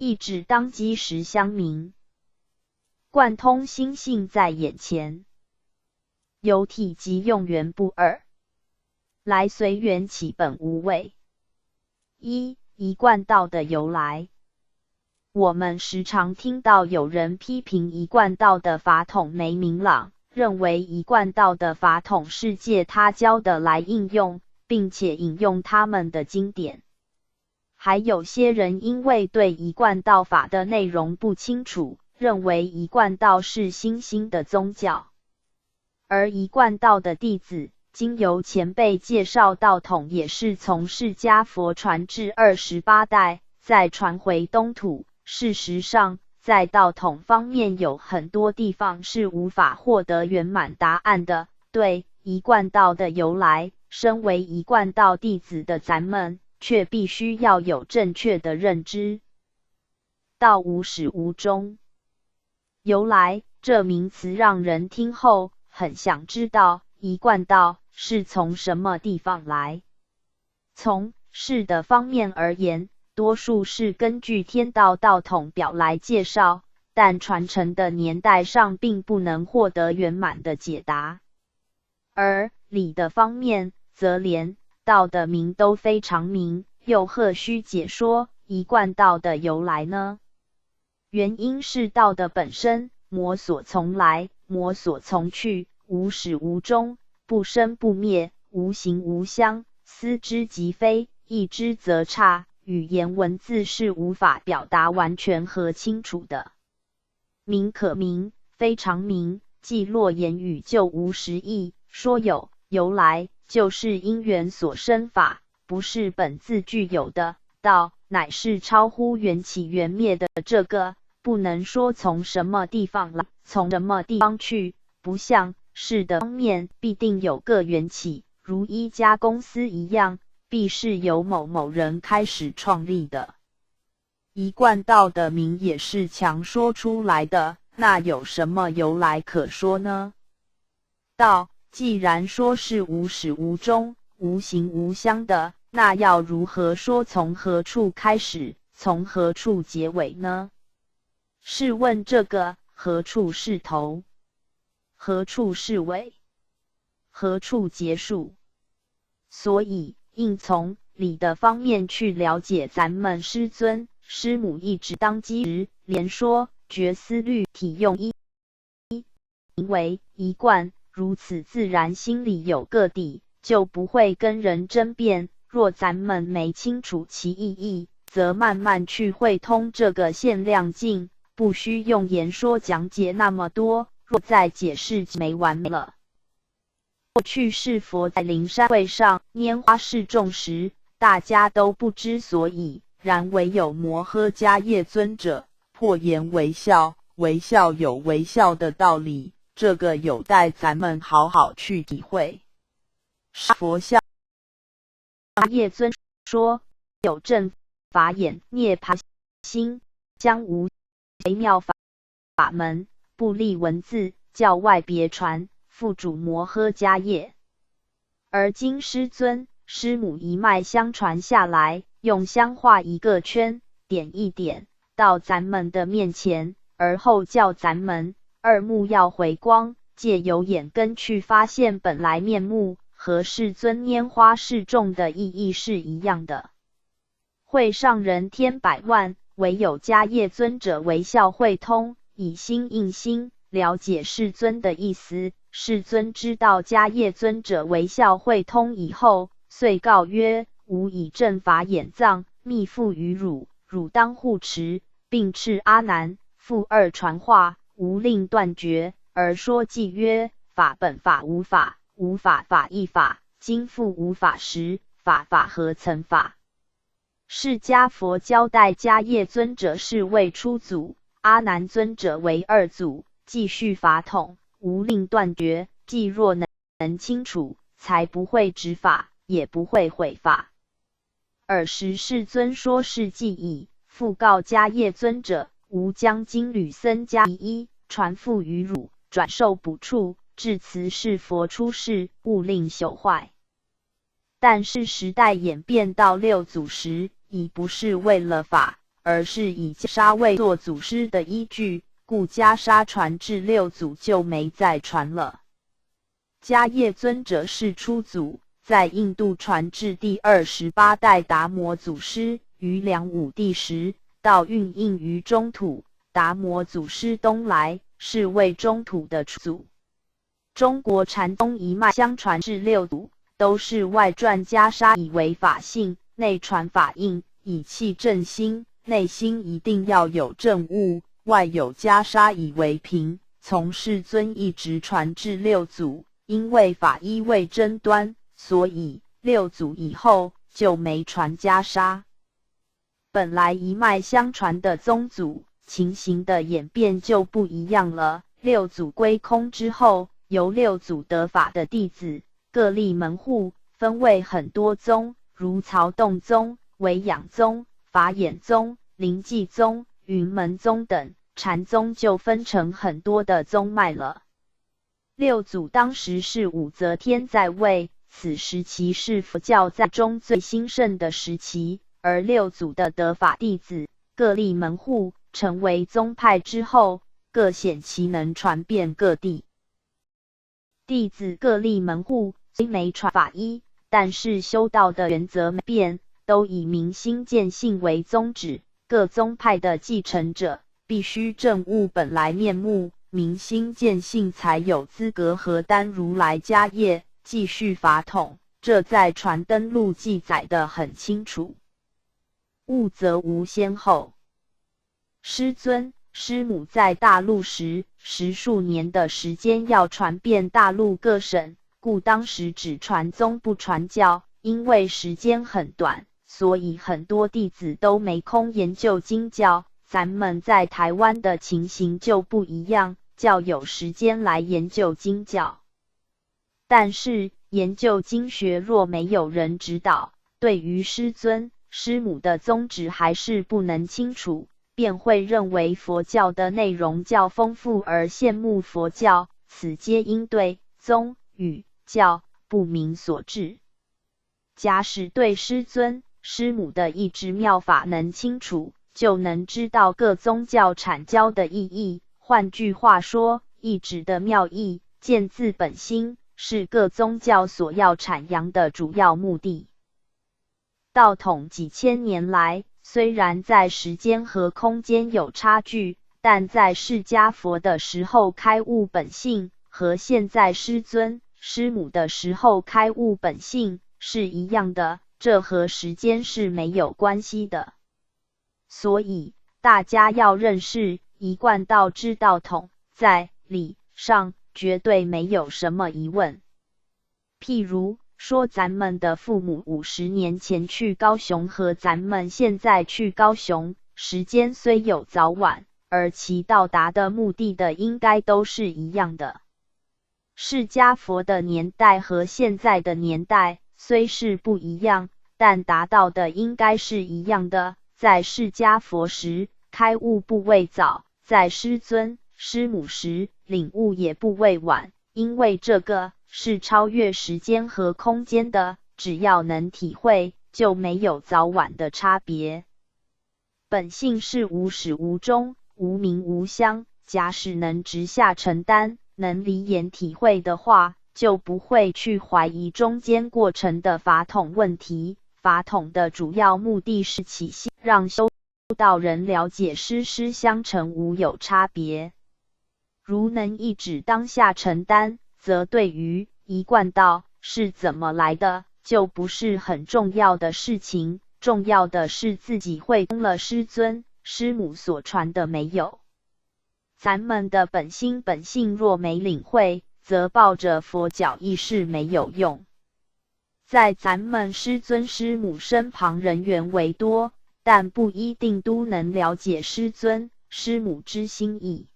意指当机时相明，贯通心性在眼前，有体即用缘不二，来随缘起本无畏。一贯道的由来。我们时常听到有人批评一贯道的法统没明朗，认为一贯道的法统是借他教的来应用，并且引用他们的经典。还有些人因为对一贯道法的内容不清楚，认为一贯道是新兴的宗教。而一贯道的弟子，经由前辈介绍道统也是从释迦佛传至28代，再传回东土。事实上，在道统方面有很多地方是无法获得圆满答案的。对一贯道的由来，身为一贯道弟子的咱们，却必须要有正确的认知。道无始无终。由来这名词让人听后很想知道，一贯道是从什么地方来？从事的方面而言，多数是根据天道道统表来介绍，但传承的年代上并不能获得圆满的解答。而理的方面，则连道的名都非常明，又何须解说一贯道的由来呢？原因是道的本身，魔所从来，魔所从去，无始无终，不生不灭，无形无相，思之即非，意之则差，语言文字是无法表达完全和清楚的。明可明，非常明，既落言语就无实义，说有由来，就是因缘所生法，不是本自具有的。道乃是超乎缘起缘灭的，这个不能说从什么地方来，从什么地方去，不像是的方面必定有个缘起，如一家公司一样，必是由某某人开始创立的。一贯道的名也是强说出来的，那有什么由来可说呢？道既然说是无始无终，无形无相的，那要如何说从何处开始，从何处结尾呢？试问这个何处是头？何处是尾？何处结束？所以应从理的方面去了解咱们师尊师母一直当机时连说觉思虑体用一名为一贯，如此自然心里有个底，就不会跟人争辩。若咱们没清楚其意义，则慢慢去会通这个限量境，不需用言说讲解那么多，若再解释就没完没了。过去是佛在灵山会上拈花示众时，大家都不知所以，然唯有摩诃迦叶尊者破颜为笑，为笑有为笑的道理，这个有待咱们好好去体会。佛笑叶尊说，有正法眼涅槃心，将无微妙法门，不立文字，教外别传，付主摩诃迦叶。而今师尊师母一脉相传下来，用香画一个圈，点一点到咱们的面前，而后叫咱们二目要回光，借由眼根去发现本来面目，和世尊拈花示众的意义是一样的。会上人天百万，唯有迦叶尊者微笑会通，以心应心，了解世尊的意思。世尊知道迦叶尊者微笑会通以后，遂告曰：吾以正法眼藏，密付于汝，汝当护持，并敕阿难、复二传话，无令断绝。而说偈曰：法本法无法，无法法亦法，今复无法时，法法何曾法？释迦佛交代迦叶尊者是为初祖，阿难尊者为二祖，继续法统，无令断绝。既若能清楚，才不会执法，也不会毁法。尔时世尊说是既已，复告迦叶尊者：吾将经吕僧迦一传付于汝，转授补处，至此是佛出世，勿令朽坏。但是时代演变到六祖时，已不是为了法，而是以袈裟为做祖师的依据，故袈裟传至六祖就没再传了。迦叶尊者是初祖，在印度传至第28代达摩祖师，于梁武帝时到运印于中土，达摩祖师东来，是为中土的初祖。中国禅宗一脉相传至六祖，都是外传袈裟以为法性，内传法印，以气正心，内心一定要有正悟，外有袈裟以为凭，从世尊一直传至六祖。因为法依未争端，所以六祖以后就没传袈裟。本来一脉相传的宗祖，情形的演变就不一样了。六祖归空之后，由六祖得法的弟子各立门户，分为很多宗，如曹洞宗、维养宗、法眼宗、灵济宗、云门宗等。禅宗就分成很多的宗脉了。六祖当时是武则天在位，此时期是佛教在中最兴盛的时期，而六祖的得法弟子各立门户，成为宗派之后，各显其能，传遍各地。弟子各立门户，虽没传法依，但是修道的原则没变，都以明心见性为宗旨。各宗派的继承者必须证悟本来面目，明心见性，才有资格合担如来家业，继续法统。这在传灯录记载得很清楚。悟则无先后。师尊、师母在大陆时，10数年的时间要传遍大陆各省，故当时只传宗不传教。因为时间很短，所以很多弟子都没空研究经教。咱们在台湾的情形就不一样，较有时间来研究经教。但是研究经学若没有人指导，对于师尊、师母的宗旨还是不能清楚，便会认为佛教的内容较丰富而羡慕佛教，此皆因对宗与教不明所致。假使对师尊、师母的意志妙法能清楚，就能知道各宗教阐教的意义。换句话说，意志的妙义见自本心，是各宗教所要阐扬的主要目的。道统几千年来，虽然在时间和空间有差距，但在释迦佛的时候开悟本性，和现在师尊、师母的时候开悟本性是一样的，这和时间是没有关系的。所以大家要认识一贯道之道统，在理上绝对没有什么疑问。譬如说咱们的父母50年前去高雄和咱们现在去高雄，时间虽有早晚，而其到达的目的的应该都是一样的。释迦佛的年代和现在的年代虽是不一样，但达到的应该是一样的。在释迦佛时，开悟不为早；在师尊、师母时，领悟也不为晚。因为这个是超越时间和空间的，只要能体会，就没有早晚的差别。本性是无始无终，无名无相。假使能直下承担，能理眼体会的话，就不会去怀疑中间过程的法统问题。法统的主要目的是起心，让修道人了解师师相承无有差别。如能一指当下承担，则对于一贯道是怎么来的，就不是很重要的事情。重要的是自己会通了师尊、师母所传的没有。咱们的本心本性若没领会，则抱着佛教义是没有用。在咱们师尊师母身旁人员为多，但不一定都能了解师尊师母之心意。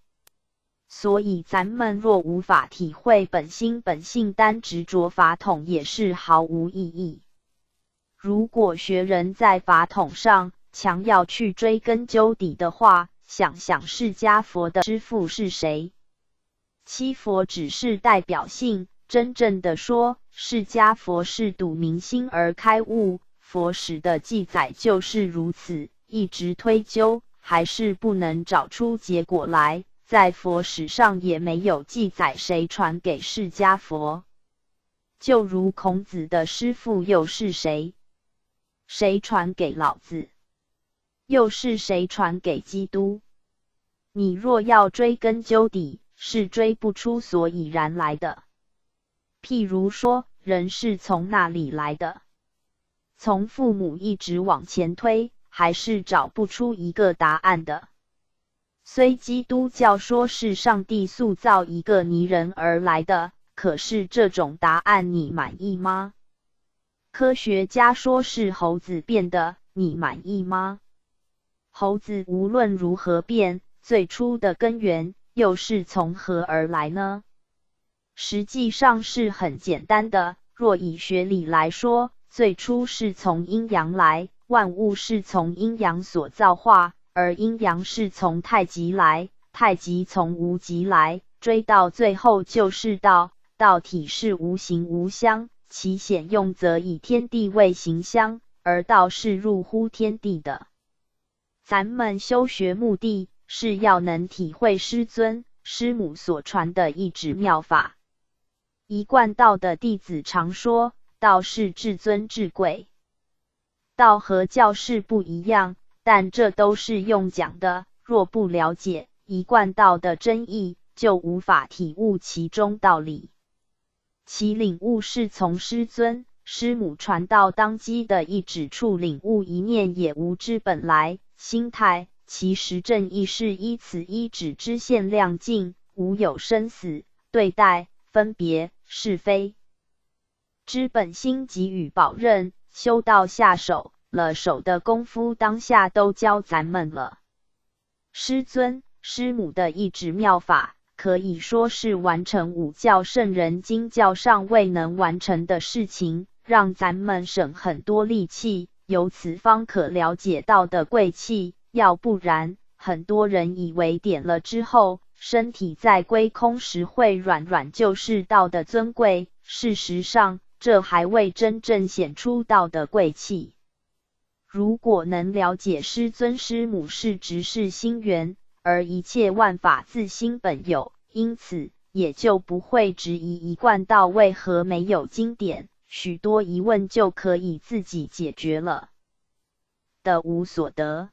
所以咱们若无法体会本心本性，单执着法统也是毫无意义。如果学人在法统上强要去追根究底的话，想想释迦佛的师父是谁？七佛只是代表性，真正的说，释迦佛是睹明心而开悟，佛史的记载就是如此。一直推究，还是不能找出结果来。在佛史上也没有记载谁传给释迦佛。就如孔子的师父又是谁？谁传给老子？又是谁传给基督？你若要追根究底，是追不出所以然来的。譬如说，人是从哪里来的？从父母一直往前推，还是找不出一个答案的。虽基督教说是上帝塑造一个泥人而来的，可是这种答案你满意吗？科学家说是猴子变的，你满意吗？猴子无论如何变，最初的根源又是从何而来呢？实际上是很简单的，若以学理来说，最初是从阴阳来，万物是从阴阳所造化，而阴阳是从太极来，太极从无极来，追到最后就是道。道体是无形无相，其显用则以天地为形相，而道是入乎天地的。咱们修学目的是要能体会师尊、师母所传的一指妙法。一贯道的弟子常说，道是至尊至贵。道和教是不一样，但这都是用讲的，若不了解一贯道的真意，就无法体悟其中道理。其领悟是从师尊、师母传道当机的一指处领悟一念也无之本来心态，其实正义是依此一指之限量尽，无有生死、对待、分别、是非之本心给予保任。修道下手了手的功夫，当下都教咱们了。师尊、师母的一指妙法，可以说是完成五教圣人经教上未能完成的事情，让咱们省很多力气，由此方可了解到的贵气。要不然，很多人以为点了之后，身体在归空时会软软就是道的尊贵，事实上，这还未真正显出道的贵气。如果能了解师尊师母是直是心源，而一切万法自心本有，因此也就不会质疑一贯道为何没有经典，许多疑问就可以自己解决了。得无所得，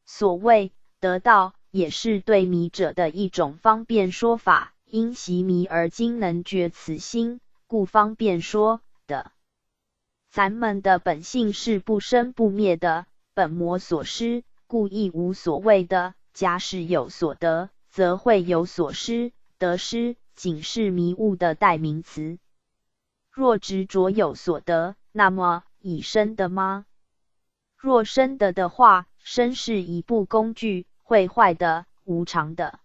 所谓得道，也是对迷者的一种方便说法，因习迷而今能觉此心，故方便说的。咱们的本性是不生不灭的，本魔所失，故亦无所谓的。假使有所得，则会有所失，得失仅是迷悟的代名词。若执着有所得，那么已生的吗？若生的话，生是一部工具，会坏的，无常的。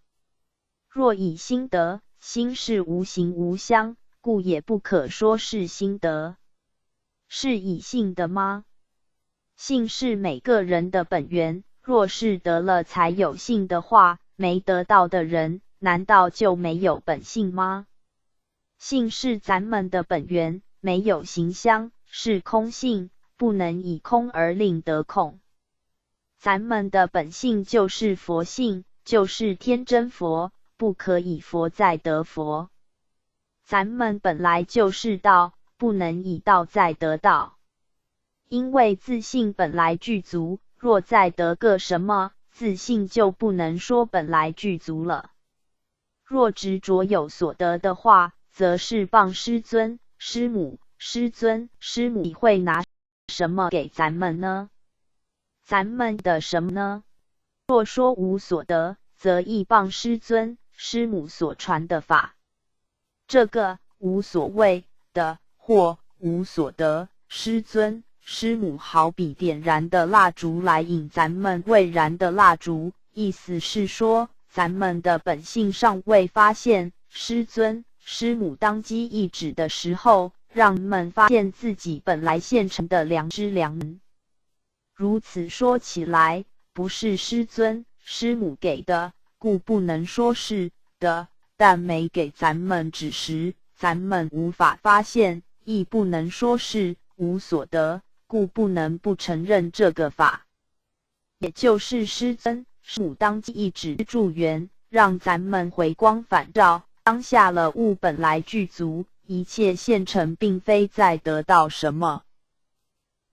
若以心得，心是无形无相，故也不可说是心得。是以性的吗？性是每个人的本源，若是得了才有性的话，没得到的人，难道就没有本性吗？性是咱们的本源，没有形相，是空性，不能以空而令得空。咱们的本性就是佛性，就是天真佛，不可以佛再得佛。咱们本来就是道，不能以道再得道。因为自性本来具足，若再得个什么，自性就不能说本来具足了。若执着有所得的话，则是谤师尊、师母。师尊、师母会拿什么给咱们呢？咱们的什么呢？若说无所得，则亦谤师尊、师母所传的法。这个无所谓的或无所得，师尊、师母好比点燃的蜡烛来引咱们未燃的蜡烛，意思是说，咱们的本性尚未发现，师尊、师母当机一指的时候，让们发现自己本来现成的良知良能。如此说起来，不是师尊、师母给的，故不能说是的，但没给咱们指示，咱们无法发现，亦不能说是无所得，故不能不承认这个法。也就是师尊、师母当机一指助缘，让咱们回光返照。当下了悟本来具足，一切现成并非在得到什么。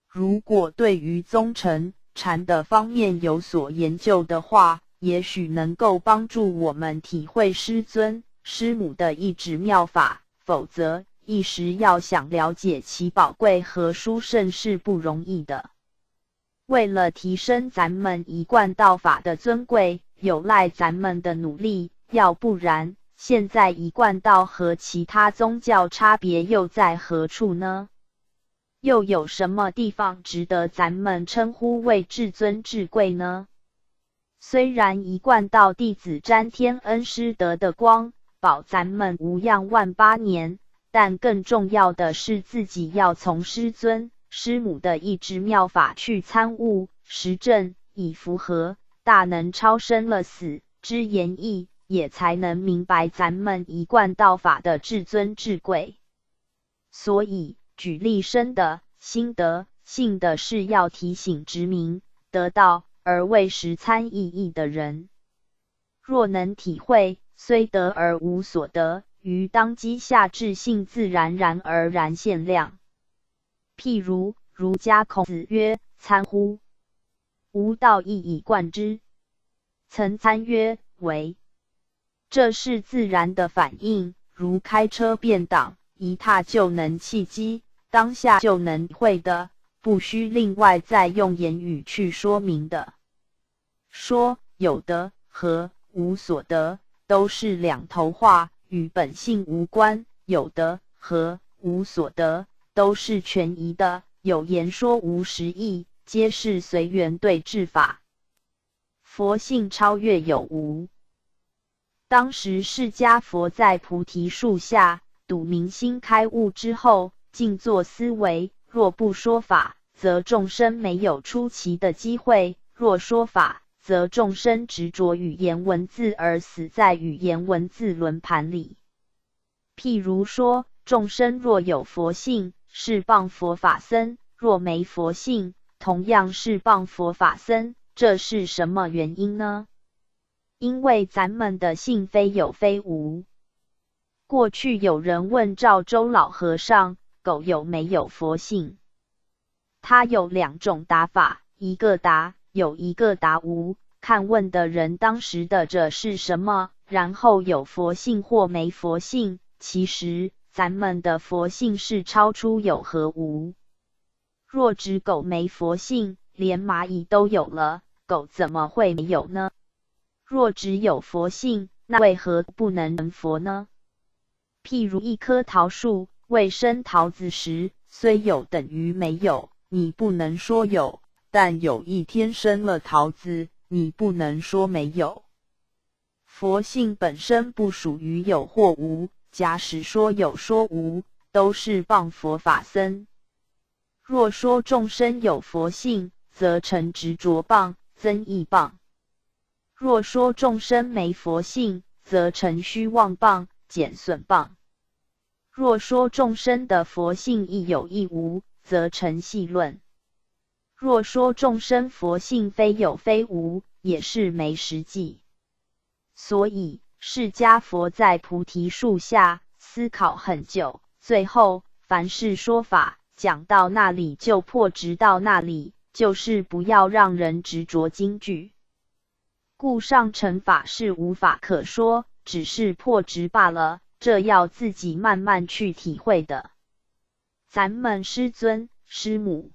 如果对于宗承禅的方面有所研究的话，也许能够帮助我们体会师尊、师母的一指妙法，否则一时要想了解其宝贵和殊胜是不容易的。为了提升咱们一贯道法的尊贵，有赖咱们的努力，要不然现在一贯道和其他宗教差别又在何处呢？又有什么地方值得咱们称呼为至尊至贵呢？虽然一贯道弟子沾天恩师德的光，保咱们无恙万8年，但更重要的是自己要从师尊、师母的一指妙法去参悟、实证，以符合大能超生了死之言义，也才能明白咱们一贯道法的至尊至贵。所以举例生的、心得、信的是要提醒直明得到而未实参意义的人，若能体会，虽得而无所得，于当机下至性自然而然现亮。譬如儒家孔子曰：参乎？吾道一以贯之。曾参曰：为。这是自然的反应，如开车变挡，一踏就能契机，当下就能会的，不需另外再用言语去说明的。说有得和无所得都是两头话，与本性无关，有得和无所得都是权宜的，有言说无实义，皆是随缘对治法。佛性超越有无。当时释迦佛在菩提树下睹明心开悟之后，静坐思维，若不说法，则众生没有出奇的机会；若说法，则众生执着语言文字而死在语言文字轮盘里。譬如说，众生若有佛性，是谤佛法僧；若没佛性，同样是谤佛法僧。这是什么原因呢？因为咱们的性非有非无。过去有人问赵州老和尚，狗有没有佛性？他有2种答法，一个答有，一个答无，看问的人当时的这是什么，然后有佛性或没佛性。其实咱们的佛性是超出有和无。若只狗没佛性，连蚂蚁都有了，狗怎么会没有呢？若只有佛性，那为何不能成佛呢？譬如一棵桃树，未生桃子时，虽有等于没有，你不能说有；但有一天生了桃子，你不能说没有。佛性本身不属于有或无，假使说有说无，都是谤佛法僧。若说众生有佛性，则成执着谤、增益谤；若说众生没佛性，则成虚妄谤、减损谤；若说众生的佛性亦有亦无，则成戏论；若说众生佛性非有非无，也是没实际。所以释迦佛在菩提树下思考很久，最后凡是说法讲到那里就破执到那里，就是不要让人执着经句。故上乘法是无法可说，只是破执罢了，这要自己慢慢去体会的。咱们师尊、师母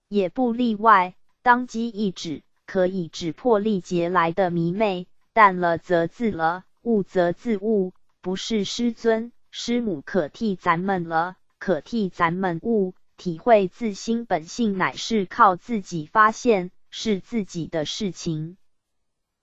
也不例外，当机一指，可以指破历劫来的迷昧，但了则自了，悟则自悟，不是师尊、师母可替咱们了，可替咱们悟，体会自心本性乃是靠自己发现，是自己的事情。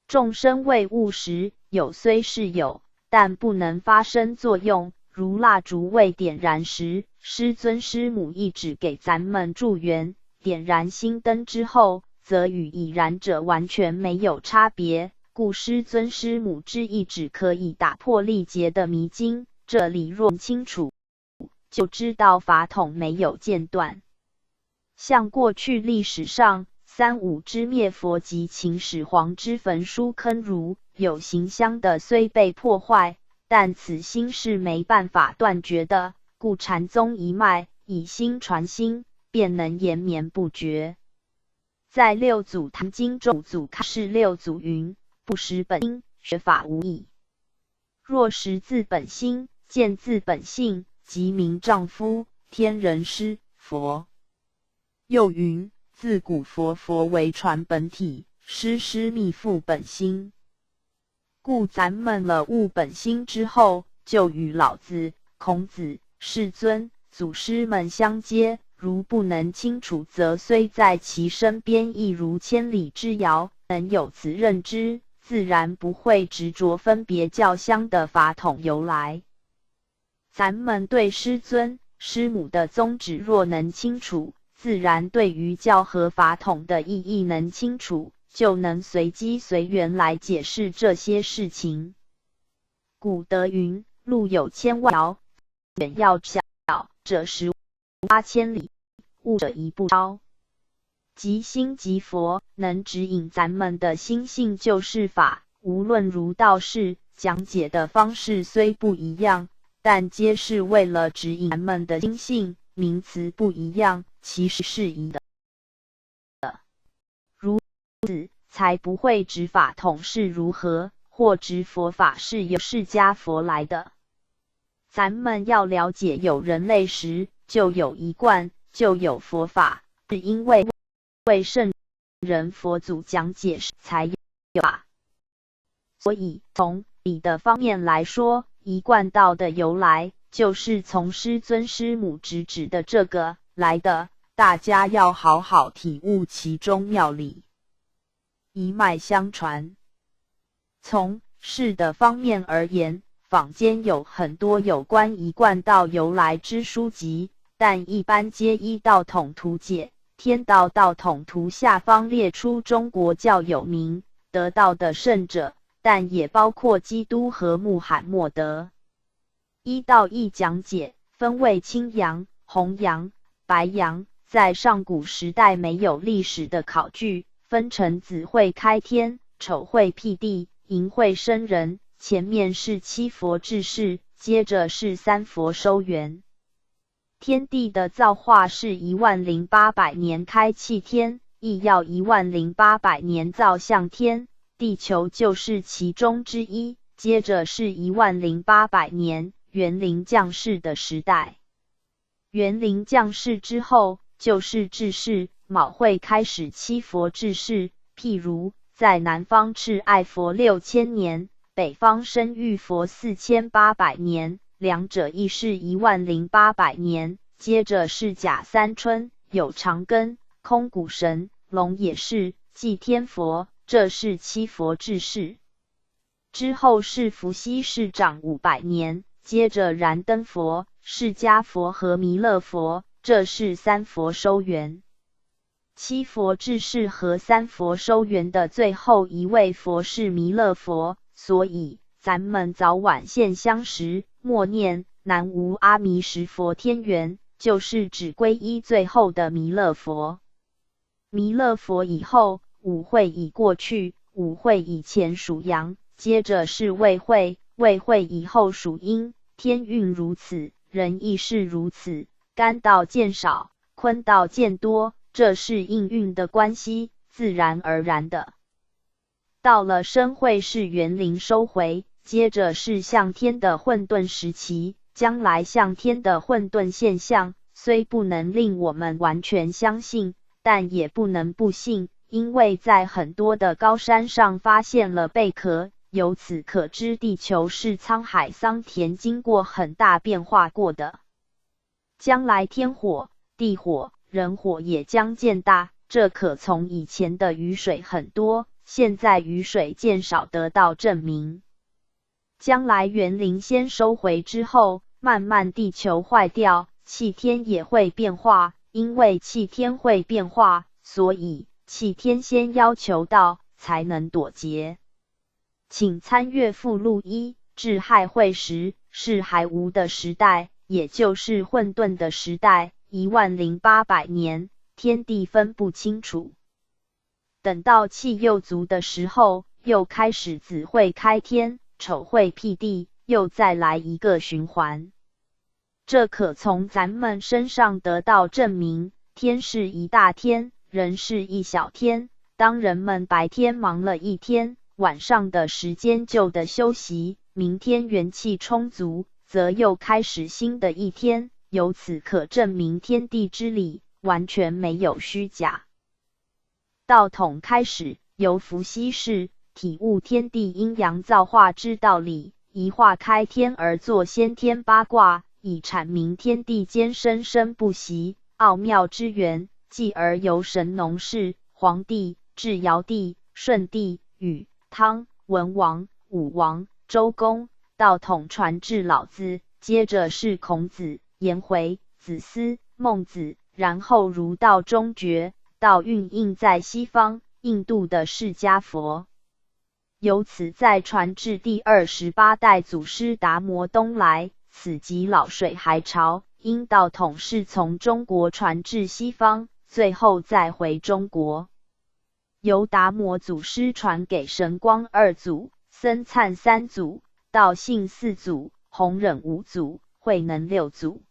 众生未悟时，有虽是有，但不能发生作用，如蜡烛未点燃时，师尊师母一指给咱们助缘，点燃心灯之后，则与已燃者完全没有差别，故师尊师母之一指可以打破历劫的迷津。这里若清楚，就知道法统没有间断。像过去历史上35之灭佛及秦始皇之焚书坑儒，有形象的虽被破坏，但此心是没办法断绝的，故禅宗一脉以心传心，便能延绵不绝。在六祖坛经中，祖开示六祖云：不识本心，学法无益。若识自本心，见自本性，即名丈夫，天人师佛。又云：自古佛为传本体，师密付本心。故咱们了悟本心之后，就与老子、孔子、世尊、祖师们相接。如不能清楚，则虽在其身边，亦如千里之遥。能有此认知，自然不会执着分别教相的法统由来。咱们对师尊、师母的宗旨若能清楚，自然对于教和法统的意义能清楚，就能随机随缘来解释这些事情。古德云：路有千万条，远要小者108000里，悟者一步超。即心即佛，能指引咱们的心性就是法。无论儒道释，讲解的方式虽不一样，但皆是为了指引咱们的心性，名词不一样，其实是一的。如此，才不会指法统是如何，或指佛法是由释迦佛来的。咱们要了解有人类时，就有一贯，就有佛法，是因为圣人佛祖讲解时才有法。所以从理的方面来说，一贯道的由来，就是从师尊师母直指的这个来的。大家要好好体悟其中妙理，一脉相传。从事的方面而言，坊间有很多有关一贯道由来之书籍，但一般皆依道统图解。天道道统图下方列出中国较有名得道的圣者，但也包括基督和穆罕默德。依道义讲解分为青阳、红阳、白阳，在上古时代没有历史的考据，分成子会开天、丑会辟地、寅会生人，前面是七佛治世，接着是三佛收元。天地的造化是10800年开气天，亦要10800年造象天，地球就是其中之一。接着是10800年元灵降世的时代。元灵降世之后，就是治世，卯会开始七佛治世。譬如在南方赤爱佛6000年，北方生育佛4800年，两者亦是10800年。接着是甲三春，有长庚、空谷神、龙也是，祭天佛，这是七佛治世。之后是伏羲氏长500年，接着燃灯佛、释迦佛和弥勒佛，这是三佛收元。七佛治世和三佛收元的最后一位佛是弥勒佛，所以咱们早晚现相时默念南无阿弥什佛天元，就是指皈依最后的弥勒佛。弥勒佛以后，五会已过去，五会以前属阳，接着是未会，未会以后属阴。天运如此，人亦是如此，干道渐少，坤道渐多，这是应运的关系，自然而然的。到了申会是元灵收回，接着是象天的混沌时期。将来象天的混沌现象，虽不能令我们完全相信，但也不能不信，因为在很多的高山上发现了贝壳，由此可知地球是沧海桑田经过很大变化过的。将来天火、地火、人火也将渐大，这可从以前的雨水很多，现在雨水渐少得到证明。将来元灵先收回之后，慢慢地球坏掉，气天也会变化，因为气天会变化，所以气天先要求到，才能躲劫。请参阅附录1，至亥会时是还无的时代，也就是混沌的时代，10800年，天地分不清楚。等到气又足的时候，又开始子会开天，丑会辟地，又再来一个循环。这可从咱们身上得到证明，天是一大天，人是一小天。当人们白天忙了一天，晚上的时间就得休息，明天元气充足，则又开始新的一天。由此可证明天地之理完全没有虚假。道统开始由伏羲氏体悟天地阴阳造化之道理，一化开天而作先天八卦，以阐明天地间生生不息奥妙之源，继而由神农氏、黄帝至尧帝、舜帝、禹、汤、文王、武王、周公，道统传至老子，接着是孔子、颜回、子思、孟子，然后儒道中绝，到运印在西方印度的释迦佛。由此再传至第28代祖师达摩东来，此即老水海潮，因道统是从中国传至西方，最后再回中国。由达摩祖师传给神光2祖、僧璨3祖、道信4祖、弘忍5祖、慧能6祖。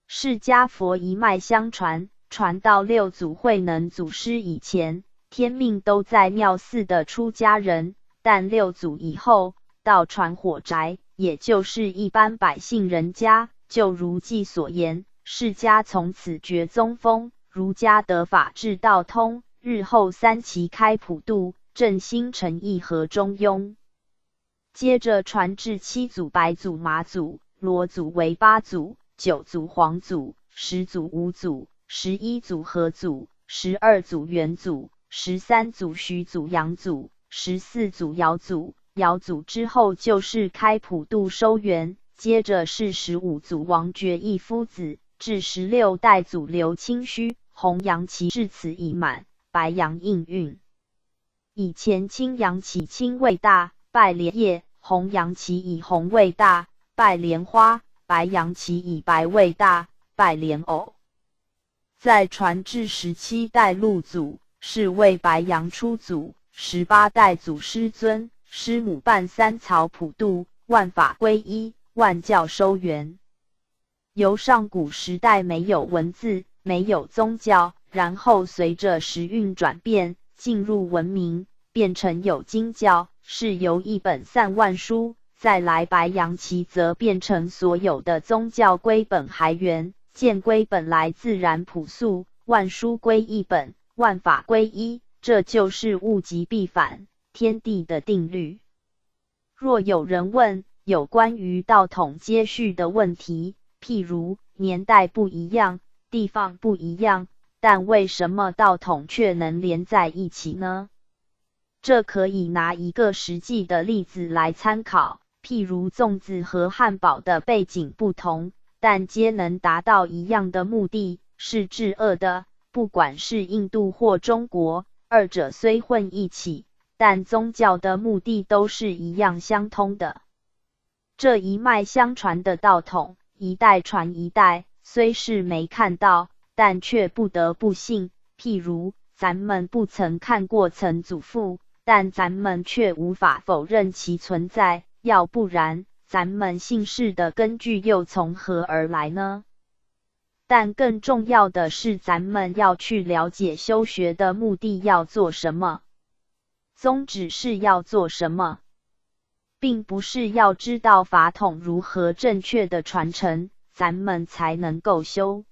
释迦佛一脉相传，传到6祖慧能祖师以前，天命都在庙寺的出家人，但6祖以后，道传火宅，也就是一般百姓人家。就如记所言，释迦从此绝宗风，儒家得法治道通，日后3齐开普渡，振兴诚意和中庸。接着传至7祖白祖马祖、罗祖为8祖、9祖黄祖、10祖武祖、11祖何祖、12祖元祖、13祖徐祖杨祖、14祖尧祖。尧祖之后就是开普渡收元，接着是15祖王觉义夫子，至16代祖刘清虚、弘扬期至此已满，白阳应运。以前青阳期青为大，拜莲叶；弘扬期以红为大，拜莲花；白阳期以白为大，拜莲藕。再传至17代陆祖，是为白阳出祖；18代祖师尊，师母办3曹普渡，万法归一，万教收元。由上古时代没有文字，没有宗教，然后随着时运转变，进入文明，变成有经教，是由一本散万书。再来白阳期则变成所有的宗教归本还原，见归本来自然朴素，万书归一本，万法归一，这就是物极必反，天地的定律。若有人问有关于道统接续的问题，譬如年代不一样，地方不一样，但为什么道统却能连在一起呢？这可以拿一个实际的例子来参考，譬如粽子和汉堡的背景不同，但皆能达到一样的目的，是治恶的。不管是印度或中国，二者虽混一起，但宗教的目的都是一样相通的。这一脉相传的道统，一代传一代，虽是没看到，但却不得不信。譬如咱们不曾看过曾祖父，但咱们却无法否认其存在，要不然咱们信事的根据又从何而来呢？但更重要的是，咱们要去了解修学的目的要做什么，宗旨是要做什么，并不是要知道法统如何正确的传承，咱们才能够修。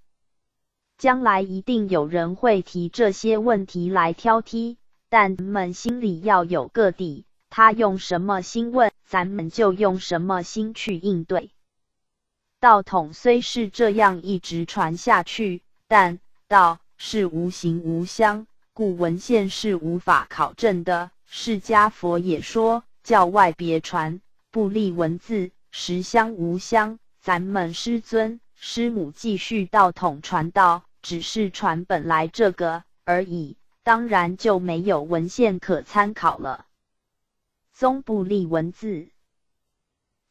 将来一定有人会提这些问题来挑剔，但咱们心里要有个底，他用什么心问，咱们就用什么心去应对。道统虽是这样一直传下去，但道是无形无相，故文献是无法考证的。释迦佛也说，教外别传，不立文字，实相无相。咱们师尊、师母继续道统传道，只是传本来这个而已，当然就没有文献可参考了。宗不立文字。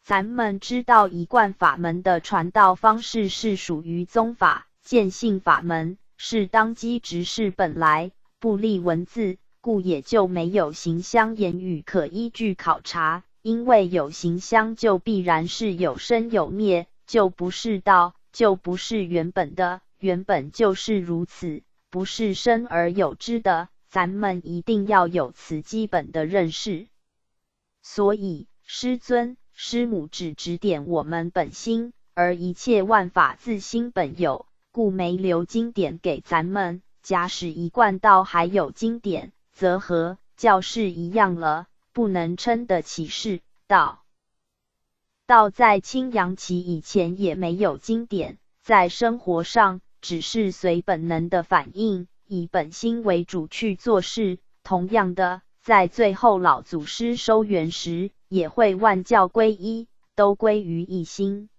咱们知道一贯法门的传道方式是属于宗法，见性法门是当机直事本来，不立文字，故也就没有形相言语可依据考察。因为有形相就必然是有生有灭，就不是道，就不是原本的，原本就是如此，不是生而有之的。咱们一定要有此基本的认识。所以师尊、师母只指点我们本心，而一切万法自心本有，故没留经典给咱们。假使一贯道还有经典，则和教是一样了，不能称得起是道。道在清阳期以前也没有经典，在生活上只是随本能的反应，以本心为主去做事。同样的，在最后老祖师收圆时，也会万教归一，都归于一心。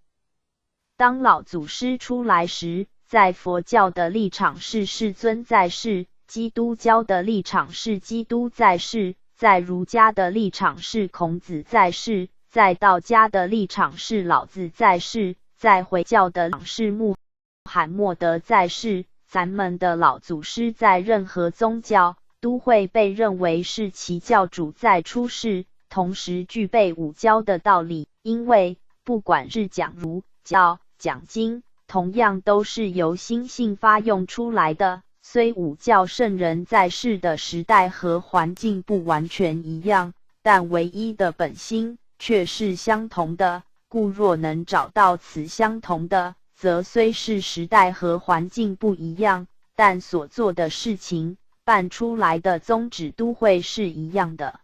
当老祖师出来时，在佛教的立场是世尊在世，基督教的立场是基督在世，在儒家的立场是孔子在世，在道家的立场是老子在世，在回教的立场是穆罕默德在世。咱们的老祖师在任何宗教都会被认为是其教主在出世，同时具备五教的道理。因为不管是讲儒教、讲经，同样都是由心性发用出来的。虽五教圣人在世的时代和环境不完全一样，但唯一的本心却是相同的。故若能找到此相同的，则虽是时代和环境不一样，但所做的事情、办出来的宗旨都会是一样的。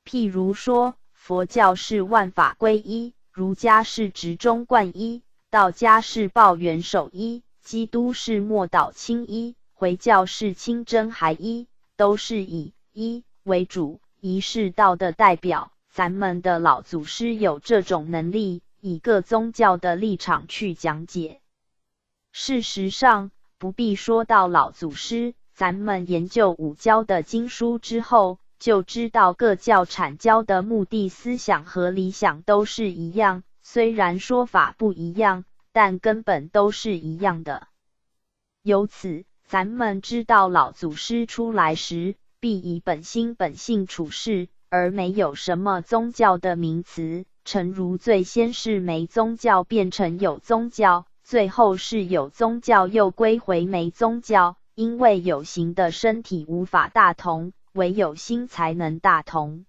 譬如说，佛教是万法归一，儒家是执中贯一，道家是抱元守一，基督是默祷清一，回教是清真含一，都是以一为主，一是道的代表。咱们的老祖师有这种能力，以各宗教的立场去讲解。事实上，不必说到老祖师，咱们研究五教的经书之后，就知道各教阐教的目的、思想和理想都是一样，虽然说法不一样，但根本都是一样的。由此，咱们知道老祖师出来时，必以本心本性处事，而没有什么宗教的名词。诚如最先是没宗教变成有宗教，最后是有宗教又归回没宗教。因为有形的身体无法大同，唯有心才能大同。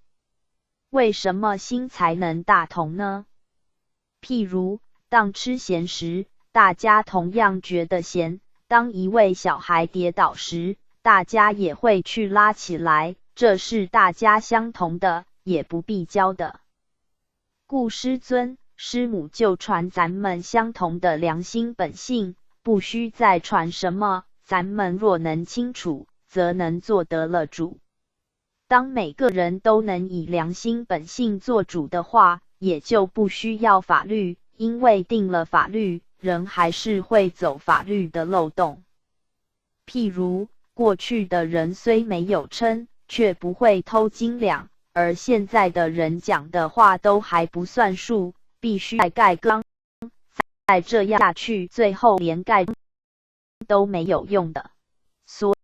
为什么心才能大同呢？譬如当吃咸时，大家同样觉得咸；当一位小孩跌倒时，大家也会去拉起来，这是大家相同的，也不必教的。故师尊、师母就传咱们相同的良心本性，不需再传什么。咱们若能清楚，则能做得了主。当每个人都能以良心本性做主的话，也就不需要法律，因为定了法律，人还是会走法律的漏洞。譬如，过去的人虽没有称，却不会偷斤两，而现在的人讲的话都还不算数，必须盖缸。再这样下去，最后连盖都没有用的。所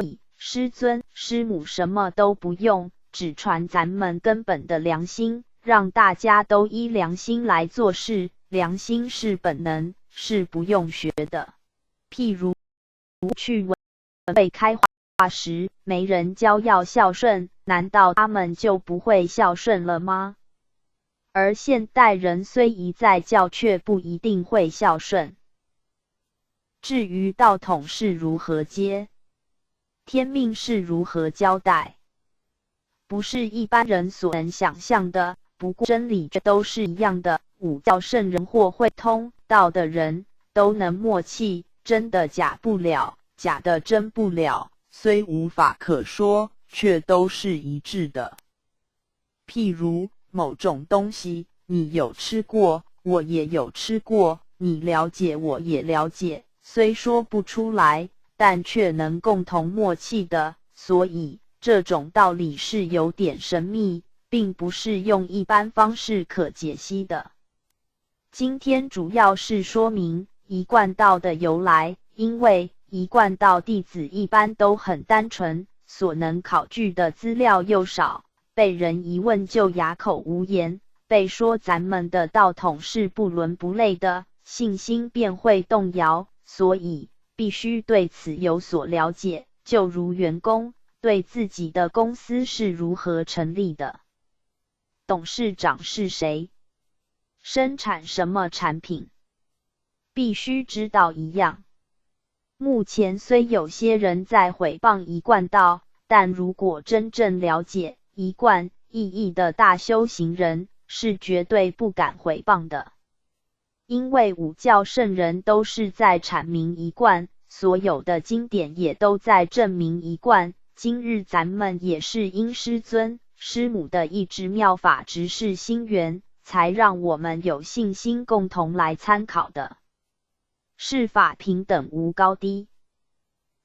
以师尊、师母什么都不用，只传咱们根本的良心，让大家都依良心来做事。良心是本能，是不用学的。譬如去文会开化时，没人教要孝顺，难道他们就不会孝顺了吗？而现代人虽一再教，却不一定会孝顺。至于道统是如何接，天命是如何交代，不是一般人所能想象的。不过真理却都是一样的。五教圣人或会通，道的人都能默契，真的假不了，假的真不了，虽无法可说，却都是一致的。譬如某种东西，你有吃过，我也有吃过，你了解，我也了解，虽说不出来，但却能共同默契的。所以这种道理是有点神秘，并不是用一般方式可解析的。今天主要是说明一贯道的由来，因为一贯道弟子一般都很单纯，所能考据的资料又少，被人一问就哑口无言，被说咱们的道统是不伦不类的，信心便会动摇，所以必须对此有所了解，就如员工对自己的公司是如何成立的，董事长是谁，生产什么产品，必须知道一样。目前虽有些人在毁谤一贯道，但如果真正了解一贯意义的大修行人，是绝对不敢毁谤的。因为五教圣人都是在阐明一贯，所有的经典也都在证明一贯。今日咱们也是因师尊、师母的意志妙法执事心源，才让我们有信心共同来参考的。是法平等无高低，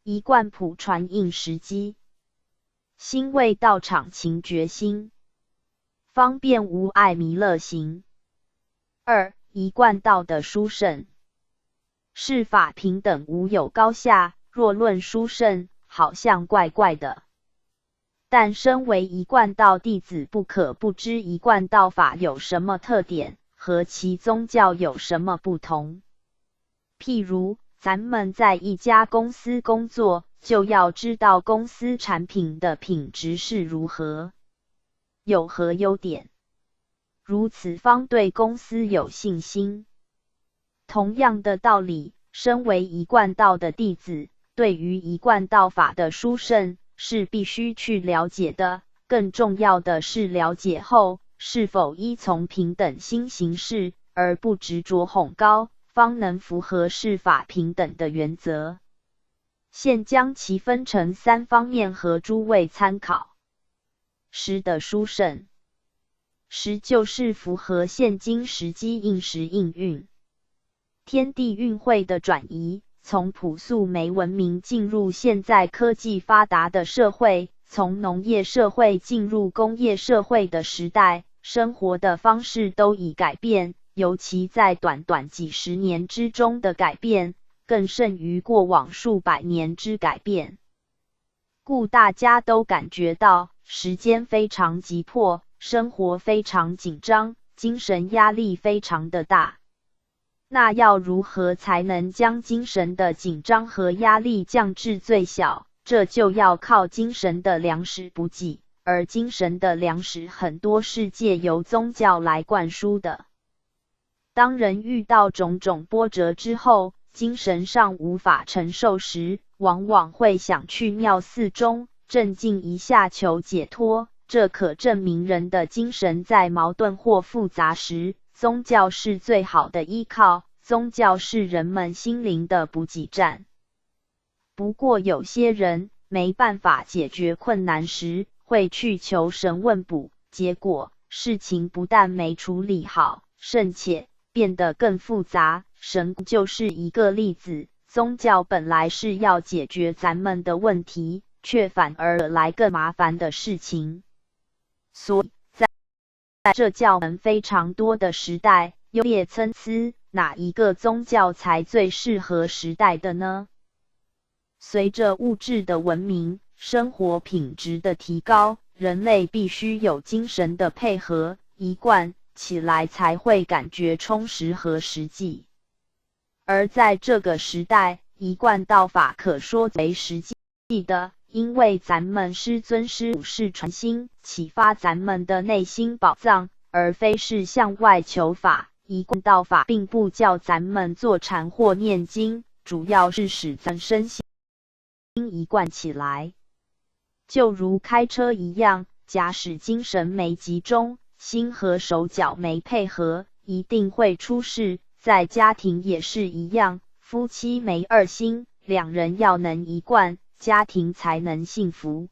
一贯普传应时机，心为道场勤决心，方便无碍弥勒行。二、一贯道的殊胜。是法平等无有高下，若论殊胜，好像怪怪的。但身为一贯道弟子，不可不知一贯道法有什么特点，和其宗教有什么不同。譬如，咱们在一家公司工作，就要知道公司产品的品质是如何，有何优点，如此方对公司有信心。同样的道理，身为一贯道的弟子，对于一贯道法的殊胜是必须去了解的，更重要的是了解后，是否依从平等心行事，而不执着哄高，方能符合是法平等的原则。现将其分成3方面和诸位参考。十的殊胜。十就是符合现今时机应时应运。天地运会的转移，从朴素没文明进入现在科技发达的社会，从农业社会进入工业社会的时代，生活的方式都已改变，尤其在短短几十年之中的改变，更胜于过往数百年之改变。故大家都感觉到时间非常急迫，生活非常紧张，精神压力非常的大。那要如何才能将精神的紧张和压力降至最小？这就要靠精神的粮食补给，而精神的粮食很多是借由宗教来灌输的。当人遇到种种波折之后，精神上无法承受时，往往会想去庙寺中镇静一下求解脱。这可证明人的精神在矛盾或复杂时，宗教是最好的依靠，宗教是人们心灵的补给站。不过有些人没办法解决困难时，会去求神问卜，结果事情不但没处理好，甚且变得更复杂。神就是一个例子，宗教本来是要解决咱们的问题，却反而惹来更麻烦的事情。所以在这教门非常多的时代，优劣参差，哪一个宗教才最适合时代的呢？随着物质的文明，生活品质的提高，人类必须有精神的配合，一贯起来才会感觉充实和实际。而在这个时代，一贯道法可说为实际的，因为咱们师尊师母是传心，启发咱们的内心宝藏，而非是向外求法。一贯道法并不叫咱们坐禅或念经，主要是使咱身心一贯起来。就如开车一样，假使精神没集中，心和手脚没配合，一定会出事。在家庭也是一样，夫妻没二心，两人要能一贯，家庭才能幸福。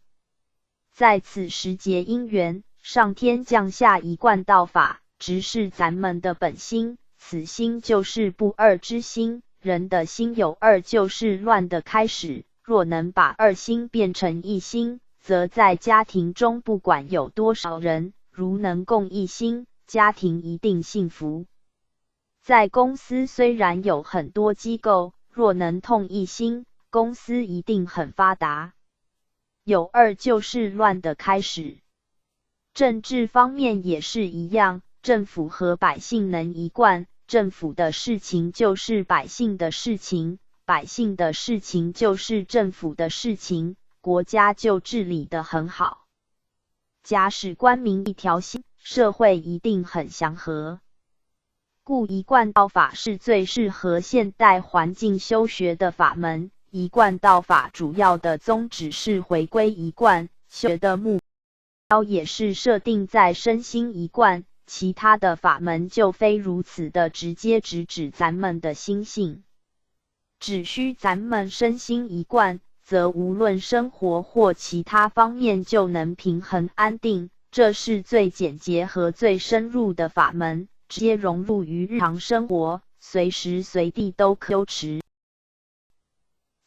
在此时节因缘，上天降下一贯道法，直视咱们的本心，此心就是不二之心。人的心有二，就是乱的开始。若能把二心变成一心，则在家庭中不管有多少人，如能共一心，家庭一定幸福。在公司虽然有很多机构，若能通一心，公司一定很发达。有二就是乱的开始。政治方面也是一样，政府和百姓能一贯，政府的事情就是百姓的事情，百姓的事情就是政府的事情，国家就治理得很好。假使官民一条心，社会一定很祥和。故一贯道法是最适合现代环境修学的法门。一贯道法主要的宗旨是回归一贯，修学的目标也是设定在身心一贯，其他的法门就非如此的直接直指咱们的心性。只需咱们身心一贯，则无论生活或其他方面就能平衡安定，这是最简洁和最深入的法门，直接融入于日常生活，随时随地都可修持。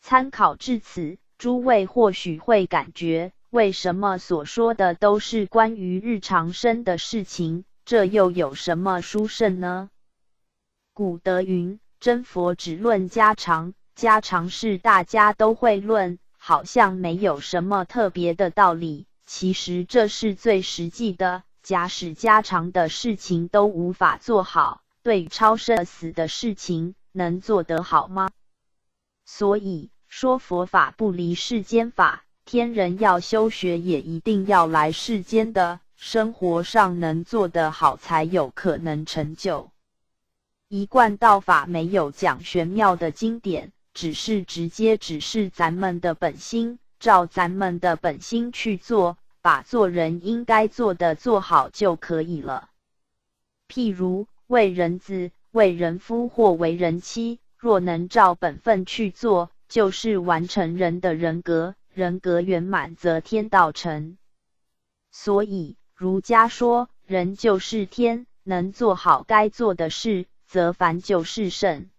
参考至此，诸位或许会感觉，为什么所说的都是关于日常生的事情，这又有什么殊胜呢？古德云，真佛只论家常，家常事大家都会论，好像没有什么特别的道理，其实这是最实际的。假使家常的事情都无法做好，对于超生死的事情，能做得好吗？所以说佛法不离世间法，天人要修学也一定要来世间的，生活上能做得好才有可能成就。一贯道法没有讲玄妙的经典，只是直接指示咱们的本心，照咱们的本心去做，把做人应该做的做好就可以了。譬如为人子、为人夫或为人妻，若能照本分去做，就是完成人的人格，人格圆满则天道成。所以儒家说，人就是天，能做好该做的事，则凡就是圣。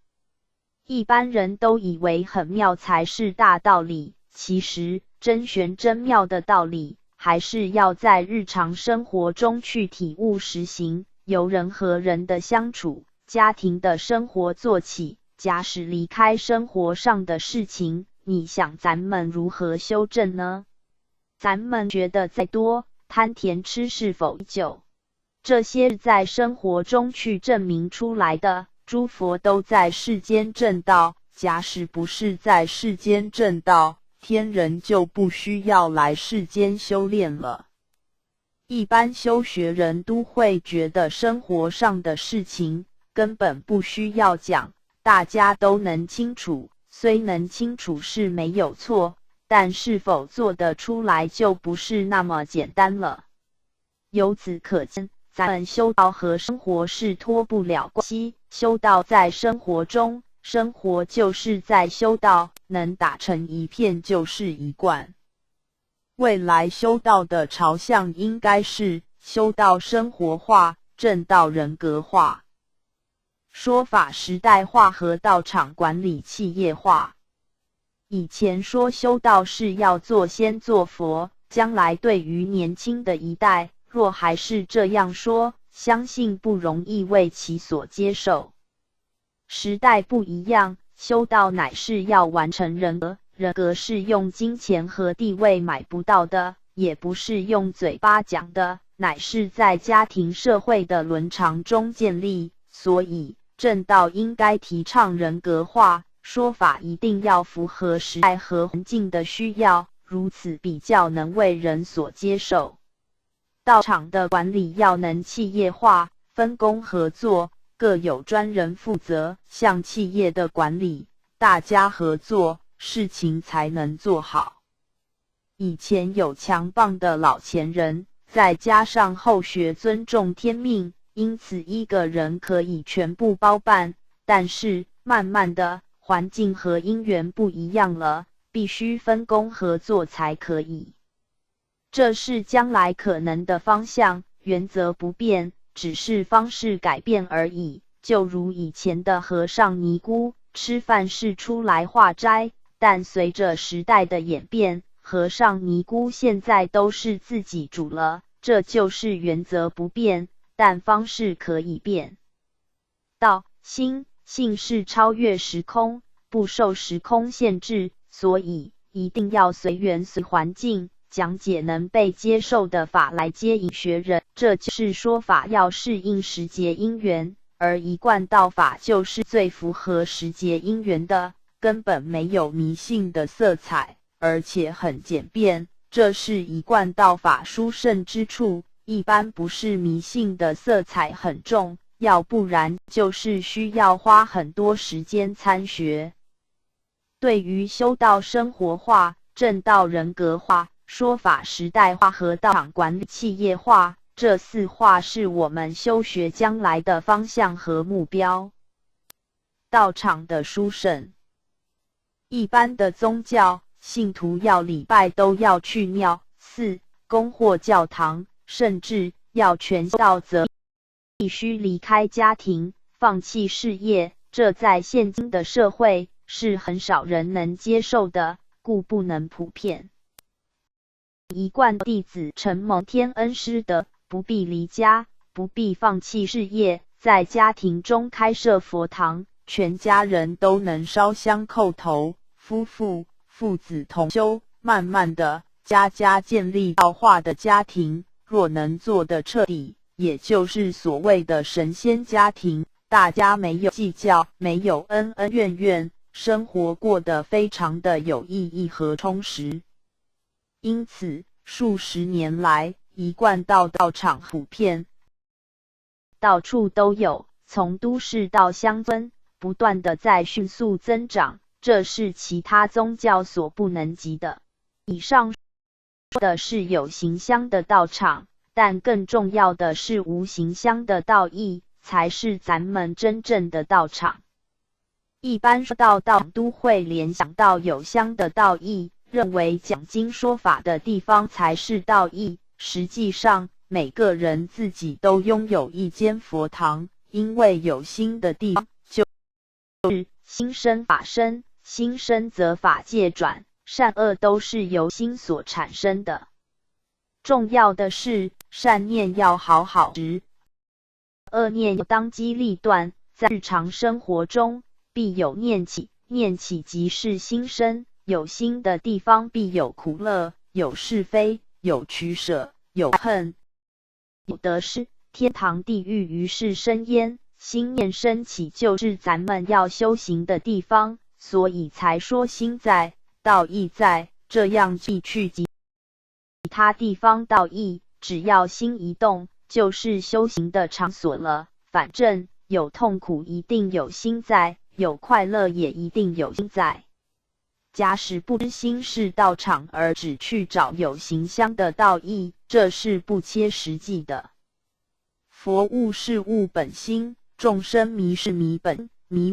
一般人都以为很妙才是大道理，其实真玄真妙的道理，还是要在日常生活中去体悟实行，由人和人的相处、家庭的生活做起。假使离开生活上的事情，你想咱们如何修正呢？咱们觉得再多，贪甜吃是否依旧？这些是在生活中去证明出来的。诸佛都在世间证道，假使不是在世间证道，天人就不需要来世间修炼了。一般修学人都会觉得生活上的事情根本不需要讲，大家都能清楚，虽能清楚是没有错，但是否做得出来就不是那么简单了。由此可见，咱们修道和生活是脱不了关系，修道在生活中，生活就是在修道，能打成一片就是一贯。未来修道的朝向应该是修道生活化，正道人格化。说法时代化和道场管理企业化。以前说修道是要做仙做佛，将来对于年轻的一代，若还是这样说，相信不容易为其所接受。时代不一样，修道乃是要完成人格，人格是用金钱和地位买不到的，也不是用嘴巴讲的，乃是在家庭社会的伦常中建立，所以正道应该提倡人格化，说法一定要符合时代和环境的需要，如此比较能为人所接受。道场的管理要能企业化，分工合作，各有专人负责，像企业的管理，大家合作，事情才能做好。以前有强棒的老前人，再加上后学尊重天命，因此一个人可以全部包办，但是慢慢的环境和因缘不一样了，必须分工合作才可以。这是将来可能的方向，原则不变，只是方式改变而已。就如以前的和尚尼姑，吃饭是出来化斋，但随着时代的演变，和尚尼姑现在都是自己煮了，这就是原则不变，但方式可以变。道、心、性是超越时空，不受时空限制，所以一定要随缘随环境，讲解能被接受的法来接引学人，这就是说法要适应时节因缘，而一贯道法就是最符合时节因缘的，根本没有迷信的色彩，而且很简便，这是一贯道法殊胜之处。一般不是迷信的色彩很重，要不然就是需要花很多时间参学。对于修道生活化、正道人格化、说法时代化和道场管理企业化，这四化是我们修学将来的方向和目标。道场的殊胜，一般的宗教信徒要礼拜都要去庙、寺、宫或教堂，甚至要全道则必须离开家庭，放弃事业，这在现今的社会是很少人能接受的，故不能普遍。一贯弟子承蒙天恩师德，不必离家，不必放弃事业，在家庭中开设佛堂，全家人都能烧香叩头，夫妇、父子同修，慢慢的，家家建立道化的家庭。若能做得彻底，也就是所谓的神仙家庭，大家没有计较，没有恩恩怨怨，生活过得非常的有意义和充实。因此，数十年来，一贯道场普遍，到处都有，从都市到乡村，不断的在迅速增长，这是其他宗教所不能及的。以上说的是有形香的道场，但更重要的是无形香的道义，才是咱们真正的道场。一般说到道场，都会联想到有香的道义，认为讲经说法的地方才是道义。实际上，每个人自己都拥有一间佛堂，因为有心的地方就是心生法生，心生则法界转，善恶都是由心所产生的。重要的是，善念要好好持，恶念要当机立断，在日常生活中必有念起，念起即是心生，有心的地方必有苦乐，有是非，有取舍，有恨，有得失，天堂地狱于是生焉。心念升起就是咱们要修行的地方，所以才说心在，道义在，这样去其他地方道义，只要心一动，就是修行的场所了。反正有痛苦一定有心在，有快乐也一定有心在。假使不知心是道场，而只去找有形香的道义，这是不切实际的。佛悟是悟本心，众生迷是迷本，迷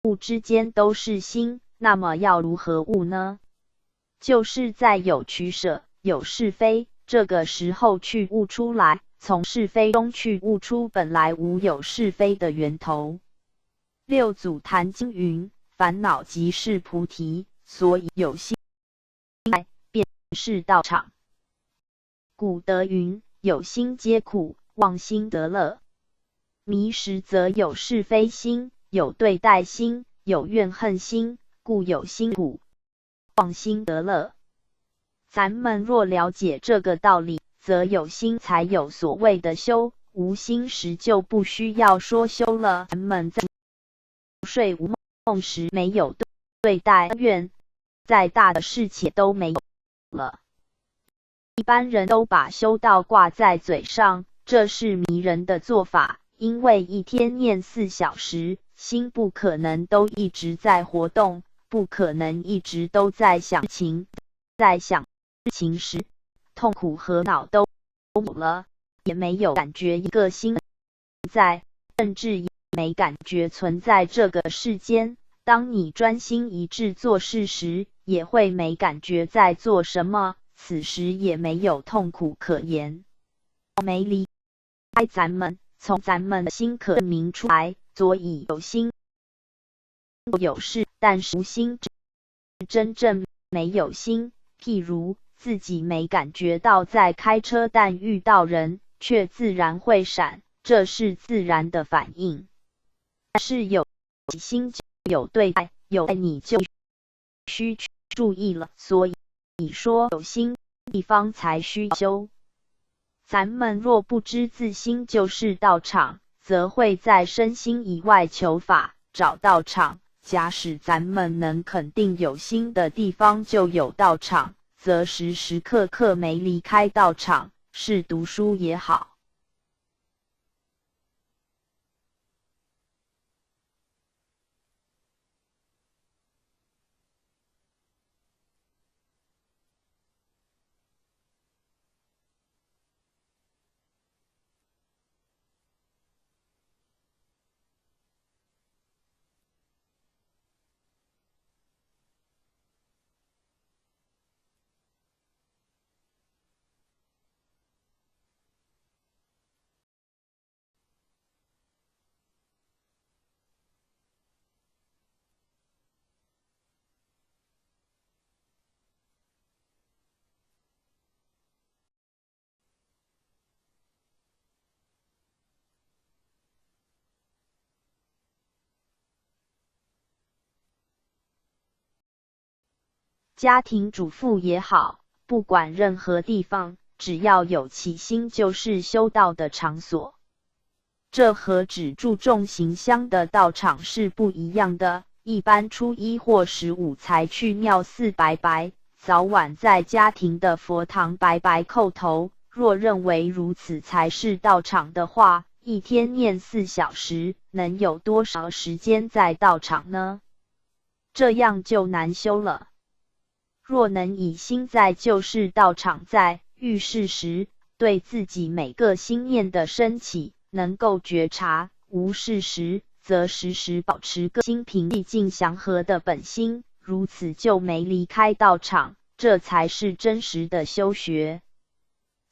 悟之间都是心，那么要如何悟呢？就是在有取舍，有是非，这个时候去悟出来，从是非中去悟出本来无有是非的源头。六祖坛经云：烦恼即是菩提，所以有心在，便是道场。古德云：有心皆苦，忘心得乐。迷时则有是非心，有对待心，有怨恨心，故有心苦，忘心得乐。咱们若了解这个道理，则有心才有所谓的修，无心时就不需要说修了。咱们在睡无梦时没有对待怨，再大的事情都没有了。一般人都把修道挂在嘴上，这是迷人的做法，因为一天念4小时，心不可能都一直在活动，不可能一直都在想情，在想事情时，痛苦和恼都有了，也没有感觉一个心在，甚至也没感觉存在这个世间。当你专心一致做事时，也会没感觉在做什么，此时也没有痛苦可言。没离开咱们，从咱们的心可证明出来，所以有心有事，但是无心真正没有心。譬如自己没感觉到在开车，但遇到人却自然会闪，这是自然的反应。但是有心就有对待，有爱你就需去注意了。所以说有心地方才需修。咱们若不知自心就是道场，则会在身心以外求法，找道场。假使咱们能肯定有心的地方就有道场，则时时刻刻没离开道场，是读书也好。家庭主妇也好，不管任何地方，只要有起心就是修道的场所。这和只注重行香的道场是不一样的。一般初一或15才去庙寺拜拜，早晚在家庭的佛堂拜拜叩头。若认为如此才是道场的话，一天念4小时，能有多少时间在道场呢？这样就难修了。若能以心在就是道场，在遇事时对自己每个心念的升起能够觉察，无事时则时时保持个心平静祥和的本心，如此就没离开道场，这才是真实的修学。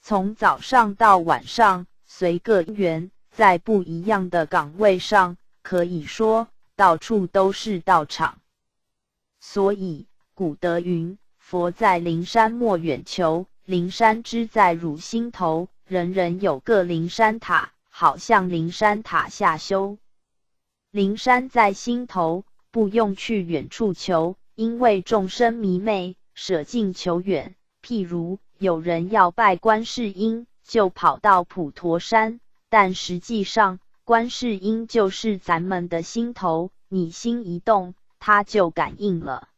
从早上到晚上，随个因缘，在不一样的岗位上，可以说到处都是道场。所以古德云，佛在灵山莫远求，灵山之在汝心头。人人有个灵山塔，好像灵山塔下修。灵山在心头，不用去远处求，因为众生迷昧，舍近求远。譬如有人要拜观世音，就跑到普陀山，但实际上观世音就是咱们的心头，你心一动，它就感应了。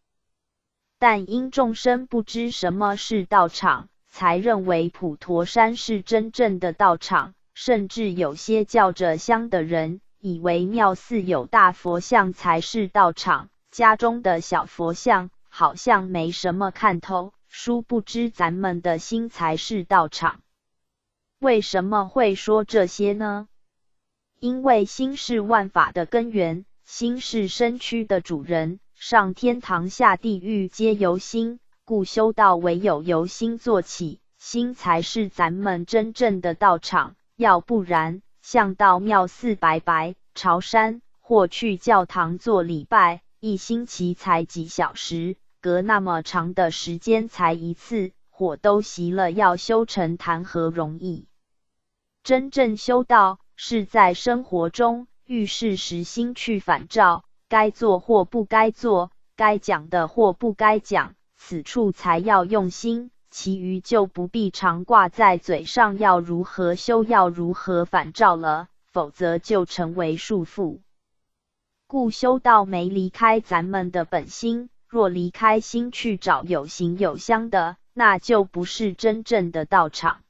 但因众生不知什么是道场，才认为普陀山是真正的道场，甚至有些叫着香的人，以为庙寺有大佛像才是道场，家中的小佛像好像没什么看头，殊不知咱们的心才是道场。为什么会说这些呢？因为心是万法的根源，心是身躯的主人，上天堂下地狱皆由心，故修道唯有由心做起，心才是咱们真正的道场。要不然，像到庙寺拜拜、朝山或去教堂做礼拜，一星期才几小时，隔那么长的时间才一次，火都熄了，要修成谈何容易？真正修道，是在生活中遇事时心去反照，该做或不该做，该讲的或不该讲，此处才要用心，其余就不必常挂在嘴上要如何修，要如何反照了，否则就成为束缚。故修道没离开咱们的本心，若离开心去找有形有相的，那就不是真正的道场。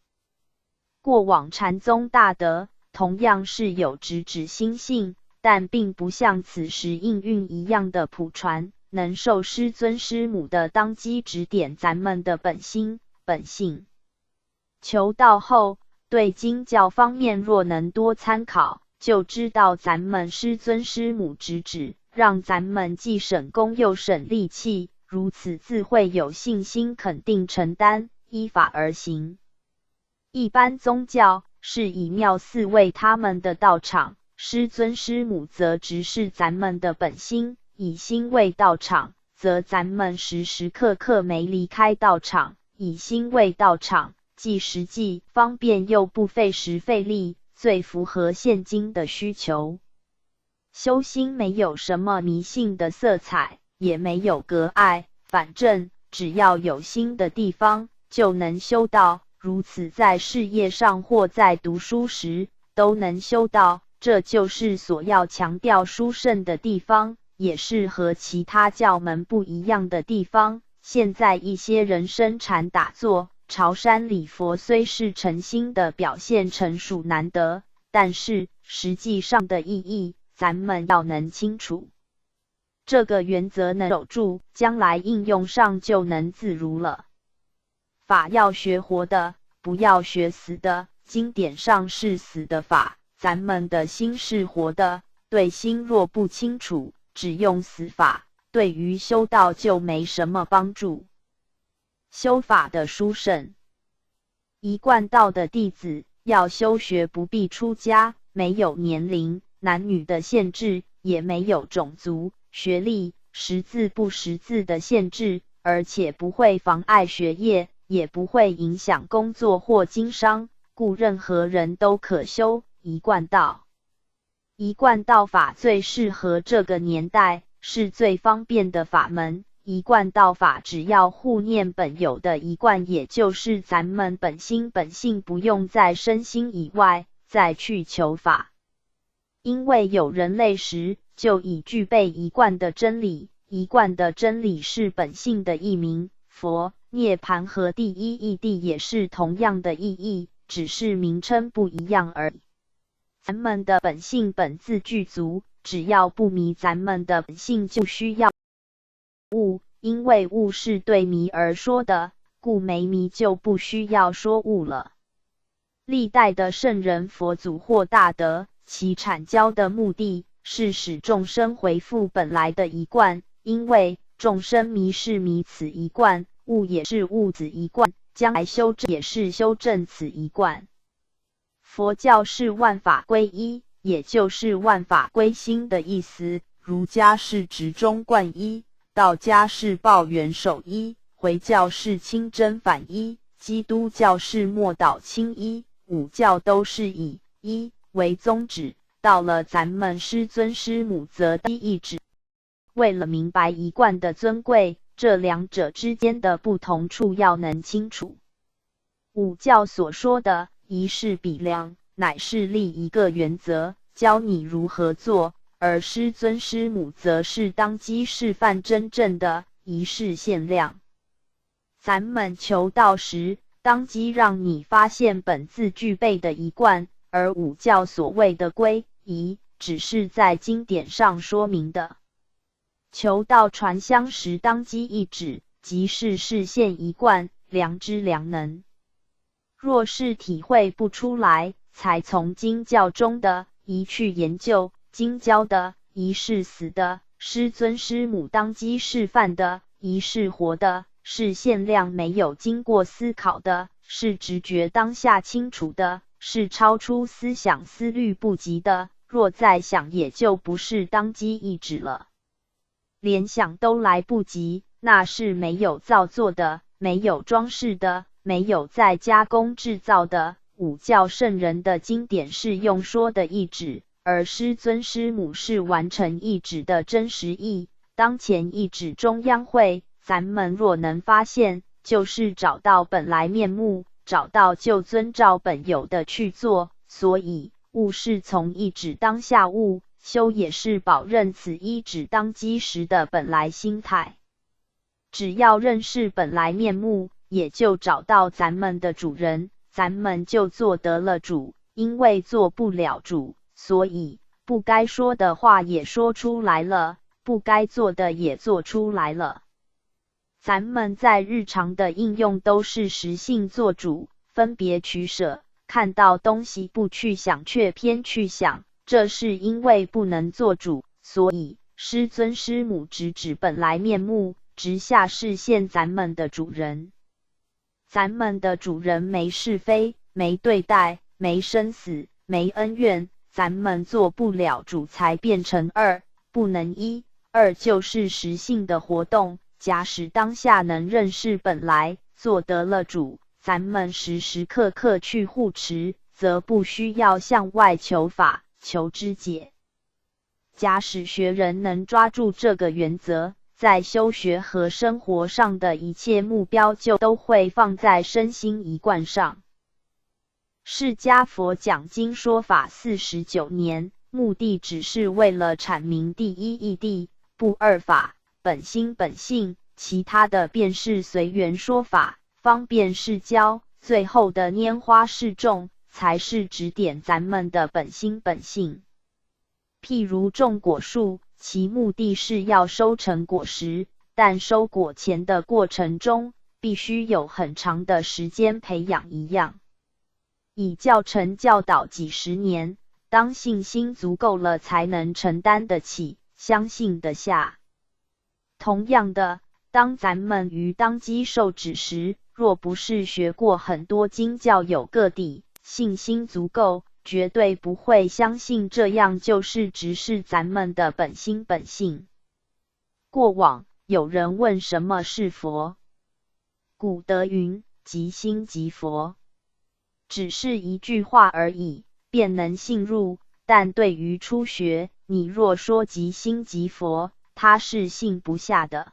过往禅宗大德同样是有直指心性，但并不像此时应运一样的普传，能受师尊师母的当机指点咱们的本心本性。求道后，对经教方面若能多参考，就知道咱们师尊师母指指，让咱们既省功又省力气，如此自会有信心肯定承担，依法而行。一般宗教是以庙寺为他们的道场，师尊师母则直视咱们的本心，以心为道场，则咱们时时刻刻没离开道场，以心为道场，既实际方便又不费时费力，最符合现今的需求。修心没有什么迷信的色彩，也没有隔碍，反正只要有心的地方，就能修道，如此在事业上或在读书时都能修道，这就是所要强调殊胜的地方，也是和其他教门不一样的地方。现在一些人生禅打坐、朝山礼佛，虽是诚心的表现，纯属难得，但是实际上的意义，咱们要能清楚。这个原则能守住，将来应用上就能自如了。法要学活的，不要学死的。经典上是死的法，咱们的心是活的。对心若不清楚，只用死法，对于修道就没什么帮助。修法的殊胜，一贯道的弟子要修学，不必出家，没有年龄、男女的限制，也没有种族、学历、识字不识字的限制，而且不会妨碍学业，也不会影响工作或经商，故任何人都可修一贯道。一贯道法最适合这个年代，是最方便的法门。一贯道法只要护念本有的一贯，也就是咱们本心本性，不用在身心以外再去求法。因为有人类时，就已具备一贯的真理。一贯的真理是本性的译名，佛、涅槃和第一义谛也是同样的意义，只是名称不一样而已。咱们的本性本自具足，只要不迷咱们的本性，就需要悟，因为悟是对迷而说的，故没迷就不需要说悟了。历代的圣人佛祖或大德，其阐教的目的是使众生回复本来的一贯，因为众生迷是迷此一贯，悟也是悟此一贯，将来修正也是修正此一贯。佛教是万法归一，也就是万法归心的意思。儒家是执中贯一，道家是抱元守一，回教是清真反一，基督教是默祷清一，五教都是以一为宗旨。到了咱们师尊师母则第一旨。为了明白一贯的尊贵，这两者之间的不同处要能清楚。五教所说的一是比量，乃是立一个原则，教你如何做；而师尊师母则是当机示范真正的一是限量。咱们求道时，当机让你发现本自具备的一贯，而五教所谓的归一，只是在经典上说明的。求道传香时，当机一指，即是示现一贯，良知良能。若是体会不出来，才从经教中的一去研究，经教的一是死的，师尊师母当机示范的一是活的，是限量没有经过思考的，是直觉当下清楚的，是超出思想思虑不及的，若再想也就不是当机一指了。连想都来不及，那是没有造作的，没有装饰的，没有再加工制造的。五教圣人的经典是用说的意指，而师尊师母是完成意指的真实意。当前意指中央会，咱们若能发现，就是找到本来面目，找到就遵照本有的去做。所以悟是从意指当下悟，修也是保认此一指当机时的本来心态。只要认识本来面目，也就找到咱们的主人，咱们就做得了主。因为做不了主，所以不该说的话也说出来了，不该做的也做出来了。咱们在日常的应用都是实性做主，分别取舍，看到东西不去想却偏去想，这是因为不能做主。所以师尊师母直指本来面目，直下示现咱们的主人。咱们的主人没是非，没对待，没生死，没恩怨，咱们做不了主才变成二，不能一。二就是实性的活动，假使当下能认识本来，做得了主，咱们时时刻刻去护持，则不需要向外求法，求知解。假使学人能抓住这个原则，在修学和生活上的一切目标就都会放在身心一贯上。释迦佛讲经说法49年，目的只是为了阐明第一义谛、不二法、本心本性，其他的便是随缘说法，方便释教。最后的拈花示众，才是指点咱们的本心本性。譬如种果树，其目的是要收成果实，但收果前的过程中，必须有很长的时间培养一样。以教程教导几十年，当信心足够了，才能承担得起，相信得下。同样的，当咱们于当机受指时，若不是学过很多经教有个底，信心足够，绝对不会相信这样就是直视咱们的本心本性。过往有人问什么是佛，古德云：即心即佛。只是一句话而已，便能信入，但对于初学，你若说即心即佛，他是信不下的。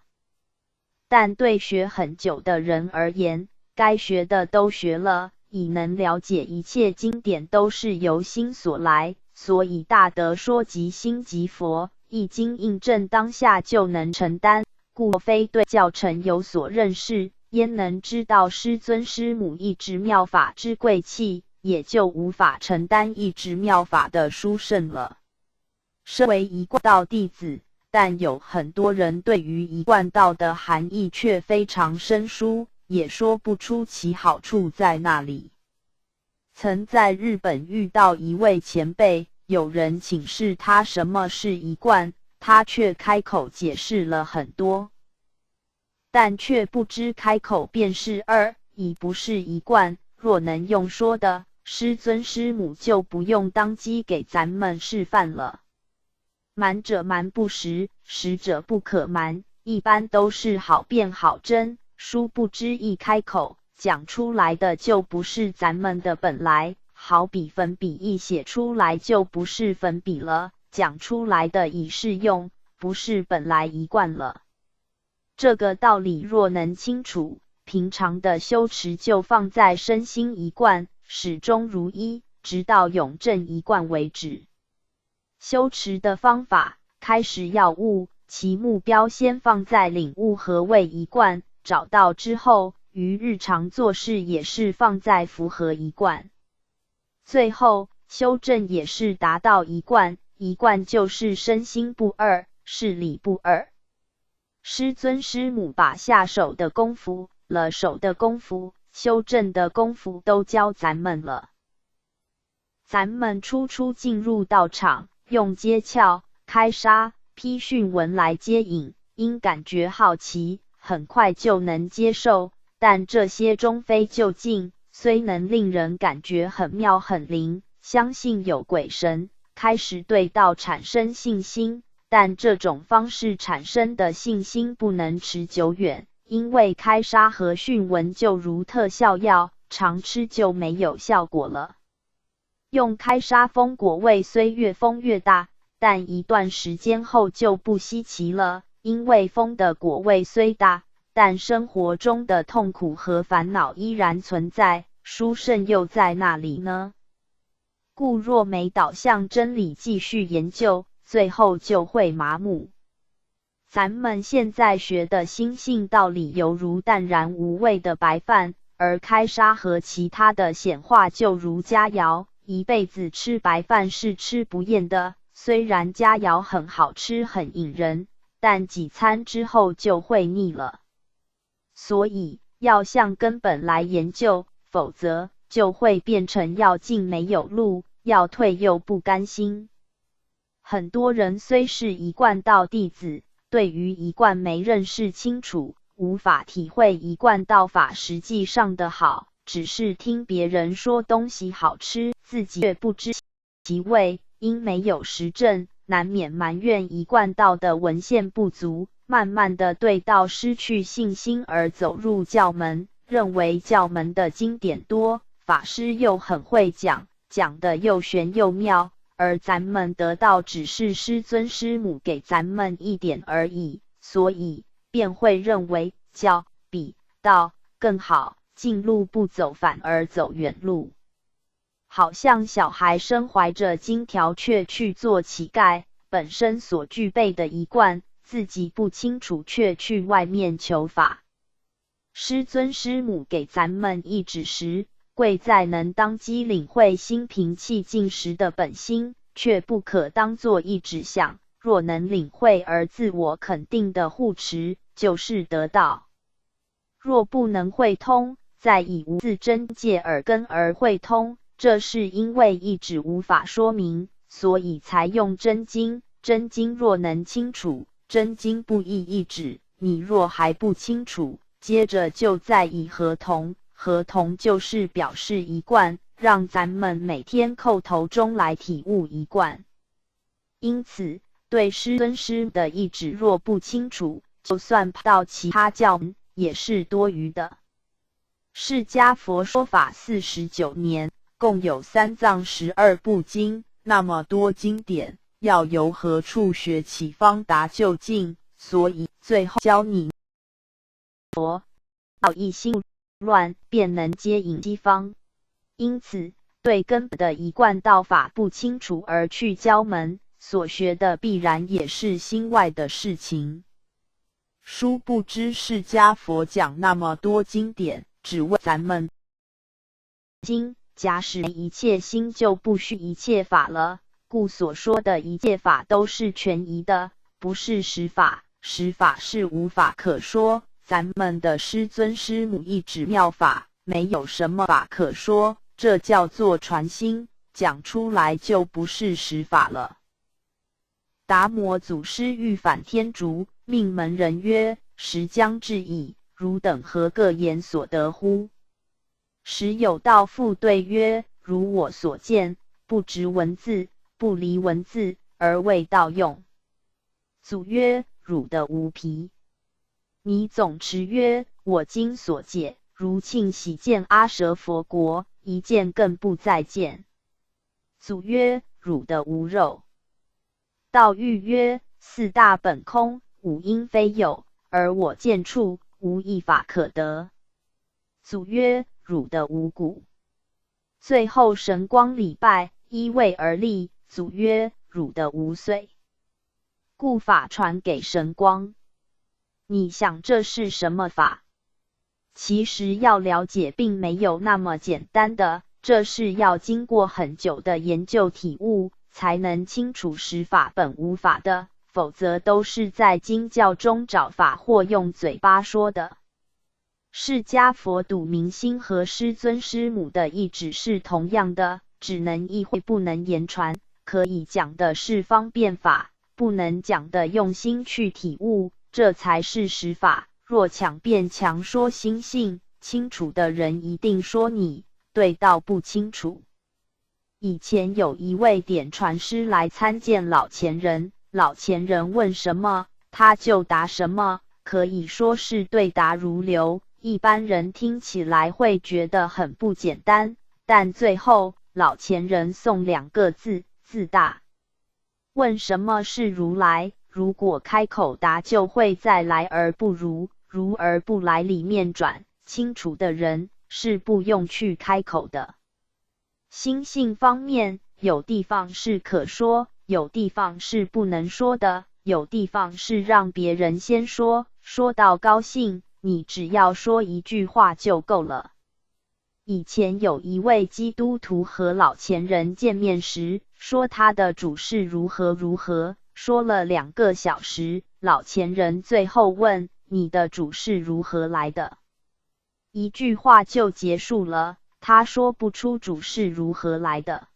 但对学很久的人而言，该学的都学了，已能了解一切经典都是由心所来，所以大德说即心即佛，一经印证当下就能承担，故非对教程有所认识，焉能知道师尊师母意志妙法之贵气，也就无法承担意志妙法的殊胜了。身为一贯道弟子，但有很多人对于一贯道的含义却非常生疏，也说不出其好处在哪里。曾在日本遇到一位前辈，有人请示他什么是一贯，他却开口解释了很多，但却不知开口便是二，已不是一贯。若能用说的，师尊师母就不用当机给咱们示范了。瞒者瞒不实，实者不可瞒，一般都是好辩好争，殊不知一开口讲出来的就不是咱们的本来。好比粉笔一写出来就不是粉笔了，讲出来的已是用，不是本来一贯了。这个道理若能清楚，平常的修持就放在身心一贯，始终如一，直到永证一贯为止。修持的方法，开始要悟，其目标先放在领悟何谓一贯，找到之后，于日常做事也是放在符合一贯。最后，修正也是达到一贯，一贯就是身心不二，事理不二。师尊师母把下手的功夫、了手的功夫、修正的功夫都教咱们了。咱们初进入道场，用接窍、开沙、批训文来接引，因感觉好奇，很快就能接受，但这些终非究竟，虽能令人感觉很妙很灵，相信有鬼神，开始对道产生信心，但这种方式产生的信心不能持久远，因为开沙和训文就如特效药，常吃就没有效果了。用开沙蜂果味虽越蜂越大，但一段时间后就不稀奇了，因为蜂的果味虽大，但生活中的痛苦和烦恼依然存在，殊胜又在那里呢？故若没导向真理继续研究，最后就会麻木。咱们现在学的心性道理犹如淡然无味的白饭，而开沙和其他的显化就如佳肴，一辈子吃白饭是吃不厌的，虽然佳肴很好吃很引人，但几餐之后就会腻了。所以要向根本来研究，否则就会变成要进没有路，要退又不甘心。很多人虽是一贯道弟子，对于一贯没认识清楚，无法体会一贯道法实际上的好，只是听别人说东西好吃，自己却不知其味，因没有实证，难免埋怨一贯道的文献不足，慢慢的对道失去信心而走入教门，认为教门的经典多，法师又很会讲，讲的又玄又妙，而咱们得到只是师尊师母给咱们一点而已，所以便会认为教比道更好，近路不走，反而走远路。好像小孩身怀着金条却去做乞丐，本身所具备的一贯，自己不清楚却去外面求法。师尊师母给咱们一指时，贵在能当机领会心平气静时的本心，却不可当作一指相。若能领会而自我肯定的护持，就是得道。若不能会通，再以无自真借耳根而会通，这是因为一指无法说明，所以才用真经。真经若能清楚，真经不易一指，你若还不清楚，接着就再以合同。合同就是表示一贯，让咱们每天叩头中来体悟一贯。因此对师尊师的一指若不清楚，就算到其他教门也是多余的。释迦佛说法49年，共有3藏12部经，那么多经典，要由何处学起方达究竟？所以最后教你要一心乱，便能接引西方。因此对根本的一贯道法不清楚而去教门，所学的必然也是心外的事情。殊不知释迦佛讲那么多经典，只为咱们经。假使一切心，就不需一切法了，故所说的一切法都是权宜的，不是实法。实法是无法可说，咱们的师尊师母一指妙法，没有什么法可说，这叫做传心，讲出来就不是实法了。达摩祖师欲返天竺，命门人曰：时将至矣，汝等何各言所得乎？时有道复对曰：如我所见，不执文字，不离文字，而为道用。祖曰：汝的无皮。弥总持曰：我今所解，如庆喜见阿舍佛国，一见更不再见。祖曰：汝的无肉。道欲曰：四大本空，五因非有，而我见处，无一法可得。祖曰：汝的无骨。最后神光礼拜，依位而立。祖曰：汝的无岁。故法传给神光。你想这是什么法？其实要了解并没有那么简单的，这是要经过很久的研究体悟，才能清楚实法本无法的，否则都是在经教中找法或用嘴巴说的。释迦佛笃明心和师尊师母的意旨是同样的，只能意会不能言传，可以讲的是方便法，不能讲的用心去体悟，这才是实法。若强辩强说心性，清楚的人一定说你对道不清楚。以前有一位点传师来参见老前人，老前人问什么，他就答什么，可以说是对答如流。一般人听起来会觉得很不简单，但最后老前人送2个字：自大。问什么是如来？如果开口答就会在来而不如，如而不来里面转，清楚的人是不用去开口的。心性方面，有地方是可说，有地方是不能说的，有地方是让别人先说，说到高兴，你只要说一句话就够了。以前有一位基督徒和老前人见面时，说他的主事如何如何，说了2个小时，老前人最后问：你的主事如何来的？一句话就结束了，他说不出主事如何来的。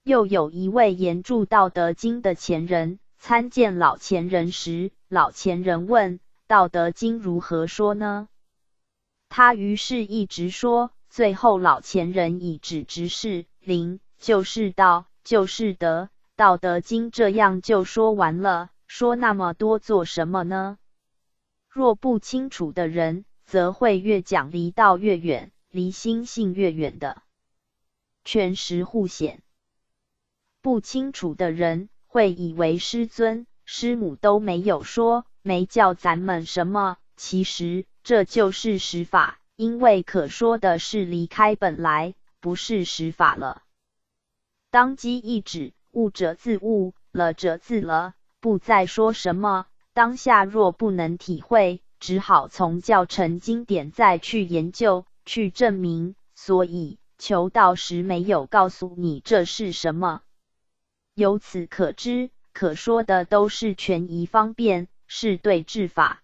又有一位研著《道德经》的前人，参见老前人时，老前人问：道德经如何说呢？他于是一直说，最后老前人以指直是灵，就是道，就是德，道德经这样就说完了，说那么多做什么呢？若不清楚的人，则会越讲离道越远，离心性越远的。全实互显。不清楚的人会以为师尊师母都没有说，没叫咱们什么，其实这就是实法，因为可说的是离开本来，不是实法了。当机一指，悟者自悟，了者自了，不再说什么。当下若不能体会，只好从教程经典再去研究，去证明。所以求道时没有告诉你这是什么。由此可知，可说的都是权宜方便，是对治法。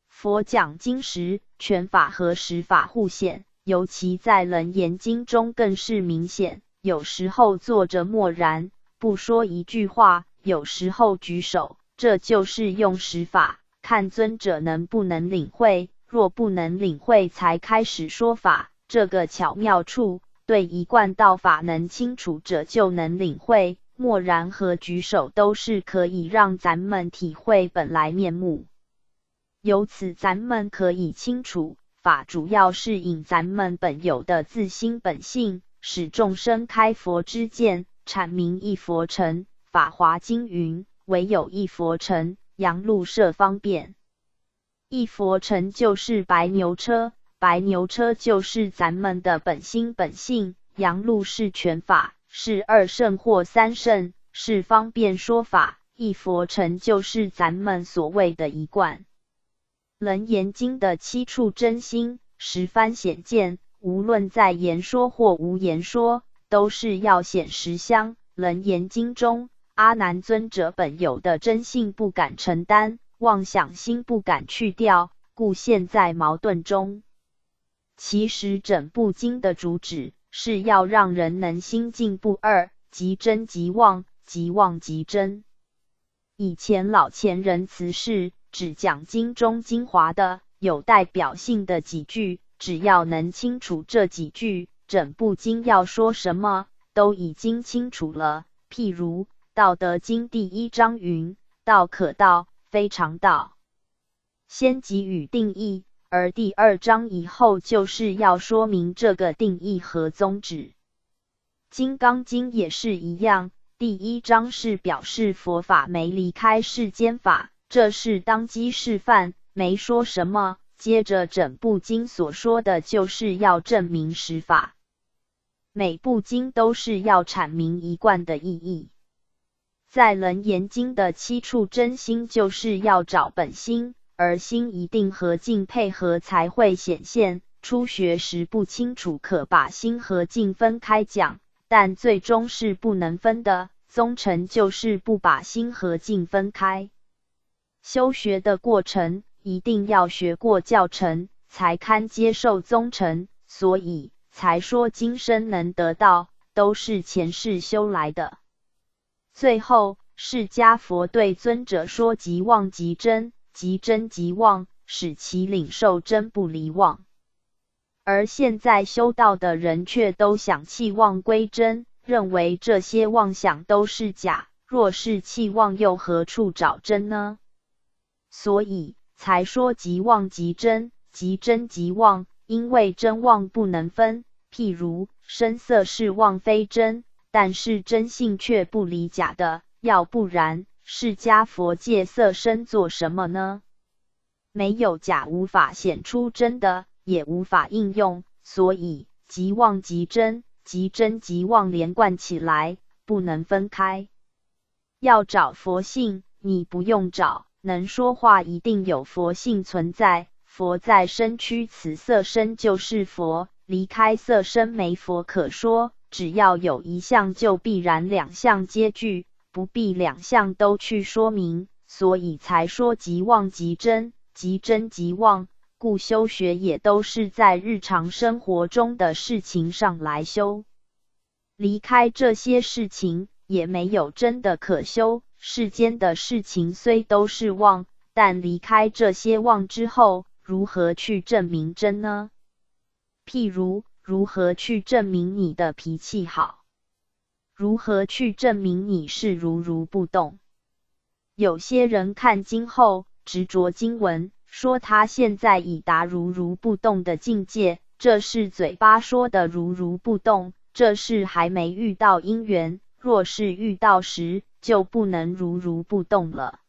佛讲经时，权法和实法互显，尤其在楞严经中更是明显。有时候坐着默然，不说一句话，有时候举手，这就是用实法，看尊者能不能领会，若不能领会才开始说法。这个巧妙处，对一贯道法能清楚者就能领会，默然和举手都是可以让咱们体会本来面目。由此咱们可以清楚，法主要是引咱们本有的自心本性，使众生开佛之见，阐明一佛乘。法华经云：唯有一佛乘，羊鹿设方便。一佛乘就是白牛车，白牛车就是咱们的本心本性，羊鹿是权法，是二乘或三乘，是方便说法。一佛乘就是咱们所谓的一贯。楞严经的七处真心十番显见，无论在言说或无言说，都是要显实相。楞严经中，阿难尊者本有的真性不敢承担，妄想心不敢去掉，故陷在矛盾中。其实整部经的主旨是要让人能心静不二，即真即妄，即妄即真。以前老前人辞世，只讲经中精华的有代表性的几句，只要能清楚这几句，整部经要说什么都已经清楚了。譬如道德经第1章云：道可道，非常道。先给予定义，而第2章以后就是要说明这个定义和宗旨。金刚经也是一样，第1章是表示佛法没离开世间法，这是当机示范，没说什么。接着整部经所说的就是要证明实法，每部经都是要阐明一贯的意义。在楞严经的七处真心，就是要找本心，而心一定和境配合才会显现。初学时不清楚，可把心和境分开讲，但最终是不能分的。宗成就是不把心和境分开。修学的过程一定要学过教程，才堪接受宗成，所以才说今生能得到，都是前世修来的。最后，释迦佛对尊者说：即妄即真，即真即妄，使其领受真不离妄。而现在修道的人却都想弃妄归真，认为这些妄想都是假，若是弃妄，又何处找真呢？所以才说即妄即真，即真即妄，因为真妄不能分。譬如声色是妄非真，但是真性却不离假的，要不然释迦佛借色身做什么呢？没有假，无法显出真的，也无法应用，所以即妄即真，即真即妄连贯起来，不能分开。要找佛性，你不用找，能说话一定有佛性存在，佛在身躯，此色身就是佛，离开色身没佛可说，只要有一项就必然两项皆具，不必两项都去说明，所以才说即妄即真，即真即妄。故修学也都是在日常生活中的事情上来修，离开这些事情也没有真的可修。世间的事情虽都是妄，但离开这些妄之后，如何去证明真呢？譬如，如何去证明你的脾气好？如何去证明你是如如不动？有些人看经后，执着经文，说他现在已达如如不动的境界，这是嘴巴说的如如不动，这是还没遇到因缘，若是遇到时，就不能如如不动了。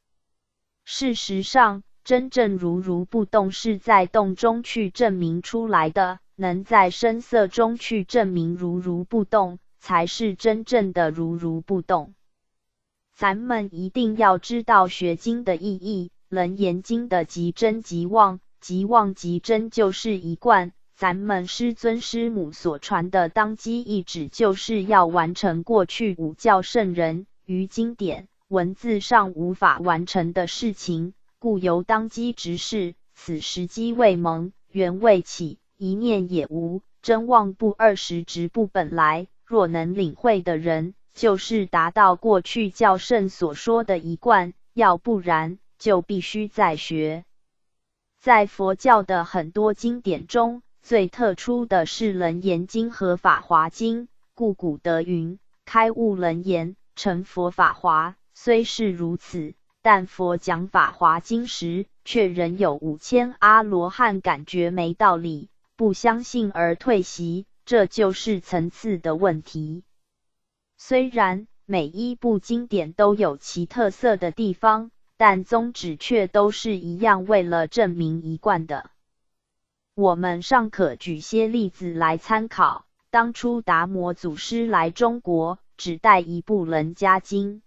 事实上，真正如不动是在动中去证明出来的，能在声色中去证明如不动，才是真正的如不动。咱们一定要知道学经的意义，楞严经的即真即妄，即妄即真就是一贯。咱们师尊师母所传的当机一指，就是要完成过去五教圣人于经典文字上无法完成的事情，故由当机直示。此时机未萌，缘未起，一念也无，真妄不二时直不本来。若能领会的人，就是达到过去教圣所说的一贯，要不然就必须再学。在佛教的很多经典中，最特殊的是楞严经和法华经，故古德云：开悟楞严，成佛法华。虽是如此，但佛讲法华经时，却仍有5000阿罗汉感觉没道理，不相信而退席，这就是层次的问题。虽然每一部经典都有其特色的地方，但宗旨却都是一样，为了证明一贯的。我们尚可举些例子来参考。当初达摩祖师来中国，只带一部《楞伽经》。《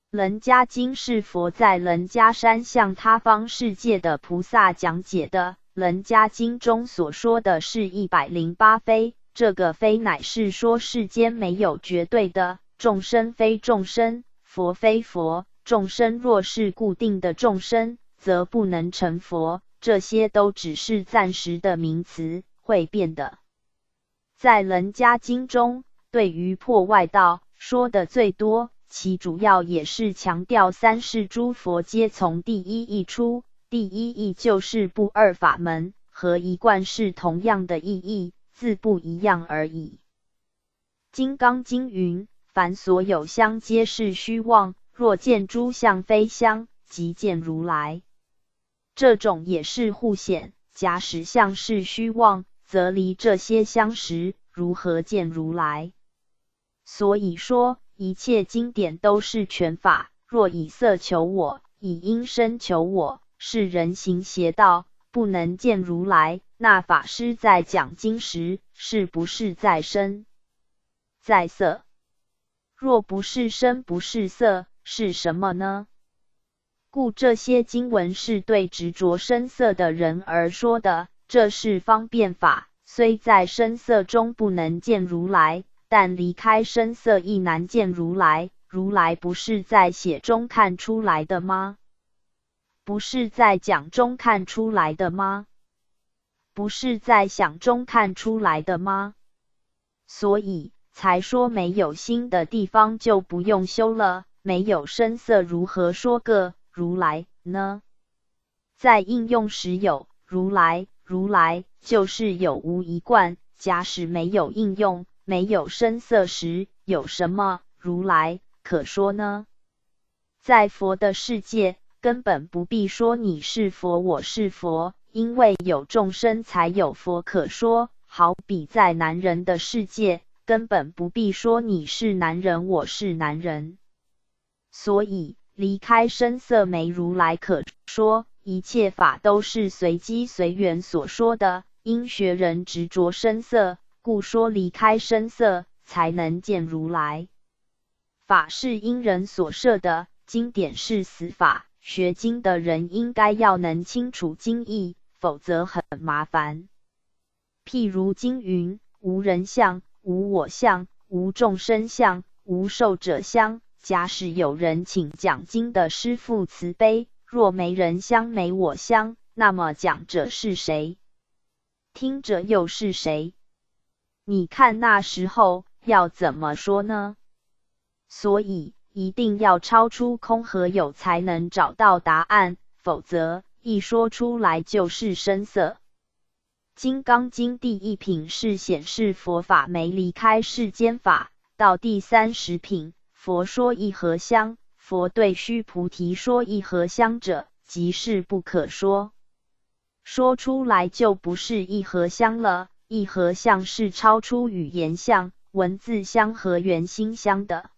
楞伽经》是佛在楞伽山向他方世界的菩萨讲解的。《楞伽经》中所说的是108非，这个非乃是说世间没有绝对的，众生非众生，佛非佛。众生若是固定的众生，则不能成佛。这些都只是暂时的名词，会变的。在《楞伽经》中，对于破外道说的最多，其主要也是强调三世诸佛皆从第一义出。第一义就是不二法门，和一贯是同样的意义，字不一样而已。金刚经云：凡所有相皆是虚妄，若见诸相非相，即见如来。这种也是互显，假使相是虚妄，则离这些相时，如何见如来？所以说，一切经典都是权法，若以色求我，以音声求我，是人行邪道，不能见如来。那法师在讲经时，是不是在声在色？若不是声不是色，是什么呢？故这些经文是对执着声色的人而说的，这是方便法。虽在声色中不能见如来，但离开声色亦难见如来。如来不是在写中看出来的吗？不是在讲中看出来的吗？不是在想中看出来的吗？所以才说没有心的地方就不用修了，没有声色如何说个如来呢？在应用时有如来，如来就是有无一贯。假使没有应用，没有声色时，有什么如来可说呢？在佛的世界，根本不必说你是佛我是佛，因为有众生才有佛可说。好比在男人的世界，根本不必说你是男人我是男人。所以离开声色没如来可说，一切法都是随机随缘所说的，因学人执着声色，故说离开声色才能见如来。法是因人所设的，经典是死法，学经的人应该要能清楚经义，否则很麻烦。譬如经云：无人相，无我相，无众生相，无寿者相。假使有人请讲经的师父慈悲，若没人相没我相，那么讲者是谁？听者又是谁？你看那时候要怎么说呢？所以一定要超出空和有才能找到答案，否则一说出来就是声色。金刚经第一品是显示佛法没离开世间法，到第30品佛说一合相，佛对须菩提说一合相者，即是不可说。说出来就不是一合相了，一合相是超出语言相、文字相和缘心相的。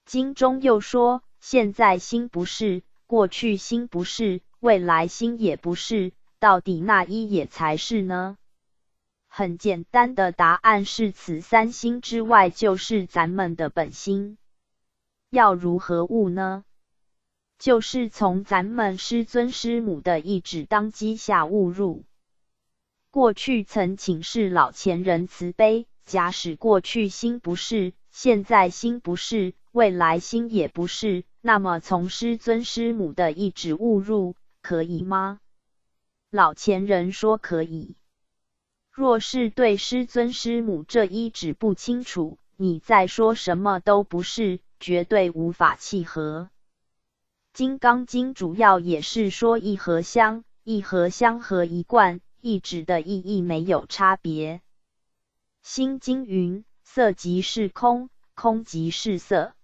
经中又说，现在心不是，过去心不是，未来心也不是，到底那一也才是呢？很简单的答案是，此三心之外就是咱们的本心。要如何悟呢？就是从咱们师尊师母的意指当机下悟入。过去曾请示老前人慈悲，假使过去心不是，现在心不是，未来心也不是，那么从师尊师母的意指悟入，可以吗？老前人说可以。若是对师尊师母这一指不清楚，你再说什么都不是，绝对无法契合。金刚经主要也是说一合相，一合相和一贯，一指的意义没有差别。心经云：色即是空，空即是色，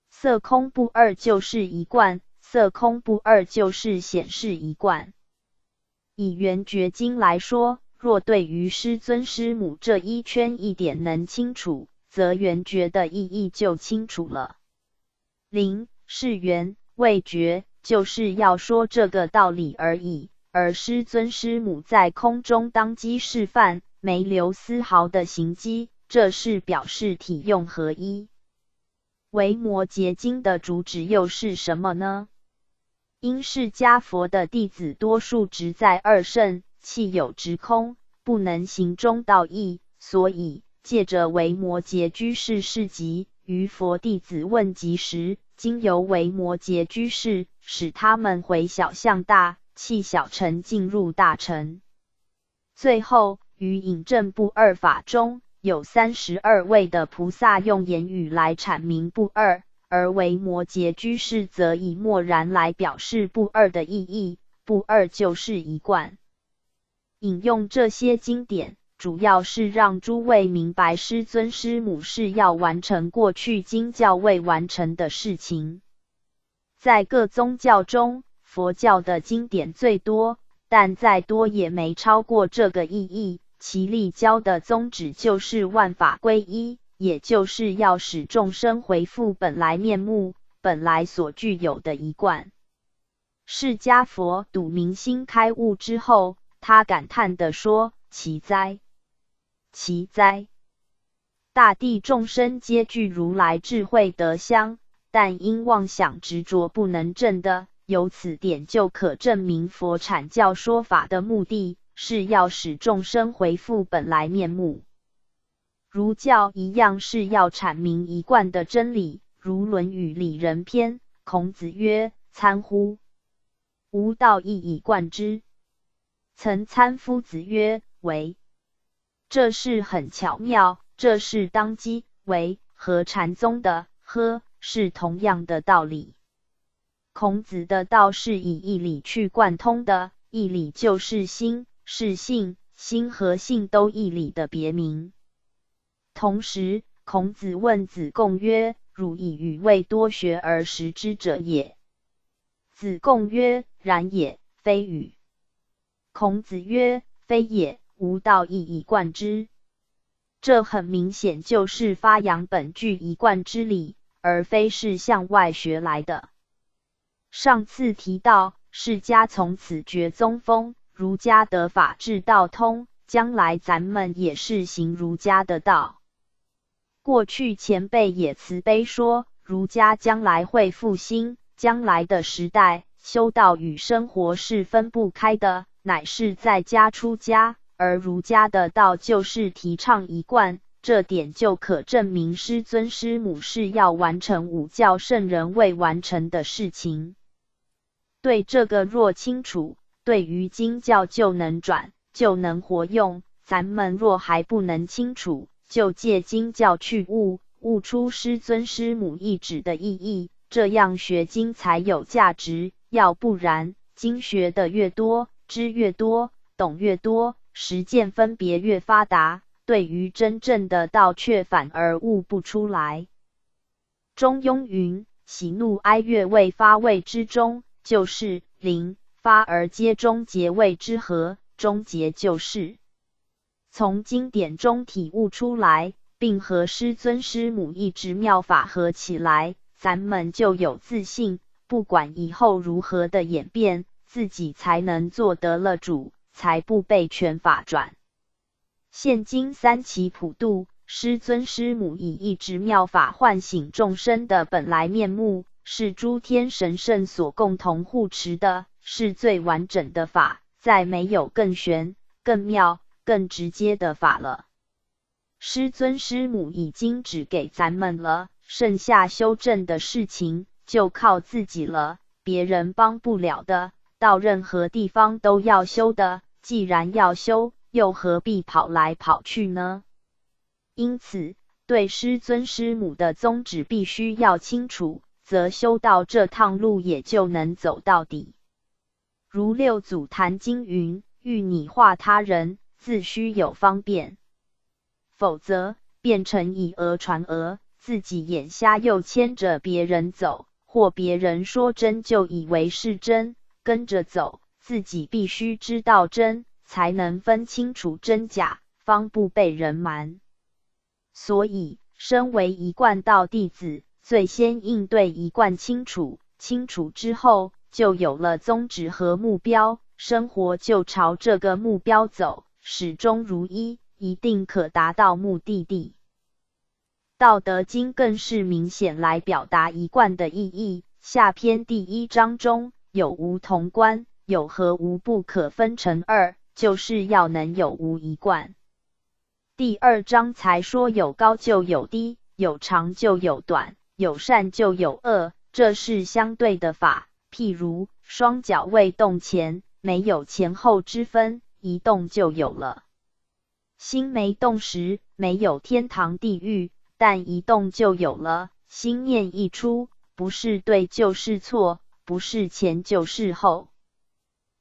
色空不二就是一贯，色空不二就是显示一贯。以圆觉经来说，若对于师尊师母这一圈一点能清楚，则圆觉的意义就清楚了。灵是圆，味觉就是要说这个道理而已。而师尊师母在空中当机示范，没留丝毫的行迹，这是表示体用合一。维摩诘经的主旨又是什么呢？因释迦佛的弟子多数执在二圣，弃有执空，不能行中道义，所以借着维摩诘居士事迹，于佛弟子问及时，经由维摩诘居士使他们回小向大，弃小乘进入大乘。最后于引证不二法中，有32位的菩萨用言语来阐明不二，而维摩诘居士则以默然来表示不二的意义，不二就是一贯。引用这些经典，主要是让诸位明白师尊师母是要完成过去经教未完成的事情。在各宗教中，佛教的经典最多，但再多也没超过这个意义。其立教的宗旨就是万法归一，也就是要使众生回复本来面目，本来所具有的一贯。释迦佛睹明心开悟之后，他感叹地说：奇哉！奇哉！大地众生皆具如来智慧德相，但因妄想执着不能证的。由此点就可证明佛阐教说法的目的是要使众生回复本来面目。儒教一样是要阐明一贯的真理，如《论语·里仁篇》，孔子曰：参乎！吾道一以贯之。曾参夫子曰：为。这是很巧妙，这是当机。为和禅宗的呵是同样的道理。孔子的道是以义理去贯通的，义理就是心，是性，心和性都义理的别名。同时，孔子问子贡曰：汝以语未多学而识之者也。子贡曰：然也，非语。孔子曰：非也，吾道一以贯之。这很明显就是发扬本具一贯之理，而非是向外学来的。上次提到，释迦从此觉宗风，儒家的法治道通，将来咱们也是行儒家的道。过去前辈也慈悲说，儒家将来会复兴，将来的时代，修道与生活是分不开的，乃是在家出家，而儒家的道就是提倡一贯，这点就可证明师尊师母是要完成五教圣人未完成的事情。对这个若清楚，对于经教就能转，就能活用。咱们若还不能清楚，就借经教去悟出师尊师母意旨的意义，这样学经才有价值。要不然，经学的越多，知越多，懂越多，实践分别越发达，对于真正的道却反而悟不出来。中庸云：喜怒哀乐未发谓之中，就是灵，发而皆终结谓之和，终结就是从经典中体悟出来，并和师尊师母意旨妙法合起来，咱们就有自信，不管以后如何的演变，自己才能做得了主，才不被权法转。现今三期普渡，师尊师母以一直妙法唤醒众生的本来面目，是诸天神圣所共同护持的，是最完整的法，再没有更玄、更妙、更直接的法了。师尊师母已经指给咱们了，剩下修正的事情就靠自己了，别人帮不了的，到任何地方都要修的，既然要修，又何必跑来跑去呢？因此，对师尊师母的宗旨必须要清楚，则修到这趟路也就能走到底。如六祖坛经云：欲你化他人，自须有方便，否则变成以讹传讹，自己眼瞎又牵着别人走，或别人说真就以为是真，跟着走，自己必须知道真，才能分清楚真假，方不被人瞒。所以，身为一贯道弟子，最先应对一贯清楚，清楚之后，就有了宗旨和目标，生活就朝这个目标走，始终如一，一定可达到目的地。道德经更是明显来表达一贯的意义。下篇第1章中，有无同观，有和无不可分成二，就是要能有无一贯。第2章才说有高就有低，有长就有短，有善就有恶，这是相对的法。譬如双脚未动前，没有前后之分，一动就有了。心没动时，没有天堂地狱，但一动就有了。心念一出，不是对就是错，不是前就是后。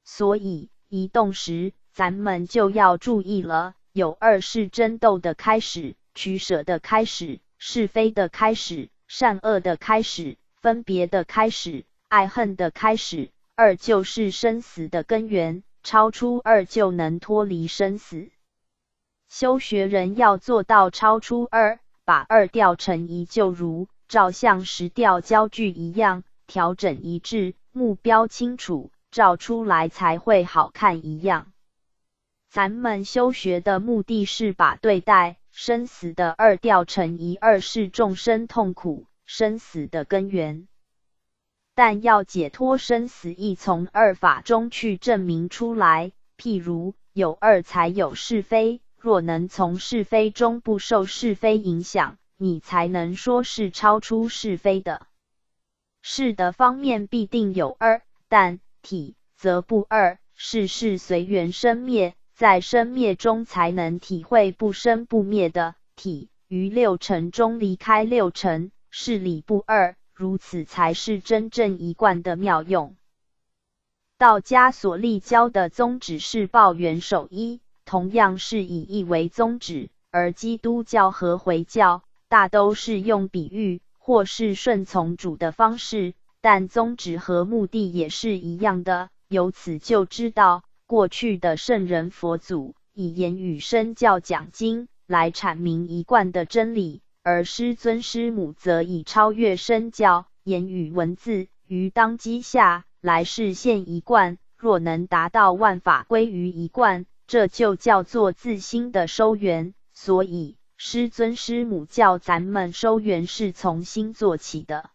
所以一动时，咱们就要注意了。有二是争斗的开始，取舍的开始，是非的开始，善恶的开始，分别的开始，爱恨的开始。二就是生死的根源，超出二就能脱离生死。修学人要做到超出二，把二调成一，就如照相时调焦距一样，调整一致，目标清楚，照出来才会好看一样。咱们修学的目的是把对待生死的二调成一，二是众生痛苦生死的根源。但要解脱生死，亦从二法中去证明出来。譬如有二才有是非，若能从是非中不受是非影响，你才能说是超出是非的。事的方面必定有二，但体则不二，事事随缘生灭，在生灭中才能体会不生不灭的体，于六尘中离开六尘，事理不二，如此才是真正一贯的妙用。道家所立教的宗旨是报元守一，同样是以一为宗旨，而基督教和回教大都是用比喻或是顺从主的方式，但宗旨和目的也是一样的。由此就知道，过去的圣人佛祖以言语身教讲经来阐明一贯的真理，而师尊师母则以超越身教言语文字于当机下来实现一贯。若能达到万法归于一贯，这就叫做自心的收圆。所以师尊师母教咱们收圆是从心做起的。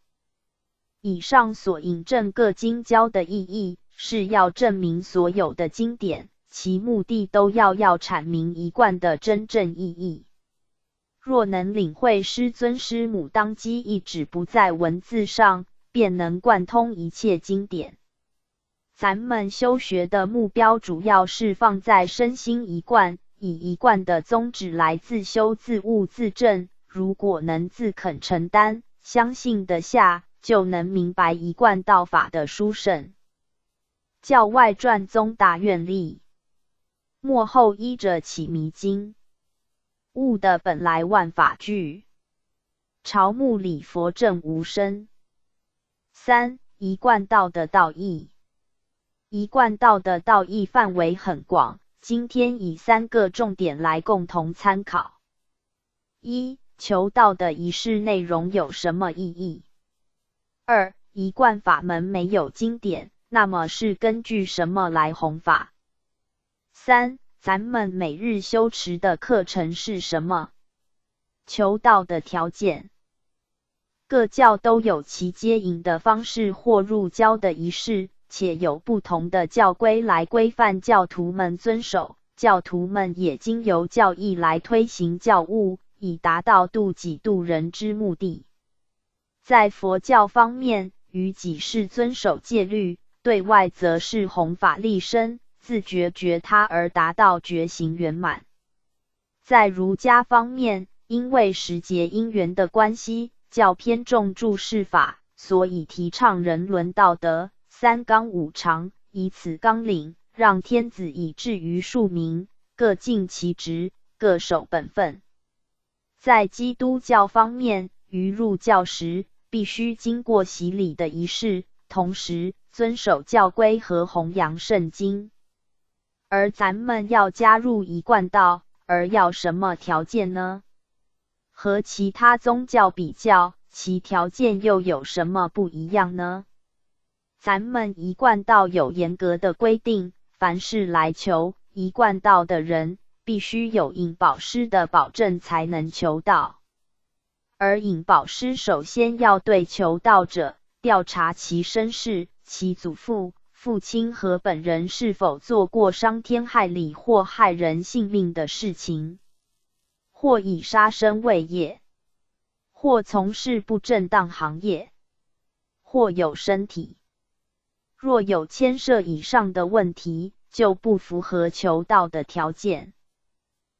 以上所引证各经教的意义，是要证明所有的经典，其目的都要阐明一贯的真正意义。若能领会师尊师母当机一指不在文字上，便能贯通一切经典。咱们修学的目标主要是放在身心一贯，以一贯的宗旨来自修自悟自证。如果能自肯承担，相信得下，就能明白一贯道法的殊胜。教外传宗大愿力，末后依着起迷经，悟的本来万法具，朝目礼佛正无生。3. 一贯道的道义。一贯道的道义范围很广，今天以3个重点来共同参考。1. 求道的仪式内容有什么意义？2. 一贯法门没有经典，那么是根据什么来弘法？3. 咱们每日修持的课程是什么？求道的条件。各教都有其接引的方式或入教的仪式，且有不同的教规来规范教徒们遵守。教徒们也经由教义来推行教务，以达到度己度人之目的。在佛教方面，于己是遵守戒律，对外则是弘法利生，自觉觉他而达到觉行圆满。在儒家方面，因为时节因缘的关系，较偏重注释法，所以提倡人伦道德、三纲五常，以此纲领，让天子以至于庶民，各尽其职，各守本分。在基督教方面，于入教时，必须经过洗礼的仪式，同时遵守教规和弘扬圣经。而咱们要加入一贯道，而要什么条件呢？和其他宗教比较，其条件又有什么不一样呢？咱们一贯道有严格的规定，凡是来求一贯道的人，必须有引导师的保证才能求道。而引导师首先要对求道者调查其身世、其祖父、父亲和本人是否做过伤天害理或害人性命的事情，或以杀生为业，或从事不正当行业，或有身体。若有牵涉以上的问题，就不符合求道的条件。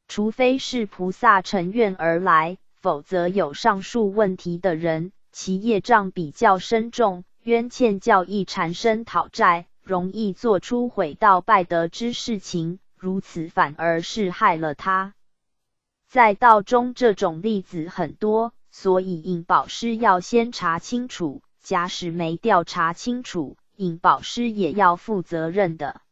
除非是菩萨乘愿而来，否则有上述问题的人，其业障比较深重，冤欠较易缠身讨债，容易做出毁道败德之事情，如此反而是害了他。在道中这种例子很多，所以引导师要先查清楚，假使没调查清楚，引导师也要负责任的。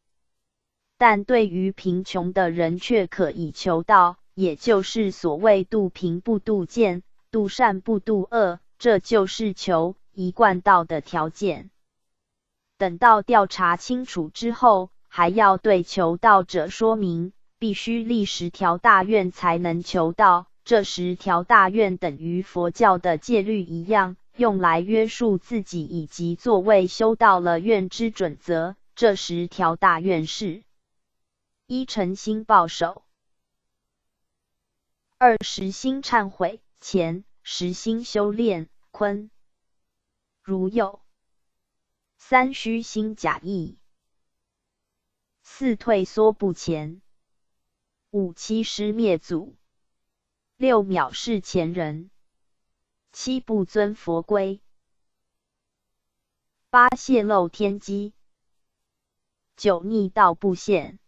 但对于贫穷的人却可以求道，也就是所谓度贫不度贱，度善不度恶，这就是求一贯道的条件。等到调查清楚之后，还要对求道者说明，必须立10条大愿才能求道。这10条大愿等于佛教的戒律一样，用来约束自己以及作为修道了愿之准则。这10条大愿是：1. 诚心报守， 2. 实心忏悔，前实心修炼，坤如有。3. 虚心假意， 4. 退缩不前， 5. 欺师灭祖， 6. 藐视前人， 7. 不遵佛规， 8. 泄露天机， 9. 逆道不现，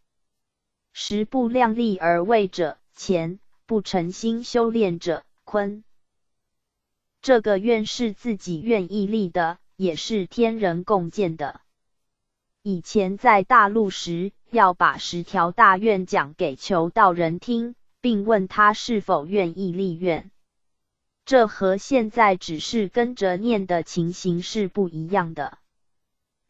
10. 不量力而为者，前不诚心修炼者，坤。这个愿是自己愿意立的，也是天人共建的。以前在大陆时，要把10条大愿讲给求道人听，并问他是否愿意立愿。这和现在只是跟着念的情形是不一样的。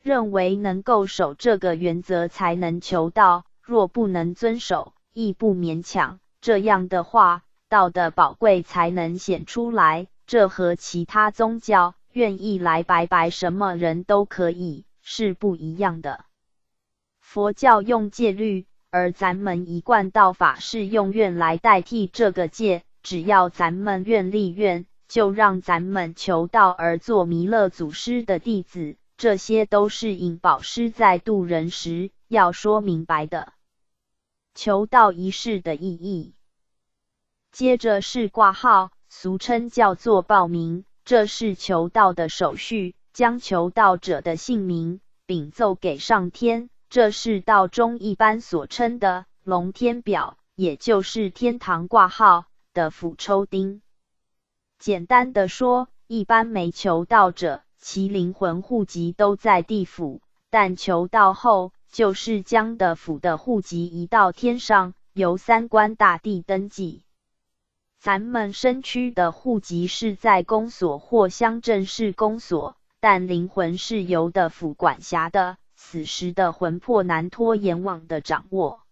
认为能够守这个原则才能求道，若不能遵守，亦不勉强。这样的话，道的宝贵才能显出来。这和其他宗教愿意来拜拜什么人都可以，是不一样的。佛教用戒律，而咱们一贯道法是用愿来代替这个戒。只要咱们愿立愿，就让咱们求道而做弥勒祖师的弟子。这些都是引导师在度人时要说明白的。求道仪式的意义。接着是挂号，俗称叫做报名，这是求道的手续，将求道者的姓名禀奏给上天，这是道中一般所称的龙天表，也就是天堂挂号的府抽丁。简单的说，一般没求道者，其灵魂户籍都在地府，但求道后，就是将的府的户籍移到天上，由三官大帝登记。咱们身躯的户籍是在公所或乡镇市公所，但灵魂是由的府管辖的，死时的魂魄难脱阎王的掌握。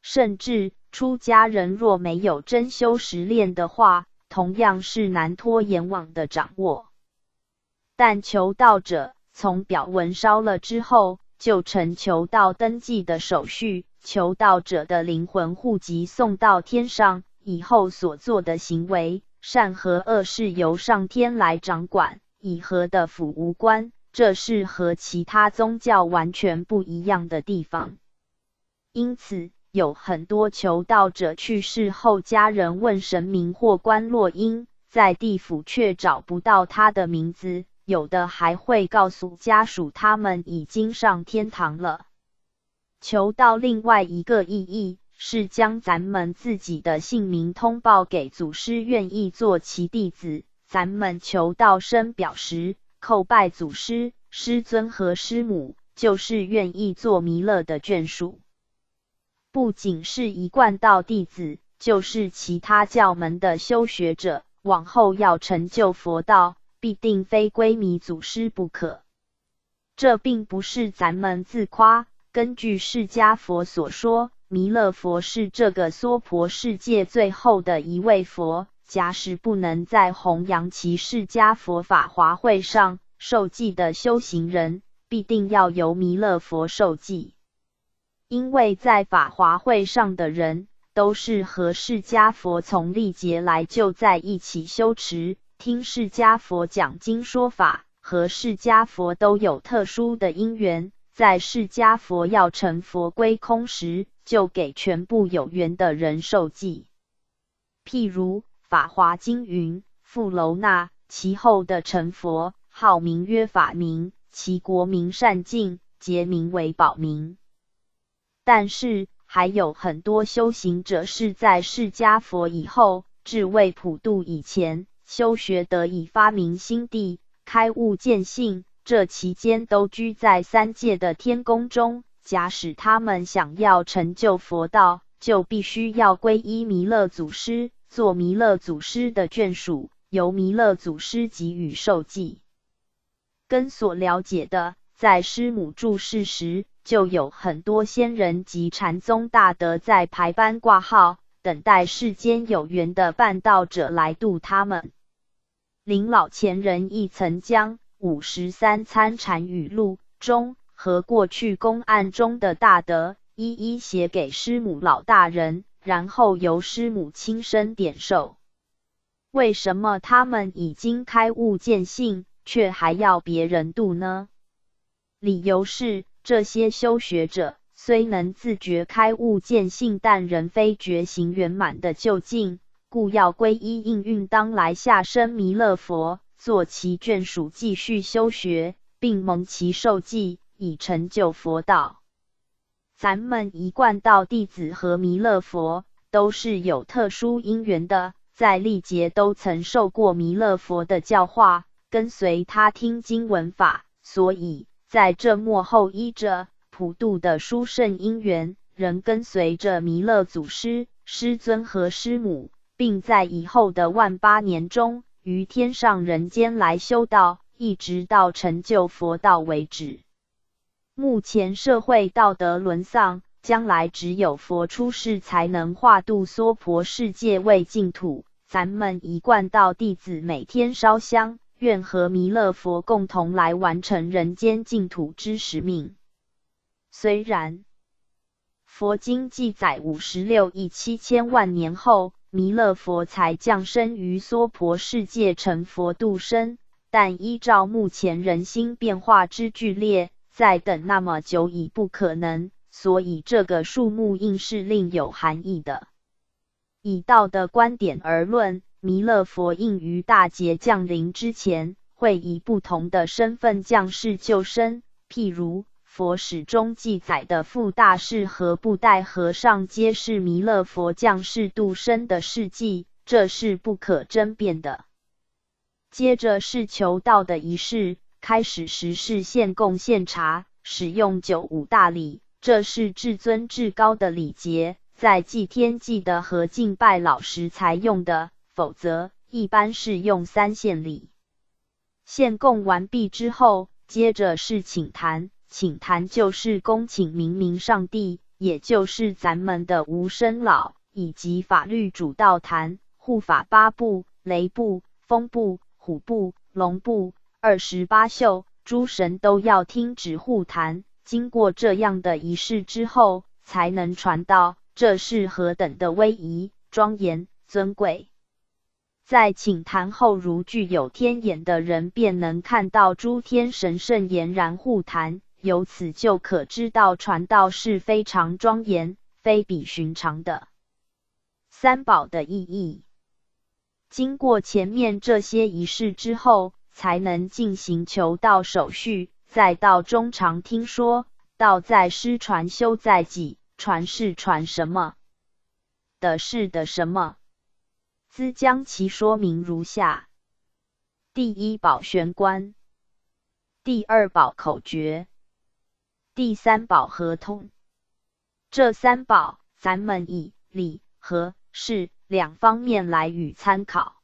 甚至出家人若没有真修实练的话，同样是难脱阎王的掌握。但求道者从表文烧了之后，就成求道登记的手续，求道者的灵魂户籍送到天上以后所做的行为，善和恶是由上天来掌管，以和的府无关，这是和其他宗教完全不一样的地方。因此有很多求道者去世后，家人问神明或观落阴，在地府却找不到他的名字，有的还会告诉家属他们已经上天堂了。求道另外一个意义是将咱们自己的姓名通报给祖师，愿意做其弟子。咱们求道深表时，叩拜祖师、师尊和师母，就是愿意做弥勒的眷属。不仅是一贯道弟子，就是其他教门的修学者，往后要成就佛道，必定非归弥祖师不可。这并不是咱们自夸，根据释迦佛所说，弥勒佛是这个娑婆世界最后的一位佛，假使不能在弘扬其释迦佛法华会上受记的修行人，必定要由弥勒佛受记。因为在法华会上的人，都是和释迦佛从历劫来就在一起修持，听释迦佛讲经说法，和释迦佛都有特殊的因缘，在释迦佛要成佛归空时，就给全部有缘的人受记。譬如法华经云，富楼那其后的成佛，号名曰法明，其国名善净，节名为宝明。但是还有很多修行者是在释迦佛以后，至未普度以前，修学得以发明心地，开悟见性，这期间都居在三界的天宫中。假使他们想要成就佛道，就必须要皈依弥勒祖师，做弥勒祖师的眷属，由弥勒祖师给予受记。跟所了解的，在师母住世时，就有很多仙人及禅宗大德在排班挂号，等待世间有缘的办道者来度他们。林老前人亦曾将53参禅语录中和过去公案中的大德一一写给师母老大人，然后由师母亲身点受。为什么他们已经开悟见性，却还要别人度呢？理由是，这些修学者虽能自觉开悟见性，但仍非觉行圆满的究竟，故要皈依应运当来下生弥勒佛，做其眷属继续修学，并蒙其受记，以成就佛道。咱们一贯道弟子和弥勒佛都是有特殊因缘的，在历劫都曾受过弥勒佛的教化，跟随他听经闻法，所以在这末后依着普度的殊胜因缘，仍跟随着弥勒祖师、师尊和师母，并在以后的18000年中，于天上人间来修道，一直到成就佛道为止。目前社会道德沦丧，将来只有佛出世才能化度娑婆世界为净土。咱们一贯道弟子每天烧香，愿和弥勒佛共同来完成人间净土之使命。虽然佛经记载56亿7000万年后，弥勒佛才降生于娑婆世界成佛度生，但依照目前人心变化之剧烈，再等那么久已不可能，所以这个数目应是另有含义的。以道的观点而论，弥勒佛应于大劫降临之前，会以不同的身份降世救生。譬如佛史中记载的富大士和布袋和尚，皆是弥勒佛降世度生的事迹，这是不可争辩的。接着是求道的仪式，开始时是献供献茶，使用酒五大礼，这是至尊至高的礼节，在祭天祭的和敬拜老时才用的，否则一般是用3献礼。献供完毕之后，接着是请坛。请坛就是恭请明明上帝，也就是咱们的无生老，以及法律主道坛、护法八部、雷部、风部、虎部、龙部、28宿，诸神都要听旨护坛。经过这样的仪式之后，才能传道，这是何等的威仪、庄严、尊贵。在请坛后，如具有天眼的人便能看到诸天神圣俨然护坛，由此就可知道传道是非常庄严，非比寻常的。三宝的意义，经过前面这些仪式之后，才能进行求道手续，再到中常听说，道在师传修在己，传是传什么，的是的什么。兹将其说明如下：第一宝玄关，第二宝口诀，第三宝合通。这三宝，咱们以理和事两方面来予参考。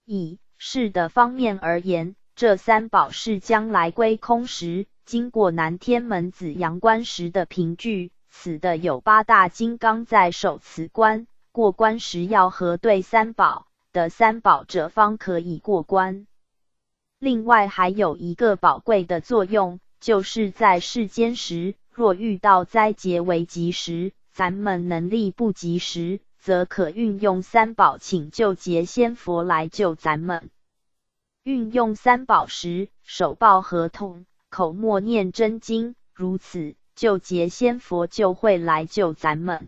以事的方面而言，这三宝是将来归空时，经过南天门紫阳关时的凭据，此的有八大金刚在守此关，过关时要核对三宝，的三宝者方可以过关。另外还有一个宝贵的作用，就是在世间时，若遇到灾劫危急时，咱们能力不及时，则可运用三宝请救劫仙佛来救咱们。运用三宝时，手抱合同，口默念真经，如此救劫仙佛就会来救咱们。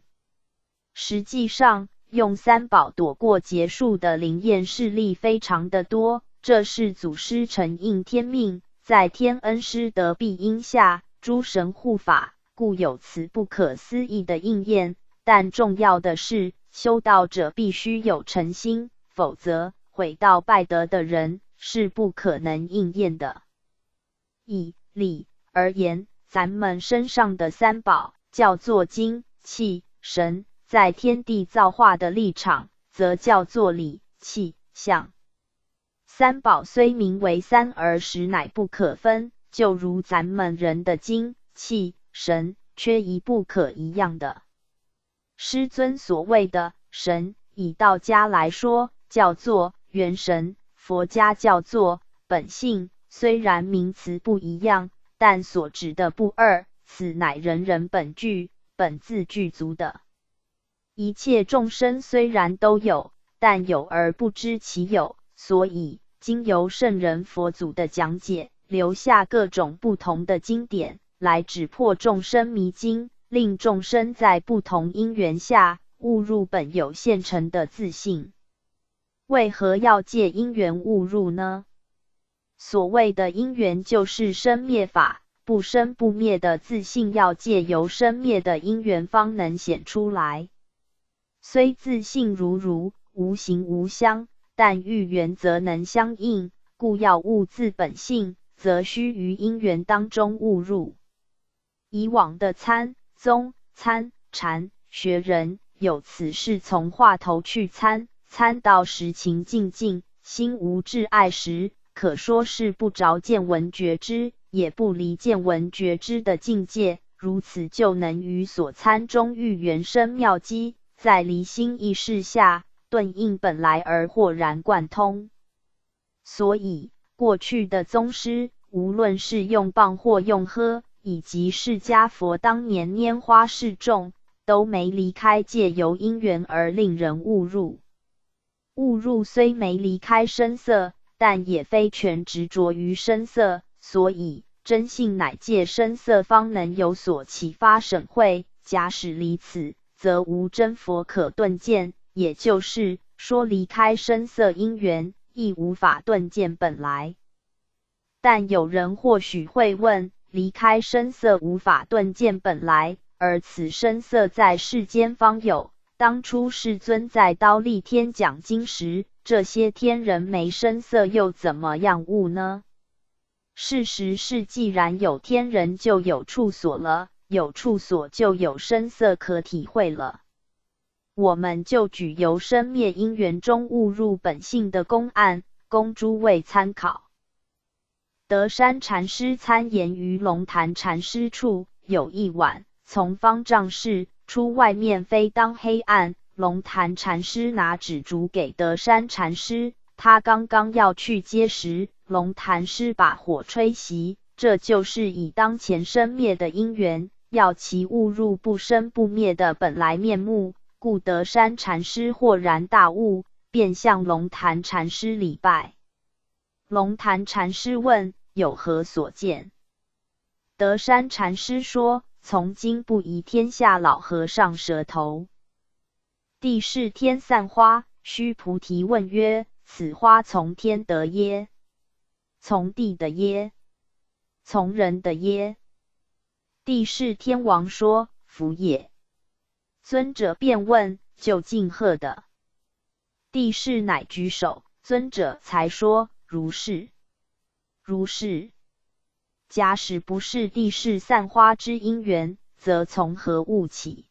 实际上，用三宝躲过劫数的灵验事例非常的多，这是祖师承应天命，在天恩师德庇荫下，诸神护法，故有此不可思议的应验。但重要的是，修道者必须有诚心，否则毁道败德的人是不可能应验的。以理而言，咱们身上的三宝叫做精、气、神，在天地造化的立场，则叫做理、气、象。三宝虽名为三，而实乃不可分，就如咱们人的精、气、神缺一不可一样的。师尊所谓的神，以道家来说叫做元神，佛家叫做本性，虽然名词不一样，但所指的不二，此乃人人本具、本自具足的。一切众生虽然都有，但有而不知其有，所以经由圣人佛祖的讲解，留下各种不同的经典，来指破众生迷津，令众生在不同因缘下悟入本有现成的自性。为何要借因缘悟入呢？所谓的因缘就是生灭法，不生不灭的自性要借由生灭的因缘方能显出来。虽自性如如，无形无相，但遇缘则能相应，故要悟自本性，则须于因缘当中悟入。以往的参、宗、参、禅学人有此事从话头去参到实情静静，心无挚爱时，可说是不着见闻觉知，也不离见闻觉知的境界，如此就能于所参中遇缘生妙机，在离心意识下顿应本来而豁然贯通。所以过去的宗师，无论是用棒或用喝，以及释迦佛当年拈花示众，都没离开借由因缘而令人悟入。悟入虽没离开声色，但也非全执着于声色，所以真性乃借声色方能有所启发省会，假使离此，则无真佛可顿见，也就是说离开声色因缘，亦无法顿见本来。但有人或许会问，离开声色无法顿见本来，而此声色在世间方有，当初世尊在忉利天讲经时，这些天人没声色又怎么样悟呢？事实是既然有天人就有处所了，有处所就有声色可体会了。我们就举由生灭因缘中悟入本性的公案，供诸位参考。德山禅师参言于龙潭禅师处，有一晚，从方丈室出外面非当黑暗，龙潭禅师拿纸烛给德山禅师，他刚刚要去接时，龙潭师把火吹熄，这就是以当前生灭的因缘，要其误入不生不灭的本来面目，故德山禅师豁然大悟，便向龙潭禅师礼拜。龙潭禅师问：有何所见？德山禅师说：从今不宜天下老和尚舌头。帝释天散花，须菩提问曰：此花从天得耶？从地的耶？从人的耶？帝释天王说：弗也。尊者便问：究竟何的？帝释乃举手，尊者才说：如是。如是。假使不是帝释散花之因缘，则从何物起？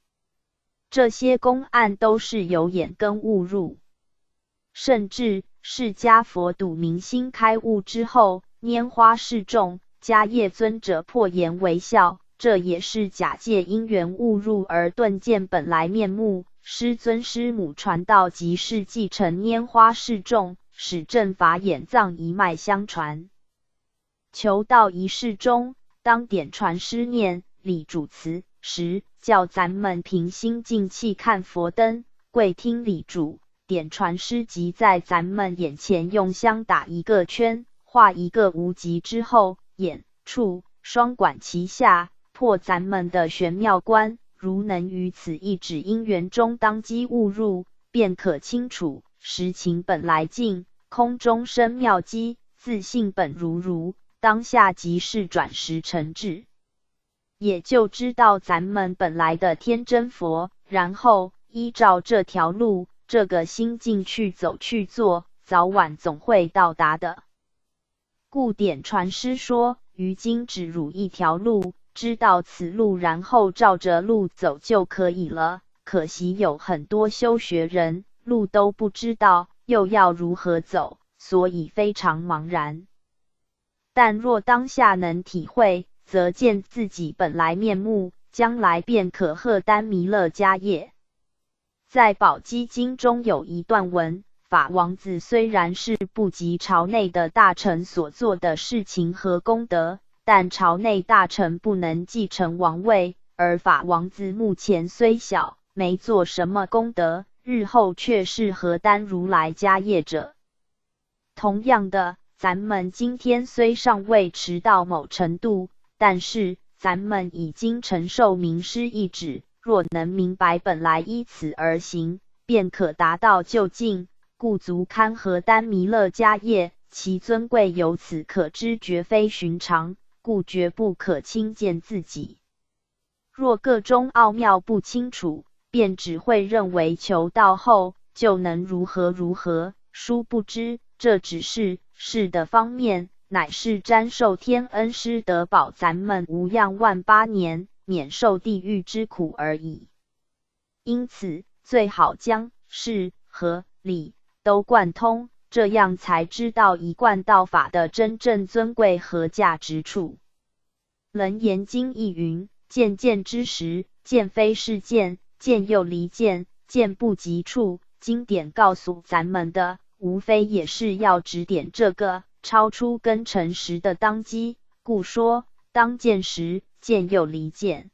这些公案都是由眼根误入，甚至释迦佛睹明心开悟之后，拈花示众，迦叶尊者破颜微笑，这也是假借因缘误入而顿见本来面目。师尊师母传道即是继承拈花示众，使正法眼藏一脉相传。求道仪式中，当点传师念礼主词时，叫咱们平心静气看佛灯，跪听礼主。点传师即在咱们眼前用香打一个圈，画一个无极之后，眼、触、双管齐下，破咱们的玄妙观。如能于此一指因缘中当机误入，便可清楚实情本来净，空中生妙机，自性本如，当下即是转识成智，也就知道咱们本来的天真佛，然后依照这条路，这个心境去走去做，早晚总会到达的。故点传师说，于今只汝一条路，知道此路，然后照着路走就可以了。可惜有很多修学人，路都不知道，又要如何走，所以非常茫然。但若当下能体会，则见自己本来面目，将来便可荷担弥勒迦叶。在宝积经中有一段文，法王子虽然是不及朝内的大臣所做的事情和功德，但朝内大臣不能继承王位，而法王子目前虽小，没做什么功德，日后却是荷担如来迦叶者。同样的，咱们今天虽尚未持到某程度，但是咱们已经承受明师一旨，若能明白本来依此而行，便可达到究竟，故足堪荷担弥勒迦叶，其尊贵由此可知绝非寻常，故绝不可轻贱自己。若个中奥妙不清楚，便只会认为求道后就能如何，殊不知这只是事的方面，乃是瞻受天恩师得保咱们无恙万8年，免受地狱之苦而已。因此，最好将事和理都贯通，这样才知道一贯道法的真正尊贵和价值处。楞严经亦云：见见之时，见非是见，见又离见，见不及处。经典告诉咱们的，无非也是要指点这个超出根尘时的当机，故说当见时，见又离见。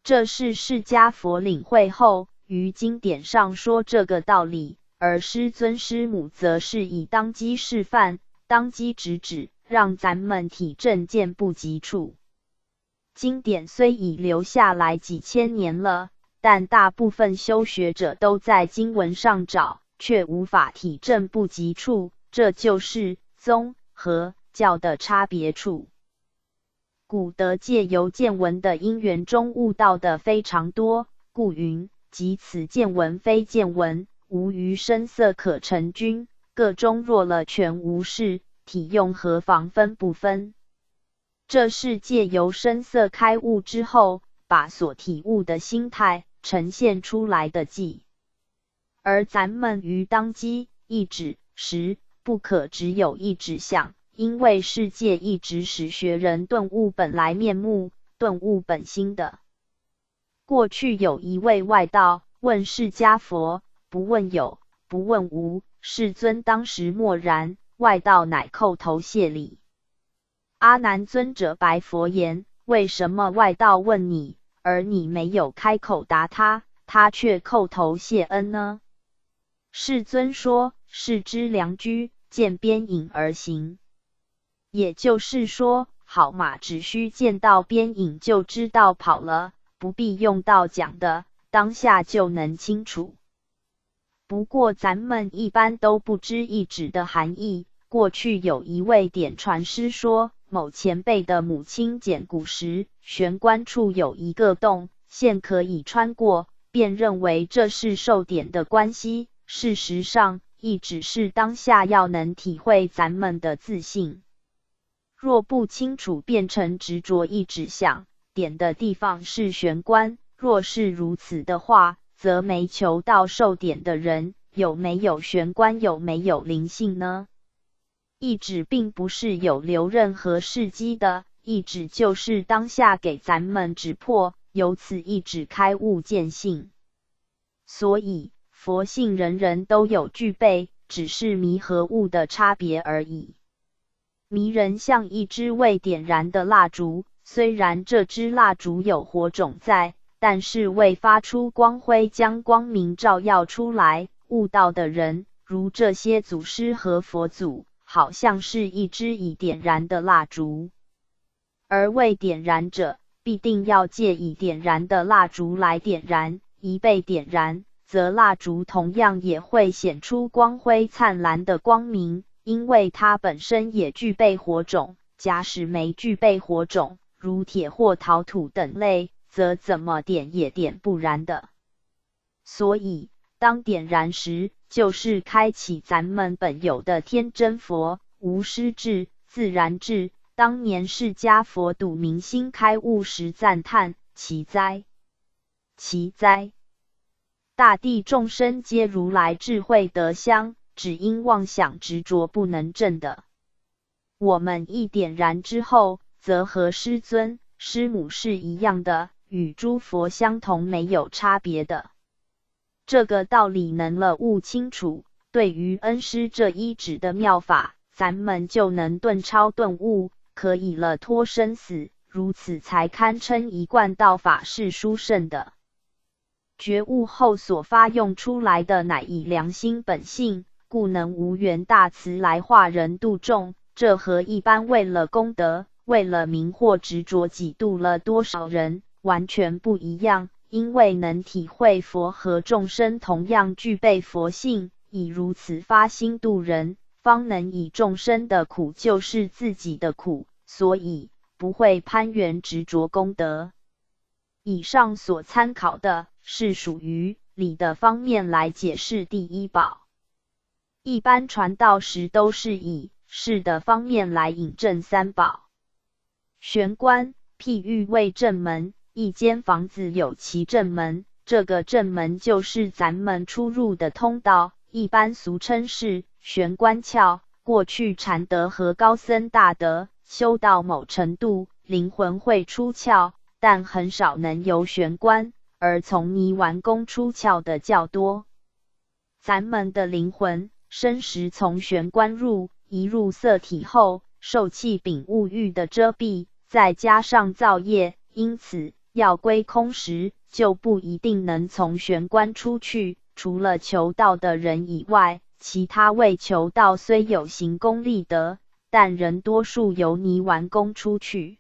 这是释迦佛领会后，于经典上说这个道理，而师尊师母则是以当机示范，当机指，让咱们体证见不及处。经典虽已留下来几千年了，但大部分修学者都在经文上找，却无法体证不及处，这就是宗和教的差别处。古德借由见闻的因缘中悟道的非常多，故云：即此见闻非见闻，无余声色可成君，个中若了全无事，体用何妨分不分？这是借由声色开悟之后，把所体悟的心态呈现出来的记。而咱们于当机一指时，不可只有一指相，因为世界一直使学人顿悟本来面目，顿悟本心的。过去有一位外道问释迦佛，不问有，不问无。世尊当时默然，外道乃叩头谢礼。阿难尊者白佛言：为什么外道问你，而你没有开口答他，他却叩头谢恩呢？世尊说：是知良驹，见边影而行。也就是说，好马只需见到边影就知道跑了，不必用到讲的，当下就能清楚。不过咱们一般都不知一指的含义。过去有一位典传师说，某前辈的母亲捡骨时，玄关处有一个洞，线可以穿过，便认为这是受点的关系。事实上，一指是当下要能体会咱们的自信。若不清楚，变成执着一指相，点的地方是玄关。若是如此的话，则没求到受点的人，有没有玄关，有没有灵性呢？一指并不是有留任何事机的，一指就是当下给咱们指破，由此一指开悟见性。所以佛性人人都有具备，只是迷和悟的差别而已。迷人像一支未点燃的蜡烛，虽然这支蜡烛有火种在，但是未发出光辉将光明照耀出来。悟道的人，如这些祖师和佛祖，好像是一支已点燃的蜡烛，而未点燃者必定要借已点燃的蜡烛来点燃，一被点燃，则蜡烛同样也会显出光辉灿烂的光明，因为它本身也具备火种。假使没具备火种，如铁或陶土等类，则怎么点也点不燃的。所以当点燃时，就是开启咱们本有的天真佛、无师智、自然智。当年释迦佛睹明心开悟时赞叹：奇哉！奇哉！大地众生皆如来智慧德相，只因妄想执着不能证的。我们一点燃之后，则和师尊、师母是一样的，与诸佛相同，没有差别的。这个道理能了悟清楚，对于恩师这一指的妙法，咱们就能顿超顿悟，可以了脱生死，如此才堪称一贯道法是殊胜的。觉悟后所发用出来的乃以良心本性，故能无缘大慈来化人度众。这和一般为了功德、为了名或执着己度了多少人，完全不一样。因为能体会佛和众生同样具备佛性，以如此发心度人，方能以众生的苦就是自己的苦，所以不会攀缘执着功德。以上所参考的是属于理的方面来解释第一宝。一般传道时都是以事的方面来引证三宝。玄关譬喻为正门，一间房子有其正门，这个正门就是咱们出入的通道，一般俗称是玄关窍。过去禅德和高僧大德修到某程度，灵魂会出窍，但很少能由玄关，而从泥丸宫出窍的较多。咱们的灵魂生时从玄关入，一入色体后，受气禀物欲的遮蔽，再加上造业，因此要归空时，就不一定能从玄关出去。除了求道的人以外，其他未求道虽有行功立德，但人多数由泥丸宫出去。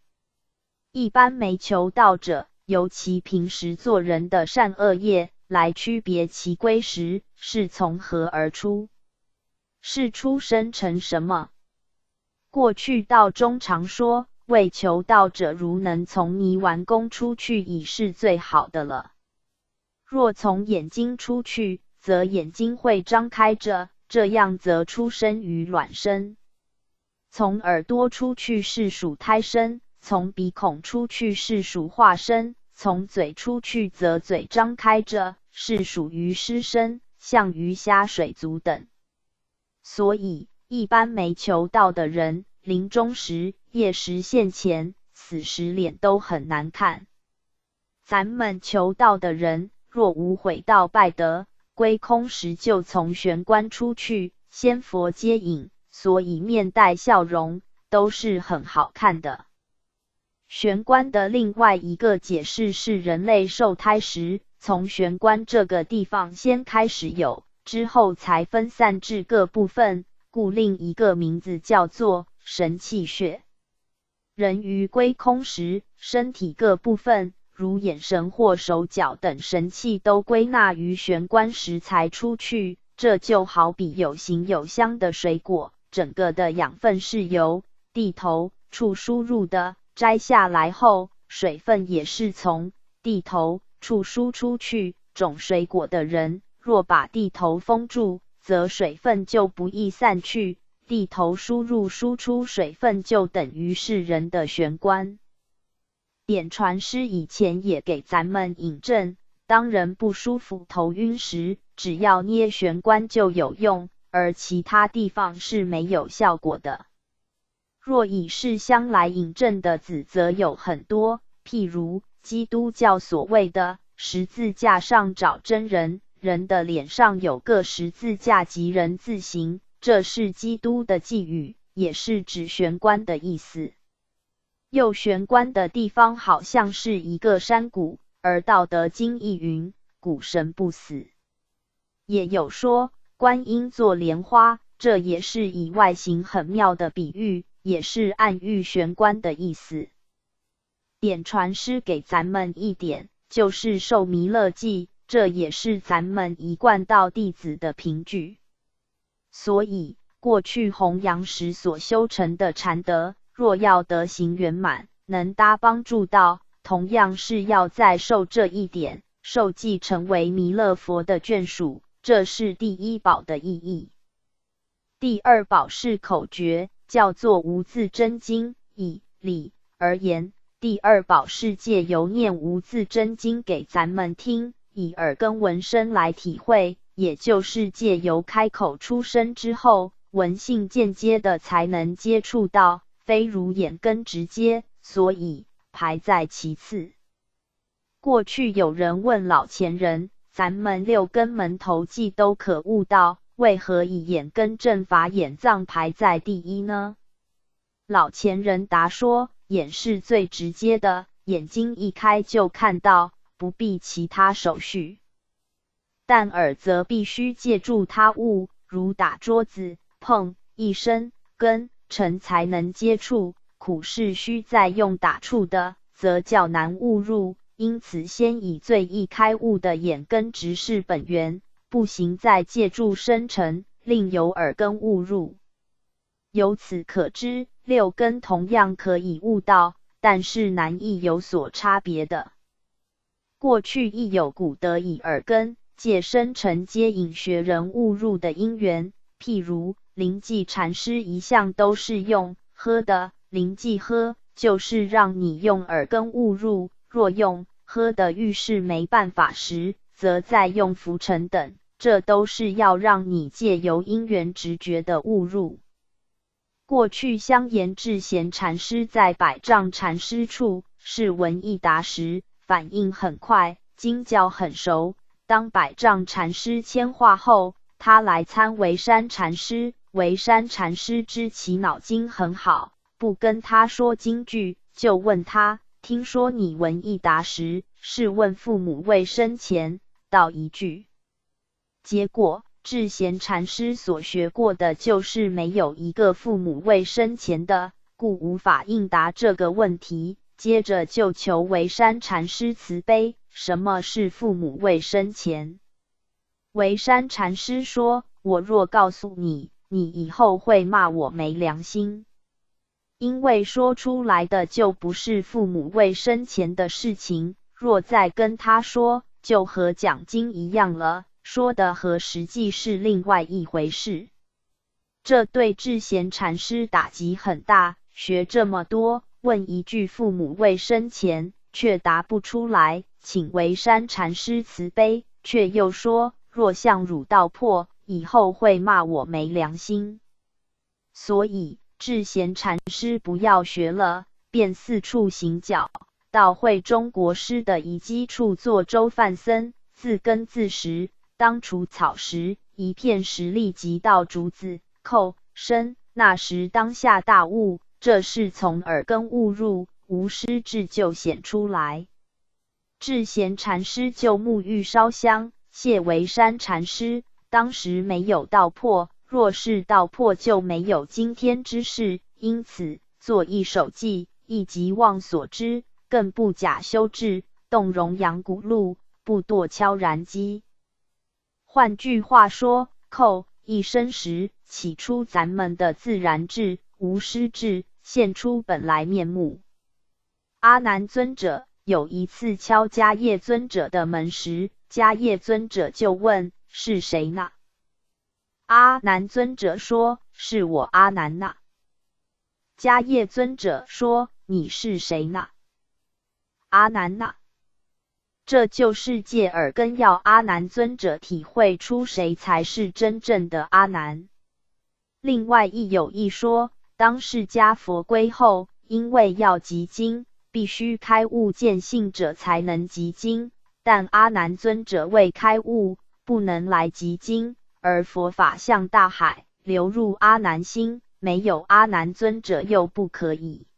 一般没求道者，由其平时做人的善恶业来区别其归时是从何而出，是出生成什么。过去道中常说，为求道者如能从泥丸宫出去已是最好的了。若从眼睛出去，则眼睛会张开着，这样则出生于卵生。从耳朵出去是属胎生，从鼻孔出去是属化生，从嘴出去则嘴张开着，是属于湿生，像鱼虾水族等。所以一般没求道的人，临终时、夜时现前，死时脸都很难看。咱们求道的人，若无毁道败德，归空时就从玄关出去，仙佛接引，所以面带笑容，都是很好看的。玄关的另外一个解释是，人类受胎时，从玄关这个地方先开始有，之后才分散至各部分，故另一个名字叫做神气穴。人于归空时，身体各部分，如眼神或手脚等神气都归纳于玄关时才出去，这就好比有形有香的水果，整个的养分是由地头处输入的，摘下来后，水分也是从地头处输出去。种水果的人，若把地头封住，则水分就不易散去，地头输入输出水分就等于是人的玄关。点传师以前也给咱们引证，当人不舒服头晕时，只要捏玄关就有用，而其他地方是没有效果的。若以世香来引证的子则有很多，譬如基督教所谓的十字架上找真人，人的脸上有个十字架及人字形，这是基督的寄语，也是指玄关的意思。右玄关的地方好像是一个山谷，而道德经亦云，谷神不死。也有说观音做莲花，这也是以外形很妙的比喻，也是暗喻玄关的意思。点传师给咱们一点，就是受弥勒记，这也是咱们一贯道弟子的凭据。所以过去弘扬时所修成的禅德，若要德行圆满，能搭帮助道，同样是要再受这一点，受记成为弥勒佛的眷属，这是第一宝的意义。第二宝是口诀，叫做无字真经，以理而言。第二宝是借由念无字真经给咱们听，以耳根闻声来体会，也就是借由开口出声之后，闻性间接的才能接触到，非如眼根直接，所以排在其次。过去有人问老前人，咱们六根门头记都可悟到，为何以眼根正法眼藏排在第一呢？老前人答说，眼是最直接的，眼睛一开就看到，不必其他手续。但耳则必须借助他物，如打桌子、碰一声、根、尘才能接触，苦是需再用打触的，则较难悟入。因此先以最易开悟的眼根直视本源，不行再借助生成，另由耳根悟入。由此可知，六根同样可以悟道，但是难易有所差别的。过去亦有古德以耳根借生成接引学人悟入的因缘，譬如临济禅师一向都是用喝的，临济喝就是让你用耳根悟入，若用喝的遇事没办法时，则再用浮尘等，这都是要让你借由因缘直觉的悟入。过去香严智贤禅师在百丈禅师处是文艺达时，反应很快，经教很熟。当百丈禅师迁化后，他来参惟山禅师，惟山禅师知其脑筋很好，不跟他说经句，就问他，听说你文艺达时，是问父母未生前，道一句。结果智贤禅师所学过的就是没有一个父母未生前的，故无法应答这个问题。接着就求惟山禅师慈悲，什么是父母未生前？惟山禅师说，我若告诉你，你以后会骂我没良心。因为说出来的就不是父母未生前的事情，若再跟他说，就和讲经一样了，说的和实际是另外一回事。这对智贤禅师打击很大，学这么多，问一句父母未生前，却答不出来，请惟山禅师慈悲，却又说，若向汝道破，以后会骂我没良心。所以智贤禅师不要学了，便四处行脚，到会中国师的遗迹处做粥饭僧，自耕自食。当除草时，一片石立即到竹子、寇、生。那时当下大悟，这是从耳根悟入，无师智就显出来。智贤禅师就沐浴烧香，谢为山禅师。当时没有道破，若是道破就没有今天之事，因此作一首偈，亦即忘所知，更不假修治，动容扬骨露，不堕悄然机。换句话说，寇一生时起初咱们的自然智、无师智现出本来面目。阿难尊者有一次敲迦叶尊者的门时，迦叶尊者就问：是谁呢？阿难尊者说：是我阿难呐。迦叶尊者说：你是谁呢？阿难呐。这就是借耳根要阿难尊者体会出谁才是真正的阿难。另外亦有一说，当释迦佛归后，因为要集经，必须开悟见性者才能集经，但阿难尊者未开悟，不能来集经，而佛法像大海，流入阿难心，没有阿难尊者又不可以。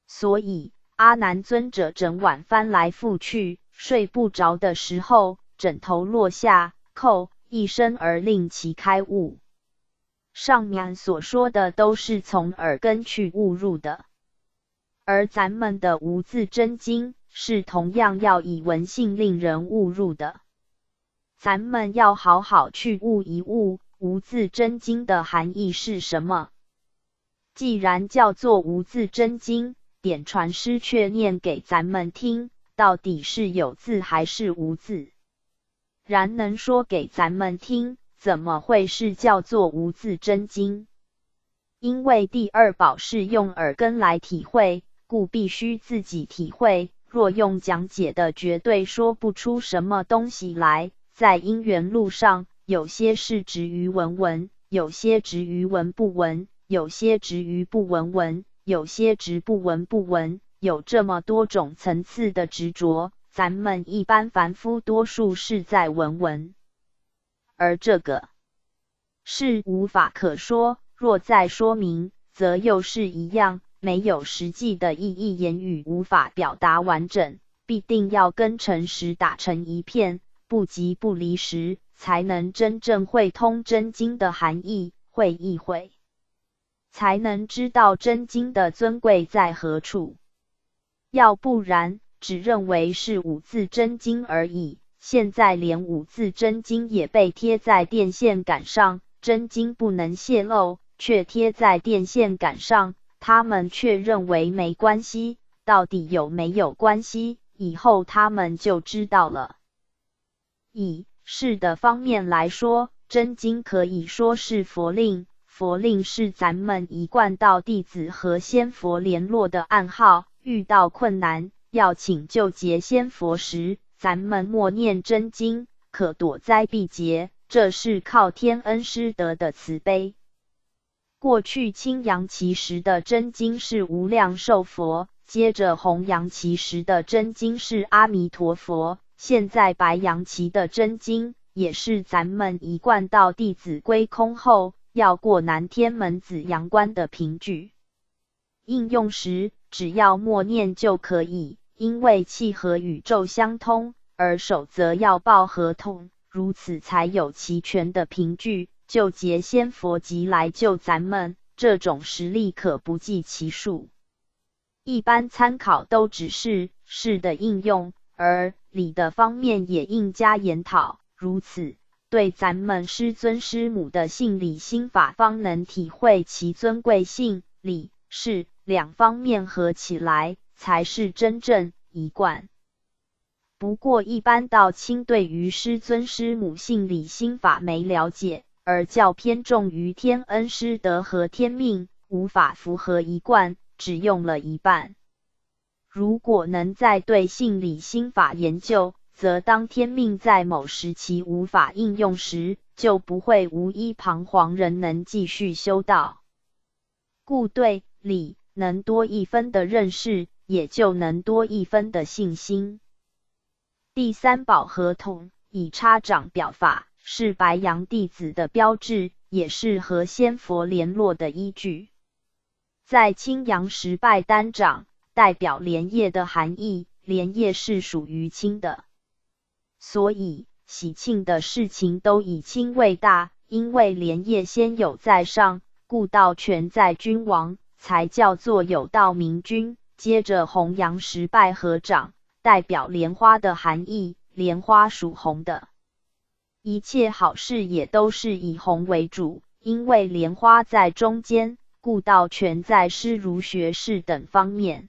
所以阿难尊者整晚翻来覆去，睡不着的时候，枕头落下，叩一声而令其开悟。上面所说的都是从耳根去悟入的，而咱们的无字真经是同样要以文性令人悟入的。咱们要好好去悟一悟无字真经的含义是什么。既然叫做无字真经，点传师却念给咱们听，到底是有字还是无字？然能说给咱们听，怎么会是叫做无字真经？因为第二宝是用耳根来体会，故必须自己体会，若用讲解的绝对说不出什么东西来。在因缘路上，有些是执于闻闻，有些执于闻不闻，有些执于不闻闻，有些执不闻不闻，有这么多种层次的执着，咱们一般凡夫多数是在闻闻，而这个是无法可说，若再说明，则又是一样，没有实际的意义，言语无法表达完整，必定要跟诚实打成一片，不即不离时，才能真正会通真经的含义，会意会，才能知道真经的尊贵在何处。要不然，只认为是五字真经而已。现在连五字真经也被贴在电线杆上，真经不能泄露，却贴在电线杆上，他们却认为没关系。到底有没有关系？以后他们就知道了。以事的方面来说，真经可以说是佛令，佛令是咱们一贯道弟子和仙佛联络的暗号。遇到困难要请救劫仙佛时，咱们默念真经，可躲灾避劫，这是靠天恩师德的慈悲。过去青阳期时的真经是无量寿佛，接着红阳期时的真经是阿弥陀佛，现在白阳期的真经也是咱们一贯道弟子归空后要过南天门紫阳关的凭据。应用时只要默念就可以，因为气和宇宙相通，而手则要抱合同，如此才有齐全的凭据。救劫仙佛即来救咱们，这种实力可不计其数。一般参考都只是事的应用，而理的方面也应加研讨，如此对咱们师尊师母的性理心法方能体会其尊贵性。理事两方面合起来，才是真正一贯。不过一般道亲对于师尊师母性理心法没了解，而较偏重于天恩师德和天命，无法符合一贯，只用了一半。如果能再对性理心法研究，则当天命在某时期无法应用时，就不会无一彷徨，人能继续修道。故对理能多一分的认识，也就能多一分的信心。第三宝合同以叉掌表法，是白羊弟子的标志，也是和仙佛联络的依据。在青阳时拜单掌，代表莲叶的含义，莲叶是属于青的，所以喜庆的事情都以青为大，因为莲叶先有在上，故道全在君王，才叫做有道明君。接着红阳时拜合掌，代表莲花的含义，莲花属红的，一切好事也都是以红为主，因为莲花在中间，故道全在师儒学士等方面。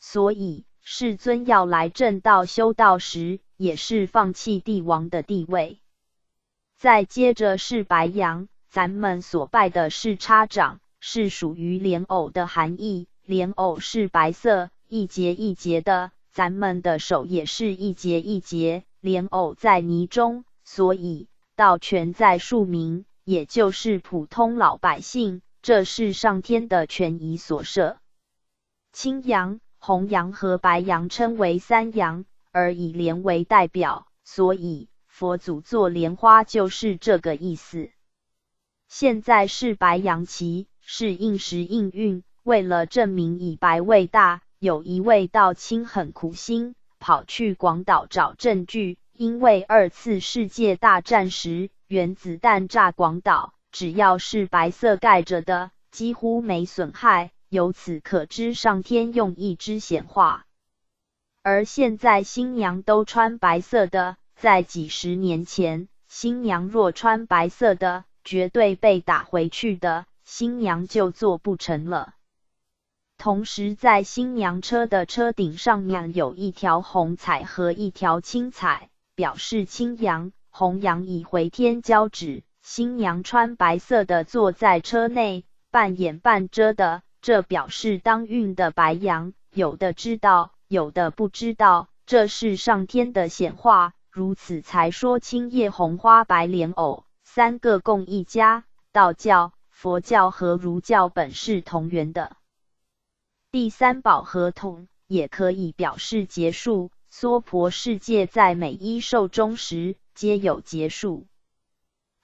所以世尊要来正道修道时，也是放弃帝王的地位。再接着是白羊，咱们所拜的是叉掌，是属于莲藕的含义，莲藕是白色，一节一节的，咱们的手也是一节一节，莲藕在泥中，所以道全在庶民，也就是普通老百姓，这是上天的权宜所设。青阳、红阳和白阳称为三阳，而以莲为代表，所以佛祖做莲花就是这个意思。现在是白羊期，是应时应运，为了证明以白为大，有一位道亲很苦心，跑去广岛找证据，因为2次世界大战时，原子弹炸广岛，只要是白色盖着的，几乎没损害，由此可知上天用意之显化。而现在新娘都穿白色的，在几十年前，新娘若穿白色的，绝对被打回去的，新娘就做不成了。同时在新娘车的车顶上面有一条红彩和一条青彩，表示青阳、红阳以回天交趾，新娘穿白色的坐在车内，半掩半遮的，这表示当运的白羊，有的知道，有的不知道，这是上天的显化，如此才说青叶红花白莲藕三个共一家，道教、佛教和儒教本是同源的。第三宝合同也可以表示结束，娑婆世界在每一寿终时皆有结束。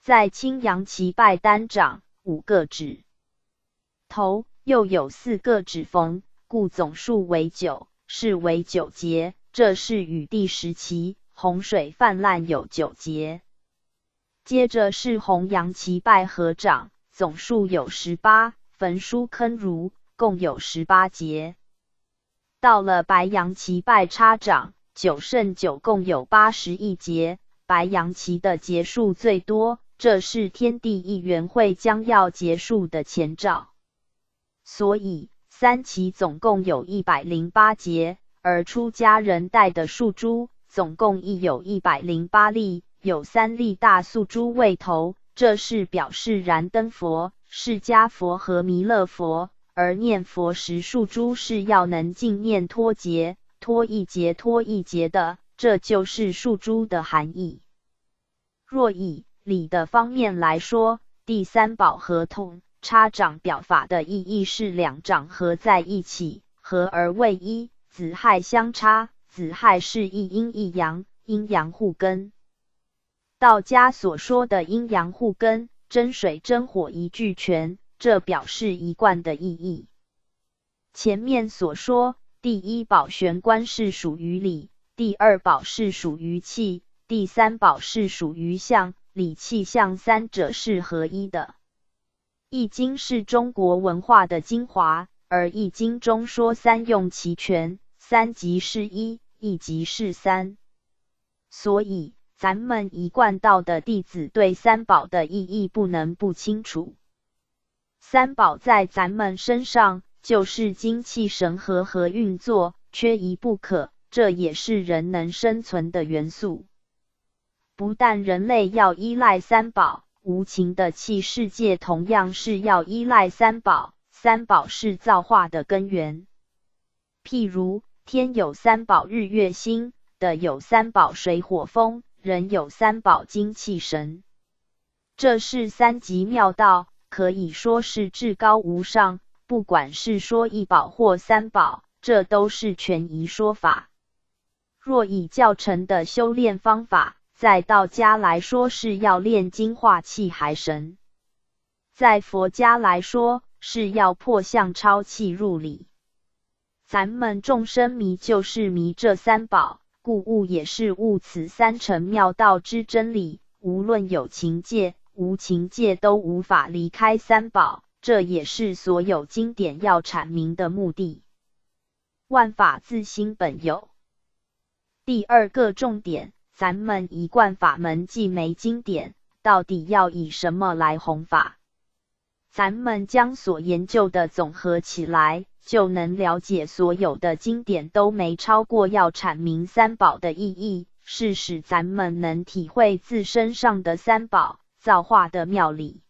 在青阳期拜单掌5个指头，又有4个指缝，故总数为9，是为9节。这是雨地时期洪水泛滥有9节。接着是红阳期拜合掌，总数有18，焚书坑儒，共有18节。到了白羊期拜叉掌，9胜9共有81节，白羊期的节数最多，这是天地一元会将要结束的前兆。所以3期总共有108节，而出家人戴的树珠总共亦有108粒，有3粒大素珠为头，这是表示燃灯佛、释迦佛和弥勒佛，而念佛时树珠是要能净念脱节，脱一节脱一节的，这就是树珠的含义。若以理的方面来说，第三宝合同叉掌表法的意义是2掌合在一起，合而为一，子亥相差，子亥是一阴一阳，阴阳互根。道家所说的阴阳互根，真水真火一俱全，这表示一贯的意义。前面所说，第一宝玄关是属于理，第二宝是属于气，第三宝是属于相，理气相三者是合一的。易经是中国文化的精华，而易经中说三用齐全，三即是一，一即是三。所以咱们一贯道的弟子对三宝的意义不能不清楚。三宝在咱们身上就是精气神和合运作，缺一不可，这也是人能生存的元素。不但人类要依赖三宝，无情的气世界同样是要依赖三宝，三宝是造化的根源。譬如天有三宝日月星，的有三宝水火风，人有三宝精气神。这是三极妙道，可以说是至高无上，不管是说一宝或三宝，这都是权宜说法。若以教程的修炼方法，在道家来说是要炼精化气还神，在佛家来说是要破相超气入理。咱们众生迷就是迷这三宝，故悟也是悟此三乘妙道之真理，无论有情界、无情界都无法离开三宝，这也是所有经典要阐明的目的。万法自心本有。第二个重点，咱们一贯法门既没经典，到底要以什么来弘法？咱们将所研究的总合起来，就能了解所有的经典都没超过要阐明三宝的意义，是使咱们能体会自身上的三宝造化的妙理。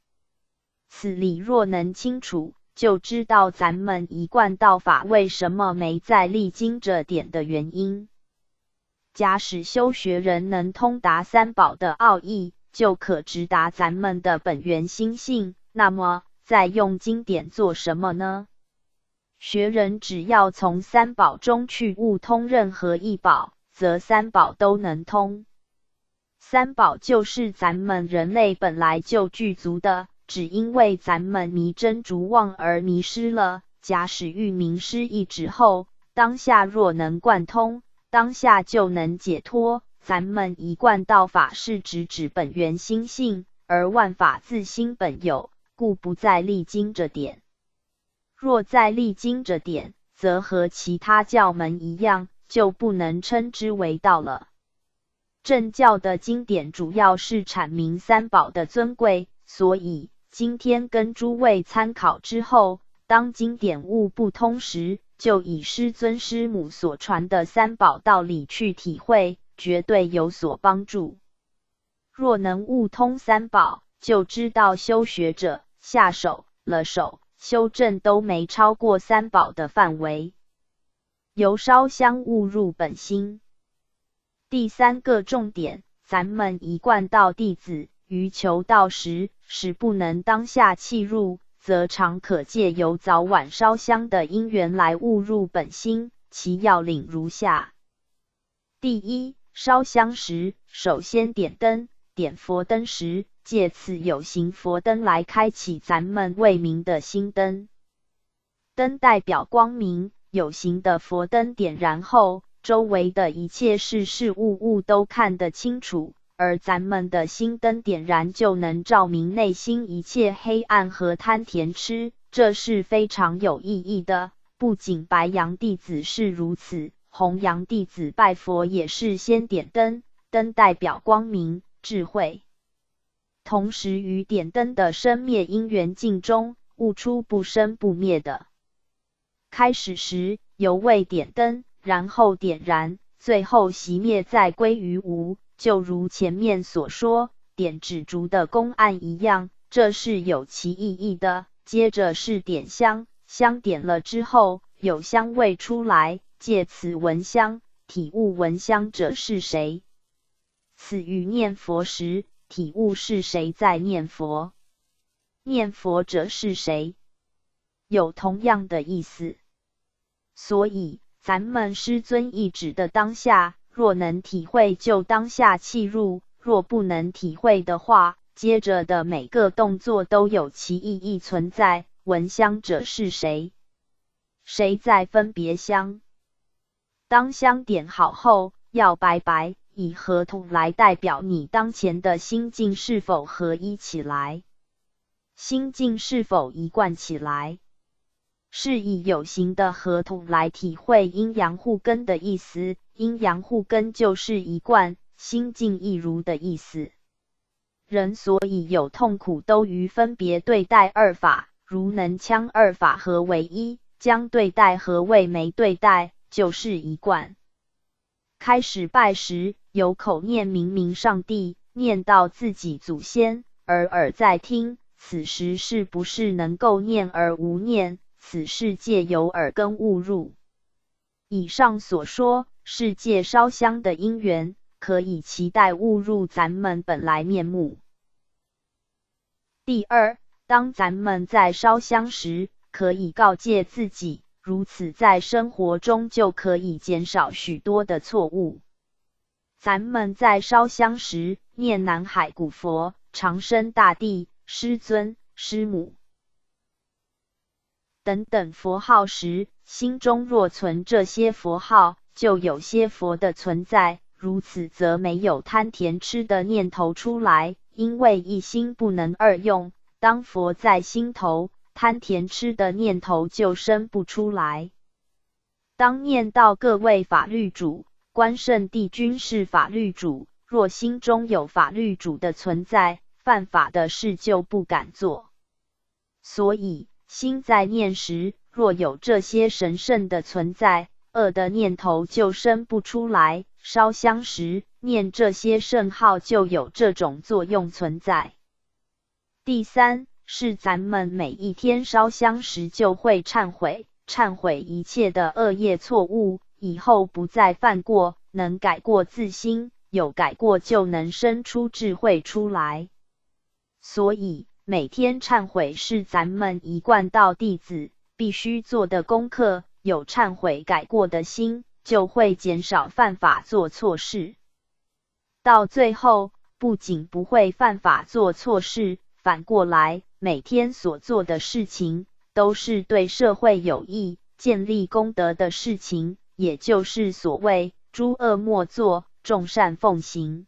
此理若能清楚，就知道咱们一贯道法为什么没在历经这点的原因。假使修学人能通达三宝的奥义，就可直达咱们的本源心性，那么再用经典做什么呢？学人只要从三宝中去悟通任何一宝，则三宝都能通。三宝就是咱们人类本来就具足的，只因为咱们迷真逐妄而迷失了。假使欲明失一指后，当下若能贯通，当下就能解脱。咱们一贯道法是指本源心性，而万法自心本有，故不再历经这点。若再历经这点，则和其他教门一样，就不能称之为道了。正教的经典主要是阐明三宝的尊贵，所以今天跟诸位参考之后，当经典悟不通时，就以师尊师母所传的三宝道理去体会，绝对有所帮助。若能悟通三宝，就知道修学者下手了手，修正都没超过三宝的范围，由烧香悟入本心。第三个重点，咱们一贯道弟子于求道时，使不能当下契入，则常可借由早晚烧香的因缘来悟入本心，其要领如下。第一，烧香时，首先点灯，点佛灯时，借此有形佛灯来开启咱们未明的心灯。灯代表光明，有形的佛灯点燃后，周围的一切事事物物都看得清楚，而咱们的心灯点燃就能照明内心一切黑暗和贪甜痴，这是非常有意义的。不仅白羊弟子是如此，红羊弟子拜佛也是先点灯，灯代表光明智慧，同时于点灯的生灭因缘境中悟出不生不灭的。开始时由未点灯，然后点燃，最后熄灭再归于无，就如前面所说点纸烛的公案一样，这是有其意义的。接着是点香，香点了之后有香味出来，借此闻香，体悟闻香者是谁。此于念佛时，体悟是谁在念佛，念佛者是谁，有同样的意思。所以咱们师尊一指的当下，若能体会就当下契入，若不能体会的话，接着的每个动作都有其意义存在。闻香者是谁？谁在分别香？当香点好后，要拜拜，以合同来代表你当前的心境是否合一起来，心境是否一贯起来。是以有形的合同来体会阴阳互根的意思，阴阳互根就是一贯，心境一如的意思。人所以有痛苦都于分别对待二法，如能将二法合为一，将对待合为没对待，就是一贯。开始拜时，由口念明明上帝，念到自己祖先，而耳在听，此时是不是能够念而无念？此世界由耳根悟入。以上所说是借烧香的因缘，可以期待悟入咱们本来面目。第二，当咱们在烧香时，可以告诫自己，如此在生活中就可以减少许多的错误。咱们在烧香时，念南海古佛、长生大帝、师尊、师母等等佛号时，心中若存这些佛号，就有些佛的存在，如此则没有贪甜吃的念头出来，因为一心不能二用，当佛在心头，贪甜吃的念头就生不出来。当念到各位法律主，关圣帝君是法律主，若心中有法律主的存在，犯法的事就不敢做。所以心在念时，若有这些神圣的存在，恶的念头就生不出来，烧香时念这些圣号就有这种作用存在。第三是咱们每一天烧香时就会忏悔一切的恶业错误，以后不再犯过，能改过自新，有改过就能生出智慧出来。所以每天忏悔是咱们一贯道弟子必须做的功课，有忏悔改过的心，就会减少犯法做错事。到最后，不仅不会犯法做错事，反过来，每天所做的事情，都是对社会有益、建立功德的事情，也就是所谓诸恶莫作，众善奉行。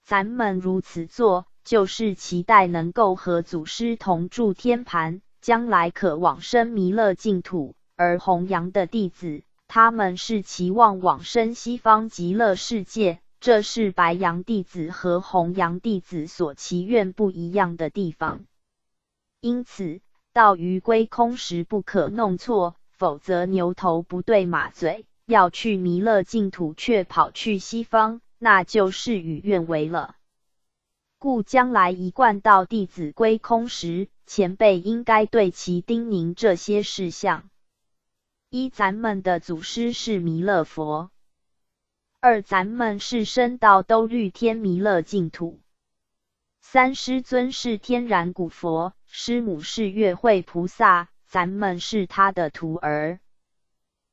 咱们如此做，就是期待能够和祖师同住天盘，将来可往生弥勒净土，而弘扬的弟子，他们是期望往生西方极乐世界，这是白羊弟子和弘扬弟子所祈愿不一样的地方。因此，到于归空时不可弄错，否则牛头不对马嘴，要去弥勒净土却跑去西方，那就事与愿违了。故将来一贯道弟子归空时，前辈应该对其叮咛这些事项：一、咱们的祖师是弥勒佛；二、咱们是升到兜率天弥勒净土；三、师尊是天然古佛，师母是月慧菩萨，咱们是他的徒儿。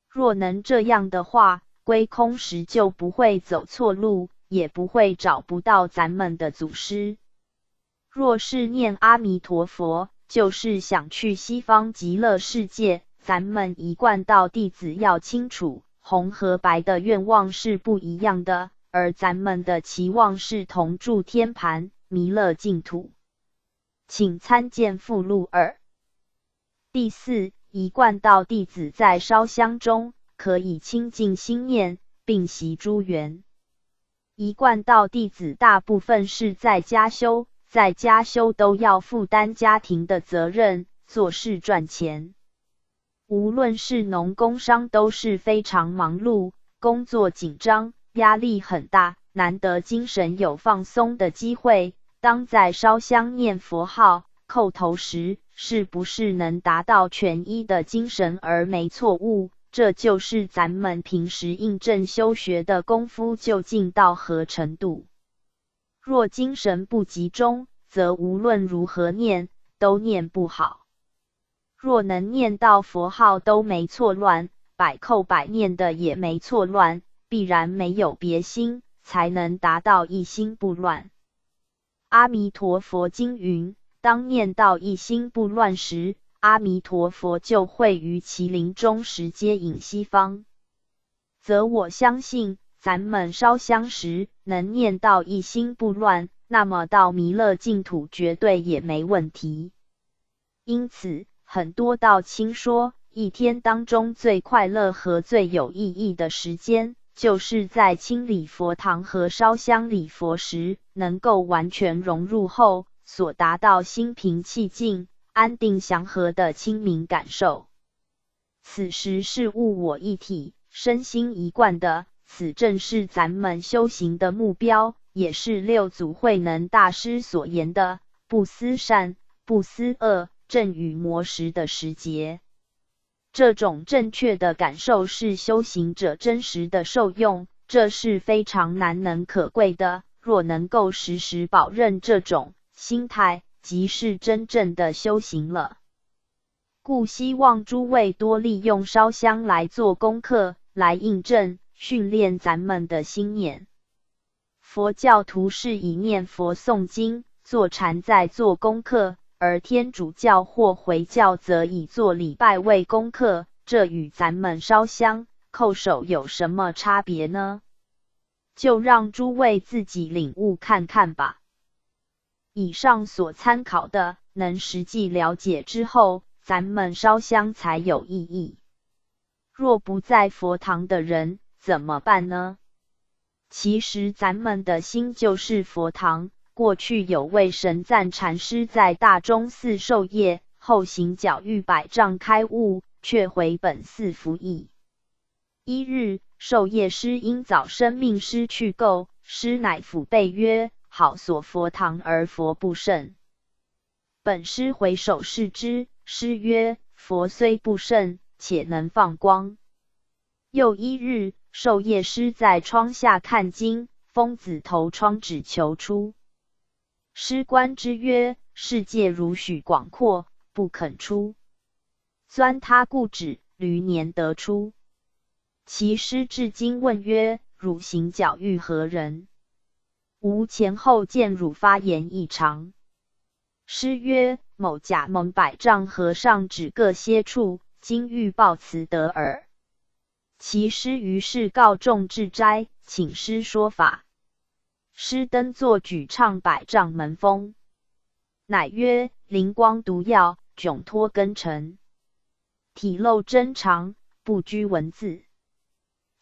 若能这样的话，归空时就不会走错路，也不会找不到咱们的祖师。若是念阿弥陀佛，就是想去西方极乐世界，咱们一贯道弟子要清楚，红和白的愿望是不一样的，而咱们的期望是同住天盘、弥勒净土。请参见附录2。第四，一贯道弟子在烧香中，可以清净心念，并习诸缘。一贯道弟子大部分是在家修，在家修都要负担家庭的责任，做事赚钱。无论是农工商都是非常忙碌，工作紧张，压力很大，难得精神有放松的机会。当在烧香念佛号、叩头时，是不是能达到全一的精神而没错误？这就是咱们平时印证修学的功夫究竟到何程度。若精神不集中，则无论如何念，都念不好。若能念到佛号都没错乱，百叩百念的也没错乱，必然没有别心，才能达到一心不乱。阿弥陀佛经云，当念到一心不乱时，阿弥陀佛就会于其临终时接引西方。则我相信，咱们烧香时能念到一心不乱，那么到弥勒净土绝对也没问题。因此，很多道亲说，一天当中最快乐和最有意义的时间，就是在清理佛堂和烧香礼佛时，能够完全融入后，所达到心平气静、安定祥和的清明感受。此时是物我一体、身心一贯的，此正是咱们修行的目标，也是六祖慧能大师所言的不思善、不思恶、正与魔识的时节。这种正确的感受是修行者真实的受用，这是非常难能可贵的。若能够时时保任这种心态，即是真正的修行了。故希望诸位多利用烧香来做功课，来印证、训练咱们的心念。佛教徒是以念佛诵经、坐禅在做功课，而天主教或回教则以做礼拜为功课，这与咱们烧香、叩首有什么差别呢？就让诸位自己领悟看看吧。以上所参考的，能实际了解之后，咱们烧香才有意义。若不在佛堂的人怎么办呢？其实咱们的心就是佛堂。过去有位神赞禅师在大钟寺授业，后行脚遇百丈开悟，却回本寺服役。一日，授业师因早生命失去垢，师乃抚背曰：“好所佛堂而佛不甚。”本师回首视之，师曰：“佛虽不甚，且能放光。”又一日，授业师在窗下看经，疯子投窗只求出。师观之曰：“世界如许广阔，不肯出。”钻他故止，驴年得出。其师至今问曰：“汝行脚遇何人？吾前后见汝发言异常。”师曰：“某假蒙百丈和尚指各些处，今欲报慈得耳。”其师于是告众致斋，请师说法。师登座举唱百丈门风，乃曰：“灵光毒药，迥脱根尘，体露真常，不拘文字，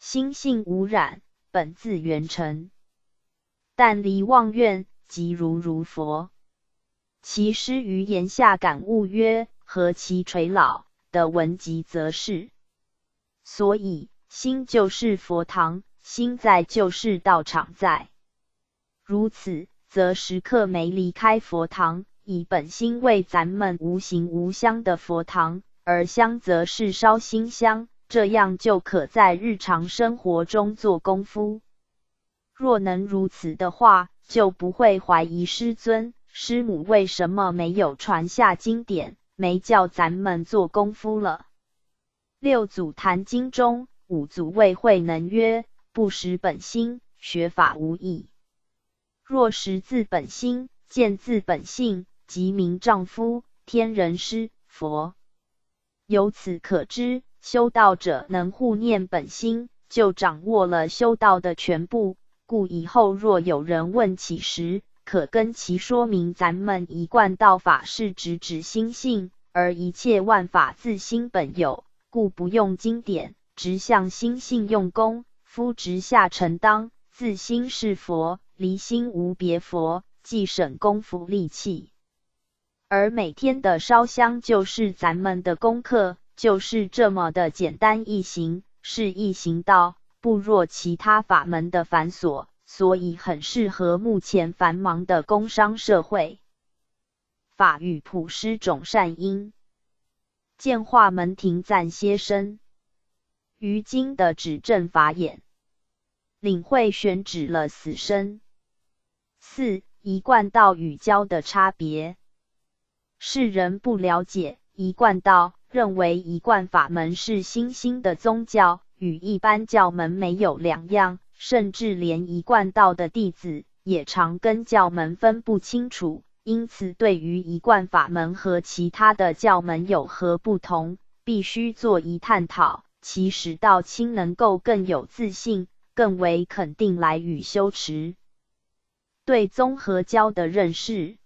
心性无染，本自圆成。但离妄愿，即如佛。”其师于言下感悟曰：“何其垂老，的文集则是。”所以心就是佛堂，心在就是道场在。如此，则时刻没离开佛堂，以本心为咱们无形无香的佛堂，而香则是烧心香，这样就可在日常生活中做功夫。若能如此的话，就不会怀疑师尊、师母为什么没有传下经典，没叫咱们做功夫了。六祖坛经中，五祖谓慧能曰：“不识本心，学法无益。若识自本心，见自本性，即名丈夫、天人师、佛。”由此可知，修道者能护念本心，就掌握了修道的全部。故以后若有人问起时，可跟其说明咱们一贯道法是指心性，而一切万法自心本有，故不用经典，直向心性用功。夫直下承当，自心是佛，离心无别佛，既省功夫力气。而每天的烧香就是咱们的功课，就是这么的简单易行，是易行道，不若其他法门的繁琐，所以很适合目前繁忙的工商社会。法语普施种善因，见化门庭暂歇身。于今的指正法眼，领会选指了死生。4. 一贯道与教的差别。世人不了解一贯道，认为一贯法门是新兴的宗教，与一般教门没有两样，甚至连一贯道的弟子也常跟教门分不清楚，因此对于一贯法门和其他的教门有何不同，必须做一探讨，其使道亲能够更有自信，更为肯定来与修持。对宗和教的认识。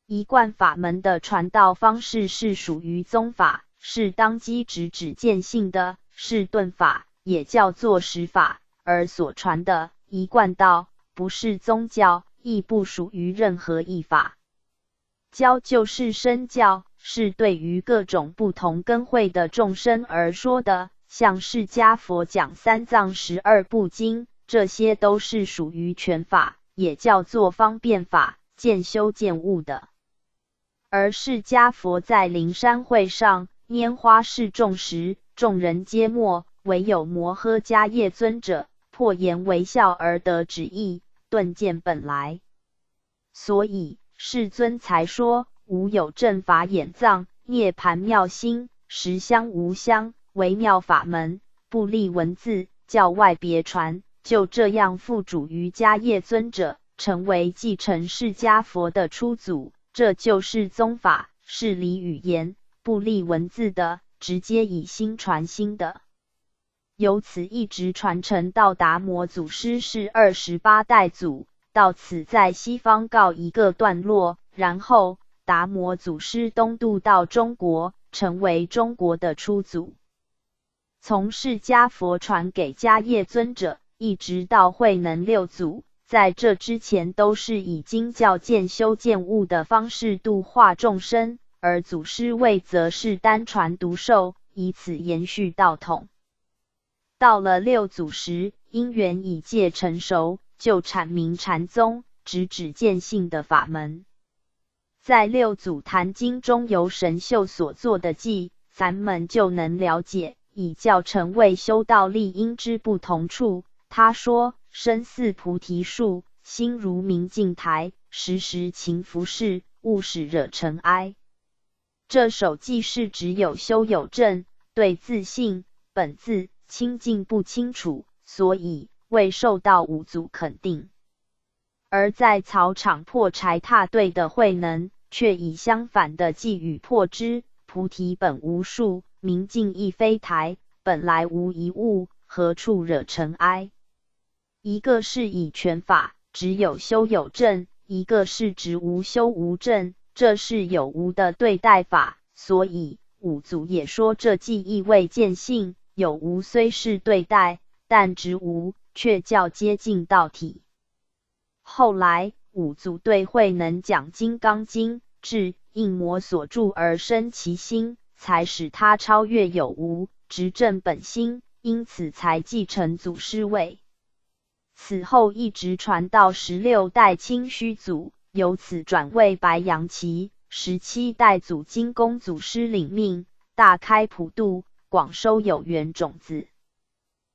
一贯法门的传道方式是属于宗法，是当机直指见性的，是顿法，也叫做实法，而所传的一贯道不是宗教，亦不属于任何一法。教就是身教，是对于各种不同根慧的众生而说的，像释迦佛讲三藏12部经，这些都是属于权法，也叫做方便法，见修见悟的。而释迦佛在灵山会上拈花示众时，众人皆默，唯有摩诃迦叶尊者破颜微笑而得旨意，顿见本来。所以世尊才说：无有正法眼藏，涅盘妙心，实相无相，微妙法门，不立文字，教外别传。就这样付嘱于迦叶尊者，成为继承释迦佛的初祖。这就是宗法，是理语言，不立文字的，直接以心传心的。由此一直传承到达摩祖师是28代祖，到此在西方告一个段落。然后达摩祖师东渡到中国，成为中国的初祖。从释迦佛传给迦叶尊者，一直到慧能六祖，在这之前都是以经教渐修渐悟的方式度化众生，而祖师位则是单传独授，以此延续道统。到了六祖时，因缘已界成熟，就阐明禅宗，直指见性的法门。在六祖坛经中由神秀所做的记，咱们就能了解以教成为修道立因之不同处。他说：身似菩提树，心如明镜台，时时勤拂拭，勿使惹尘埃。这首记是指有修有证，对自性本自清净不清楚，所以未受到五祖肯定。而在草场破柴踏对的慧能，却以相反的寄语破之：菩提本无树，明镜亦非台，本来无一物，何处惹尘埃。一个是以全法，只有修有证；一个是指无修无证，这是有无的对待法。所以五祖也说这既意味见性，有无虽是对待，但执无却较接近道体。后来五祖对慧能讲《金刚经》，至应魔所著而生其心，才使他超越有无，直证本心，因此才继承祖师位。此后一直传到16代清虚祖，由此转为白羊期。17代祖金公祖师领命，大开普度，广收有缘种子。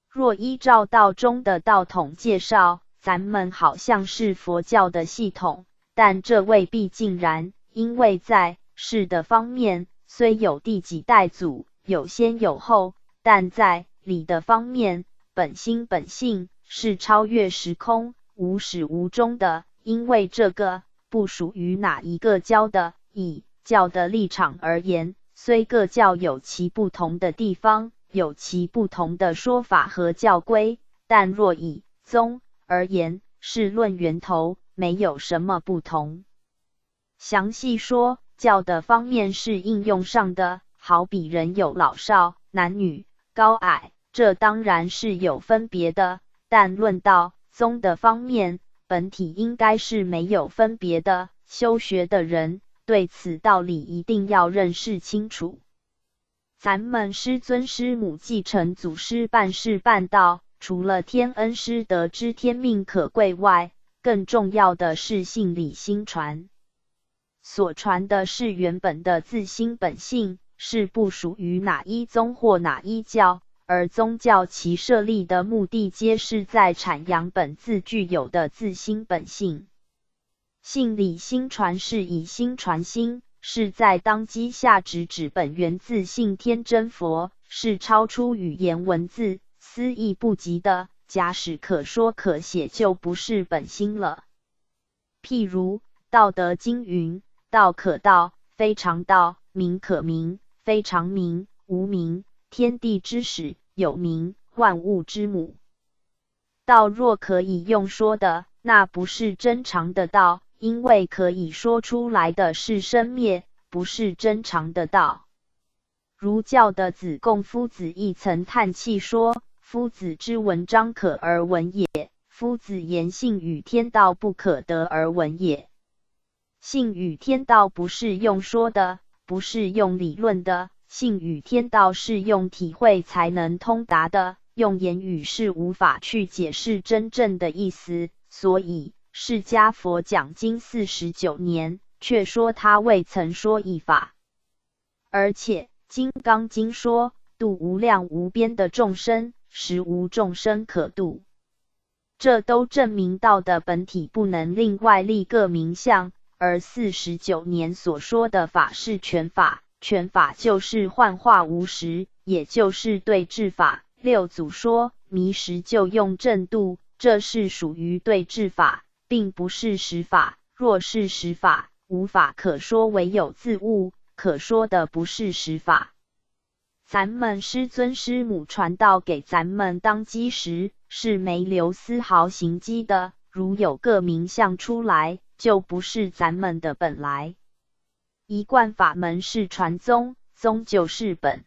若依照道中的道统介绍，咱们好像是佛教的系统，但这未必尽然，因为在事的方面，虽有第几代祖，有先有后，但在理的方面，本心本性是超越时空，无始无终的。因为这个不属于哪一个教的，以教的立场而言，虽各教有其不同的地方，有其不同的说法和教规，但若以宗而言，是论源头，没有什么不同。详细说，教的方面是应用上的，好比人有老少、男女、高矮，这当然是有分别的，但论到宗的方面，本体应该是没有分别的。修学的人对此道理一定要认识清楚。咱们师尊师母继承祖师办事办道，除了天恩师德之天命可贵外，更重要的是性理心传。所传的是原本的自心本性，是不属于哪一宗或哪一教，而宗教其设立的目的皆是在阐扬本自具有的自心本性。性理心传是以心传心，是在当机下直指本源自性天真佛，是超出语言文字思意不及的，假使可说可写，就不是本心了。譬如道德经云：道可道，非常道；名可名，非常名；无名，天地之始；有名，万物之母。道若可以用说的，那不是真常的道，因为可以说出来的是生灭，不是真常的道。儒教的子贡夫子亦曾叹气说：夫子之文章可而闻也，夫子言性与天道不可得而闻也。性与天道不是用说的，不是用理论的，性与天道是用体会才能通达的，用言语是无法去解释真正的意思。所以释迦佛讲经49年，却说他未曾说一法。而且金刚经说，度无量无边的众生，实无众生可度。这都证明道的本体不能另外立个名相，而49年所说的法是权法，权法就是幻化无实，也就是对治法。六祖说迷时就用正度，这是属于对治法，并不是实法。若是实法，无法可说，唯有自悟，可说的不是实法。咱们师尊师母传道给咱们当机时，是没留丝毫行迹的，如有个名相出来，就不是咱们的本来。一贯法门是传宗，宗就是本。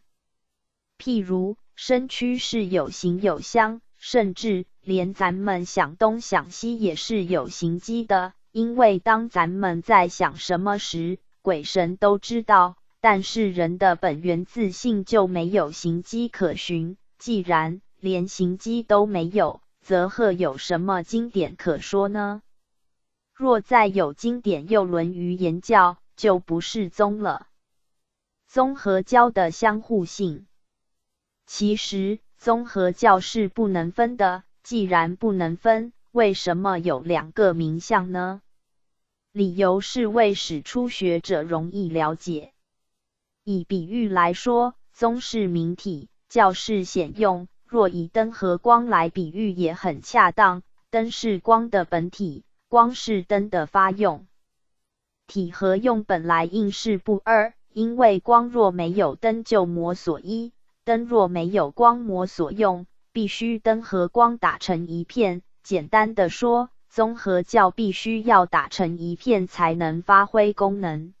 譬如身躯是有形有相，甚至连咱们想东想西也是有行迹的，因为当咱们在想什么时，鬼神都知道，但是人的本源自性就没有行迹可循。既然连行迹都没有，则何有什么经典可说呢？若再有经典又沦于言教，就不是宗了。宗和教的相互性，其实宗和教是不能分的，既然不能分，为什么有两个名相呢？理由是为使初学者容易了解。以比喻来说，宗是明体，教是显用。若以灯和光来比喻也很恰当，灯是光的本体，光是灯的发用。体和用本来应是不二，因为光若没有灯就魔所依，灯若没有光魔所用，必须灯和光打成一片。简单的说，宗和教必须要打成一片才能发挥功能。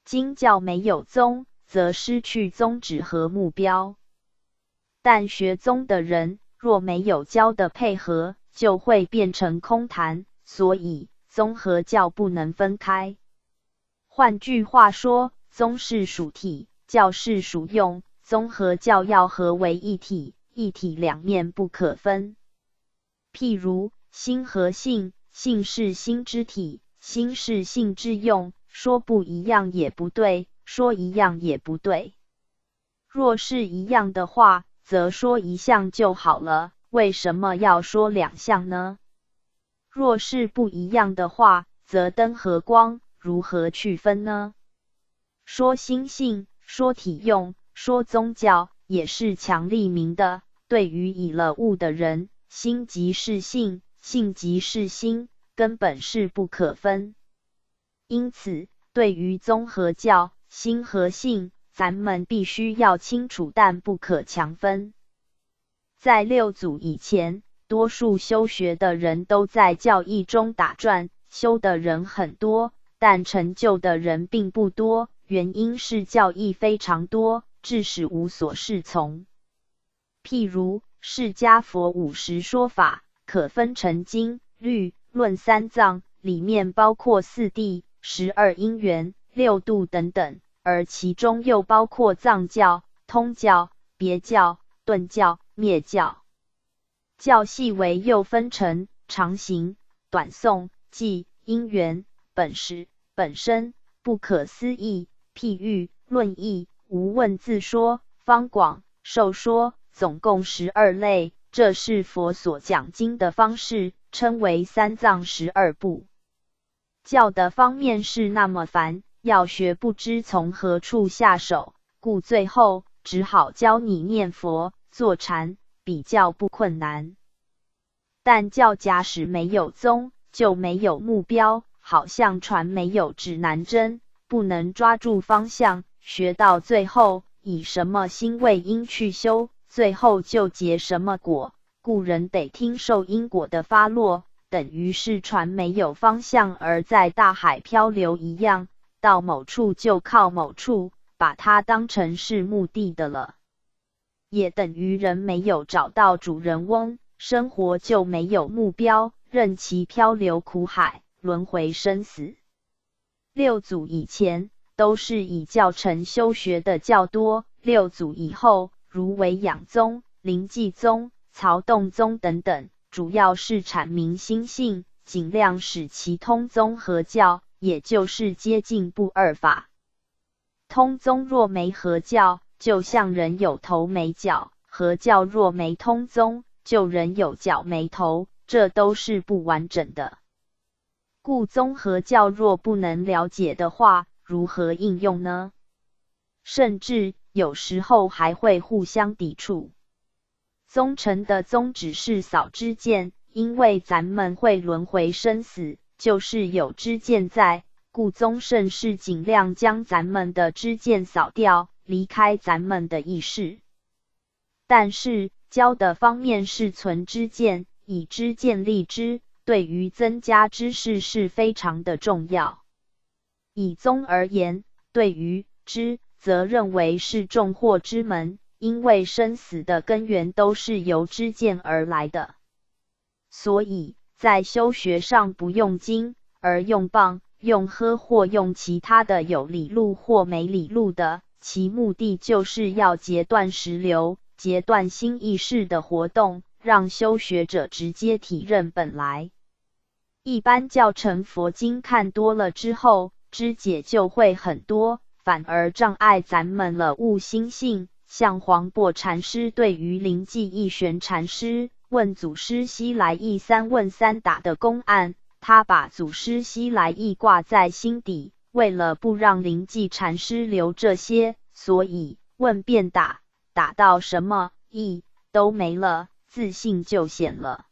经教没有宗，则失去宗旨和目标。但学宗的人若没有教的配合，就会变成空谈，所以宗和教不能分开。换句话说，宗是属体，教是属用，宗和教要合为一体，一体两面不可分。譬如心和性，性是心之体，心是性之用，说不一样也不对，说一样也不对。若是一样的话，则说一项就好了，为什么要说两项呢？若是不一样的话，则灯和光如何去分呢？说心性，说体用，说宗教，也是强力明的。对于已了悟的人，心即是性，性即是心，根本是不可分。因此，对于宗和教，心和性，咱们必须要清楚，但不可强分。在六祖以前，多数修学的人都在教义中打转，修的人很多，但成就的人并不多，原因是教义非常多，致使无所适从。譬如释迦佛50说法，可分成经、律、论三藏，里面包括四谛、12因缘、6度等等，而其中又包括藏教、通教、别教、顿教、灭教。教细微又分成常行、短诵、记、因缘、本实、本身、不可思议、譬喻、论义、无问自说、方广、授说，总共12类。这是佛所讲经的方式，称为三藏12部。教的方面是那么繁，要学不知从何处下手，故最后只好教你念佛、坐禅，比较不困难。但教假使没有宗，就没有目标，好像船没有指南针，不能抓住方向，学到最后，以什么心为因去修，最后就结什么果，故人得听受因果的发落，等于是船没有方向而在大海漂流一样，到某处就靠某处，把它当成是目的的了。也等于人没有找到主人翁，生活就没有目标，任其漂流苦海，轮回生死。六祖以前都是以教程修学的较多，六祖以后，如惟养宗、临济宗、曹洞宗等等，主要是阐明心性，尽量使其通宗合教，也就是接近不二法。通宗若没合教，就像人有头没脚，合教若没通宗，就人有脚没头，这都是不完整的。故综合教若不能了解的话，如何应用呢？甚至有时候还会互相抵触。宗成的宗旨是扫知见，因为咱们会轮回生死，就是有知见在，故宗圣是尽量将咱们的知见扫掉，离开咱们的意识。但是教的方面是存知见，以知见立知，对于增加知识是非常的重要。以宗而言，对于知则认为是重惑之门，因为生死的根源都是由知见而来的。所以在修学上不用经，而用棒、用喝或用其他的有理路或没理路的，其目的就是要截断时流，截断心意识的活动，让修学者直接体认本来。一般教程佛经看多了之后，知解就会很多，反而障碍咱们了悟心性。像黄檗禅师对于灵济义玄禅师问祖师西来意三问三答的公案，他把祖师西来意挂在心底，为了不让灵济禅师留这些，所以问便打，打到什么意都没了，自信就显了。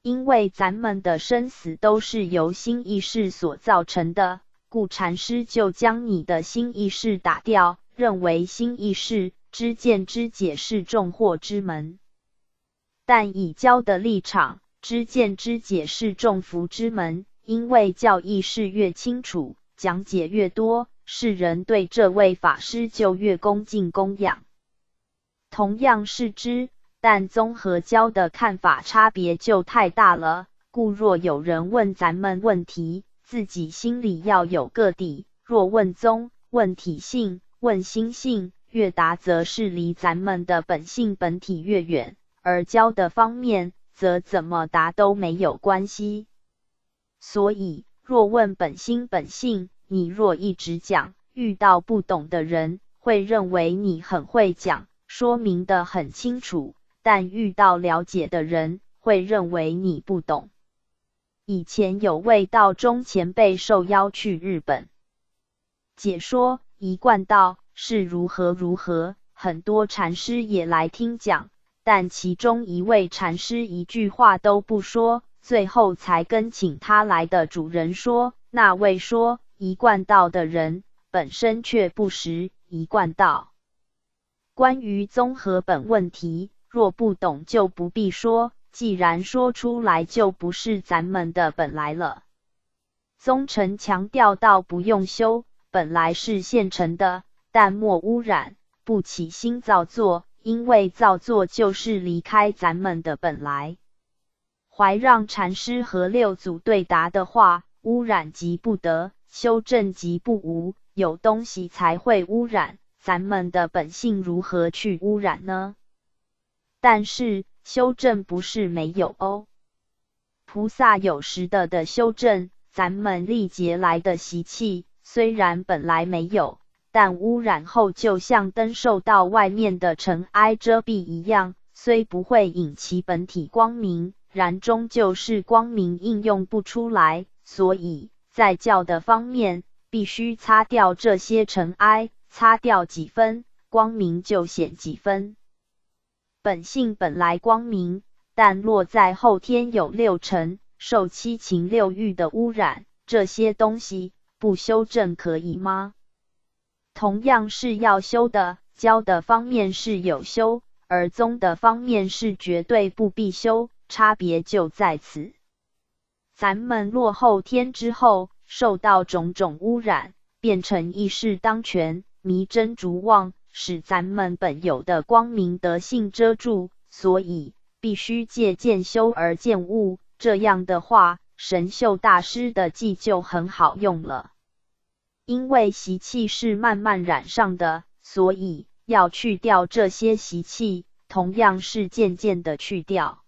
因为咱们的生死都是由心意识所造成的，故禅师就将你的心意识打掉，认为心意识知见知解是重惑之门。但以教的立场，知见知解是重福之门，因为教义是越清楚，讲解越多，世人对这位法师就越恭敬供养。同样是知，但综合教的看法差别就太大了，故若有人问咱们问题，自己心里要有个底，若问宗、问体性、问心性，越答则是离咱们的本性本体越远，而教的方面则怎么答都没有关系。所以若问本心本性，你若一直讲，遇到不懂的人会认为你很会讲，说明得很清楚，但遇到了解的人会认为你不懂。以前有位道中前辈受邀去日本解说一贯道是如何如何，很多禅师也来听讲，但其中一位禅师一句话都不说，最后才跟请他来的主人说，那位说一贯道的人本身却不识一贯道。关于综合本问题，若不懂就不必说，既然说出来就不是咱们的本来了。宗成强调到不用修，本来是现成的，但莫污染，不起心造作，因为造作就是离开咱们的本来。怀让禅师和六祖对答的话，污染即不得，修正即不无，有东西才会污染，咱们的本性如何去污染呢？但是修正不是没有哦，菩萨有时的修正，咱们历劫来的习气，虽然本来没有，但污染后就像灯受到外面的尘埃遮蔽一样，虽不会引其本体光明，然终究是光明应用不出来，所以在教的方面必须擦掉这些尘埃，擦掉几分，光明就显几分。本性本来光明，但落在后天有六尘，受七情六欲的污染，这些东西不修正可以吗？同样是要修的，教的方面是有修，而宗的方面是绝对不必修，差别就在此。咱们落后天之后，受到种种污染，变成意识当权，迷真逐妄，使咱们本有的光明德性遮住，所以必须借见修而见悟。这样的话，神秀大师的记就很好用了。因为习气是慢慢染上的，所以要去掉这些习气，同样是渐渐的去掉。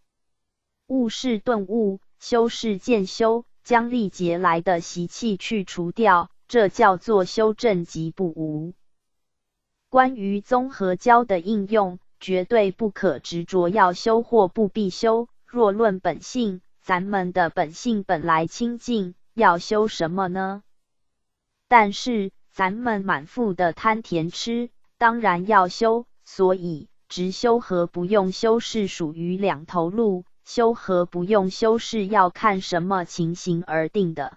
悟是顿悟，修是渐修，将历劫来的习气去除掉，这叫做修正即不无。关于综合教的应用，绝对不可执着要修或不必修。若论本性，咱们的本性本来清净，要修什么呢？但是咱们满腹的贪甜吃，当然要修，所以直修和不用修是属于两头路，修和不用修是要看什么情形而定的。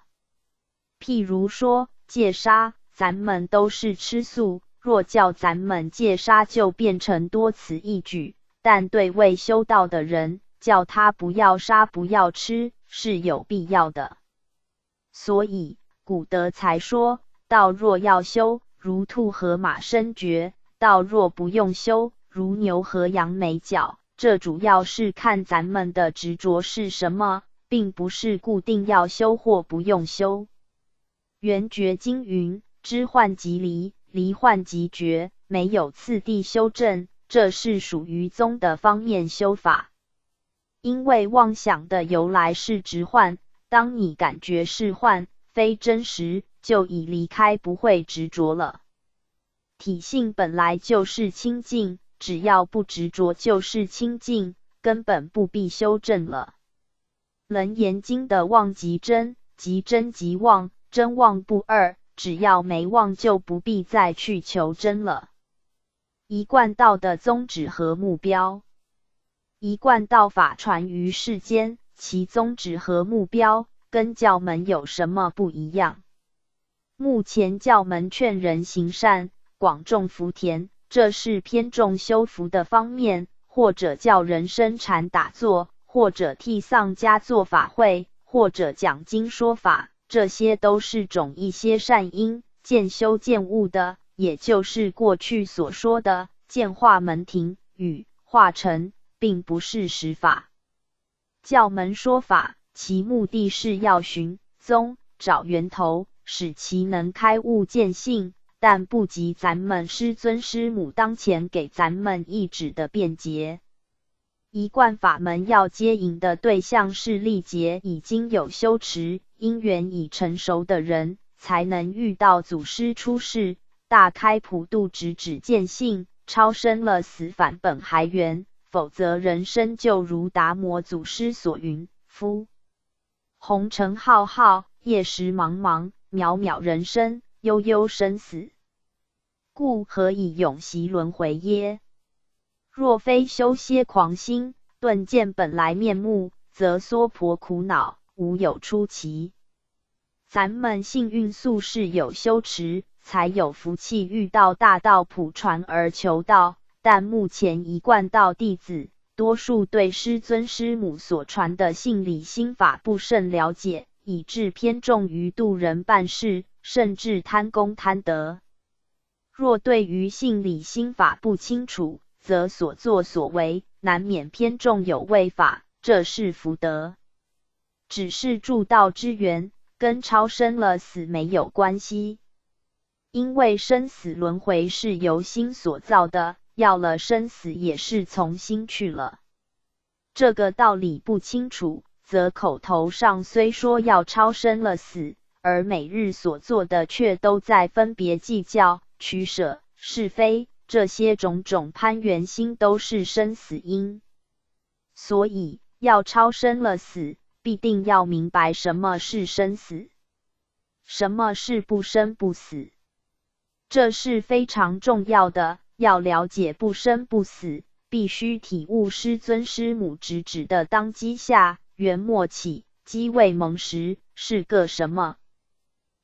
譬如说戒杀，咱们都是吃素，若叫咱们戒杀就变成多此一举，但对未修道的人，叫他不要杀不要吃是有必要的。所以古德才说，道若要修，如兔和马身绝；道若不用修，如牛和羊没角。这主要是看咱们的执着是什么，并不是固定要修或不用修。圆觉经云：知幻即离，离幻即觉，没有次第修正，这是属于宗的方面修法。因为妄想的由来是执幻，当你感觉是幻，非真实，就已离开，不会执着了。体性本来就是清净，只要不执着就是清净，根本不必修正了。楞严经的妄即真，即真即妄，真妄不二，只要没妄就不必再去求真了。一贯道的宗旨和目标，一贯道法传于世间，其宗旨和目标跟教门有什么不一样？目前教门劝人行善，广种福田，这是偏重修福的方面，或者叫人生禅打坐，或者替丧家做法会，或者讲经说法，这些都是种一些善因，渐修渐悟的，也就是过去所说的渐化门庭与化成，并不是实法。教门说法，其目的是要寻宗，找源头，使其能开悟见性，但不及咱们师尊师母当前给咱们一指的辩解。一贯法门要接引的对象是历劫已经有修持、因缘已成熟的人，才能遇到祖师出世，大开普度，直指见性，超生了死，返本还原。否则人生就如达摩祖师所云：夫红尘浩浩，夜时茫茫，渺渺人生，悠悠生死，故何以永习轮回耶？若非修些狂心，顿见本来面目，则娑婆苦恼，无有出期。咱们幸运宿世有修持，才有福气遇到大道普传而求道，但目前一贯道弟子，多数对师尊师母所传的性理心法不甚了解，以致偏重于度人办事，甚至贪功贪德。若对于性理心法不清楚，则所作所为难免偏重有为法，这是福德。只是助道之缘，跟超生了死没有关系。因为生死轮回是由心所造的，要了生死也是从心去了。这个道理不清楚，则口头上虽说要超生了死，而每日所做的却都在分别计较、取舍、是非，这些种种攀缘心都是生死因。所以要超生了死，必定要明白什么是生死，什么是不生不死，这是非常重要的。要了解不生不死，必须体悟师尊师母直指的当机下，元末起，机未萌时，是个什么。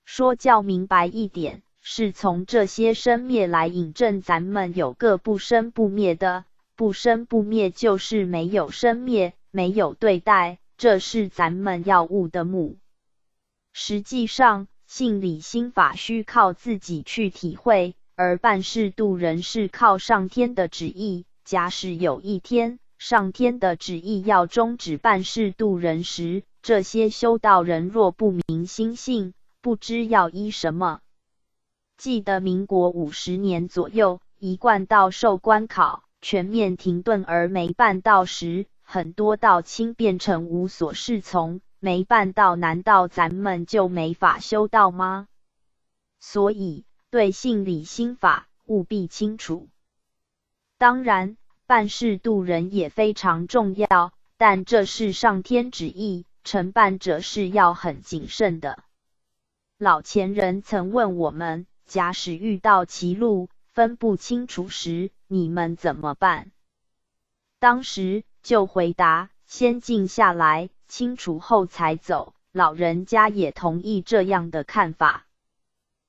说较明白一点，是从这些生灭来引证咱们有个不生不灭的，不生不灭就是没有生灭，没有对待，这是咱们要悟的目。实际上，性理心法需靠自己去体会，而办事度人是靠上天的旨意。假使有一天，上天的旨意要终止办事度人时，这些修道人若不明心性，不知要依什么。记得民国50年左右，一贯道受官考，全面停顿而没办到时，很多道亲变成无所适从，没办到，难道咱们就没法修道吗？所以对性理心法务必清楚。当然，办事度人也非常重要，但这是上天旨意，承办者是要很谨慎的。老前人曾问我们，假使遇到歧路，分不清楚时，你们怎么办？当时就回答，先静下来，清楚后才走。老人家也同意这样的看法。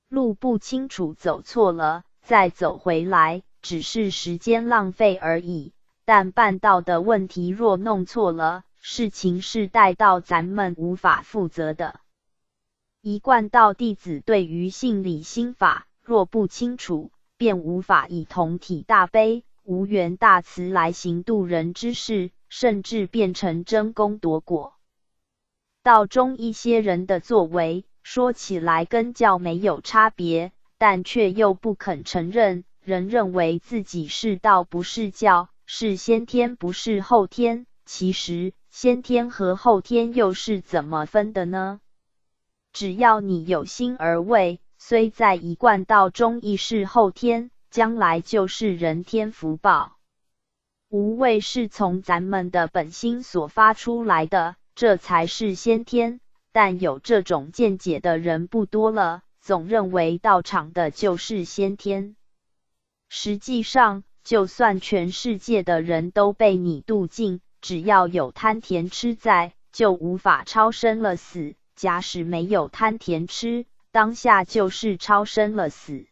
路不清楚走错了，再走回来，只是时间浪费而已。但办道的问题若弄错了，事情是带到咱们无法负责的。一贯道弟子对于信理心法若不清楚，便无法以同体大悲、无缘大慈来行度人之事，甚至变成争功夺果。道中一些人的作为，说起来跟教没有差别，但却又不肯承认，仍认为自己是道不是教，是先天不是后天。其实先天和后天又是怎么分的呢？只要你有心而为，虽在一贯道中亦是后天，将来就是人天福报。无为是从咱们的本心所发出来的，这才是先天。但有这种见解的人不多了，总认为道场的就是先天。实际上，就算全世界的人都被你度尽，只要有贪甜痴在，就无法超生了死。假使没有贪甜痴，当下就是超生了死。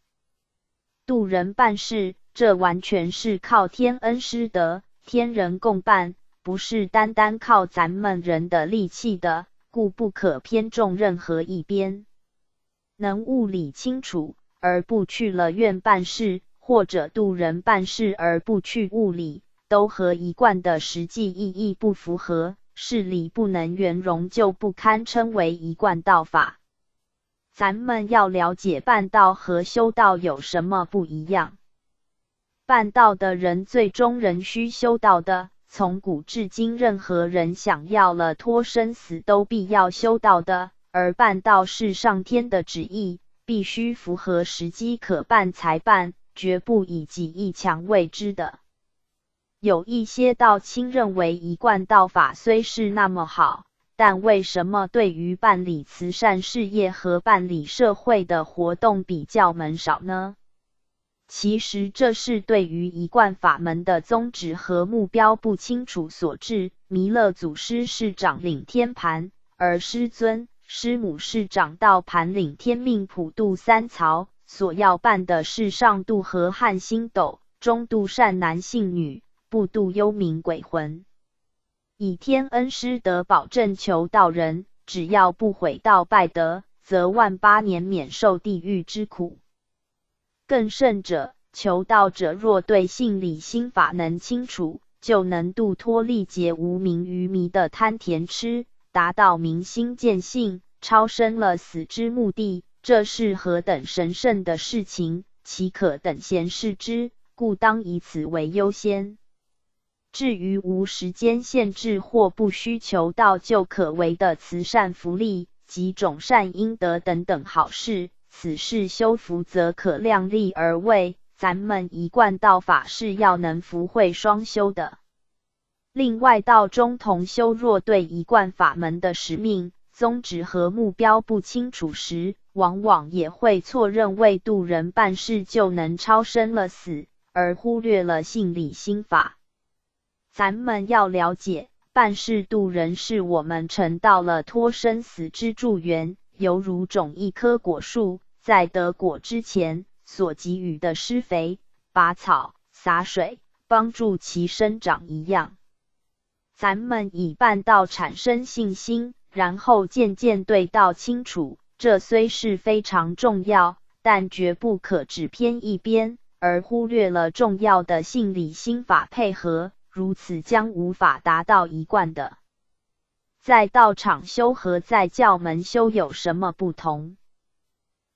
度人办事，这完全是靠天恩师德，天人共办，不是单单靠咱们人的力气的，故不可偏重任何一边。能物理清楚而不去了愿办事，或者度人办事而不去物理，都和一贯的实际意义不符合，事理不能圆融，就不堪称为一贯道法。咱们要了解办道和修道有什么不一样。办道的人最终仍需修道的，从古至今任何人想要了脱生死都必要修道的，而办道是上天的旨意，必须符合时机可办才办，绝不以己意强为之的。有一些道亲认为一贯道法虽是那么好，但为什么对于办理慈善事业和办理社会的活动比较门少呢？其实这是对于一贯法门的宗旨和目标不清楚所致。弥勒祖师是掌领天盘，而师尊、师母是掌道盘领天命普渡三曹，所要办的是上渡和汉星斗，中渡善男信女，不渡幽冥鬼魂。以天恩师德保证求道人，只要不毁道败德，则万8年免受地狱之苦。更甚者，求道者若对信理心法能清楚，就能度脱历劫无明愚迷的贪甜痴，达到明心见性、超生了死之目的。这是何等神圣的事情，岂可等闲视之？故当以此为优先。至于无时间限制或不需求道就可为的慈善福利及种善因德等等好事，此事修福则可量力而为。咱们一贯道法是要能福慧双修的。另外，道中同修若对一贯法门的使命、宗旨和目标不清楚时，往往也会错认为度人办事就能超生了死，而忽略了信理心法。咱们要了解，办事度人是我们成道了脱生死之助缘，犹如种一棵果树，在得果之前所给予的施肥、拔草、洒水，帮助其生长一样。咱们以办道产生信心，然后渐渐对道清楚，这虽是非常重要，但绝不可只偏一边，而忽略了重要的信理心法配合，如此将无法达到一贯的。在道场修和在教门修有什么不同？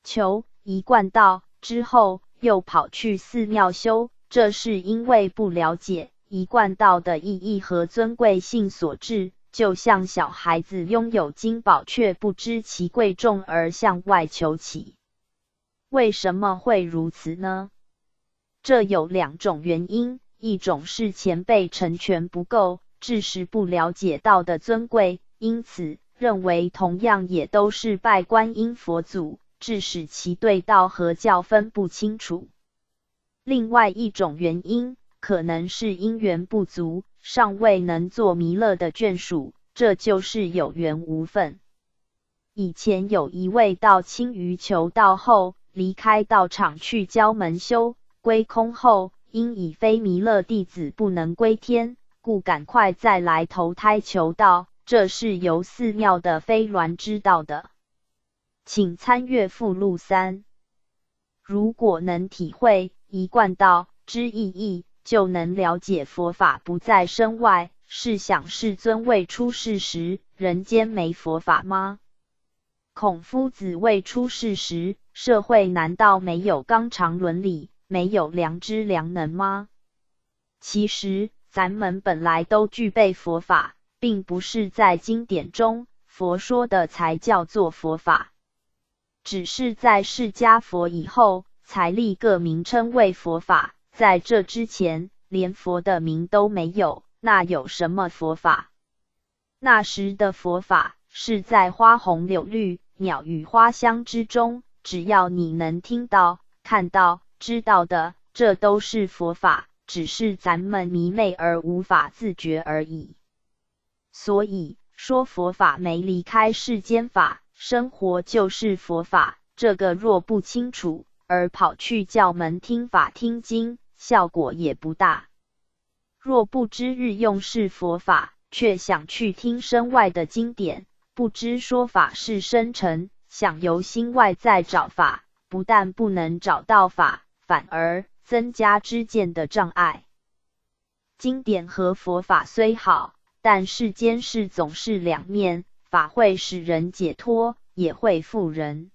求一贯道之后，又跑去寺庙修，这是因为不了解一贯道的意义和尊贵性所致，就像小孩子拥有金宝却不知其贵重而向外求乞。为什么会如此呢？这有2种原因，一种是前辈成全不够，致使不了解道的尊贵，因此认为同样也都是拜观音佛祖，致使其对道和教分不清楚。另外一种原因，可能是因缘不足，尚未能做弥勒的眷属，这就是有缘无分。以前有一位道亲于求道后，离开道场去郊门修，归空后，因已非弥勒弟子不能归天，故赶快再来投胎求道，这是由寺庙的飞鸾知道的。请参阅附录3。如果能体会一贯道之意义，就能了解佛法不在身外。试想世尊未出世时，人间没佛法吗？孔夫子未出世时，社会难道没有纲常伦理，没有良知良能吗？其实咱们本来都具备佛法，并不是在经典中佛说的才叫做佛法，只是在释迦佛以后才立个名称为佛法，在这之前连佛的名都没有，那有什么佛法？那时的佛法是在花红柳绿、鸟语花香之中，只要你能听到、看到、知道的，这都是佛法，只是咱们迷昧而无法自觉而已。所以说佛法没离开世间法，生活就是佛法，这个若不清楚，而跑去教门听法听经，效果也不大。若不知日用是佛法，却想去听身外的经典，不知说法是生成，想由心外再找法，不但不能找到法，反而增加知见的障碍。经典和佛法虽好，但世间事总是两面，法会使人解脱，也会缚人。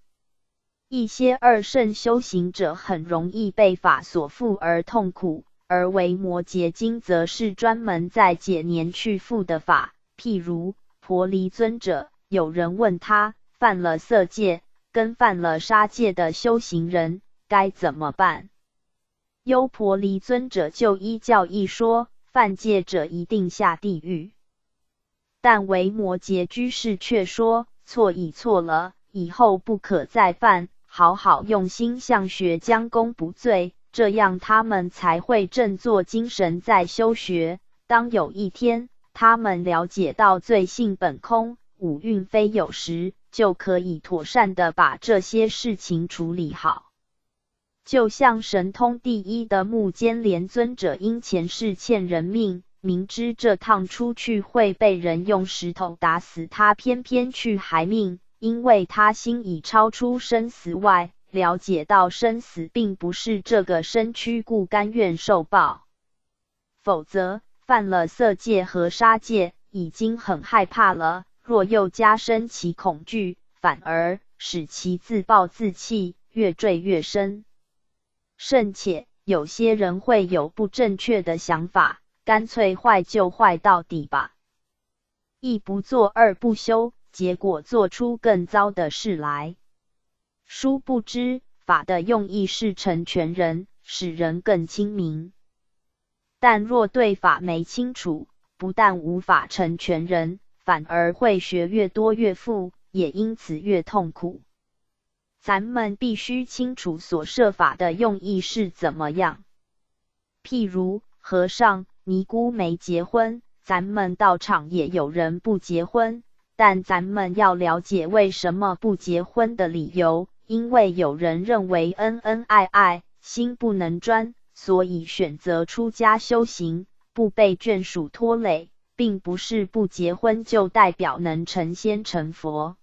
一些二圣修行者很容易被法所缚而痛苦，而维摩诘经则是专门在解年去缚的法。譬如婆离尊者，有人问他，犯了色戒跟犯了杀戒的修行人该怎么办？优婆离尊者就依教义说，犯戒者一定下地狱。但维摩诘居士却说，错已错了，以后不可再犯，好好用心向学将功补罪，这样他们才会振作精神再修学。当有一天他们了解到罪性本空，五蕴非有时，就可以妥善地把这些事情处理好。就像神通第一的目犍连尊者因前世欠人命，明知这趟出去会被人用石头打死，他偏偏去害命，因为他心已超出生死外，了解到生死并不是这个身躯，故甘愿受报。否则犯了色戒和杀戒，已经很害怕了，若又加深其恐惧，反而使其自暴自弃，越坠越深。甚且有些人会有不正确的想法，干脆坏就坏到底吧，一不做二不休，结果做出更糟的事来。殊不知法的用意是成全人，使人更清明。但若对法没清楚，不但无法成全人，反而会学越多越富，也因此越痛苦。咱们必须清楚所设法的用意是怎么样。譬如和尚、尼姑没结婚，咱们道场也有人不结婚，但咱们要了解为什么不结婚的理由，因为有人认为恩恩爱爱，心不能专，所以选择出家修行，不被眷属拖累，并不是不结婚就代表能成仙成佛。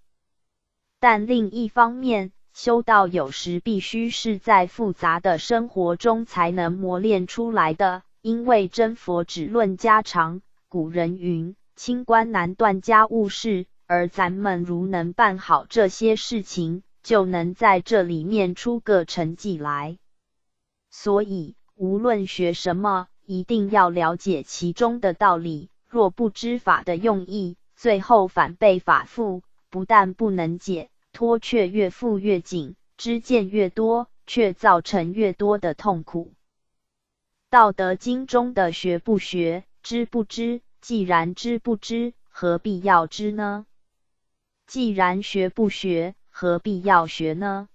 但另一方面，修道有时必须是在复杂的生活中才能磨练出来的，因为真佛只论家常，古人云，清官难断家务事，而咱们如能办好这些事情，就能在这里面出个成绩来。所以无论学什么，一定要了解其中的道理，若不知法的用意，最后反被法缚，不但不能解脱，却越缚越紧，知见越多，却造成越多的痛苦。道德经中的学不学，知不知，既然知不知，何必要知呢？既然学不学，何必要学呢？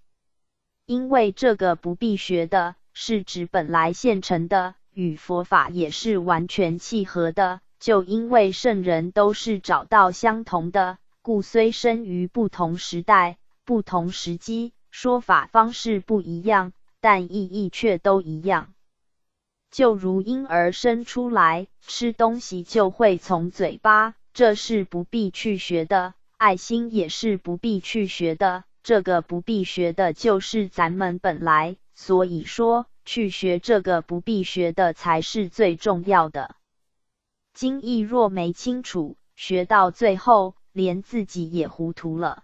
因为这个不必学的，是指本来现成的，与佛法也是完全契合的。就因为圣人都是找到相同的，故虽生于不同时代、不同时机，说法方式不一样，但意义却都一样。就如婴儿生出来，吃东西就会从嘴巴，这是不必去学的。爱心也是不必去学的，这个不必学的就是咱们本来，所以说去学这个不必学的才是最重要的。经义若没清楚，学到最后连自己也糊涂了。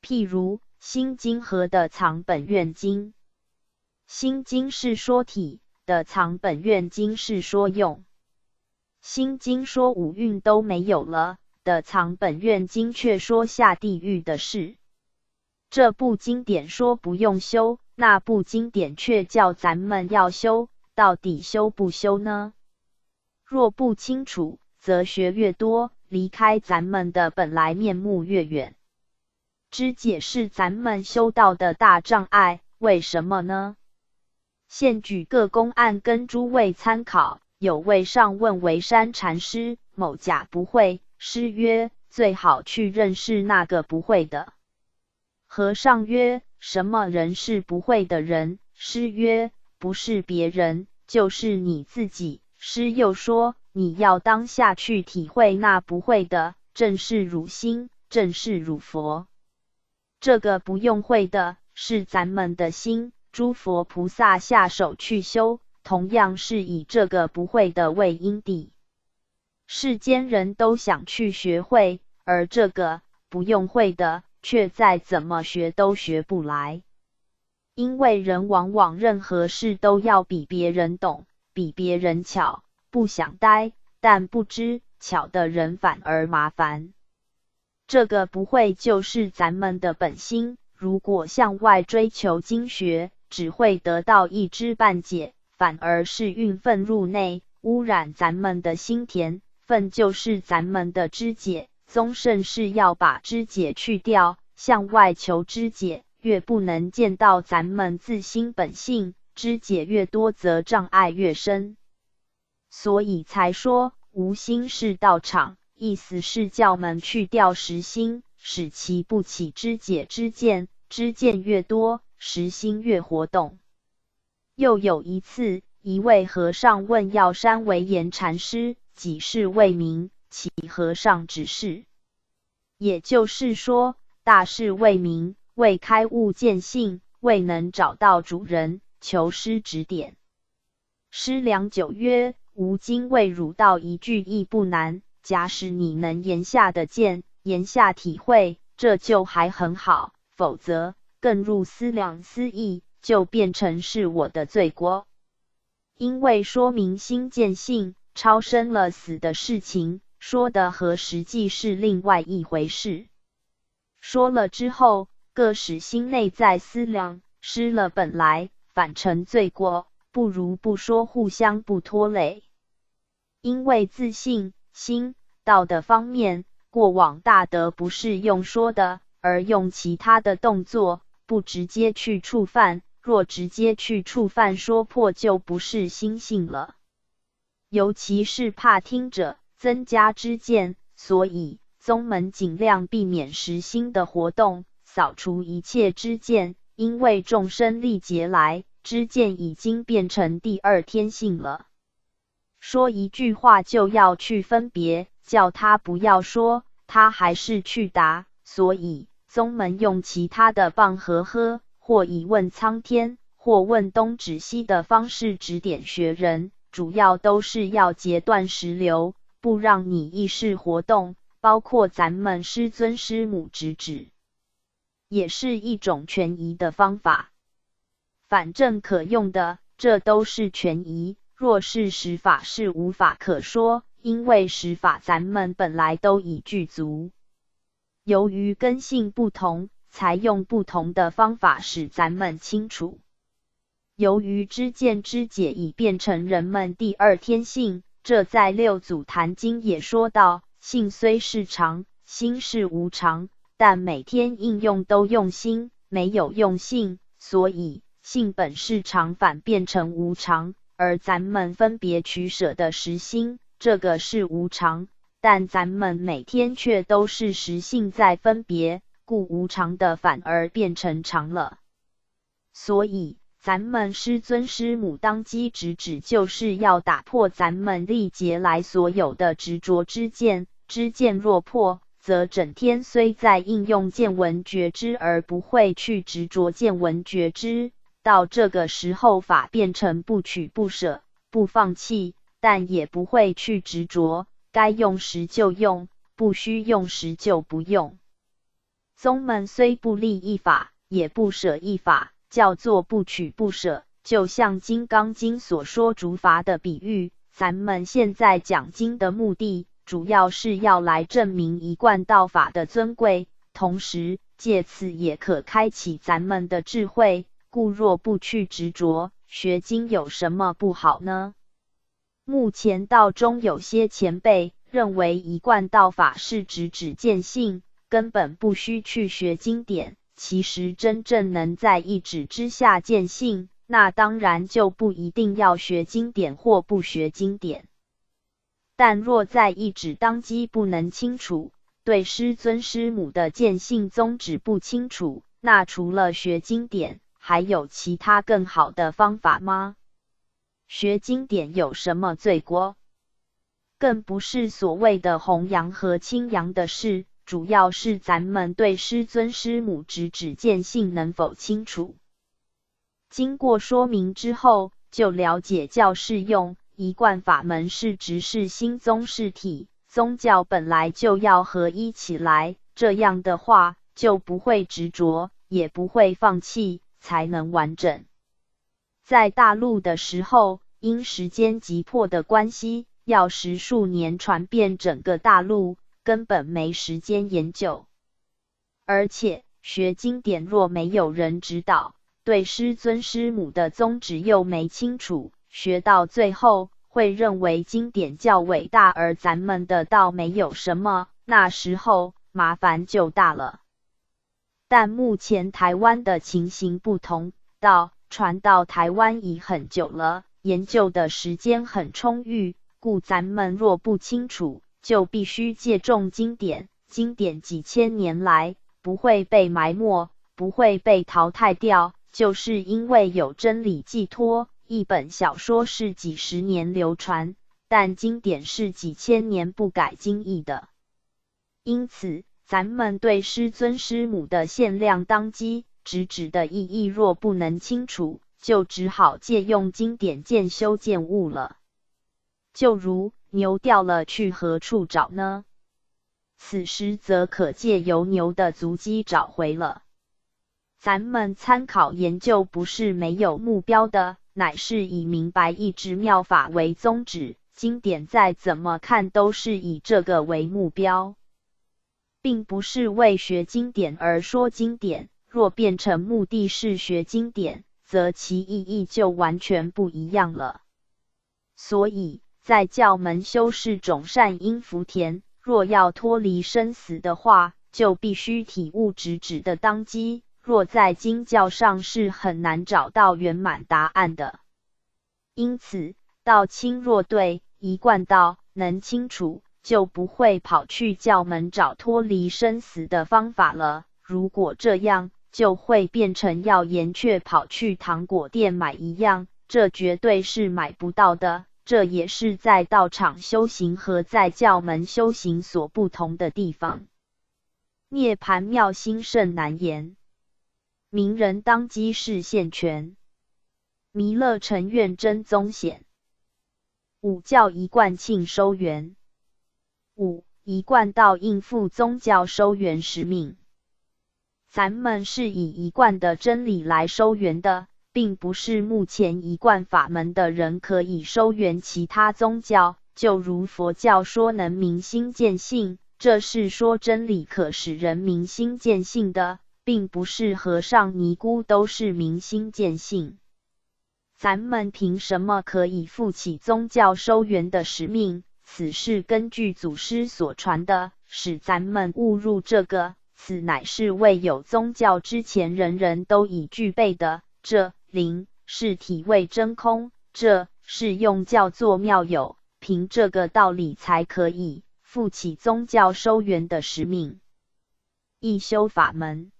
譬如心经和的藏本愿经，心经是说体的，藏本愿经是说用。心经说五蕴都没有了的，藏本愿经却说下地狱的事。这部经典说不用修，那部经典却叫咱们要修，到底修不修呢？若不清楚，则学越多，离开咱们的本来面目越远。知解是咱们修道的大障碍，为什么呢？现举个公案跟诸位参考。有位上问维山禅师，某甲不会，师曰：最好去认识那个不会的。和尚曰：什么人是不会的人？师曰：不是别人，就是你自己。师又说：你要当下去体会那不会的，正是汝心，正是汝佛。这个不用会的，是咱们的心，诸佛菩萨下手去修，同样是以这个不会的为因地。世间人都想去学会，而这个不用会的，却再怎么学都学不来。因为人往往任何事都要比别人懂，比别人巧，不想呆，但不知巧的人反而麻烦。这个不会就是咱们的本心，如果向外追求经学，只会得到一知半解，反而是运分入内，污染咱们的心田。分就是咱们的知解，宗圣是要把知解去掉，向外求知解，越不能见到咱们自心本性，知解越多则障碍越深。所以才说无心是道场，意思是教们去掉实心，使其不起知解之见，知见越多，实心越活动。又有一次，一位和尚问药山惟严禅师，几事未明，其和尚指示。也就是说，大事未明，未开悟见性，未能找到主人，求师指点。师良久曰：吾今为汝道一句亦不难，假使你能言下的见，言下体会，这就还很好，否则更入思量思议，就变成是我的罪过。因为说明心见性，超生了死的事情，说的和实际是另外一回事。说了之后，各使心内在思量，失了本来，反成罪过，不如不说，互相不拖累。因为自信、心、道的方面，过往大德不是用说的，而用其他的动作，不直接去触犯。若直接去触犯说破，就不是心性了。尤其是怕听者增加知见，所以宗门尽量避免实心的活动，扫除一切知见。因为众生历劫来，知见已经变成第二天性了。说一句话就要去分别，叫他不要说，他还是去答。所以宗门用其他的棒和呵，或以问苍天，或问东指西的方式指点学人，主要都是要截断时流，不让你意识活动，包括咱们师尊师母直指，也是一种权宜的方法。反正可用的，这都是权宜。若是实法是无法可说，因为实法咱们本来都已具足。由于根性不同，才用不同的方法使咱们清楚。由于知见知解已变成人们第二天性，这在六祖坛经也说到，性虽是常，心是无常，但每天应用都用心，没有用性，所以性本是常反变成无常，而咱们分别取舍的实心，这个是无常，但咱们每天却都是实性在分别，故无常的反而变成常了。所以咱们师尊师母当机直指就是要打破咱们历劫来所有的执着之见，知见若破，则整天虽在应用见闻觉知而不会去执着见闻觉知，到这个时候法变成不取不舍不放弃，但也不会去执着，该用时就用，不需用时就不用。宗门虽不立一法，也不舍一法，叫做不取不舍，就像《金刚经》所说逐法的比喻，咱们现在讲经的目的，主要是要来证明一贯道法的尊贵，同时借此也可开启咱们的智慧，故若不去执着，学经有什么不好呢？目前道中有些前辈认为一贯道法是指见性，根本不需去学经典，其实真正能在一指之下见性，那当然就不一定要学经典或不学经典。但若在一指当机不能清楚，对师尊师母的见性宗旨不清楚，那除了学经典，还有其他更好的方法吗？学经典有什么罪过？更不是所谓的弘扬和清扬的事，主要是咱们对师尊师母直指见性能否清楚。经过说明之后，就了解教示用一贯法门是直是心宗是体，宗教本来就要合一起来，这样的话就不会执着，也不会放弃，才能完整。在大陆的时候，因时间急迫的关系，要10数年传遍整个大陆，根本没时间研究。而且学经典若没有人指导，对师尊师母的宗旨又没清楚，学到最后会认为经典较伟大，而咱们的道没有什么，那时候麻烦就大了。但目前台湾的情形不同，道传到台湾已很久了，研究的时间很充裕，故咱们若不清楚，就必须借重经典。经典几千年来不会被埋没，不会被淘汰掉，就是因为有真理寄托。一本小说是几十年流传，但经典是几千年不改经义的。因此咱们对师尊师母的限量当机直指的意义若不能清楚，就只好借用经典见修见悟了。就如牛掉了去何处找呢？此时则可借由牛的足迹找回了。咱们参考研究不是没有目标的，乃是以明白一指妙法为宗旨，经典再怎么看都是以这个为目标，并不是为学经典而说经典。若变成目的是学经典，则其意义就完全不一样了。所以在教门修士种善因福田，若要脱离生死的话，就必须体悟直指的当机，若在经教上是很难找到圆满答案的。因此道清若对，一贯道能清楚，就不会跑去教门找脱离生死的方法了。如果这样，就会变成要岩雀跑去糖果店买一样，这绝对是买不到的。这也是在道场修行和在教门修行所不同的地方。涅盘妙心甚难言，名人当机是现权，弥勒成愿真宗显。五教一贯庆收元。五一贯道应付宗教收元使命。咱们是以一贯的真理来收元的，并不是目前一贯法门的人可以收元其他宗教，就如佛教说能明心见性，这是说真理可使人明心见性的，并不是和尚尼姑都是明心见性。咱们凭什么可以负起宗教收元的使命？此是根据祖师所传的，使咱们误入这个，此乃是未有宗教之前人人都已具备的。这灵是体味真空，这是用叫做妙有，凭这个道理才可以负起宗教收源的使命。一修法门，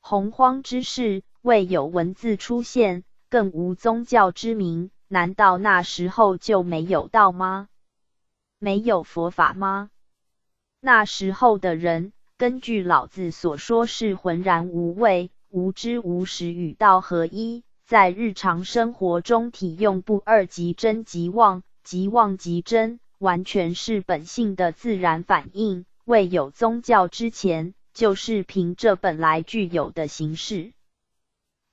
洪荒之世，未有文字出现，更无宗教之名，难道那时候就没有道吗？没有佛法吗？那时候的人，根据老子所说是浑然无味，无知无识，与道合一，在日常生活中体用不二，即真即妄，即妄即真，完全是本性的自然反应。未有宗教之前，就是凭这本来具有的形式。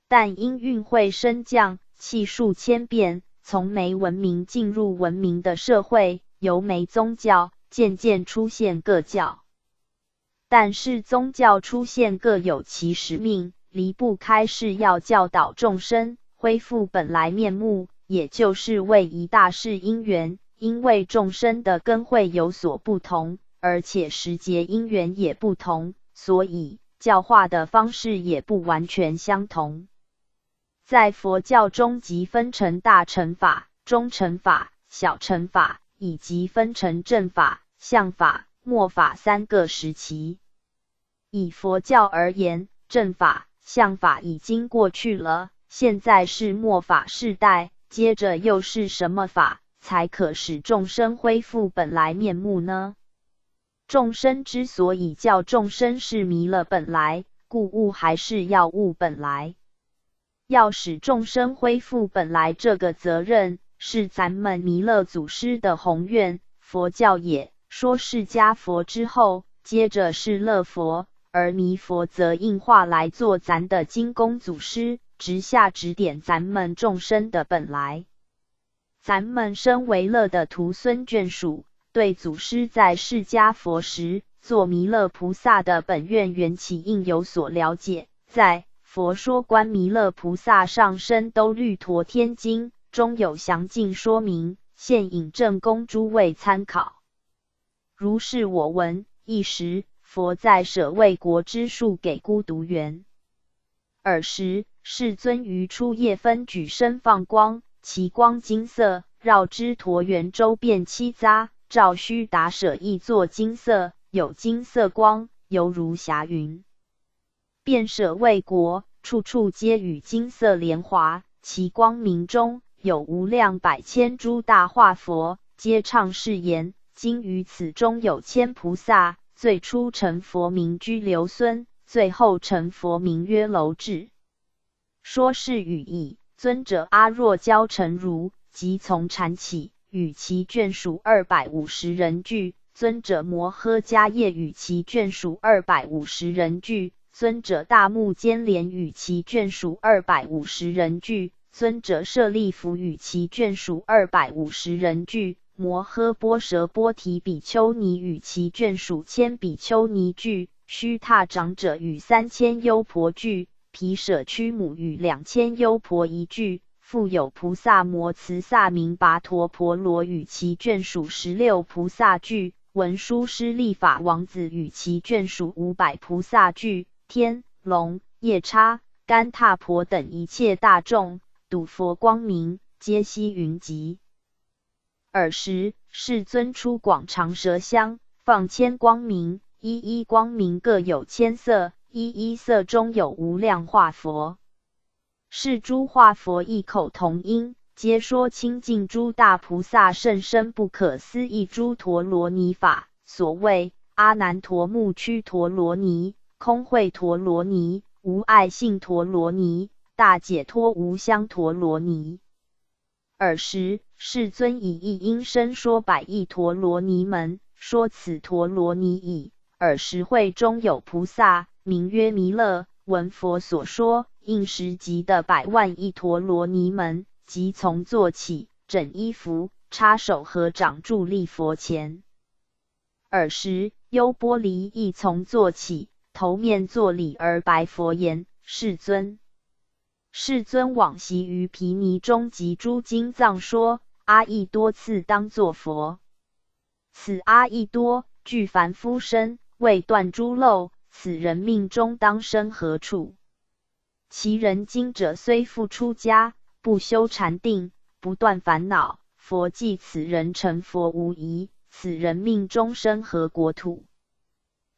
但因运会升降，气数千变，从没文明进入文明的社会，由没宗教渐渐出现各教。但是宗教出现各有其使命，离不开是要教导众生恢复本来面目，也就是为一大事因缘。因为众生的根会有所不同，而且时节因缘也不同，所以教化的方式也不完全相同。在佛教中即分成大乘法、中乘法、小乘法，以及分成正法、相法、末法三个时期。以佛教而言，正法、相法已经过去了，现在是末法世代，接着又是什么法才可使众生恢复本来面目呢？众生之所以叫众生是迷了本来，故悟还是要悟本来。要使众生恢复本来这个责任，是咱们弥勒祖师的宏愿。佛教也说释迦佛之后，接着是乐佛，而弥佛则应化来做咱的金公祖师，直下指点咱们众生的本来。咱们身为乐的徒孙眷属，对祖师在释迦佛时做弥勒菩萨的本愿缘起应有所了解。在佛说观弥勒菩萨上身兜率陀天经中有详尽说明，现引正供诸位参考。如是我闻，一时佛在舍卫国之树给孤独园。尔时世尊于初夜分举身放光，其光金色，绕之陀园周遍七匝，照须达舍亦作金色，有金色光，犹如霞云。遍舍卫国，处处皆与金色莲华，其光明中有无量百千诸大化佛，皆唱誓言：今于此中有千菩萨，最初成佛名居留孙，最后成佛名曰楼至。说是语意，尊者阿若教成如，即从禅起，与其眷属250人俱。尊者摩诃迦叶与其眷属250人俱。尊者大目犍连与其眷属250人俱。尊者舍利弗与其眷属250人俱。摩诃波舍波提比丘尼与其眷属1000比丘尼俱。须踏长者与3000优婆俱。毗舍屈母与2000优婆夷俱。复有菩萨摩慈萨明跋陀婆罗与其眷属16菩萨俱。文殊师利法王子与其眷属500菩萨俱。天、龙、夜叉、干闼婆等一切大众，睹佛光明，皆悉云集。尔时世尊出广长舌香，放千光明，一一光明各有千色，一一色中有无量化佛。是诸化佛异口同音，皆说清净诸大菩萨甚深不可思议诸陀罗尼法。所谓阿难陀目瞿陀罗尼、空慧陀罗尼、无爱性陀罗尼、大解脱无相陀罗尼。尔时世尊以一音声说100亿陀罗尼门，说此陀罗尼已。尔时会中有菩萨，名曰弥勒，闻佛所说，应时即的100万亿陀罗尼门，即从坐起，整衣服，插手合掌伫立佛前。尔时优波离亦从坐起，头面作礼而白佛言：世尊，世尊往昔于毗尼中及诸经藏说，阿逸多次当作佛。此阿逸多，具凡夫身，未断诸漏，此人命中当生何处？其人今者虽复出家，不修禅定，不断烦恼，佛记此人成佛无疑，此人命中生何国土？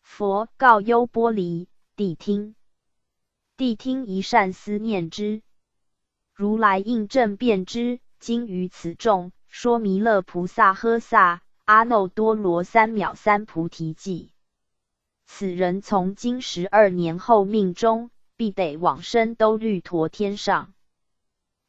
佛告优波离：谛听！谛听一善思念之。如来应正辩之：今于此众说弥勒菩萨诃萨阿耨多罗三藐三菩提记。此人从今12年后命中，必得往生兜率陀天上。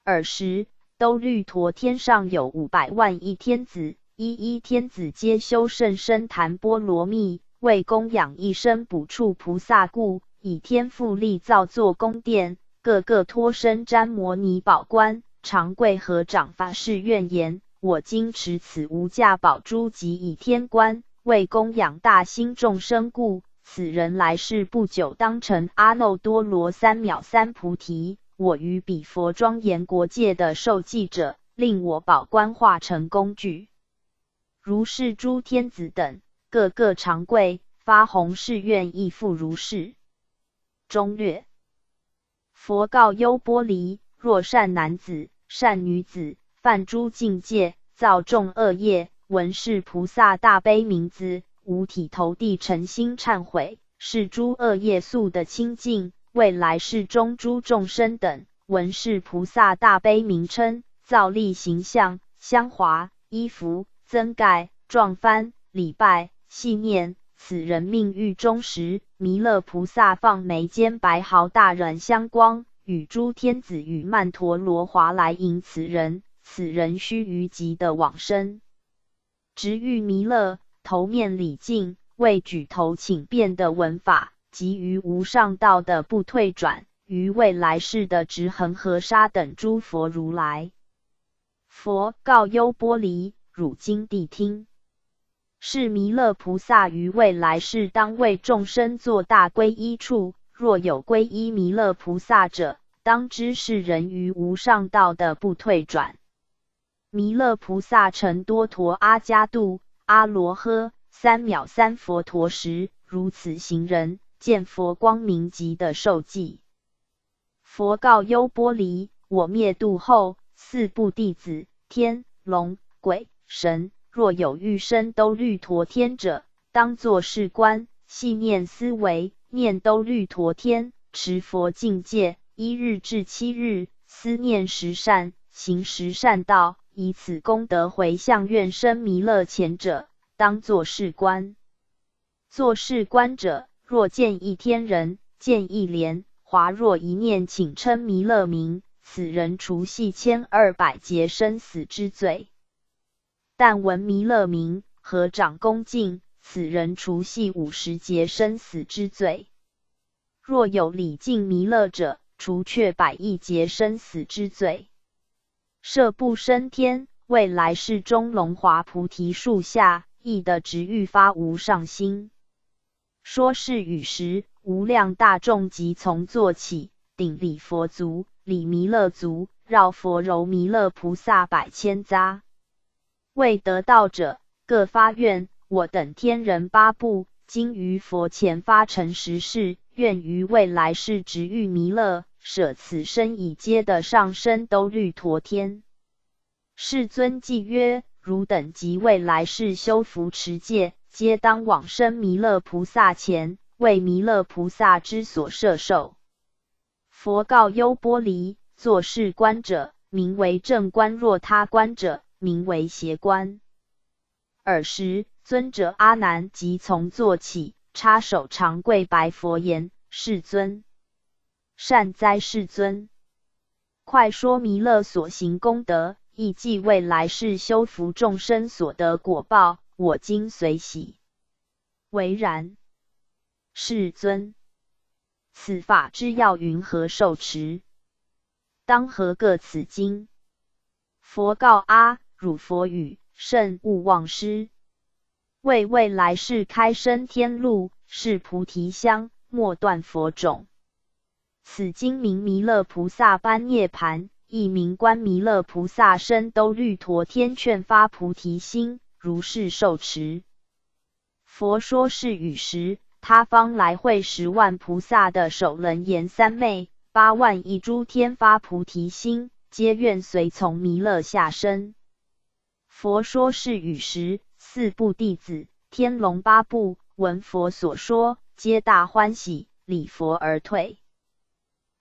尔时，兜率陀天上有500万亿天子，一天子皆修甚深檀波罗蜜，为供养一生补处菩萨故，以天赋力造作宫殿，个个脱身瞻摩尼宝冠，常跪合掌发誓愿言：我今持此无价宝珠及倚天冠，为供养大兴众生故，此人来世不久当成阿耨多罗三藐三菩提。我于彼佛庄严国界的受记者，令我宝冠化成工具。如是诸天子等，个个常跪发弘誓愿，亦复如是。中略。佛告优波离：若善男子、善女子，犯诸境界，造众恶业，闻是菩萨大悲名字，五体投地诚心忏悔，是诸恶业速得清净。未来世中诸众生等，闻是菩萨大悲名称，造立形象、香华、衣服、增盖、幢幡、礼拜、细念。此人命狱中时，弥勒菩萨放眉间白毫大染香光，与诸天子与曼陀罗华来迎此人。此人须臾即得往生。值遇弥勒，头面礼敬，为举头请便的文法，及于无上道的不退转，于未来世的直恒河沙等诸佛如来。佛告优波离：汝今谛听。是弥勒菩萨于未来世当为众生作大皈依处，若有皈依弥勒菩萨者，当知是人于无上道的不退转。弥勒菩萨成多陀阿伽度、阿罗诃、三藐三佛陀时，如此行人，见佛光明极的受记。佛告优波离：我灭度后，四部弟子天、龙、鬼、神，若有欲生兜率陀天者，当作是观，细念思维，念兜率陀天，持佛境界，1日至7日，思念十善，行十善道，以此功德回向愿生弥勒前者，当作是观。作是观者，若见一天人，见一莲华，若一念请称弥勒名，此人除系1200劫生死之罪。但闻弥勒名，合掌恭敬，此人除系50劫生死之罪。若有礼敬弥勒者，除却100亿劫生死之罪。设不升天，未来世中龙华菩提树下，亦得直欲发无上心。说是语时，无量大众即从坐起，顶礼佛足，礼弥勒足，绕佛柔弥勒菩萨100千匝。未得道者，各发愿：我等天人8部，今于佛前发诚实誓，愿于未来世直遇弥勒，舍此身以皆得上升兜率陀天。世尊记曰：汝等及未来世修福持戒，皆当往生弥勒菩萨前，为弥勒菩萨之所摄受。佛告优波离：作是观者，名为正观；若他观者，名为邪观。尔时，尊者阿难即从坐起，插手长跪白佛言：世尊，善哉世尊！快说弥勒所行功德，亦即未来世修福众生所得果报，我今随喜。唯然。世尊，此法之要云何受持？当何个此经？佛告阿：汝佛语，甚勿忘失。为未来世开生天路，是菩提香，莫断佛种。此经名弥勒菩萨般涅盘，亦名观弥勒菩萨身兜率陀天，劝发菩提心。如是受持。佛说是语时，他方来会10万菩萨的首楞严三昧，8万亿诸天发菩提心，皆愿随从弥勒下生。佛说是语时，4部弟子天龙8部闻佛所说，皆大欢喜，礼佛而退。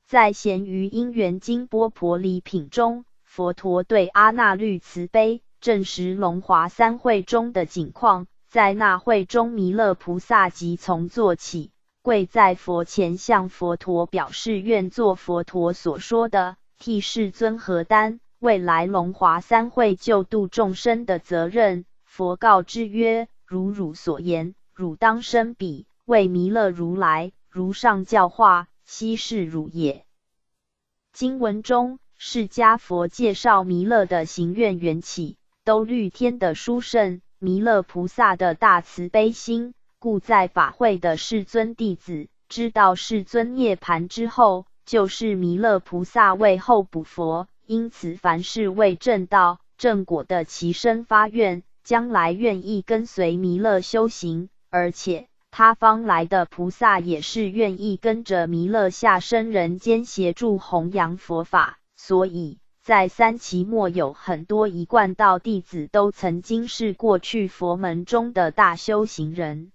在咸于因缘经波婆离品中，佛陀对阿那律慈悲，证实龙华三会中的景况。在那会中，弥勒菩萨即从座起，跪在佛前，向佛陀表示愿做佛陀所说的替世尊何担未来龙华三会救度众生的责任。佛告之曰：如汝所言，汝当生彼，为弥勒如来，如上教化，悉是汝也。经文中，释迦佛介绍弥勒的行愿缘起，兜率天的殊胜，弥勒菩萨的大慈悲心，故在法会的世尊弟子知道世尊涅槃之后，就是弥勒菩萨为后补佛，因此凡是为正道正果的齐身发愿，将来愿意跟随弥勒修行，而且他方来的菩萨也是愿意跟着弥勒下生人间协助弘扬佛法，所以在3期末有很多一贯道弟子都曾经是过去佛门中的大修行人。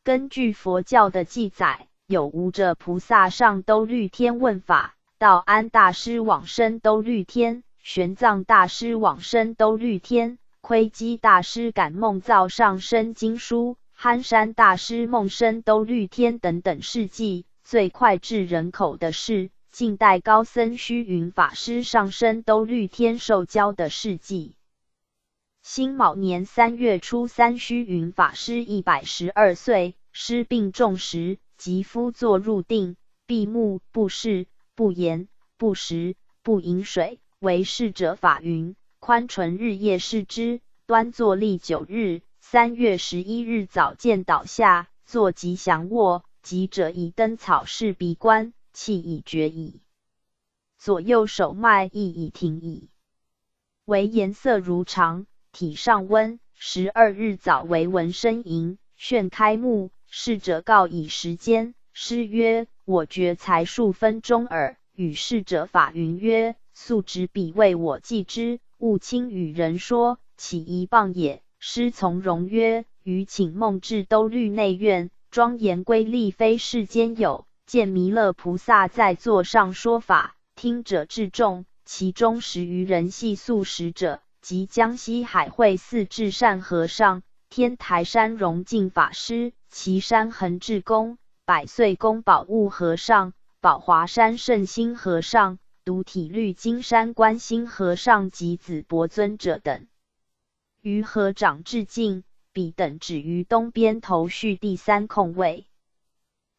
根据佛教的记载，有无着菩萨上兜率天问法，道安大师往生兜率天，玄奘大师往生兜率天，窥基大师感梦造上生经书，憨山大师梦生兜率天等等事迹。最脍炙人口的是近代高僧虚云法师上生兜率天受教的事迹。辛卯年3月初3，虚云法师112岁，失病重时，即夫坐入定，闭目不视、不言、不食、不饮水，为侍者法云，宽唇日夜视之，端坐立9日。3月11日早见倒下，坐即降卧，急者以灯草试鼻观，气已绝矣，左右手脉亦已停矣，为颜色如常，体上温。12日早为闻呻吟，旋开目，侍者告以时间，师曰：我觉才数分钟耳。与侍者法云曰：素执笔为我记之，勿轻与人说，岂宜谤也。师从容曰：余请梦至兜率内院，庄严瑰丽，非世间有。见弥勒菩萨在座上说法，听者至众，其中10余人系素食者，即江西海会寺智善和尚、天台山荣净法师、岐山恒智公、百岁宫宝悟和尚、宝华山圣心和尚、独体律金山观心和尚及子伯尊者等。于合掌致敬，彼等止于东边头序第3空位。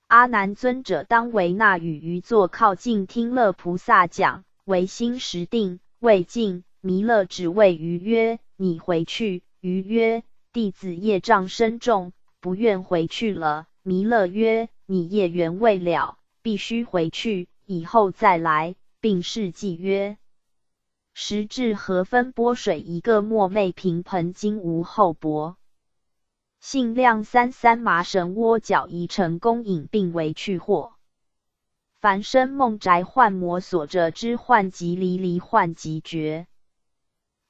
阿难尊者当为那与于座靠近听乐菩萨讲，唯心识定，未尽。弥勒只谓于曰：你回去。于曰：弟子业障深重，不愿回去了。弥勒曰：你业缘未了，必须回去，以后再来，并示记曰：时至河分波水1个墨昧瓶盆金无后帛，信量33麻绳窝角宜成功引并为去祸。凡生梦宅幻魔所着之幻即离离幻即觉。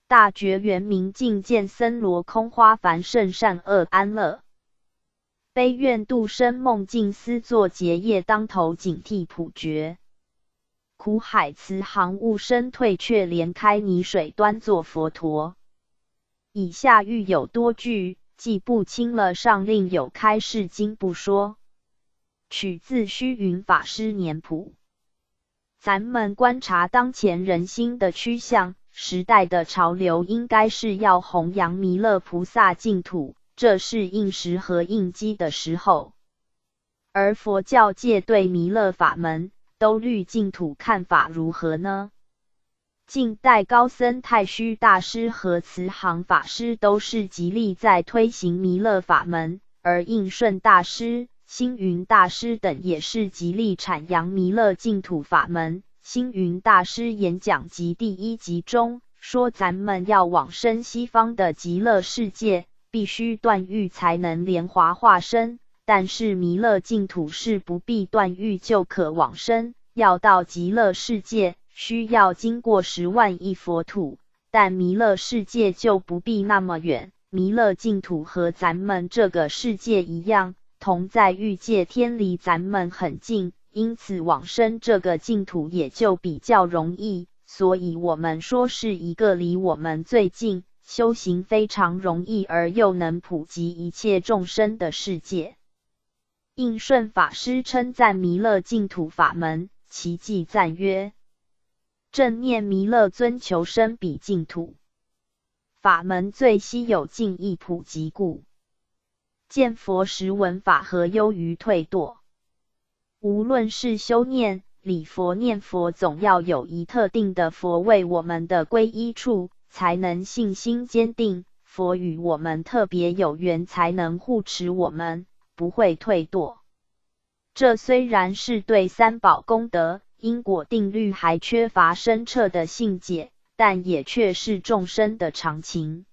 大觉圆明净见森罗空花凡圣善恶安乐。悲愿度生梦境思作结业当头警惕普觉。苦海慈航悟生退却莲开泥水端坐佛陀。以下欲有多句，记不清了，上另有开示经不说。取自虚云法师年谱。咱们观察当前人心的趋向，时代的潮流应该是要弘扬弥勒菩萨净土，这是应时和应机的时候。而佛教界对弥勒法门兜率净土看法如何呢？近代高僧太虚大师和慈航法师都是极力在推行弥勒法门，而应顺大师、星云大师等也是极力阐扬弥勒净土法门。星云大师演讲集第1集中说咱们要往生西方的极乐世界，必须断欲才能莲华化身，但是弥勒净土是不必断欲就可往生，要到极乐世界需要经过10万亿佛土，但弥勒世界就不必那么远，弥勒净土和咱们这个世界一样，同在欲界天，离咱们很近，因此往生这个净土也就比较容易，所以我们说是一个离我们最近，修行非常容易而又能普及一切众生的世界。应顺法师称赞弥勒净土法门，其偈赞曰：正念弥勒尊求生彼净土，法门最稀有尽亦普及故，见佛时闻法何忧于退堕。无论是修念、礼佛、念佛，总要有一特定的佛为我们的皈依处，才能信心坚定，佛与我们特别有缘，才能护持我们，不会退堕。这虽然是对三宝功德、因果定律还缺乏深彻的信解，但也却是众生的常情。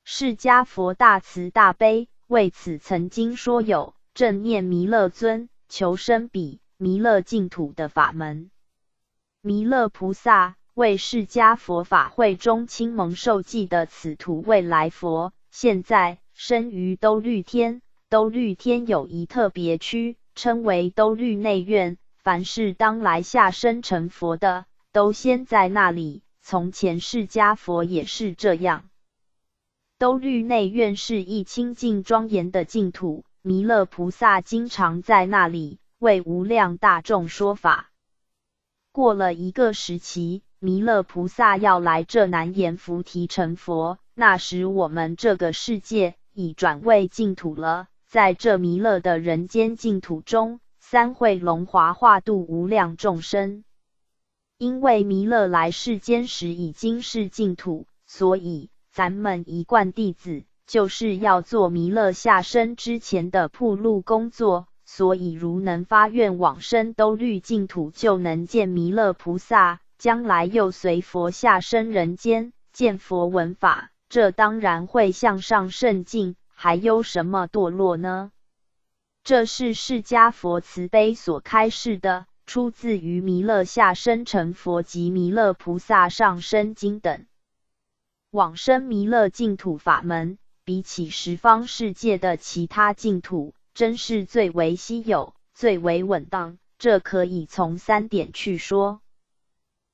释迦佛大慈大悲，为此曾经说有正念弥勒尊求生彼弥勒净土的法门。弥勒菩萨为释迦佛法会中亲蒙受记的此土未来佛，现在生于兜率天。兜率天有一特别区，称为兜率内院，凡是当来下生成佛的，都先在那里。从前释迦佛也是这样。兜率内院是一清净庄严的净土，弥勒菩萨经常在那里为无量大众说法。过了一个时期，弥勒菩萨要来这南阎浮提成佛，那时我们这个世界已转为净土了。在这弥勒的人间净土中，三会龙华化度无量众生。因为弥勒来世间时已经是净土，所以咱们一贯弟子就是要做弥勒下生之前的铺路工作，所以如能发愿往生兜率净土，就能见弥勒菩萨，将来又随佛下生人间，见佛闻法，这当然会向上甚进，还有什么堕落呢？这是释迦佛慈悲所开示的，出自于弥勒下生成佛及弥勒菩萨上生经等。往生弥勒净土法门，比起十方世界的其他净土，真是最为稀有，最为稳当。这可以从3点去说。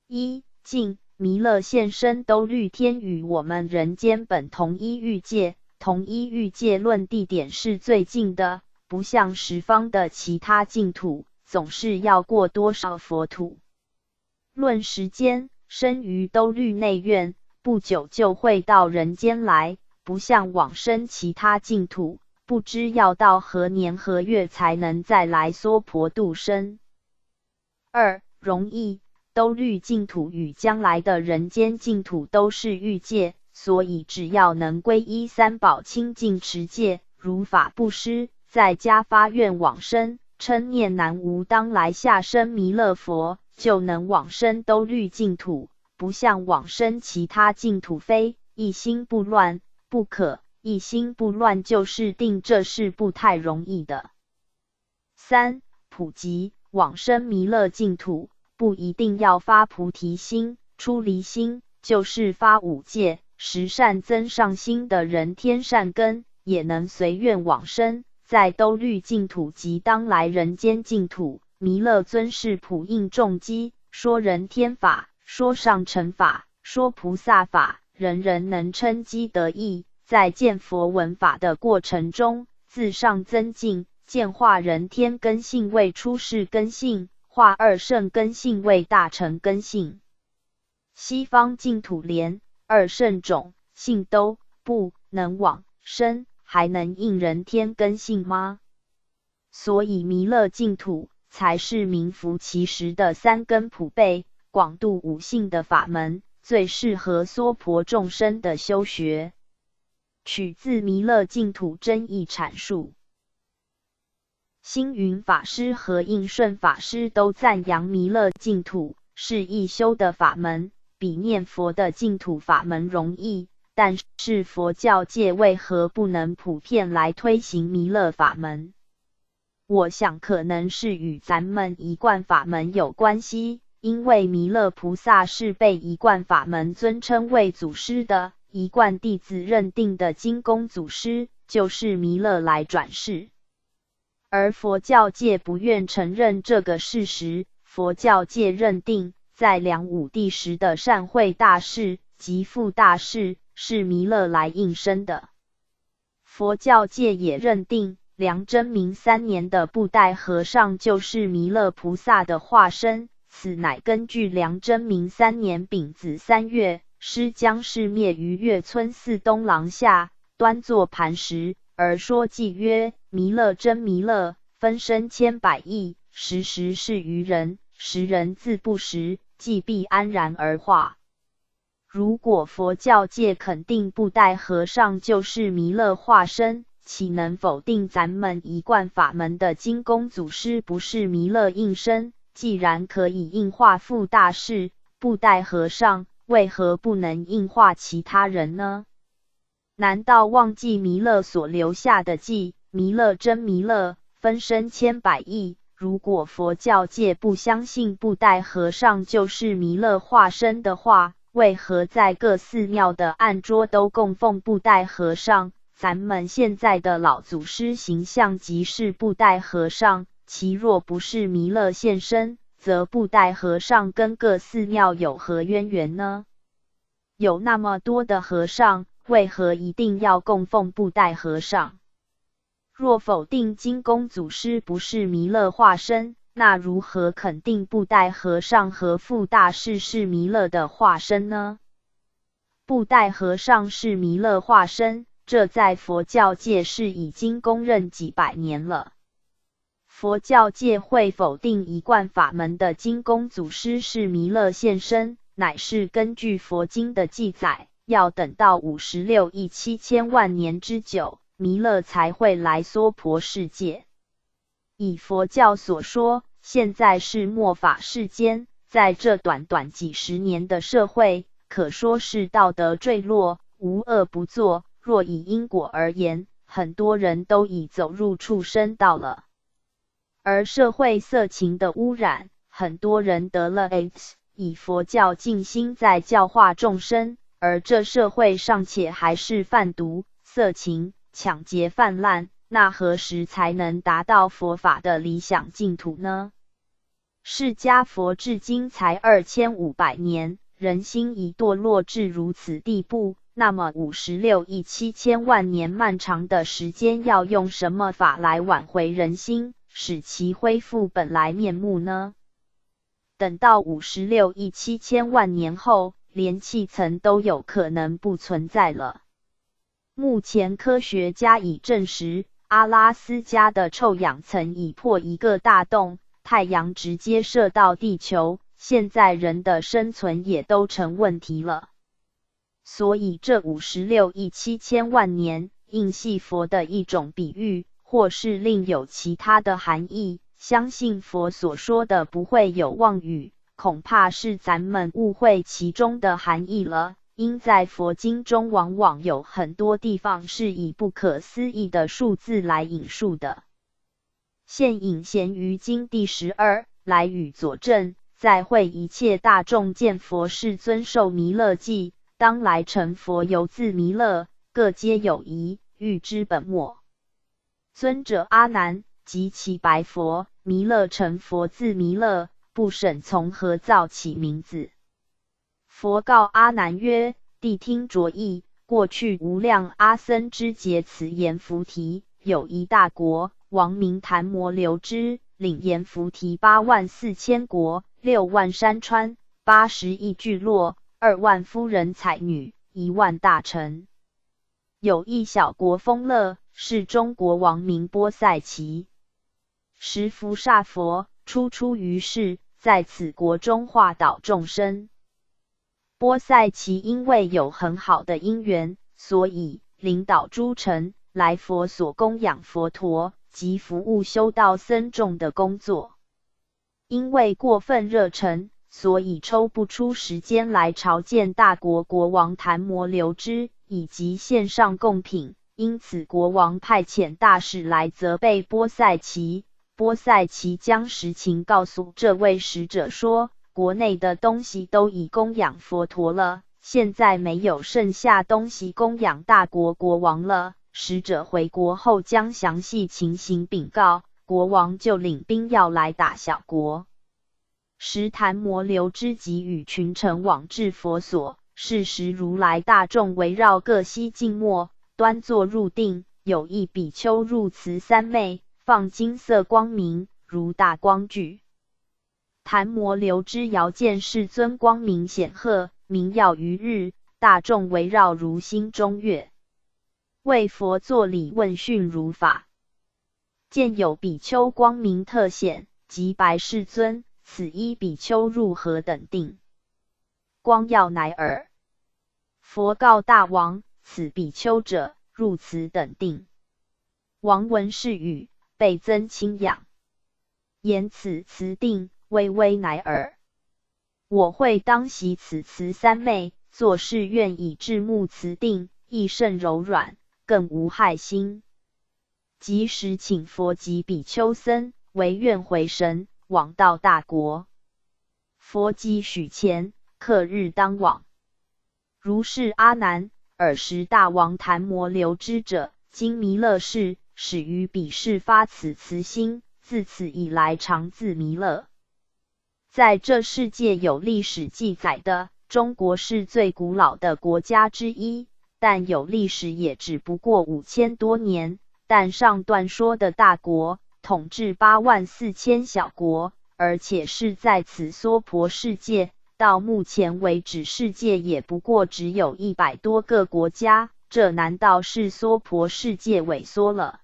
一、近，弥勒现身兜率天与我们人间本同一欲界，同一欲界论地点是最近的，不像十方的其他净土，总是要过多少佛土。论时间，生于兜率内院，不久就会到人间来，不像往生其他净土，不知要到何年何月才能再来娑婆度生。二、容易，兜率净土与将来的人间净土都是欲界，所以只要能皈依三宝清净持戒，如法布施，在家发愿往生，称念南无当来下生弥勒佛，就能往生兜率净土，不像往生其他净土非一心不乱不可，一心不乱就是定，这是不太容易的。三、普及，往生弥勒净土，不一定要发菩提心、出离心，就是发5戒、10善增上心的人天善根，也能随愿往生。在兜率净土及当来人间净土，弥勒尊是普应众机，说人天法，说上乘法，说菩萨法，人人能称机得益。在见佛闻法的过程中，自上增进，见化人天根性为出世根性，化二圣根性为大乘根性。西方净土连二圣种性都不能往生，还能应人天根性吗？所以弥勒净土才是名副其实的三根普被、广度五性的法门，最适合娑婆众生的修学。取自弥勒净土真义阐述。星云法师和应顺法师都赞扬弥勒净土是易修的法门，比念佛的净土法门容易，但是佛教界为何不能普遍来推行弥勒法门？我想可能是与咱们一贯法门有关系，因为弥勒菩萨是被一贯法门尊称为祖师的，一贯弟子认定的金公祖师就是弥勒来转世。而佛教界不愿承认这个事实，佛教界认定在梁武帝时的善慧大士、极富大士是弥勒来应身的。佛教界也认定梁真明3年的布袋和尚就是弥勒菩萨的化身，此乃根据梁真明3年丙子3月，师将士灭于月村寺东廊下，端坐盘石，而说偈曰：弥勒真弥勒，分身千百亿，时时是愚人，时人自不识，即必安然而化。如果佛教界肯定布袋和尚就是弥勒化身，岂能否定咱们一贯法门的金公祖师不是弥勒应身？既然可以应化富大士、布袋和尚，为何不能应化其他人呢？难道忘记弥勒所留下的偈：弥勒真弥勒，分身千百亿？如果佛教界不相信布袋和尚就是弥勒化身的话，为何在各寺庙的案桌都供奉布袋和尚？咱们现在的老祖师形象即是布袋和尚，其若不是弥勒现身，则布袋和尚跟各寺庙有何渊源呢？有那么多的和尚，为何一定要供奉布袋和尚？若否定金公祖师不是弥勒化身，那如何肯定布袋和尚和富大士是弥勒的化身呢？布袋和尚是弥勒化身，这在佛教界是已经公认几百年了。佛教界会否定一贯法门的金公祖师是弥勒现身，乃是根据佛经的记载，要等到56亿7千万年之久，弥勒才会来娑婆世界。以佛教所说，现在是末法世间，在这短短几十年的社会，可说是道德坠落，无恶不作。若以因果而言，很多人都已走入畜生道了。而社会色情的污染，很多人得了 AIDS， 以佛教尽心在教化众生，而这社会尚且还是贩毒、色情、抢劫泛滥，那何时才能达到佛法的理想净土呢？释迦佛至今才2500年，人心已堕落至如此地步，那么56亿7千万年漫长的时间，要用什么法来挽回人心，使其恢复本来面目呢？等到56亿7千万年后，连气层都有可能不存在了。目前科学家已证实，阿拉斯加的臭氧层已破一个大洞，太阳直接射到地球，现在人的生存也都成问题了。所以这56亿7千万年，应系佛的一种比喻，或是另有其他的含义。相信佛所说的不会有妄语，恐怕是咱们误会其中的含义了。因在佛经中往往有很多地方是以不可思议的数字来引述的。现引贤愚经第12来予佐证，在会一切大众见佛是遵受弥勒偈，当来成佛犹自弥勒，各皆有疑，欲知本末。尊者阿难即其白佛：弥勒成佛自弥勒，不审从何造起名字。佛告阿难曰：谛听着意，过去无量阿僧之劫此阎浮提，有一大国，王名昙摩留支，领阎浮提84000千国，6万山川，80亿聚落，2万夫人彩女，1万大臣。有一小国丰乐，是中国王名波塞齐。时菩萨佛出于世，在此国中化导众生。波塞齐因为有很好的因缘，所以领导诸臣来佛所供养佛陀及服务修道僧众的工作。因为过分热忱，所以抽不出时间来朝见大国国王昙摩留支，以及献上贡品。因此国王派遣大使来责备波塞奇。波塞奇将实情告诉这位使者说，国内的东西都已供养佛陀了，现在没有剩下东西供养大国国王了。使者回国后将详细情形禀告，国王就领兵要来打小国。时昙摩留支即与群臣往至佛所，是时如来大众围绕各悉静默，端坐入定，有一比丘入慈三昧，放金色光明，如大光炬。昙摩留支遥见世尊光明显赫，明耀于日，大众围绕如心中月，为佛作礼问讯如法。见有比丘光明特显，即白世尊，此一比丘入何等定？光耀乃尔。佛告大王，此比丘者，入此等定。王闻是语，倍增钦仰，言此慈定，巍巍乃尔。我会当习此慈三昧，作是愿以至目慈定，亦甚柔软，更无害心。即时请佛及比丘僧，惟愿回神，往到大国。佛即许前，刻日当往。如是阿难，尔时大王昙摩留支者，经弥勒世，始于彼世发此慈心，自此以来常自弥勒。在这世界有历史记载的，中国是最古老的国家之一，但有历史也只不过5000多年。但上段说的大国，统治84000小国，而且是在此娑婆世界，到目前为止世界也不过只有100多个国家，这难道是娑婆世界萎缩了？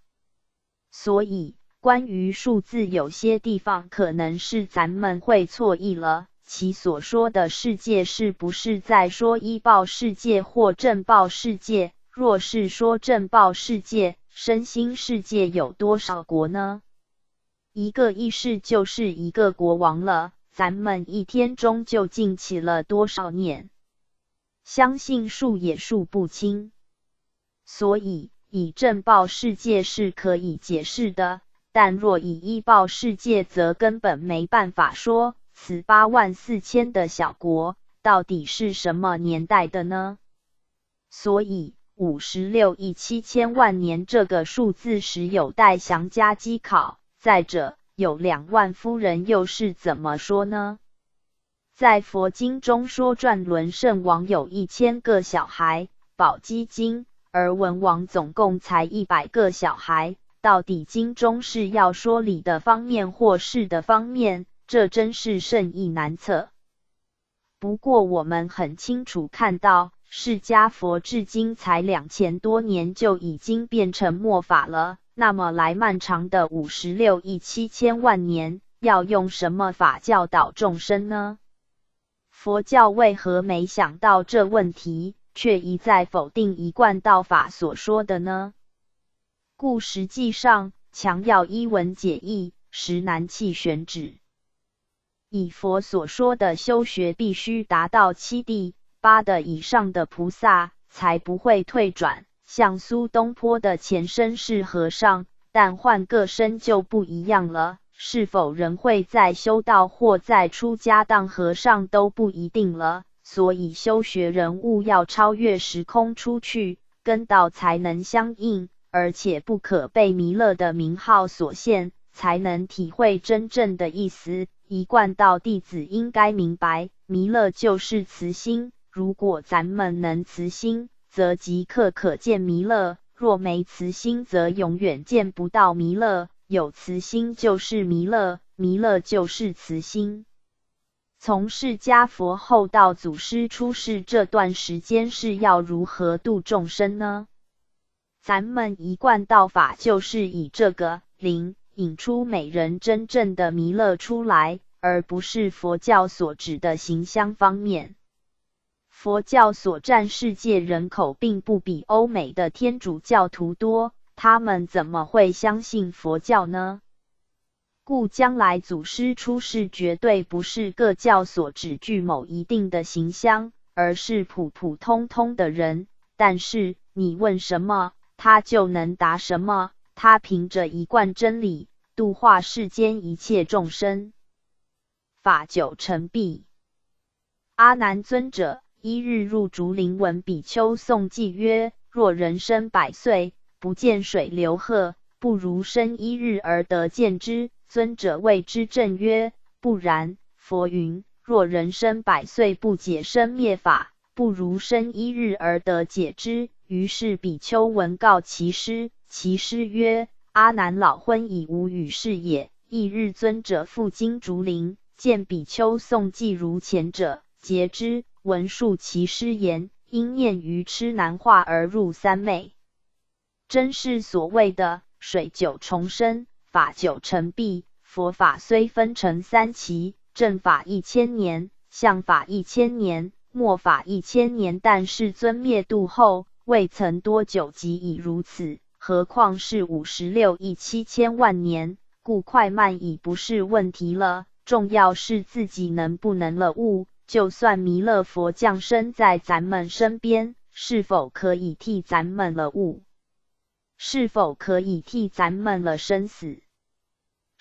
所以关于数字有些地方可能是咱们会错意了，其所说的世界是不是在说依报世界或正报世界？若是说正报世界，身心世界有多少国呢？一个意识就是一个国王了，咱们一天中究竟起了多少念？相信数也数不清。所以以正报世界是可以解释的，但若以依报世界则根本没办法说。此84000的小国到底是什么年代的呢？所以56亿7000万年这个数字实有待详加稽考。再者，有2万夫人又是怎么说呢？在佛经中说转轮圣王有1000个小孩，宝积经，而文王总共才100个小孩，到底经中是要说理的方面或事的方面，这真是甚意难测。不过我们很清楚看到，释迦佛至今才2000多年就已经变成末法了，那么来漫长的56亿7000万年，要用什么法教导众生呢？佛教为何没想到这问题，却一再否定一贯道法所说的呢？故实际上，强要依文解义，实难弃玄旨。以佛所说的修学必须达到7地8的以上的菩萨，才不会退转。像苏东坡的前身是和尚，但换个身就不一样了，是否仍会在修道或在出家当和尚都不一定了。所以修学人物要超越时空出去，跟道才能相应，而且不可被弥勒的名号所限，才能体会真正的意思。一贯道弟子应该明白，弥勒就是慈心，如果咱们能慈心，则即刻可见弥勒；若没慈心，则永远见不到弥勒。有慈心就是弥勒，弥勒就是慈心。从释迦佛后到祖师出世这段时间是要如何度众生呢？咱们一贯道法就是以这个灵引出每人真正的弥勒出来，而不是佛教所指的形象方面。佛教所占世界人口并不比欧美的天主教徒多，他们怎么会相信佛教呢？故将来祖师出世绝对不是各教所只具某一定的形象，而是普普通通的人。但是你问什么，他就能答什么，他凭着一贯真理，度化世间一切众生。法九成毕。阿难尊者一日入竹林，闻比丘诵偈曰：若人生100岁，不见水流鹤，不如生1日而得见之。尊者谓之正曰：不然。佛云：若人生100岁，不解生灭法，不如生1日而得解之。于是比丘闻告其师，其师曰：阿难老昏已无语是也。翌日尊者复经竹林，见比丘诵偈如前者，诘之，闻述其师言，因念愚痴难化而入三昧。真是所谓的水久重生，法久成毕。佛法虽分成3期，正法1000年，相法1000年，末法1000年，但世尊灭度后，未曾多久即已如此，何况是56亿7000万年，故快慢已不是问题了，重要是自己能不能了悟。就算弥勒佛降生在咱们身边，是否可以替咱们了悟？是否可以替咱们了生死？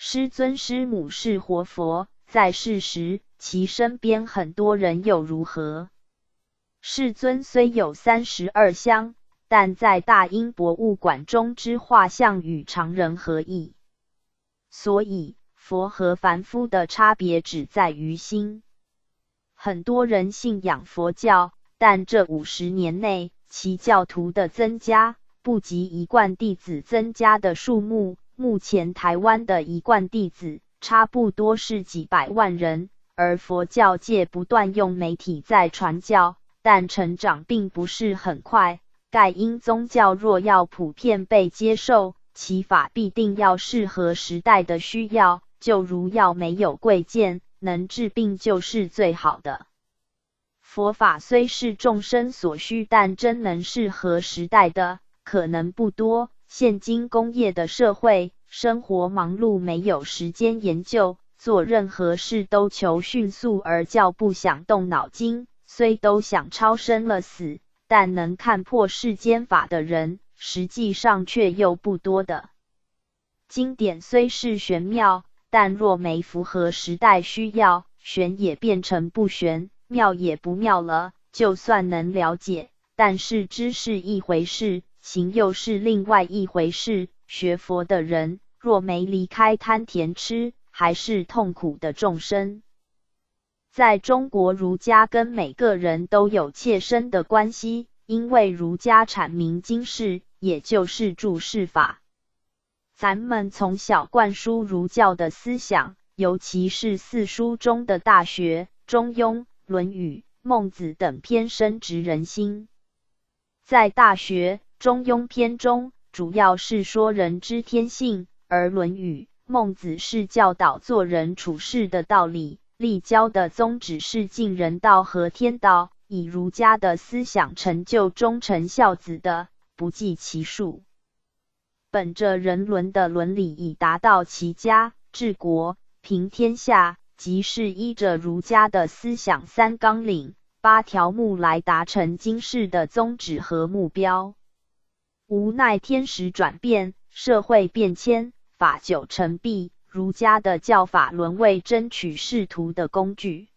师尊师母是活佛，在世时，其身边很多人又如何？世尊虽有32相，但在大英博物馆中之画像与常人何异？所以，佛和凡夫的差别只在于心。很多人信仰佛教，但这50年内，其教徒的增加，不及一贯弟子增加的数目。目前台湾的一贯弟子差不多是几百万人，而佛教界不断用媒体在传教，但成长并不是很快。盖因宗教若要普遍被接受，其法必定要适合时代的需要，就如药没有贵贱，能治病就是最好的。佛法虽是众生所需，但真能适合时代的，可能不多。现今工业的社会，生活忙碌，没有时间研究，做任何事都求迅速而较不想动脑筋，虽都想超生了死，但能看破世间法的人，实际上却又不多的。经典虽是玄妙，但若没符合时代需要，玄也变成不玄，妙也不妙了。就算能了解，但是知是一回事，行又是另外一回事。学佛的人若没离开贪甜痴，还是痛苦的众生。在中国，儒家跟每个人都有切身的关系，因为儒家阐明经世，也就是注释法。咱们从小灌输儒教的思想，尤其是4书中的《大学》《中庸》《论语》《孟子》等篇深植人心。在《大学》《中庸》篇中，主要是说人之天性，而《论语》《孟子》是教导做人处事的道理，立教的宗旨是尽人道和天道，以儒家的思想成就忠臣孝子的，不计其数。本着人伦的伦理，以达到齐家、治国、平天下，即是依着儒家的思想3纲领、8条目来达成经世的宗旨和目标。无奈天时转变，社会变迁，法久成弊，儒家的教法沦为争取仕途的工具。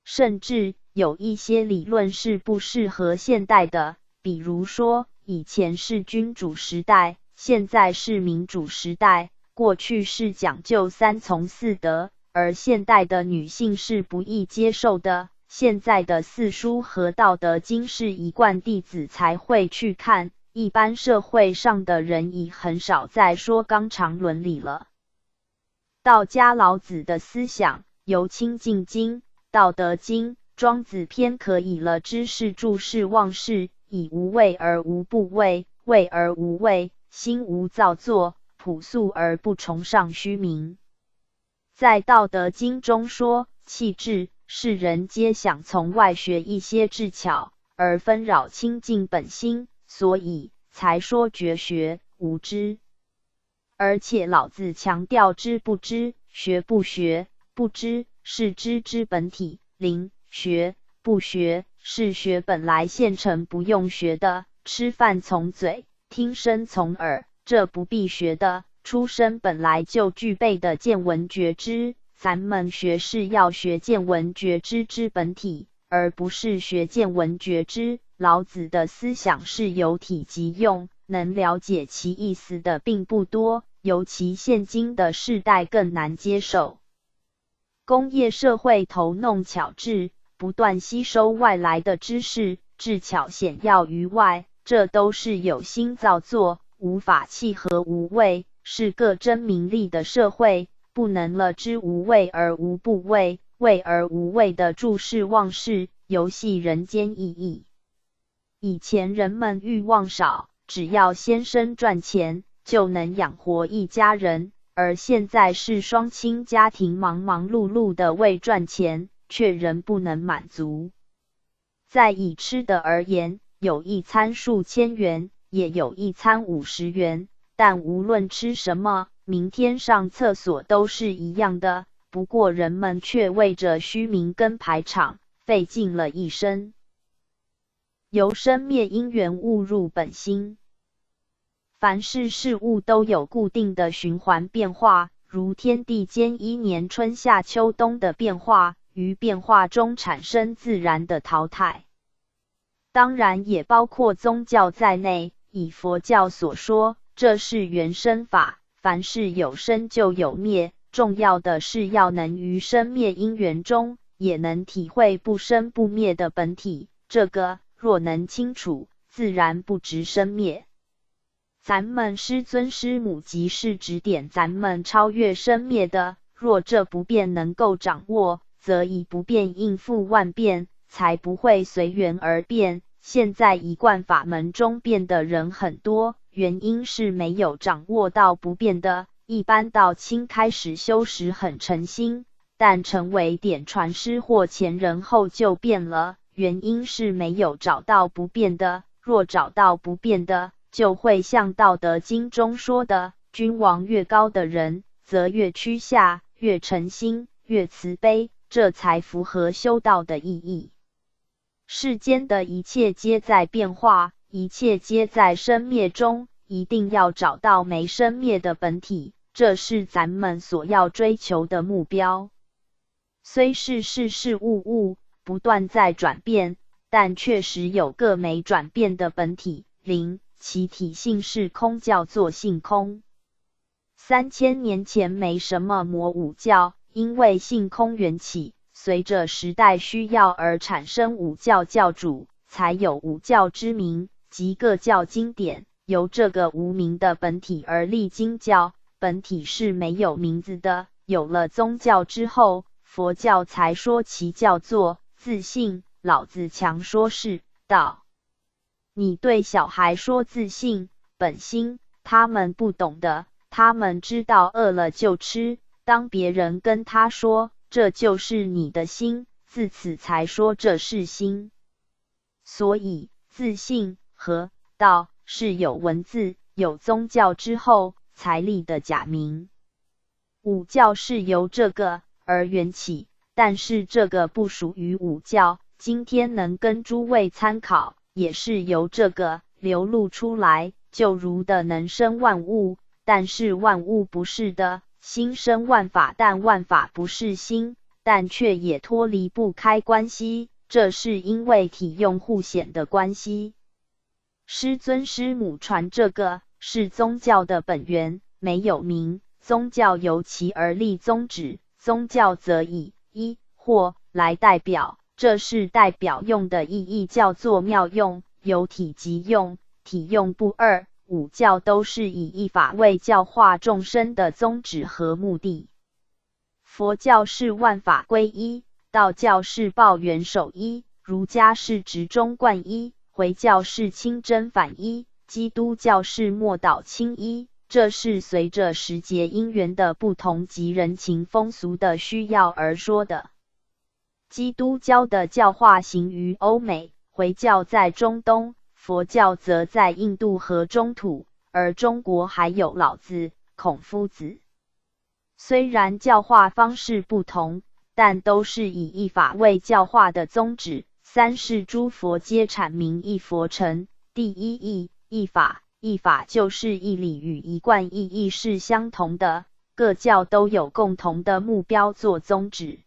甚至有一些理论是不适合现代的，比如说，以前是君主时代，现在是民主时代；过去是讲究3从4德，而现代的女性是不易接受的。现在的4书和道德经是一贯弟子才会去看。一般社会上的人已很少再说纲常伦理了。道家老子的思想由清净经、道德经、庄子篇可以了知是注释忘事，以无畏而无不畏，畏而无畏，心无造作，朴素而不崇尚虚名。在道德经中说，气质，世人皆想从外学一些智巧，而纷扰清净本心，所以才说绝学无知。而且老子强调知不知、学不学，不知是知之本体，学不学是学本来现成不用学的，吃饭从嘴，听声从耳，这不必学的，出生本来就具备的见闻觉知。咱们学是要学见闻觉知之本体，而不是学见闻觉知。老子的思想是有体即用，能了解其意思的并不多，尤其现今的世代更难接受。工业社会头弄巧智，不断吸收外来的知识，智巧显要于外，这都是有心造作，无法契合无为，是个争名利的社会，不能了知无为而无不为，为而无为的注视忘事，游戏人间意义。以前人们欲望少，只要先生赚钱，就能养活一家人，而现在是双亲家庭忙忙碌碌的为赚钱，却仍不能满足。再以吃的而言，有一餐数千元，也有一餐50元，但无论吃什么，明天上厕所都是一样的，不过人们却为着虚名跟排场，费尽了一生。由生灭因缘误入本心。凡是事物都有固定的循环变化，如天地间一年春夏秋冬的变化，于变化中产生自然的淘汰。当然也包括宗教在内，以佛教所说，这是原生法，凡是有生就有灭，重要的是要能于生灭因缘中，也能体会不生不灭的本体，这个若能清楚，自然不执生灭。咱们师尊师母即是指点咱们超越生灭的，若这不变能够掌握，则以不变应付万变，才不会随缘而变。现在一贯法门中变的人很多，原因是没有掌握到不变的。一般道亲开始修时很诚心，但成为点传师或前人后就变了，原因是没有找到不变的。若找到不变的，就会像道德经中说的，君王越高的人，则越屈下，越诚心，越慈悲，这才符合修道的意义。世间的一切皆在变化，一切皆在生灭中，一定要找到没生灭的本体，这是咱们所要追求的目标。虽是事事物物不断在转变，但确实有个没转变的本体，其体性是空，叫做性空。3000年前没什么魔武教，因为性空缘起，随着时代需要而产生武教教主，才有武教之名，即各教经典，由这个无名的本体而立经教，本体是没有名字的。有了宗教之后，佛教才说其叫做自性，老子强说是道。你对小孩说自性、本心，他们不懂的，他们知道饿了就吃，当别人跟他说这就是你的心，自此才说这是心。所以自性和道是有文字、有宗教之后才立的假名。武教是由这个而缘起，但是这个不属于武教，今天能跟诸位参考，也是由这个流露出来，就如的能生万物，但是万物不是的，心生万法，但万法不是心，但却也脱离不开关系，这是因为体用互显的关系。师尊师母传这个是宗教的本源，没有名，宗教由其而立宗旨，宗教则以一或来代表，这是代表用的意义，叫做妙用，有体即用，体用不二。五教都是以一法为教化众生的宗旨和目的。佛教是万法归一，道教是报元守一，儒家是执中贯一，回教是清真反一，基督教是默祷清一。这是随着时节因缘的不同及人情风俗的需要而说的。基督教的教化行于欧美，回教在中东，佛教则在印度和中土，而中国还有老子、孔夫子。虽然教化方式不同，但都是以一法为教化的宗旨。三是诸佛皆阐明一佛乘。第一义，一法。一法就是义理与一贯意义是相同的，各教都有共同的目标做宗旨。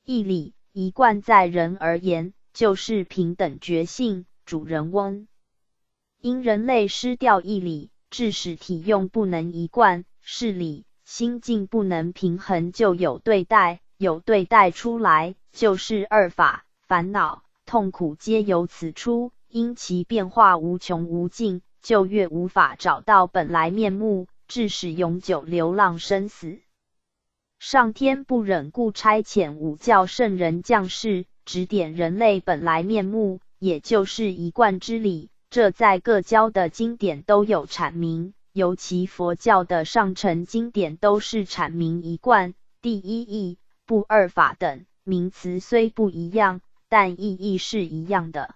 义理一贯在人而言，就是平等觉性、主人翁。因人类失掉义理，致使体用不能一贯，事理、心境不能平衡，就有对待，有对待出来，就是二法。烦恼、痛苦皆由此出，因其变化无穷无尽，就越无法找到本来面目，致使永久流浪生死。上天不忍故差遣五教圣人降世，指点人类本来面目，也就是一贯之理。这在各教的经典都有阐明，尤其佛教的上乘经典都是阐明一贯、第一义、不二法等。名词虽不一样，但意义是一样的。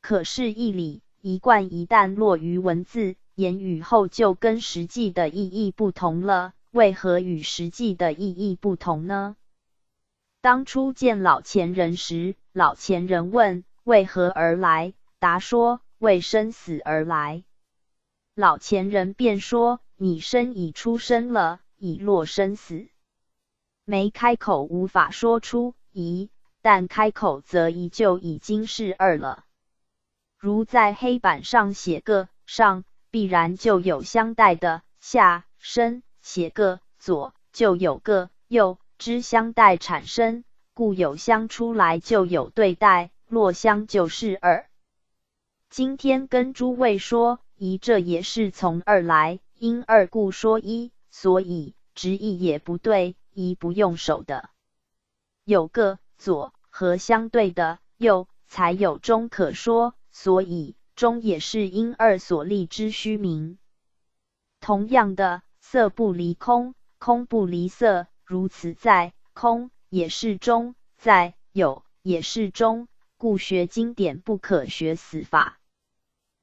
可是义理、一贯一旦落于文字、言语后，就跟实际的意义不同了。为何与实际的意义不同呢？当初见老前人时，老前人问：为何而来？答说：为生死而来。老前人便说：你生已出生了，已落生死。没开口无法说出一，但开口则一就已经是二了。如在黑板上写个上，必然就有相待的下生，写个左就有个右之相待产生，故有相出来就有对待，落相就是二。今天跟诸位说一，这也是从二来，因二故说一，所以直译也不对，一不用手的。有个左和相对的右，才有中可说，所以中也是因二所立之虚名。同样的，色不离空，空不离色，如此在空也是中，在有也是中，故学经典不可学死法。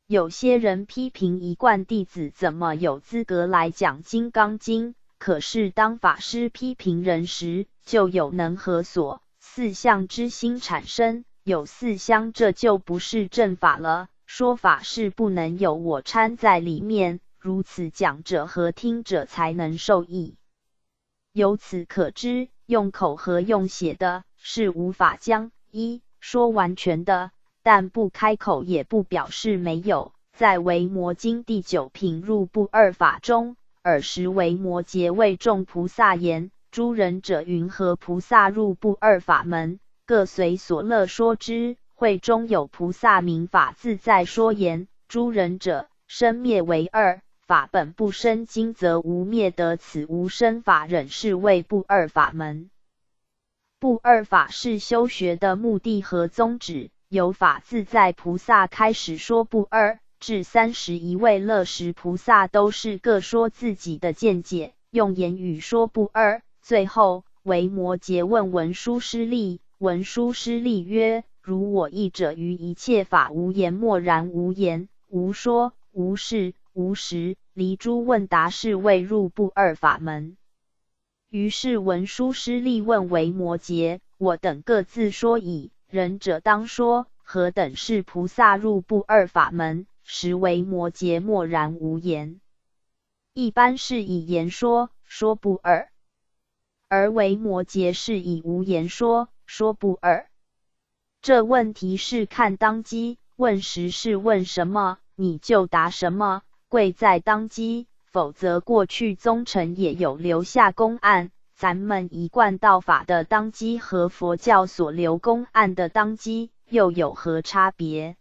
有些人批评一贯弟子怎么有资格来讲《金刚经》，可是当法师批评人时，就有能合所四相之心产生，有四相这就不是正法了。说法是不能有我掺在里面，如此讲者和听者才能受益。由此可知，用口和用写的是无法将一说完全的，但不开口也不表示没有。在维摩经第9品入不二法中，尔时维摩诘为众菩萨言：诸仁者云何菩萨入不二法门？各随所乐说之。会中有菩萨名法自在说言：诸仁者，生灭为二，法本不生，今则无灭得，此无生法忍是谓不二法门。不二法是修学的目的和宗旨，由法自在菩萨开始说不二，至31位乐识菩萨都是各说自己的见解，用言语说不二。最后维摩诘问文殊师利，文殊师利曰：如我译者于一切法无言，默然无言，无说，无事，无实，离诸问答，是谓入不二法门。于是文殊师利问维摩诘：我等各自说矣，仁者当说，何等是菩萨入不二法门？时维摩诘默然无言。一般是以言说，说不二，而维摩诘是以无言说，说不二。这问题是看当机，问时是问什么，你就答什么，贵在当机，否则过去宗臣也有留下公案，咱们一贯道法的当机和佛教所留公案的当机又有何差别？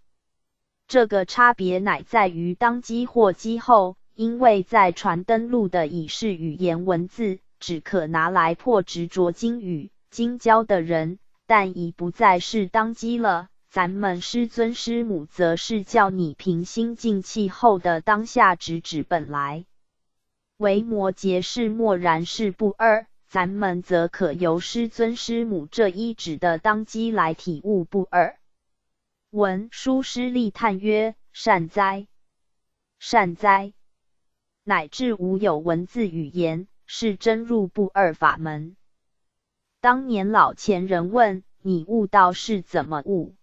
这个差别乃在于当机或机后，因为在传灯录的已是语言文字，只可拿来破执着经语、经教的人，但已不再是当机了。咱们师尊师母则是叫你平心静气后的当下直指本来。维摩诘是默然是不二，咱们则可由师尊师母这一指的当机来体悟不二。文殊师利叹曰：善哉，善哉！乃至无有文字语言，是真入不二法门。当年老前人问你悟道是怎么悟，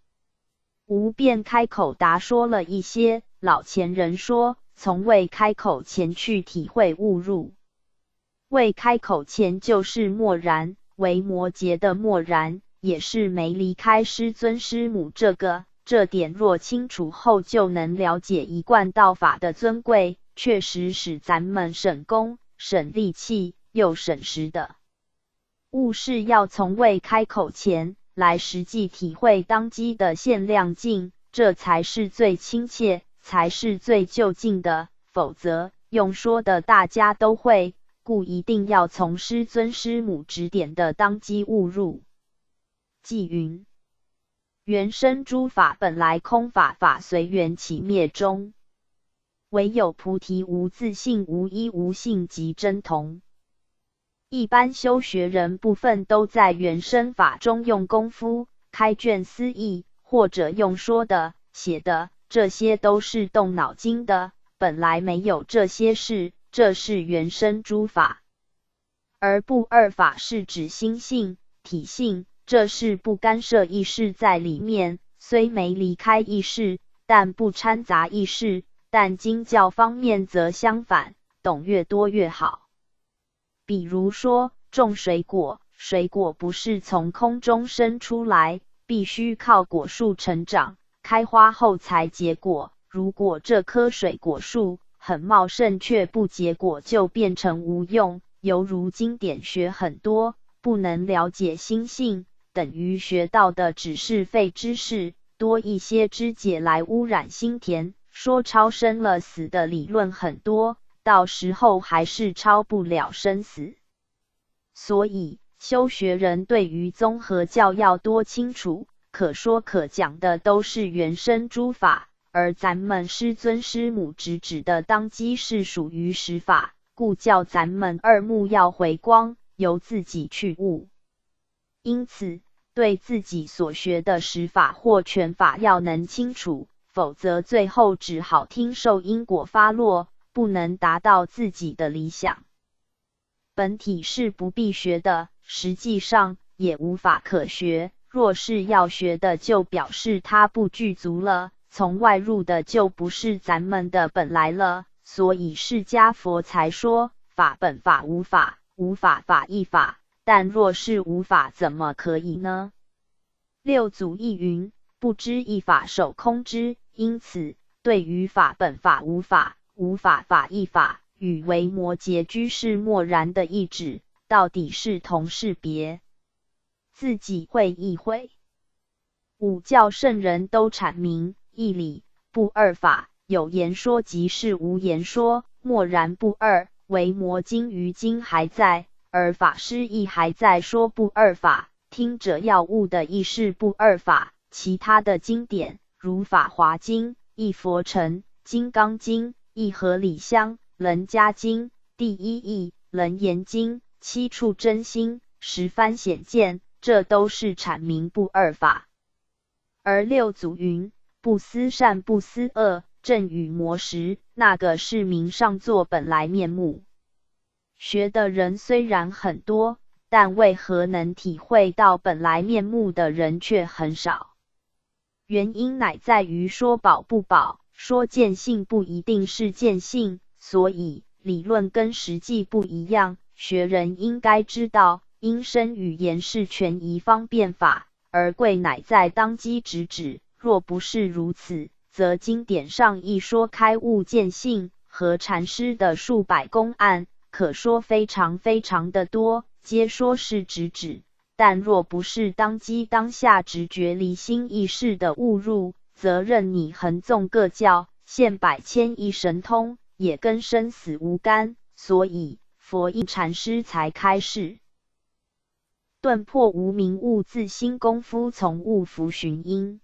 吾便开口答说了一些。老前人说，从未开口前去体会悟入。未开口前就是默然，为摩诘的默然，也是没离开师尊师母这点若清楚后，就能了解一贯道法的尊贵，确实使咱们省功、省力气又省时的。悟是要从未开口前来实际体会当机的限量境，这才是最亲切，才是最就近的，否则用说的大家都会，故一定要从师尊师母指点的当机悟入。偈云：原生诸法本来空，法法随缘起灭终，唯有菩提无自性，无一无性即真同。一般修学人部分都在原生法中用功夫，开卷思义，或者用说的、写的，这些都是动脑筋的，本来没有这些事，这是原生诸法。而不二法是指心性、体性，这是不干涉意识在里面，虽没离开意识，但不掺杂意识，但经教方面则相反，懂越多越好。比如说，种水果，水果不是从空中生出来，必须靠果树成长、开花后才结果。如果这棵水果树很茂盛却不结果，就变成无用，犹如经典学很多，不能了解心性，等于学到的只是废知识，多一些枝节来污染心田。说超生了死的理论很多，到时候还是超不了生死。所以修学人对于综合教要多清楚，可说可讲的都是原生诸法，而咱们师尊师母直指的当机是属于实法，故叫咱们耳目要回光，由自己去悟。因此对自己所学的实法或全法要能清楚，否则最后只好听受因果发落，不能达到自己的理想。本体是不必学的，实际上也无法可学，若是要学的，就表示它不具足了，从外入的就不是咱们的本来了。所以释迦佛才说，法本法无法，无法法亦法，但若是无法怎么可以呢？六祖亦云，不知一法守空之。因此对于法本法无法，无法法亦法，与维摩诘居士默然的意旨，到底是同是别？自己会意会。五教圣人都阐明义理，不二法，有言说即是无言说，默然不二。维摩经于今还在，而法师亦还在说不二法，听者要悟的亦是不二法。其他的经典如法华经、一佛成、金刚经、一合理香、楞伽经、第一义、楞严经、七处真心、十番显见，这都是阐明不二法。而六祖云，不思善不思恶，正与魔识，那个是名上座本来面目。学的人虽然很多，但为何能体会到本来面目的人却很少？原因乃在于说宝不宝，说见性不一定是见性，所以理论跟实际不一样。学人应该知道，因声语言是权宜方便法，而贵乃在当机直指。若不是如此，则经典上一说开悟见性，和禅师的数百公案，可说非常非常的多，皆说是直指。但若不是当机当下直觉离心意识的悟入，则任你横纵各教，现百千亿神通，也跟生死无干。所以佛印禅师才开示，顿破无明悟自心功夫，从悟伏寻因。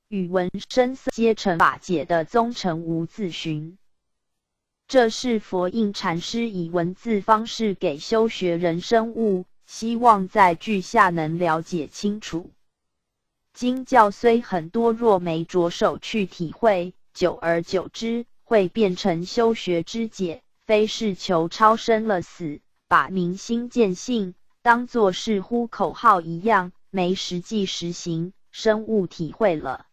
语文声色皆成法解的宗成无自寻。这是佛印禅师以文字方式给修学人生悟，希望在句下能了解清楚。经教虽很多，若没着手去体会，久而久之，会变成修学之解，非是求超生了死，把明心见性当作是呼口号一样，没实际实行，深悟体会了。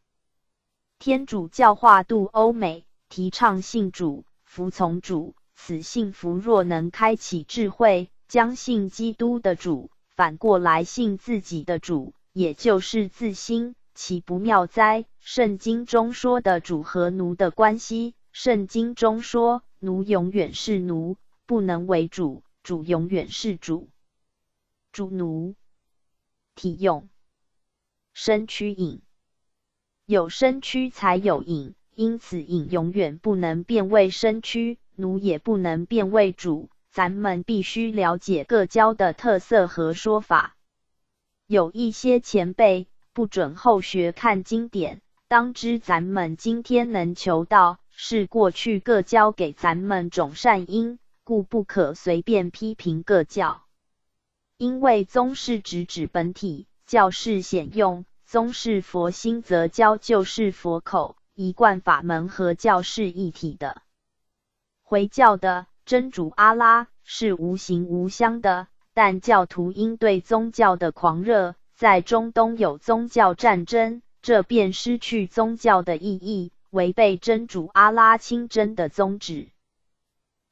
天主教化度欧美，提倡信主，服从主，此信服若能开启智慧，将信基督的主，反过来信自己的主，也就是自心，岂不妙哉？圣经中说的主和奴的关系，圣经中说奴永远是奴，不能为主，主永远是主。主奴体用身躯影，有身躯才有影，因此影永远不能变为身躯，奴也不能变为主。咱们必须了解各教的特色和说法。有一些前辈不准后学看经典，当知咱们今天能求道，是过去各教给咱们种善因，故不可随便批评各教。因为宗是指本体，教是显用，宗是佛心则教就是佛口，一贯法门和教是一体的。回教的真主阿拉是无形无相的，但教徒因对宗教的狂热，在中东有宗教战争，这便失去宗教的意义，违背真主阿拉清真的宗旨。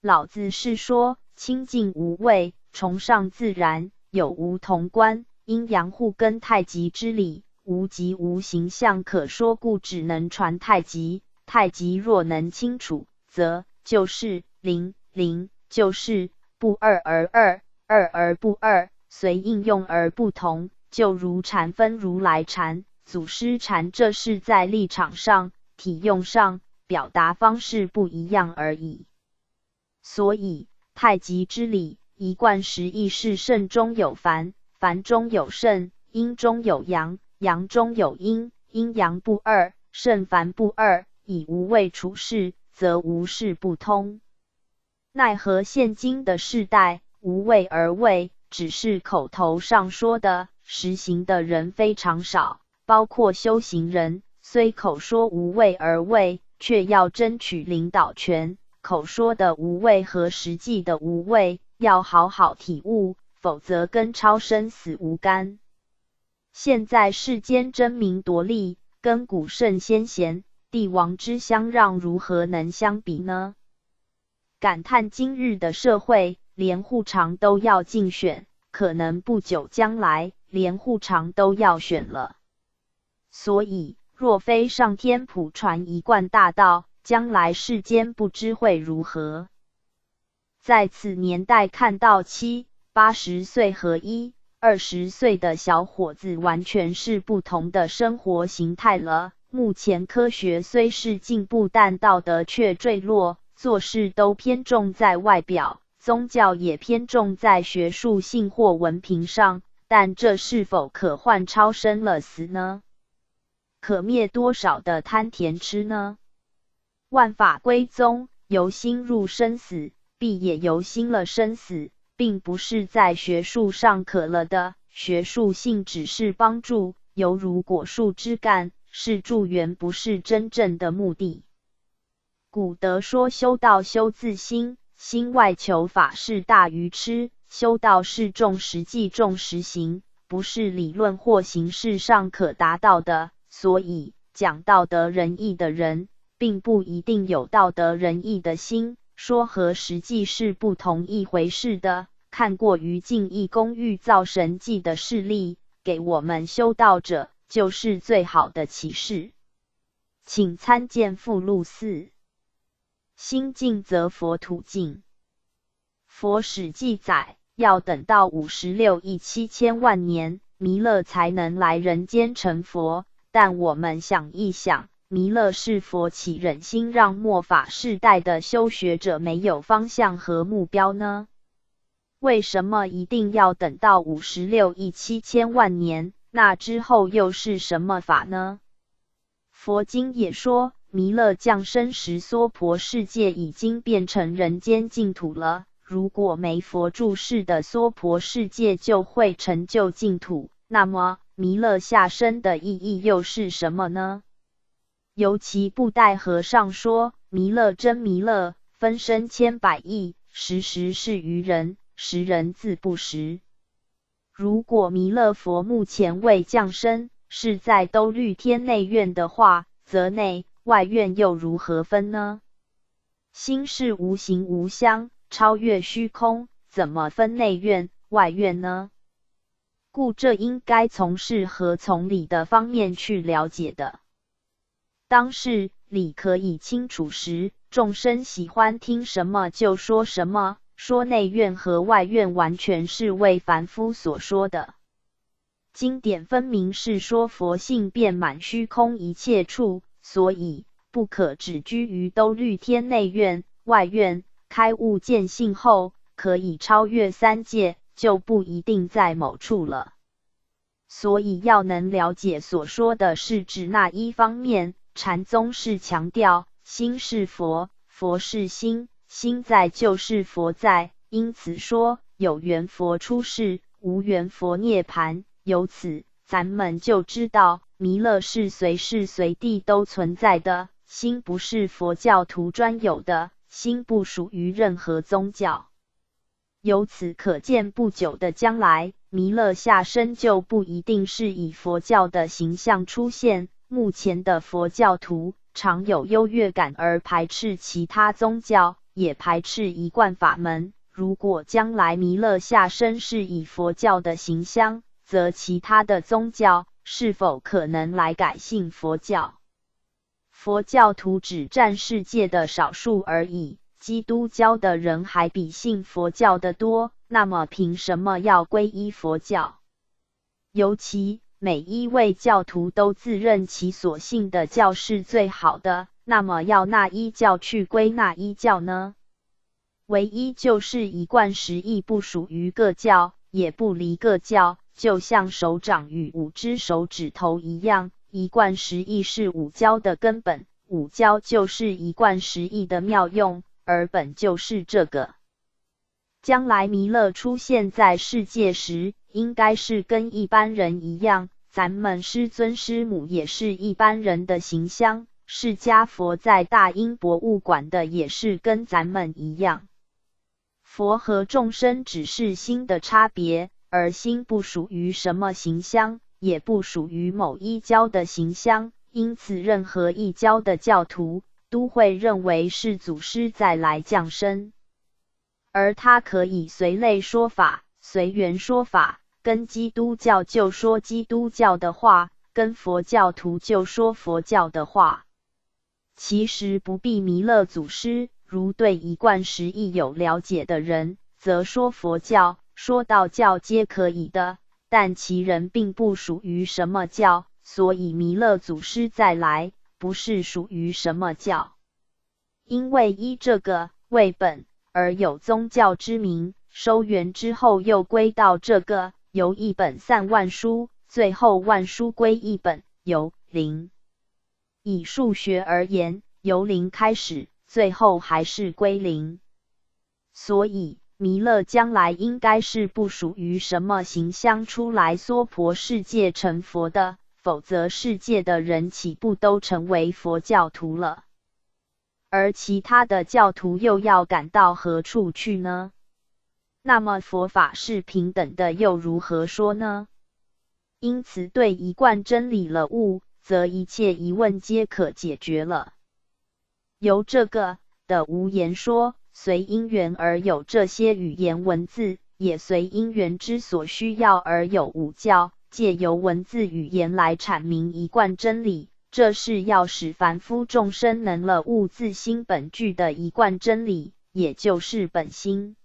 老子是说，清净无畏，崇尚自然，有无同观，阴阳互根太极之理，无极无形象可说，故只能传太极。太极若能清楚，则就是零，零就是不二而二，二而不二，随应用而不同，就如禅分如来禅、祖师禅，这是在立场上、体用上、表达方式不一样而已。所以太极之理一贯实义是圣中有凡，凡中有圣，阴中有阳，阳中有阴，阴阳不二，圣凡不二，以无畏处世，则无事不通。奈何现今的世代无为而为，只是口头上说的，实行的人非常少，包括修行人，虽口说无为而为，却要争取领导权，口说的无为和实际的无为要好好体悟，否则跟超生死无干。现在世间争名夺利，跟古圣先贤、帝王之相让如何能相比呢？感叹今日的社会，连户长都要竞选，可能不久将来，连户长都要选了。所以，若非上天普传一贯大道，将来世间不知会如何。在此年代看到7、80岁和20岁的小伙子完全是不同的生活形态了。目前科学虽是进步，但道德却坠落，做事都偏重在外表，宗教也偏重在学术性或文凭上，但这是否可换超生了死呢？可灭多少的贪甜痴呢？万法归宗，由心入生死，必也由心了生死，并不是在学术上可了的，学术性只是帮助，犹如果树枝干，是助缘，不是真正的目的。古德说修道修自心，心外求法是大愚痴，修道是重实际重实行，不是理论或形式上可达到的，所以讲道德仁义的人，并不一定有道德仁义的心，说和实际是不同一回事的。看过于净义公欲造神迹的事例，给我们修道者就是最好的启示。请参见附录4。心净则佛土净。佛史记载，要等到56亿7千万年，弥勒才能来人间成佛。但我们想一想，弥勒是佛，岂忍心让末法世代的修学者没有方向和目标呢？为什么一定要等到56亿7千万年？那之后又是什么法呢？佛经也说，弥勒降生时，娑婆世界已经变成人间净土了。如果没佛住世的娑婆世界就会成就净土，那么弥勒下生的意义又是什么呢？尤其布袋和尚说，弥勒真弥勒，分身千百亿，时时是愚人，识人自不识。如果弥勒佛目前未降生，是在兜率天内院的话，则内外院又如何分呢？心是无形无相，超越虚空，怎么分内院外院呢？故这应该从事和从理的方面去了解的。当是理可以清楚时，众生喜欢听什么就说什么，说内院和外院完全是为凡夫所说的。经典分明是说佛性遍满虚空一切处，所以不可只居于兜率天内院外院，开悟见性后可以超越三界，就不一定在某处了。所以要能了解所说的是指那一方面，禅宗是强调心是佛，佛是心，心在就是佛在，因此说有缘佛出世，无缘佛涅槃。由此咱们就知道弥勒是随时随地都存在的，心不是佛教徒专有的，心不属于任何宗教。由此可见，不久的将来，弥勒下生就不一定是以佛教的形象出现。目前的佛教徒常有优越感而排斥其他宗教，也排斥一贯法门。如果将来弥勒下生是以佛教的形象，则其他的宗教是否可能来改信佛教？佛教徒只占世界的少数而已，基督教的人还比信佛教的多，那么凭什么要皈依佛教？尤其每一位教徒都自认其所信的教是最好的，那么要哪一教去归哪一教呢？唯一就是一贯实义不属于各教，也不离各教，就像手掌与5只手指头一样，一贯实义是五教的根本，五教就是一贯实义的妙用，而本就是这个。将来弥勒出现在世界时，应该是跟一般人一样，咱们师尊师母也是一般人的形象，释迦佛在大英博物馆的也是跟咱们一样。佛和众生只是心的差别，而心不属于什么形象，也不属于某一教的形象，因此任何一教的教徒都会认为是祖师再来降生。而他可以随类说法，随缘说法，跟基督教就说基督教的话，跟佛教徒就说佛教的话。其实不必弥勒祖师，如对一贯实义有了解的人，则说佛教、说道教皆可以的，但其人并不属于什么教，所以弥勒祖师再来，不是属于什么教。因为依这个为本，而有宗教之名，收元之后又归到这个，由一本散万书，最后万书归一本，由零。以数学而言，由零开始，最后还是归零。所以弥勒将来应该是不属于什么形象出来娑婆世界成佛的，否则世界的人岂不都成为佛教徒了？而其他的教徒又要赶到何处去呢？那么佛法是平等的，又如何说呢？因此对一贯真理了悟，则一切疑问皆可解决了。由这个的无言说，随因缘而有这些语言文字，也随因缘之所需要而有五教，借由文字语言来阐明一贯真理。这是要使凡夫众生能了悟自心本具的一贯真理，也就是本心。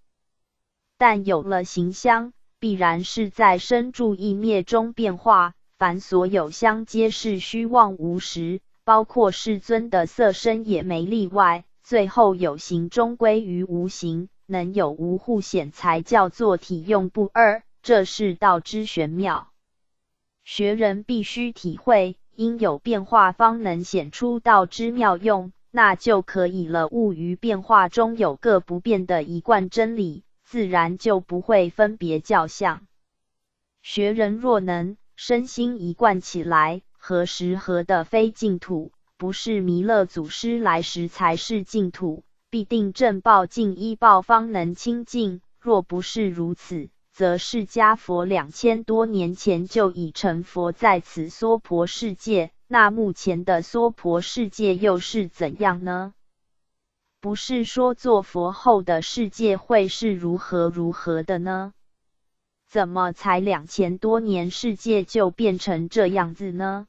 但有了形相，必然是在生住异灭中变化，凡所有相皆是虚妄无实，包括世尊的色身也没例外。最后有形终归于无形，能有无互显才叫做体用不二，这是道之玄妙。学人必须体会，因有变化方能显出道之妙用，那就可以了悟于变化中有个不变的一贯真理，自然就不会分别教相。学人若能身心一贯起来，何时何的非净土，不是弥勒祖师来时才是净土，必定正报尽依报方能清净。若不是如此，则释迦佛2000多年前就已成佛在此娑婆世界，那目前的娑婆世界又是怎样呢？不是说做佛后的世界会是如何如何的呢？怎么才2000多年世界就变成这样子呢？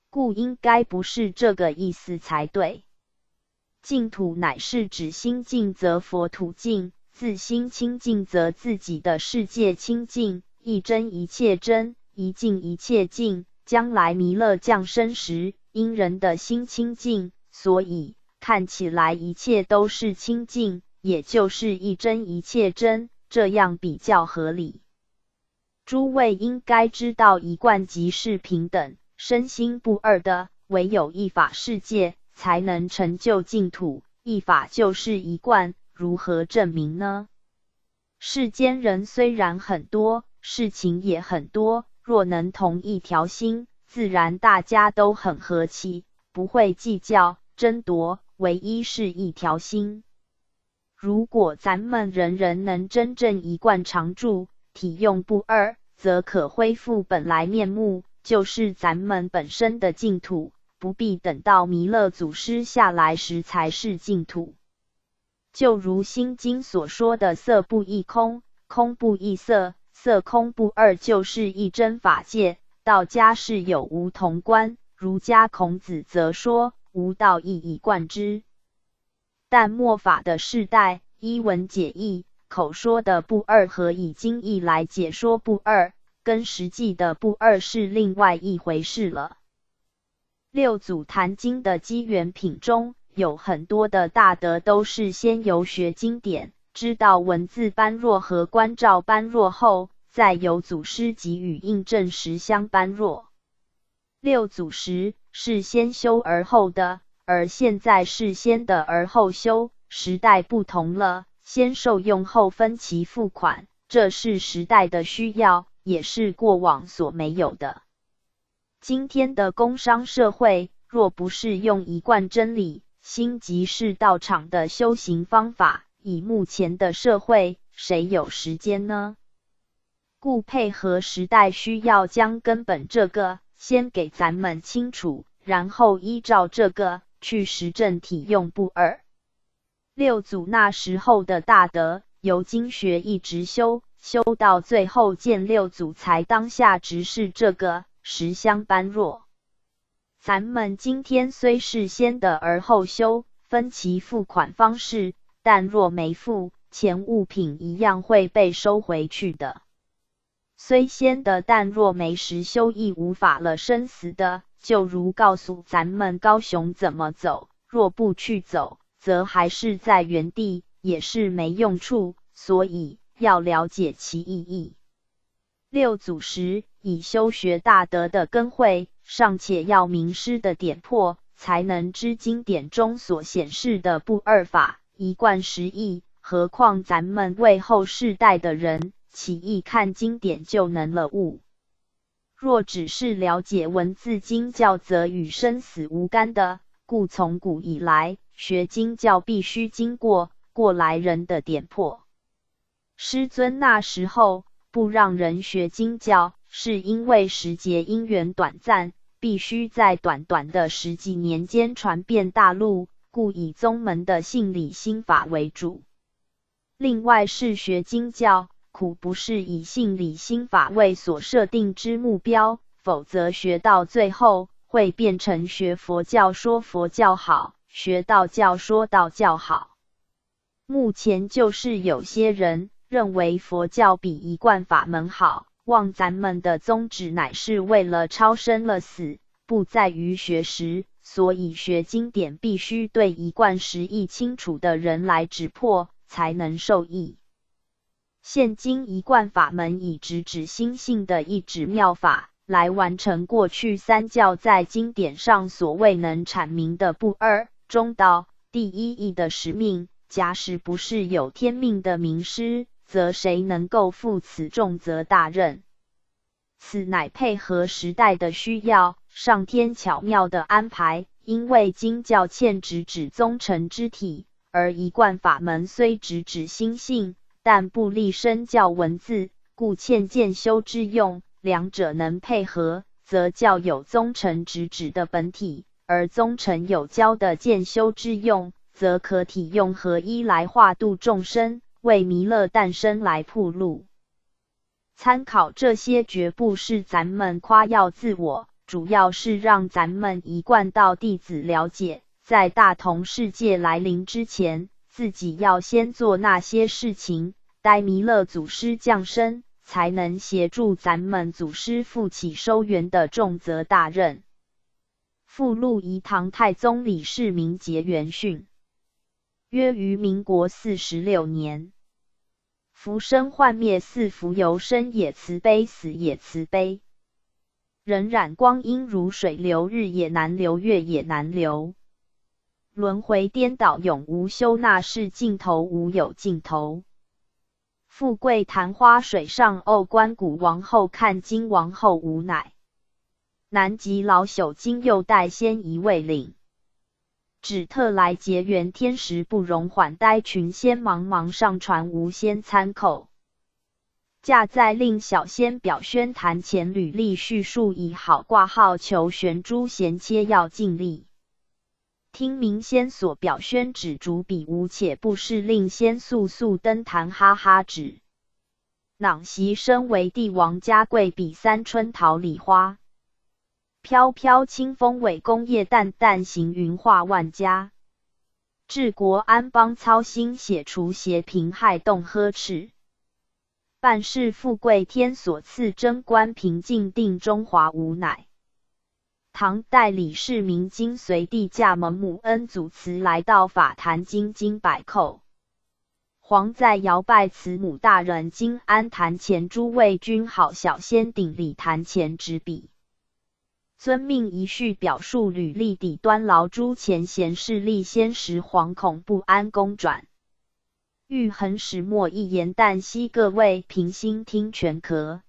故应该不是这个意思才对。净土乃是指心净则佛土净，自心清净则自己的世界清净，一真一切真，一净一切净。将来弥勒降生时，因人的心清净，所以看起来一切都是清净，也就是一真一切真，这样比较合理。诸位应该知道，一贯即是平等，身心不二的，唯有一法世界才能成就净土，一法就是一贯，如何证明呢？世间人虽然很多，事情也很多，若能同一条心，自然大家都很和气，不会计较争夺，唯一是一条心。如果咱们人人能真正一贯常住，体用不二，则可恢复本来面目，就是咱们本身的净土，不必等到弥勒祖师下来时才是净土。就如心经所说的色不异空，空不异色，色空不二，就是一真法界。道家是有无同观，儒家孔子则说无道一以贯之。但末法的世代，依文解义，口说的不二和以经义来解说不二，跟实际的不二是另外一回事了。六祖坛经的机缘品中，有很多的大德都是先由学经典，知道文字般若和观照般若后，再由祖师给予印证实相般若。六祖时是先修而后的，而现在是先的而后修，时代不同了，先受用后分期付款，这是时代的需要，也是过往所没有的。今天的工商社会，若不是用一贯真理、心即是道场的修行方法，以目前的社会，谁有时间呢？故配合时代需要，将根本这个先给咱们清楚，然后依照这个去实证体用不二。六祖那时候的大德，由经学一直修到最后见六祖才当下直视这个实相般若。咱们今天虽是先的而后修，分期付款方式，但若没付钱，物品一样会被收回去的。虽先的，但若没实修，亦无法了生死的。就如告诉咱们高雄怎么走，若不去走，则还是在原地，也是没用处，所以要了解其意义。六祖时以修学大德的根慧，尚且要名师的点破，才能知经典中所显示的不二法，一贯实义。何况咱们为后世代的人，起意看经典就能了悟。若只是了解文字经教，则与生死无干的，故从古以来，学经教必须经过过来人的点破。师尊那时候不让人学经教，是因为时节因缘短暂，必须在短短的10几年间传遍大陆，故以宗门的信理心法为主。另外是学经教，苦不是以信理心法为所设定之目标，否则学到最后会变成学佛教说佛教好，学道教说道教好。目前就是有些人认为佛教比一贯法门好，望咱们的宗旨乃是为了超生了死，不在于学识，所以学经典必须对一贯实义清楚的人来指破，才能受益。现今一贯法门以直指心性的一指妙法，来完成过去三教在经典上所未能阐明的不二、中道、第一义的使命。假使不是有天命的名师，则谁能够负此重责大任？此乃配合时代的需要，上天巧妙的安排，因为经教欠直指宗臣之体，而一贯法门虽直指心性，但不立身教文字，故欠渐修之用。两者能配合，则教有宗臣直指的本体，而宗臣有教的渐修之用，则可体用合一来化度众生，为弥勒诞生来铺路。参考这些绝不是咱们夸耀自我，主要是让咱们一贯道弟子了解，在大同世界来临之前，自己要先做那些事情，待弥勒祖师降生，才能协助咱们祖师负起收元的重责大任。附录宜唐太宗李世民结元训，约于民国46年。福生幻灭似浮游，生也慈悲，死也慈悲。荏苒光阴如水流，日也难留，月也难留。轮回颠倒永无休，那是尽头无有尽头。富贵昙花水上偶，观古王后看今王后无乃。南极老朽今又待先一位领。只特来结缘，天时不容缓待，群仙茫茫上传，无仙参口。驾在令小仙表宣坛前，履历叙述已好，挂号求玄珠衔切要尽力。听明仙所表宣，只主笔无，且不是令仙速速登坛，哈哈指。囊袭身为帝王家贵，比三春桃李花。飘飘清风尾功业，淡淡行云化万家。治国安邦操心血，除邪贫害动呵斥。办事富贵天所赐，贞观平静定中华无乃。唐代李世民经随帝驾蒙母恩祖祠来到法坛，金经百叩。皇在摇拜慈母大人，今安坛前诸位君好，小仙顶礼坛前执笔。遵命一序表述履历，底端劳诸前贤士立先时，惶恐不安公转。欲恒始末一言，但惜各位平心听全壳。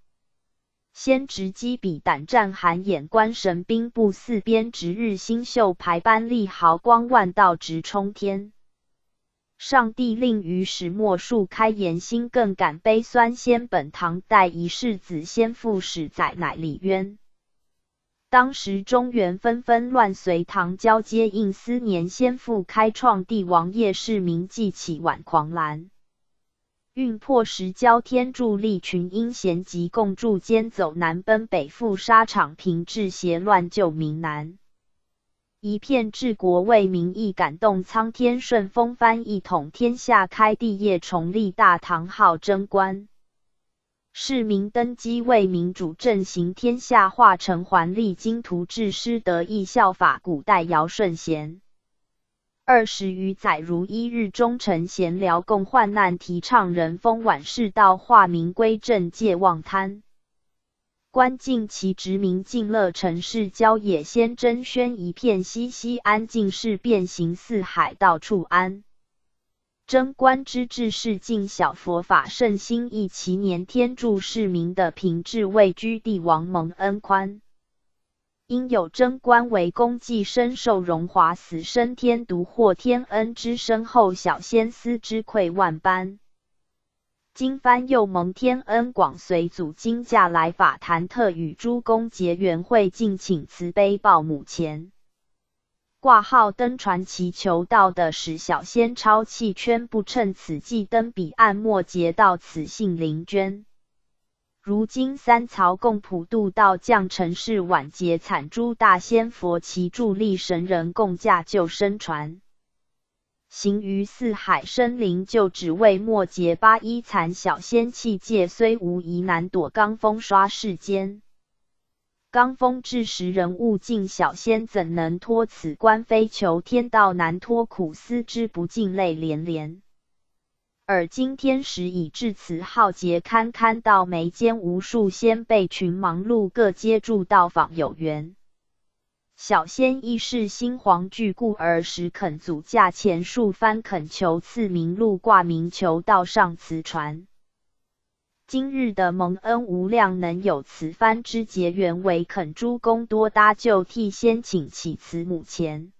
先执机笔胆战寒眼，观神兵部四边，值日星宿排班，立毫光万道直冲天。上帝令于始末数开言，心更感悲酸，先本唐代一世子先父始载乃李渊。当时中原纷纷乱，隋唐交接应思年，先父开创帝王业，世民记起晚狂澜。运破石交天助力，群英贤集共筑坚走南奔北，赴沙场平治邪乱，救民难。一片治国为民意，感动苍天，顺风帆一统天下，开帝业，重立大唐号贞观。市民登基为民主，振行天下，化成桓历经图治师，得意效法古代尧舜贤。20余载如一日，忠臣闲聊共患难，提倡仁风晚世道，化民归正，戒妄贪。观尽其职，民尽乐，尘世郊野，先真宣一片熙熙安静，事变行四海，到处安。贞观之治是尽小佛法圣心意，其年天助世民的平治，位居帝王蒙恩宽。因有贞观为功绩，深受荣华，死生天独获天恩之深厚，小仙思之愧万般。今番又蒙天恩广，随祖经驾来法坛，特与诸公结缘会，敬请慈悲报母前。挂号登传奇求道的使小仙超气圈，不趁此际登彼岸，莫结到此信灵捐。如今三曹共普渡道，降尘世晚节惨，诸大仙佛齐助力，神人共驾救生传。行于四海生灵，就只为末节八一残，小仙气界虽无疑难躲，罡风刷世间。罡风至时人物尽，小仙怎能脱此关？非求天道难脱，苦思之不尽，泪连连。而今天时已至此，浩劫堪堪到眉间，无数仙辈群忙碌，各接住道访有缘。小仙亦是心惶惧，故而时肯祖驾前数番，恳求赐名录，挂名求道上慈传。今日的蒙恩无量，能有此番之结缘，为恳诸功多搭救，替先请起慈母前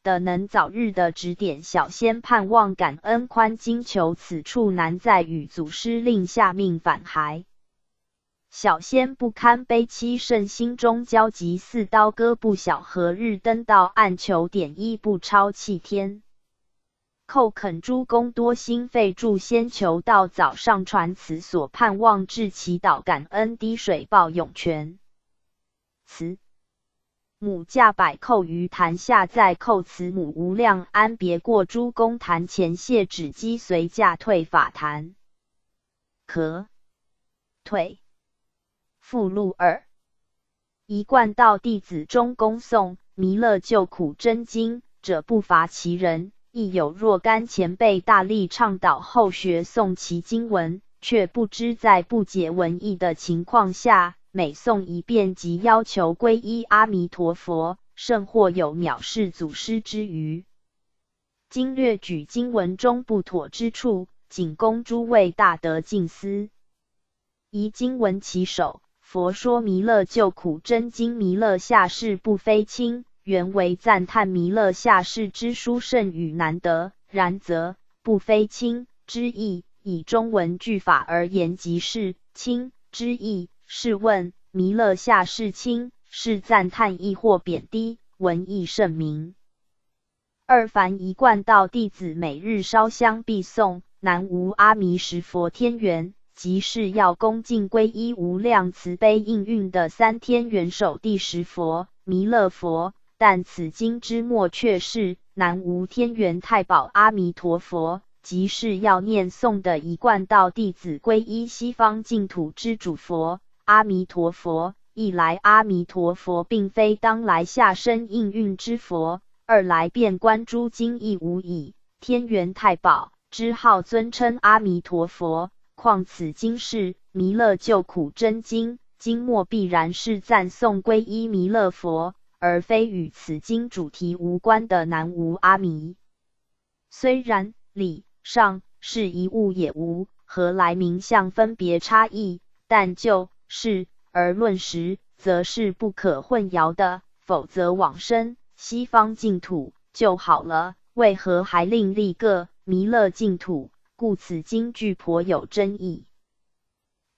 的能早日的指点，小仙盼望感恩宽经，求此处难在与祖师令下命返还。小仙不堪悲戚，甚心中焦急，似刀割不晓何日登道，暗求点衣不超气天。叩恳诸功多心肺助，先求到早上传此所盼望，至祈祷感恩滴水报涌泉。慈母驾百叩于坛下，再叩慈母无量安，别过诸公坛前，谢旨机随驾退法坛。可退。附录2。一贯道弟子中恭诵弥勒救苦真经者不乏其人，亦有若干前辈大力倡导后学诵其经文，却不知在不解文义的情况下，每诵一遍即要求皈依阿弥陀佛，甚或有藐视祖师之余。今略举经文中不妥之处，仅供诸位大德静思。宜经文起首，佛说弥勒救苦真经，弥勒下世不非轻，原为赞叹弥勒下世之殊胜与难得，然则不非轻之意，以中文句法而言，即是轻之意。试问弥勒下世轻，是赞叹亦或贬低？文义甚明。二凡一贯道弟子每日烧香必诵南无阿弥陀佛天元，即是要恭敬皈依无量慈悲应运的三天元首第十佛弥勒佛。但此经之末却是南无天元太保阿弥陀佛，即是要念诵的一贯道弟子皈依西方净土之主佛阿弥陀佛。一来阿弥陀佛并非当来下生应运之佛，二来遍观诸经亦无以天元太保之号尊称阿弥陀佛，况此经是弥勒救苦真经，经末必然是赞颂皈依弥勒佛，而非与此经主题无关的南无阿弥。虽然理上是一物也无何来名相分别差异，但就事而论时，则是不可混淆的，否则往生西方净土就好了，为何还另立个弥勒净土？故此经句颇有争议。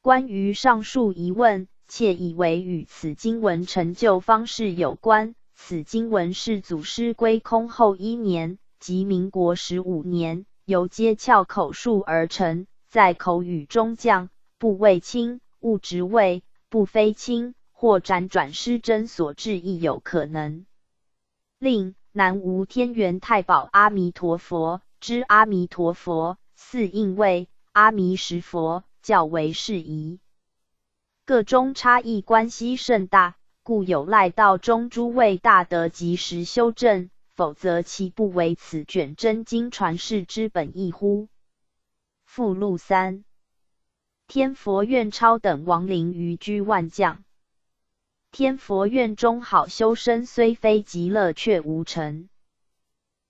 关于上述疑问，窃以为与此经文成就方式有关。此经文是祖师归空后1年，即民国15年，由接窍口述而成，在口语中将不谓轻，物质谓不非轻，或辗转失真所致亦有可能。另南无天元太保阿弥陀佛之阿弥陀佛，四应谓阿弥陀佛较为适宜。各中差异关系甚大，故有赖道中诸位大德及时修正，否则其不为此卷真经传世之本意乎？附录3。天佛院超等亡灵于居万将。天佛院中好修身，虽非极乐却无成。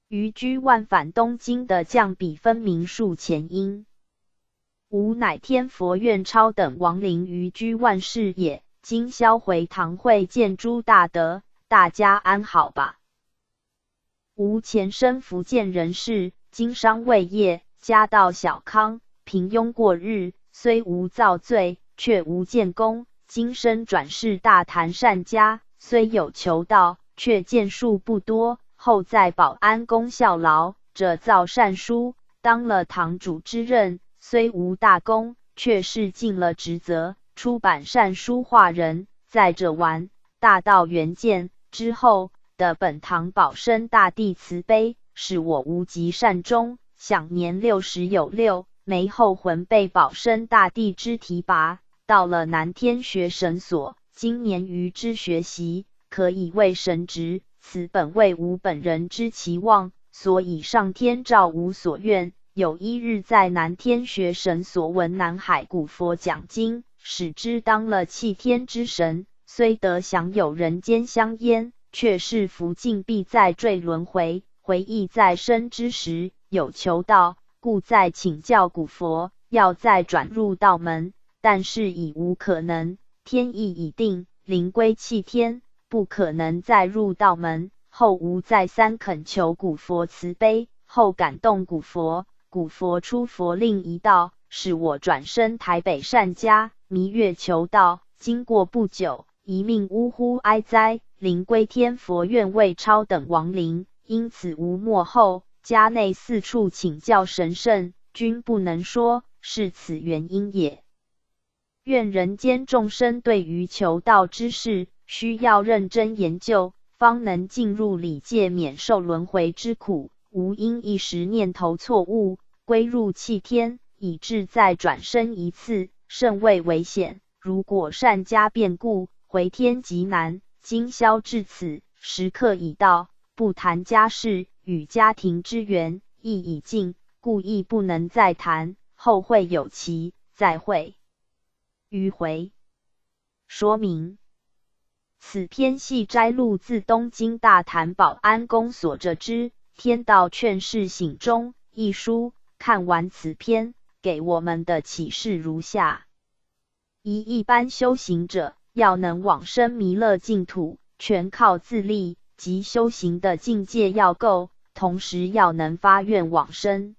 于居万返东京的将比分明数前因。吾乃天佛院超等亡灵于居万世也，今销回堂会见诸大德，大家安好吧。吾前身福建人士，经商未业，家道小康，平庸过日，虽无造罪，却无建功。今生转世大坛善家，虽有求道，却见数不多。后在保安宫效劳，者造善书，当了堂主之任，虽无大功，却是尽了职责，出版善书化人。再者完大道元建之后的本堂保生大帝慈悲，使我无极善终，享年60有6，没后魂被保生大帝之提拔，到了南天学神所，今年于之学习，可以为神职。此本为吾本人之期望，所以上天照吾所愿，有一日在南天学神所闻南海古佛讲经，使之当了弃天之神，虽得享有人间香烟，却是福尽必再坠轮回。回忆在生之时有求道，故再请教古佛，要再转入道门，但是已无可能，天意已定，灵归弃天，不可能再入道门。后吴再三恳求古佛慈悲，后感动古佛，古佛出佛令一道，使我转生台北善家，弥月求道。经过不久，一命呜呼哀哉，灵归天佛愿为超等亡灵，因此无末后，家内四处请教神圣，均不能说，是此原因也。愿人间众生对于求道之事，需要认真研究，方能进入理界，免受轮回之苦，无因一时念头错误，归入弃天，以致再转生一次，甚为危险。如果善加变故，回天极难。今宵至此，时刻已到，不谈家事，与家庭之缘亦已尽，故亦不能再谈，后会有期，再会。迂回说明：此篇系摘录自东京大坛保安宫所着之《天道劝世醒中》一书。看完此篇，给我们的启示如下：一般修行者要能往生弥勒净土，全靠自力，即修行的境界要够，同时要能发愿往生。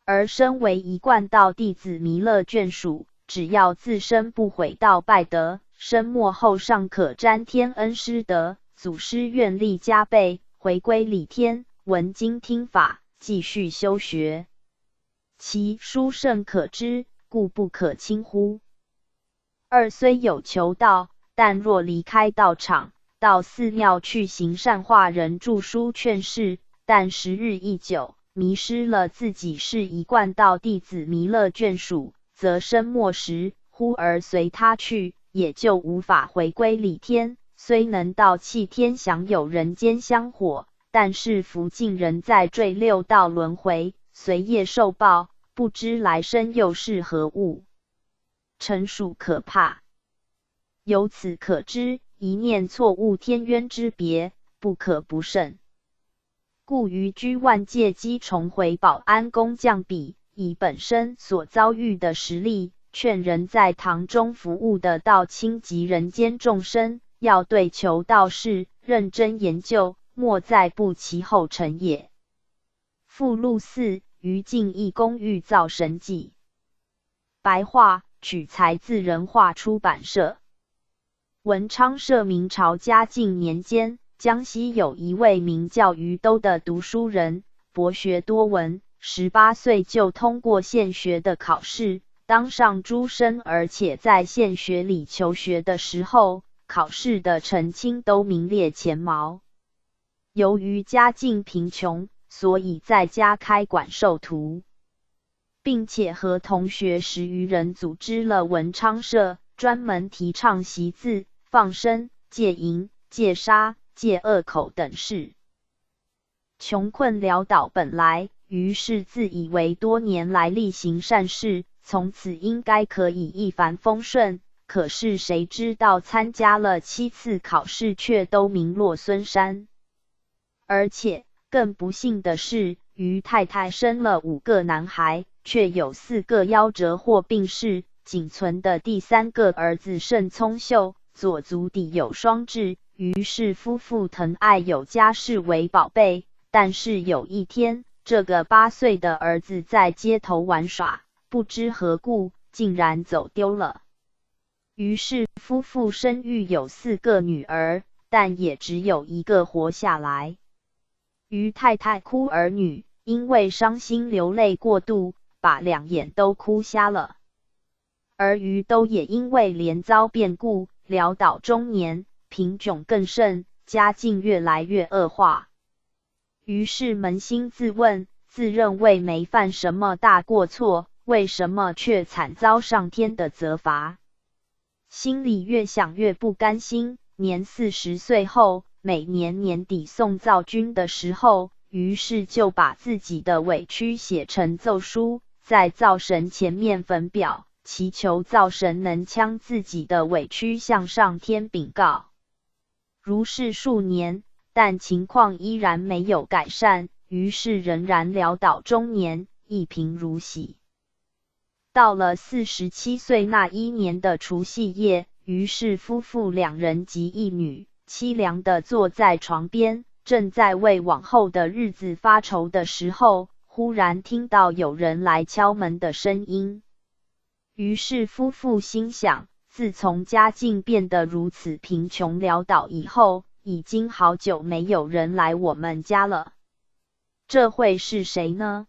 而身为一贯道弟子弥勒眷属，只要自身不毁道败德，身末后尚可沾天恩师德，祖师愿力加倍，回归理天，闻经听法，继续修学。其殊胜可知，故不可轻忽。二虽有求道，但若离开道场，到寺庙去行善化人著书劝世，但时日一久，迷失了自己是一贯道弟子弥勒眷属，则身末时忽而随他去，也就无法回归理天。虽能到弃天享有人间香火，但是福尽仍在坠六道轮回，随业受报，不知来生又是何物，诚属可怕。由此可知，一念错误，天渊之别，不可不慎。故于居万界机重回保安宫降笔，以本身所遭遇的实力，劝人在堂中服务的道亲及人间众生，要对求道事认真研究，莫在不其后成也。附录4：于晋义公欲造神迹。白话取材自人话出版社。文昌社明朝嘉靖年间，江西有一位名叫于都的读书人，博学多闻，18岁就通过县学的考试，当上诸生，而且在县学里求学的时候，考试的成绩都名列前茅。由于家境贫穷，所以在家开馆授徒，并且和同学10余人组织了文昌社，专门提倡习字、放生、戒淫、戒杀、戒恶口等事。穷困潦倒本来，于是自以为多年来力行善事，从此应该可以一帆风顺。可是谁知道参加了7次考试，却都名落孙山。而且更不幸的是，于太太生了5个男孩，却有4个夭折或病逝，仅存的第3个儿子甚聪秀，左足底有双痣。于是夫妇疼爱有加，视为宝贝。但是有一天，这个8岁的儿子在街头玩耍，不知何故，竟然走丢了。于是夫妇生育有4个女儿，但也只有1个活下来。于太太哭儿女，因为伤心流泪过度，把2眼都哭瞎了。而于都也因为连遭变故，潦倒中年，贫窘更甚，家境越来越恶化。于是扪心自问，自认为没犯什么大过错，为什么却惨遭上天的责罚？心里越想越不甘心。年40岁后，每年年底送灶君的时候，于是就把自己的委屈写成奏书，在灶神前面焚表，祈求灶神能将自己的委屈向上天禀告。如是数年，但情况依然没有改善，于是仍然潦倒中年，一贫如洗。到了47岁那一年的除夕夜，于是夫妇2人及一女，凄凉地坐在床边，正在为往后的日子发愁的时候，忽然听到有人来敲门的声音。于是夫妇心想，自从家境变得如此贫穷潦倒以后，已经好久没有人来我们家了。这会是谁呢？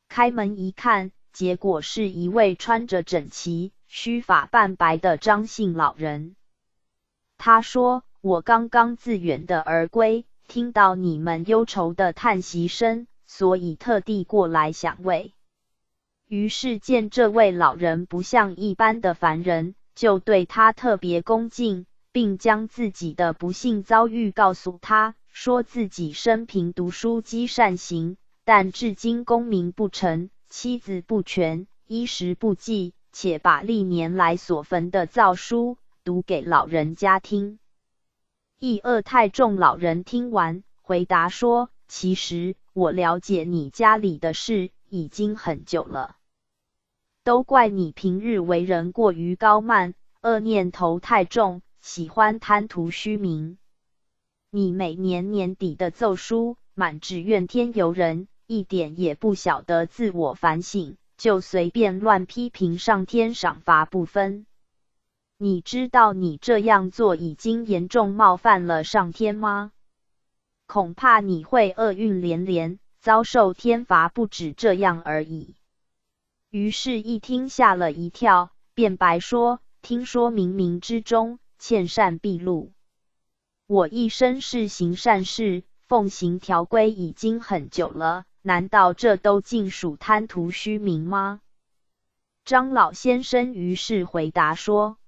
开门一看，结果是一位穿着整齐、须发半白的张姓老人。他说：“我刚刚自远的而归，听到你们忧愁的叹息声，所以特地过来想慰。”于是见这位老人不像一般的凡人，就对他特别恭敬，并将自己的不幸遭遇告诉他，说自己生平读书积善行，但至今功名不成，妻子不全，衣食不济，且把历年来所焚的诏书读给老人家听。议恶太重老人听完，回答说：“其实我了解你家里的事已经很久了。都怪你平日为人过于高慢，恶念头太重，喜欢贪图虚名。你每年年底的奏书，满纸怨天尤人，一点也不晓得自我反省，就随便乱批评上天，赏罚不分。你知道你这样做已经严重冒犯了上天吗？恐怕你会厄运连连，遭受天罚不止这样而已。”于是一听吓了一跳，便白说：“听说冥冥之中欠善必禄，我一生是行善事，奉行条规已经很久了，难道这都尽属贪图虚名吗？”张老先生于是回答说：“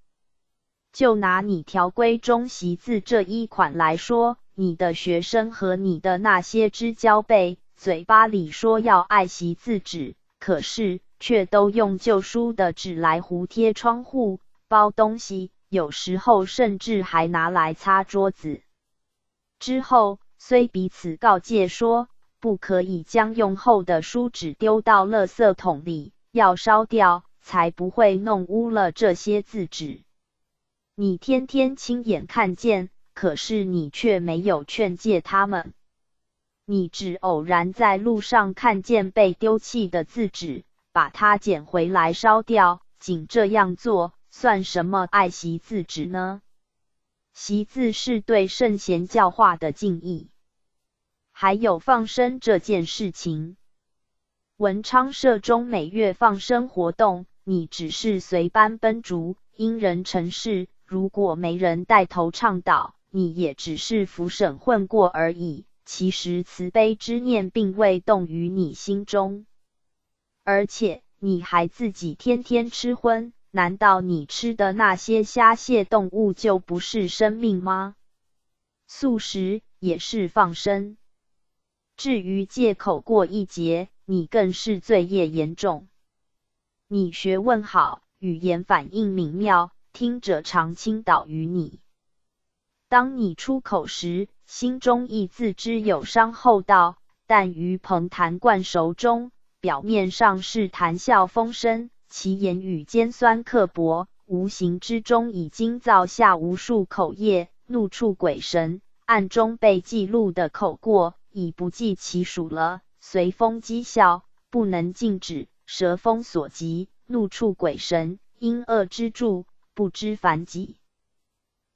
就拿你条规中习字这一款来说，你的学生和你的那些知交辈，嘴巴里说要爱惜字纸，可是却都用旧书的纸来糊贴窗户、包东西，有时候甚至还拿来擦桌子。之后虽彼此告诫说，不可以将用后的书纸丢到垃圾桶里，要烧掉，才不会弄污了这些字纸。你天天亲眼看见，可是你却没有劝诫他们。你只偶然在路上看见被丢弃的字纸，把它捡回来烧掉，仅这样做，算什么爱惜字纸呢？惜字是对圣贤教化的敬意。还有放生这件事情，文昌社中每月放生活动，你只是随班奔逐，因人成事，如果没人带头倡导，你也只是浮省混过而已，其实慈悲之念并未动于你心中。而且你还自己天天吃荤，难道你吃的那些虾蟹动物就不是生命吗？素食也是放生。至于借口过一节，你更是罪业严重。你学问好，语言反应敏妙，听者常倾倒于你。当你出口时，心中亦自知有伤厚道，但于彭谈灌熟中，表面上是谈笑风生，其言语尖酸刻薄，无形之中已经造下无数口业，怒触鬼神，暗中被记录的口过已不计其数了。随风讥笑，不能禁止，蛇风所及，怒触鬼神，因恶之助，不知反己。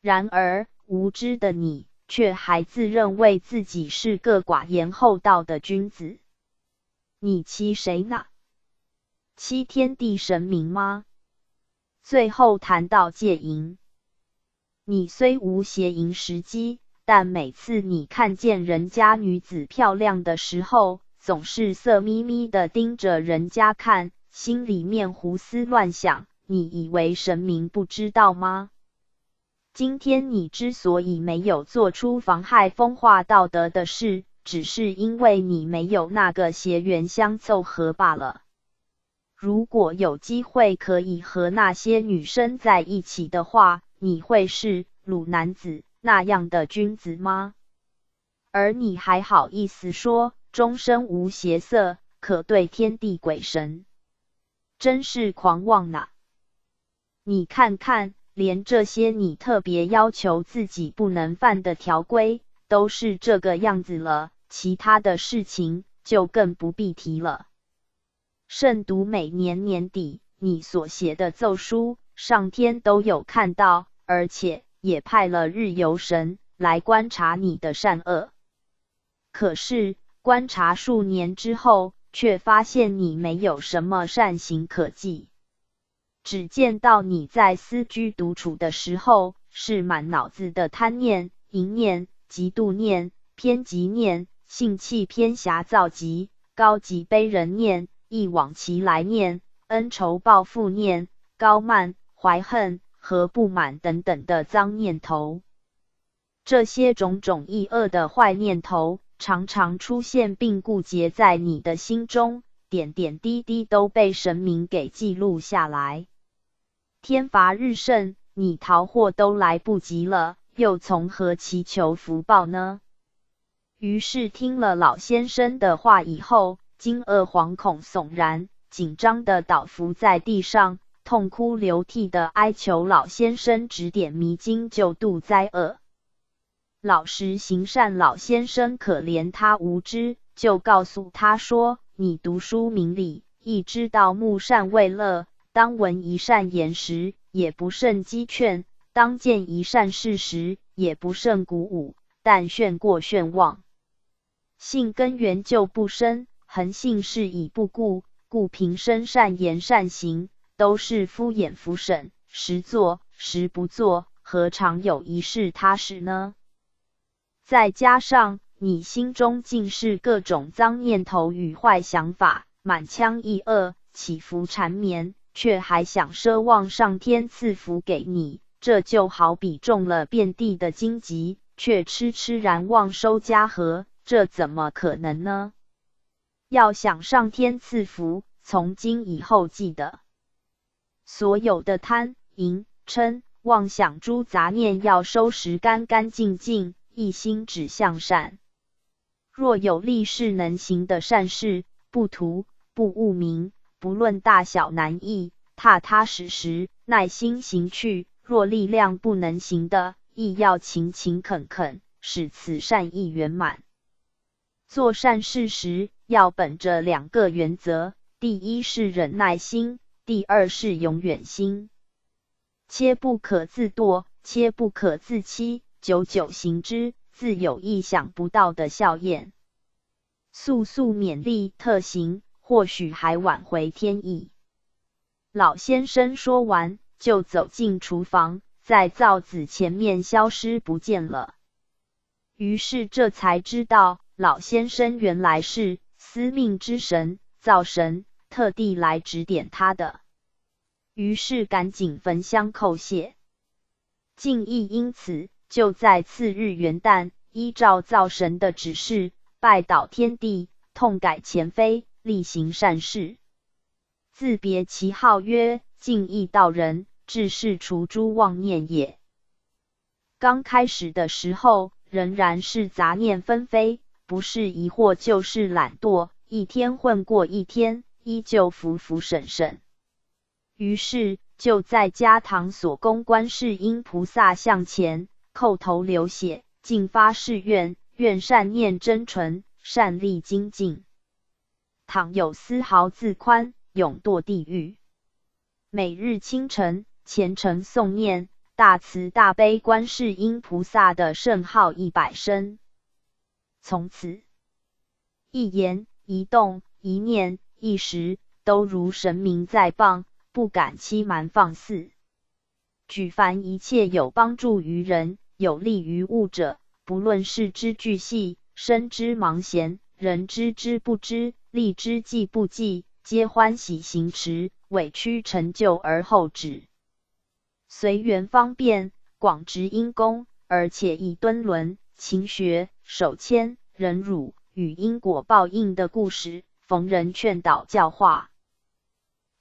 然而无知的你，却还自认为自己是个寡言厚道的君子。你欺谁呢？欺天地神明吗？最后谈到戒淫，你虽无邪淫时机，但每次你看见人家女子漂亮的时候，总是色眯眯的盯着人家看，心里面胡思乱想，你以为神明不知道吗？今天你之所以没有做出妨害风化道德的事，只是因为你没有那个邪缘相凑合罢了。如果有机会可以和那些女生在一起的话，你会是鲁男子那样的君子吗？而你还好意思说终身无邪色，可对天地鬼神。真是狂妄呐！你看看，连这些你特别要求自己不能犯的条规，都是这个样子了，其他的事情就更不必提了。慎独每年年底你所写的奏书，上天都有看到，而且也派了日游神来观察你的善恶。可是观察数年之后，却发现你没有什么善行可记。只见到你在私居独处的时候，是满脑子的贪念、淫念、嫉妒念、偏激念、性气偏狭躁疾、高级悲人念、忆往其来念、恩仇报复念、高慢、怀恨和不满等等的脏念头。这些种种异恶的坏念头，常常出现并固结在你的心中，点点滴滴都被神明给记录下来。天罚日甚，你逃祸都来不及了，又从何祈求福报呢？于是听了老先生的话以后，惊愕惶恐悚然，紧张地倒伏在地上，痛哭流涕地哀求老先生指点迷津，救度灾厄。老实行善老先生可怜他无知，就告诉他说：你读书明理，亦知道慕善为乐，当闻一善言时，也不胜激劝；当见一善事时，也不胜鼓舞，但炫过炫忘。性根源就不深，恒性是以不顾，故平生善言善行，都是敷衍浮审，时做时不做，何尝有一事踏实呢？再加上你心中尽是各种脏念头与坏想法，满腔意恶，起伏缠绵，却还想奢望上天赐福给你，这就好比中了遍地的荆棘，却痴痴然望收家禾，这怎么可能呢？要想上天赐福，从今以后记得，所有的贪、淫、嗔、妄想诸杂念要收拾干干净净，一心只向善。若有立事能行的善事，不图、不污名，不论大小难易，踏踏实实，耐心行去；若力量不能行的，亦要勤勤恳恳，使此善意圆满。做善事时，要本着2个原则，第一是忍耐心，第二是永远心。切不可自堕，切不可自欺，久久行之，自有意想不到的效验。速速勉励特行，或许还挽回天意。老先生说完，就走进厨房，在灶子前面消失不见了。于是这才知道，老先生原来是司命之神，灶神，特地来指点他的。于是赶紧焚香叩谢。敬意因此就在次日元旦，依照灶神的指示，拜倒天地，痛改前非，力行善事。自别其号曰敬意道人，致是除诸妄念也。刚开始的时候，仍然是杂念纷飞，不是疑惑就是懒惰，一天混过一天，依旧浮浮沈沈。于是就在家堂所供观世音菩萨像前，叩头流血，尽发誓愿，愿善念真纯，善力精进。倘有丝毫自宽，永堕地狱。每日清晨虔诚诵念大慈大悲观世音菩萨的圣号100声。从此一言一动一念一时，都如神明在傍，不敢欺瞒放肆。举凡一切有帮助于人、有利于物者，不论事之巨细、身之忙闲、人之知不知、力之济不济，皆欢喜行持，委屈成就而后止。随缘方便，广植因功，而且以敦伦、勤学、守谦、忍辱与因果报应的故事，逢人劝导教化。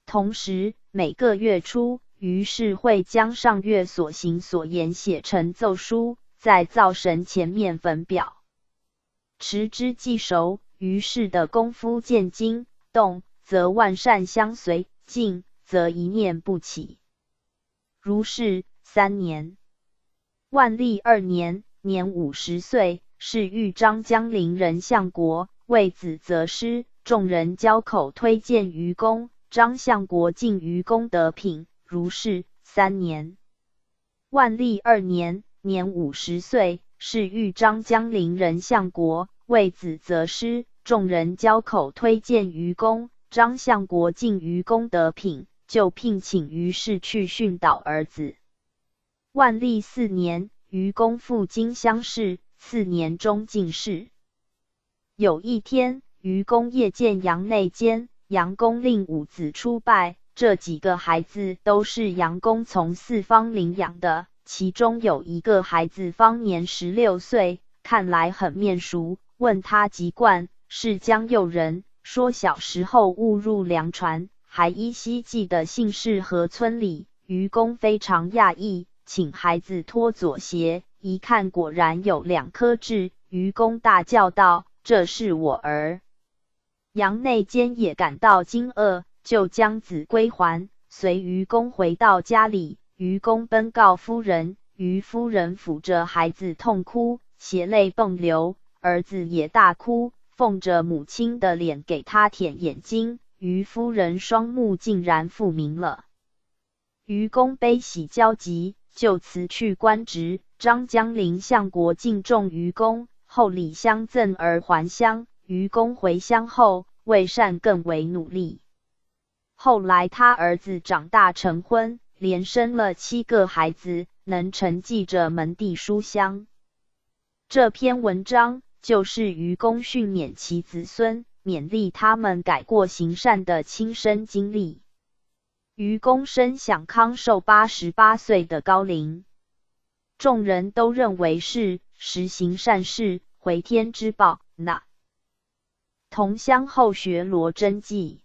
同时每个月初，于是会将上月所行所言写成奏书，在灶神前面焚表，持之既熟，于是的功夫渐精，动则万善相随，静，则一念不起。如是3年。万历2年，年50岁，是豫章江陵人相国，为子择师，众人交口推荐于公，张相国进于公得品。如是3年。万历2年，年50岁，是豫章江陵人相国，为子择师，众人交口推荐于公，张相国进于公得品，就聘请于是去训导儿子。万历4年，于公赴京乡试，4年中进士。有一天，于公夜见杨内监，杨公令五子出拜，这几个孩子都是杨公从四方领养的，其中有一个孩子方年16岁，看来很面熟，问他籍贯，是江右人，说小时候误入粮船，还依稀记得姓氏和村里。于公非常讶异，请孩子脱左鞋，一看果然有2颗痣。于公大叫道：“这是我儿！”杨内监也感到惊愕，就将子归还，随于公回到家里。于公奔告夫人，于夫人抚着孩子痛哭，血泪迸流，儿子也大哭，奉着母亲的脸给他舔眼睛。于夫人双目竟然复明了。于公悲喜交集，就辞去官职。张江陵相国敬重于公，厚礼相赠而还乡。于公回乡后，为善更为努力。后来他儿子长大成婚，连生了7个孩子，能承继着门第书香。这篇文章就是于公训勉其子孙，勉励他们改过行善的亲身经历。于公生享康寿88岁的高龄，众人都认为是实行善事，回天之报。那同乡后学罗真记。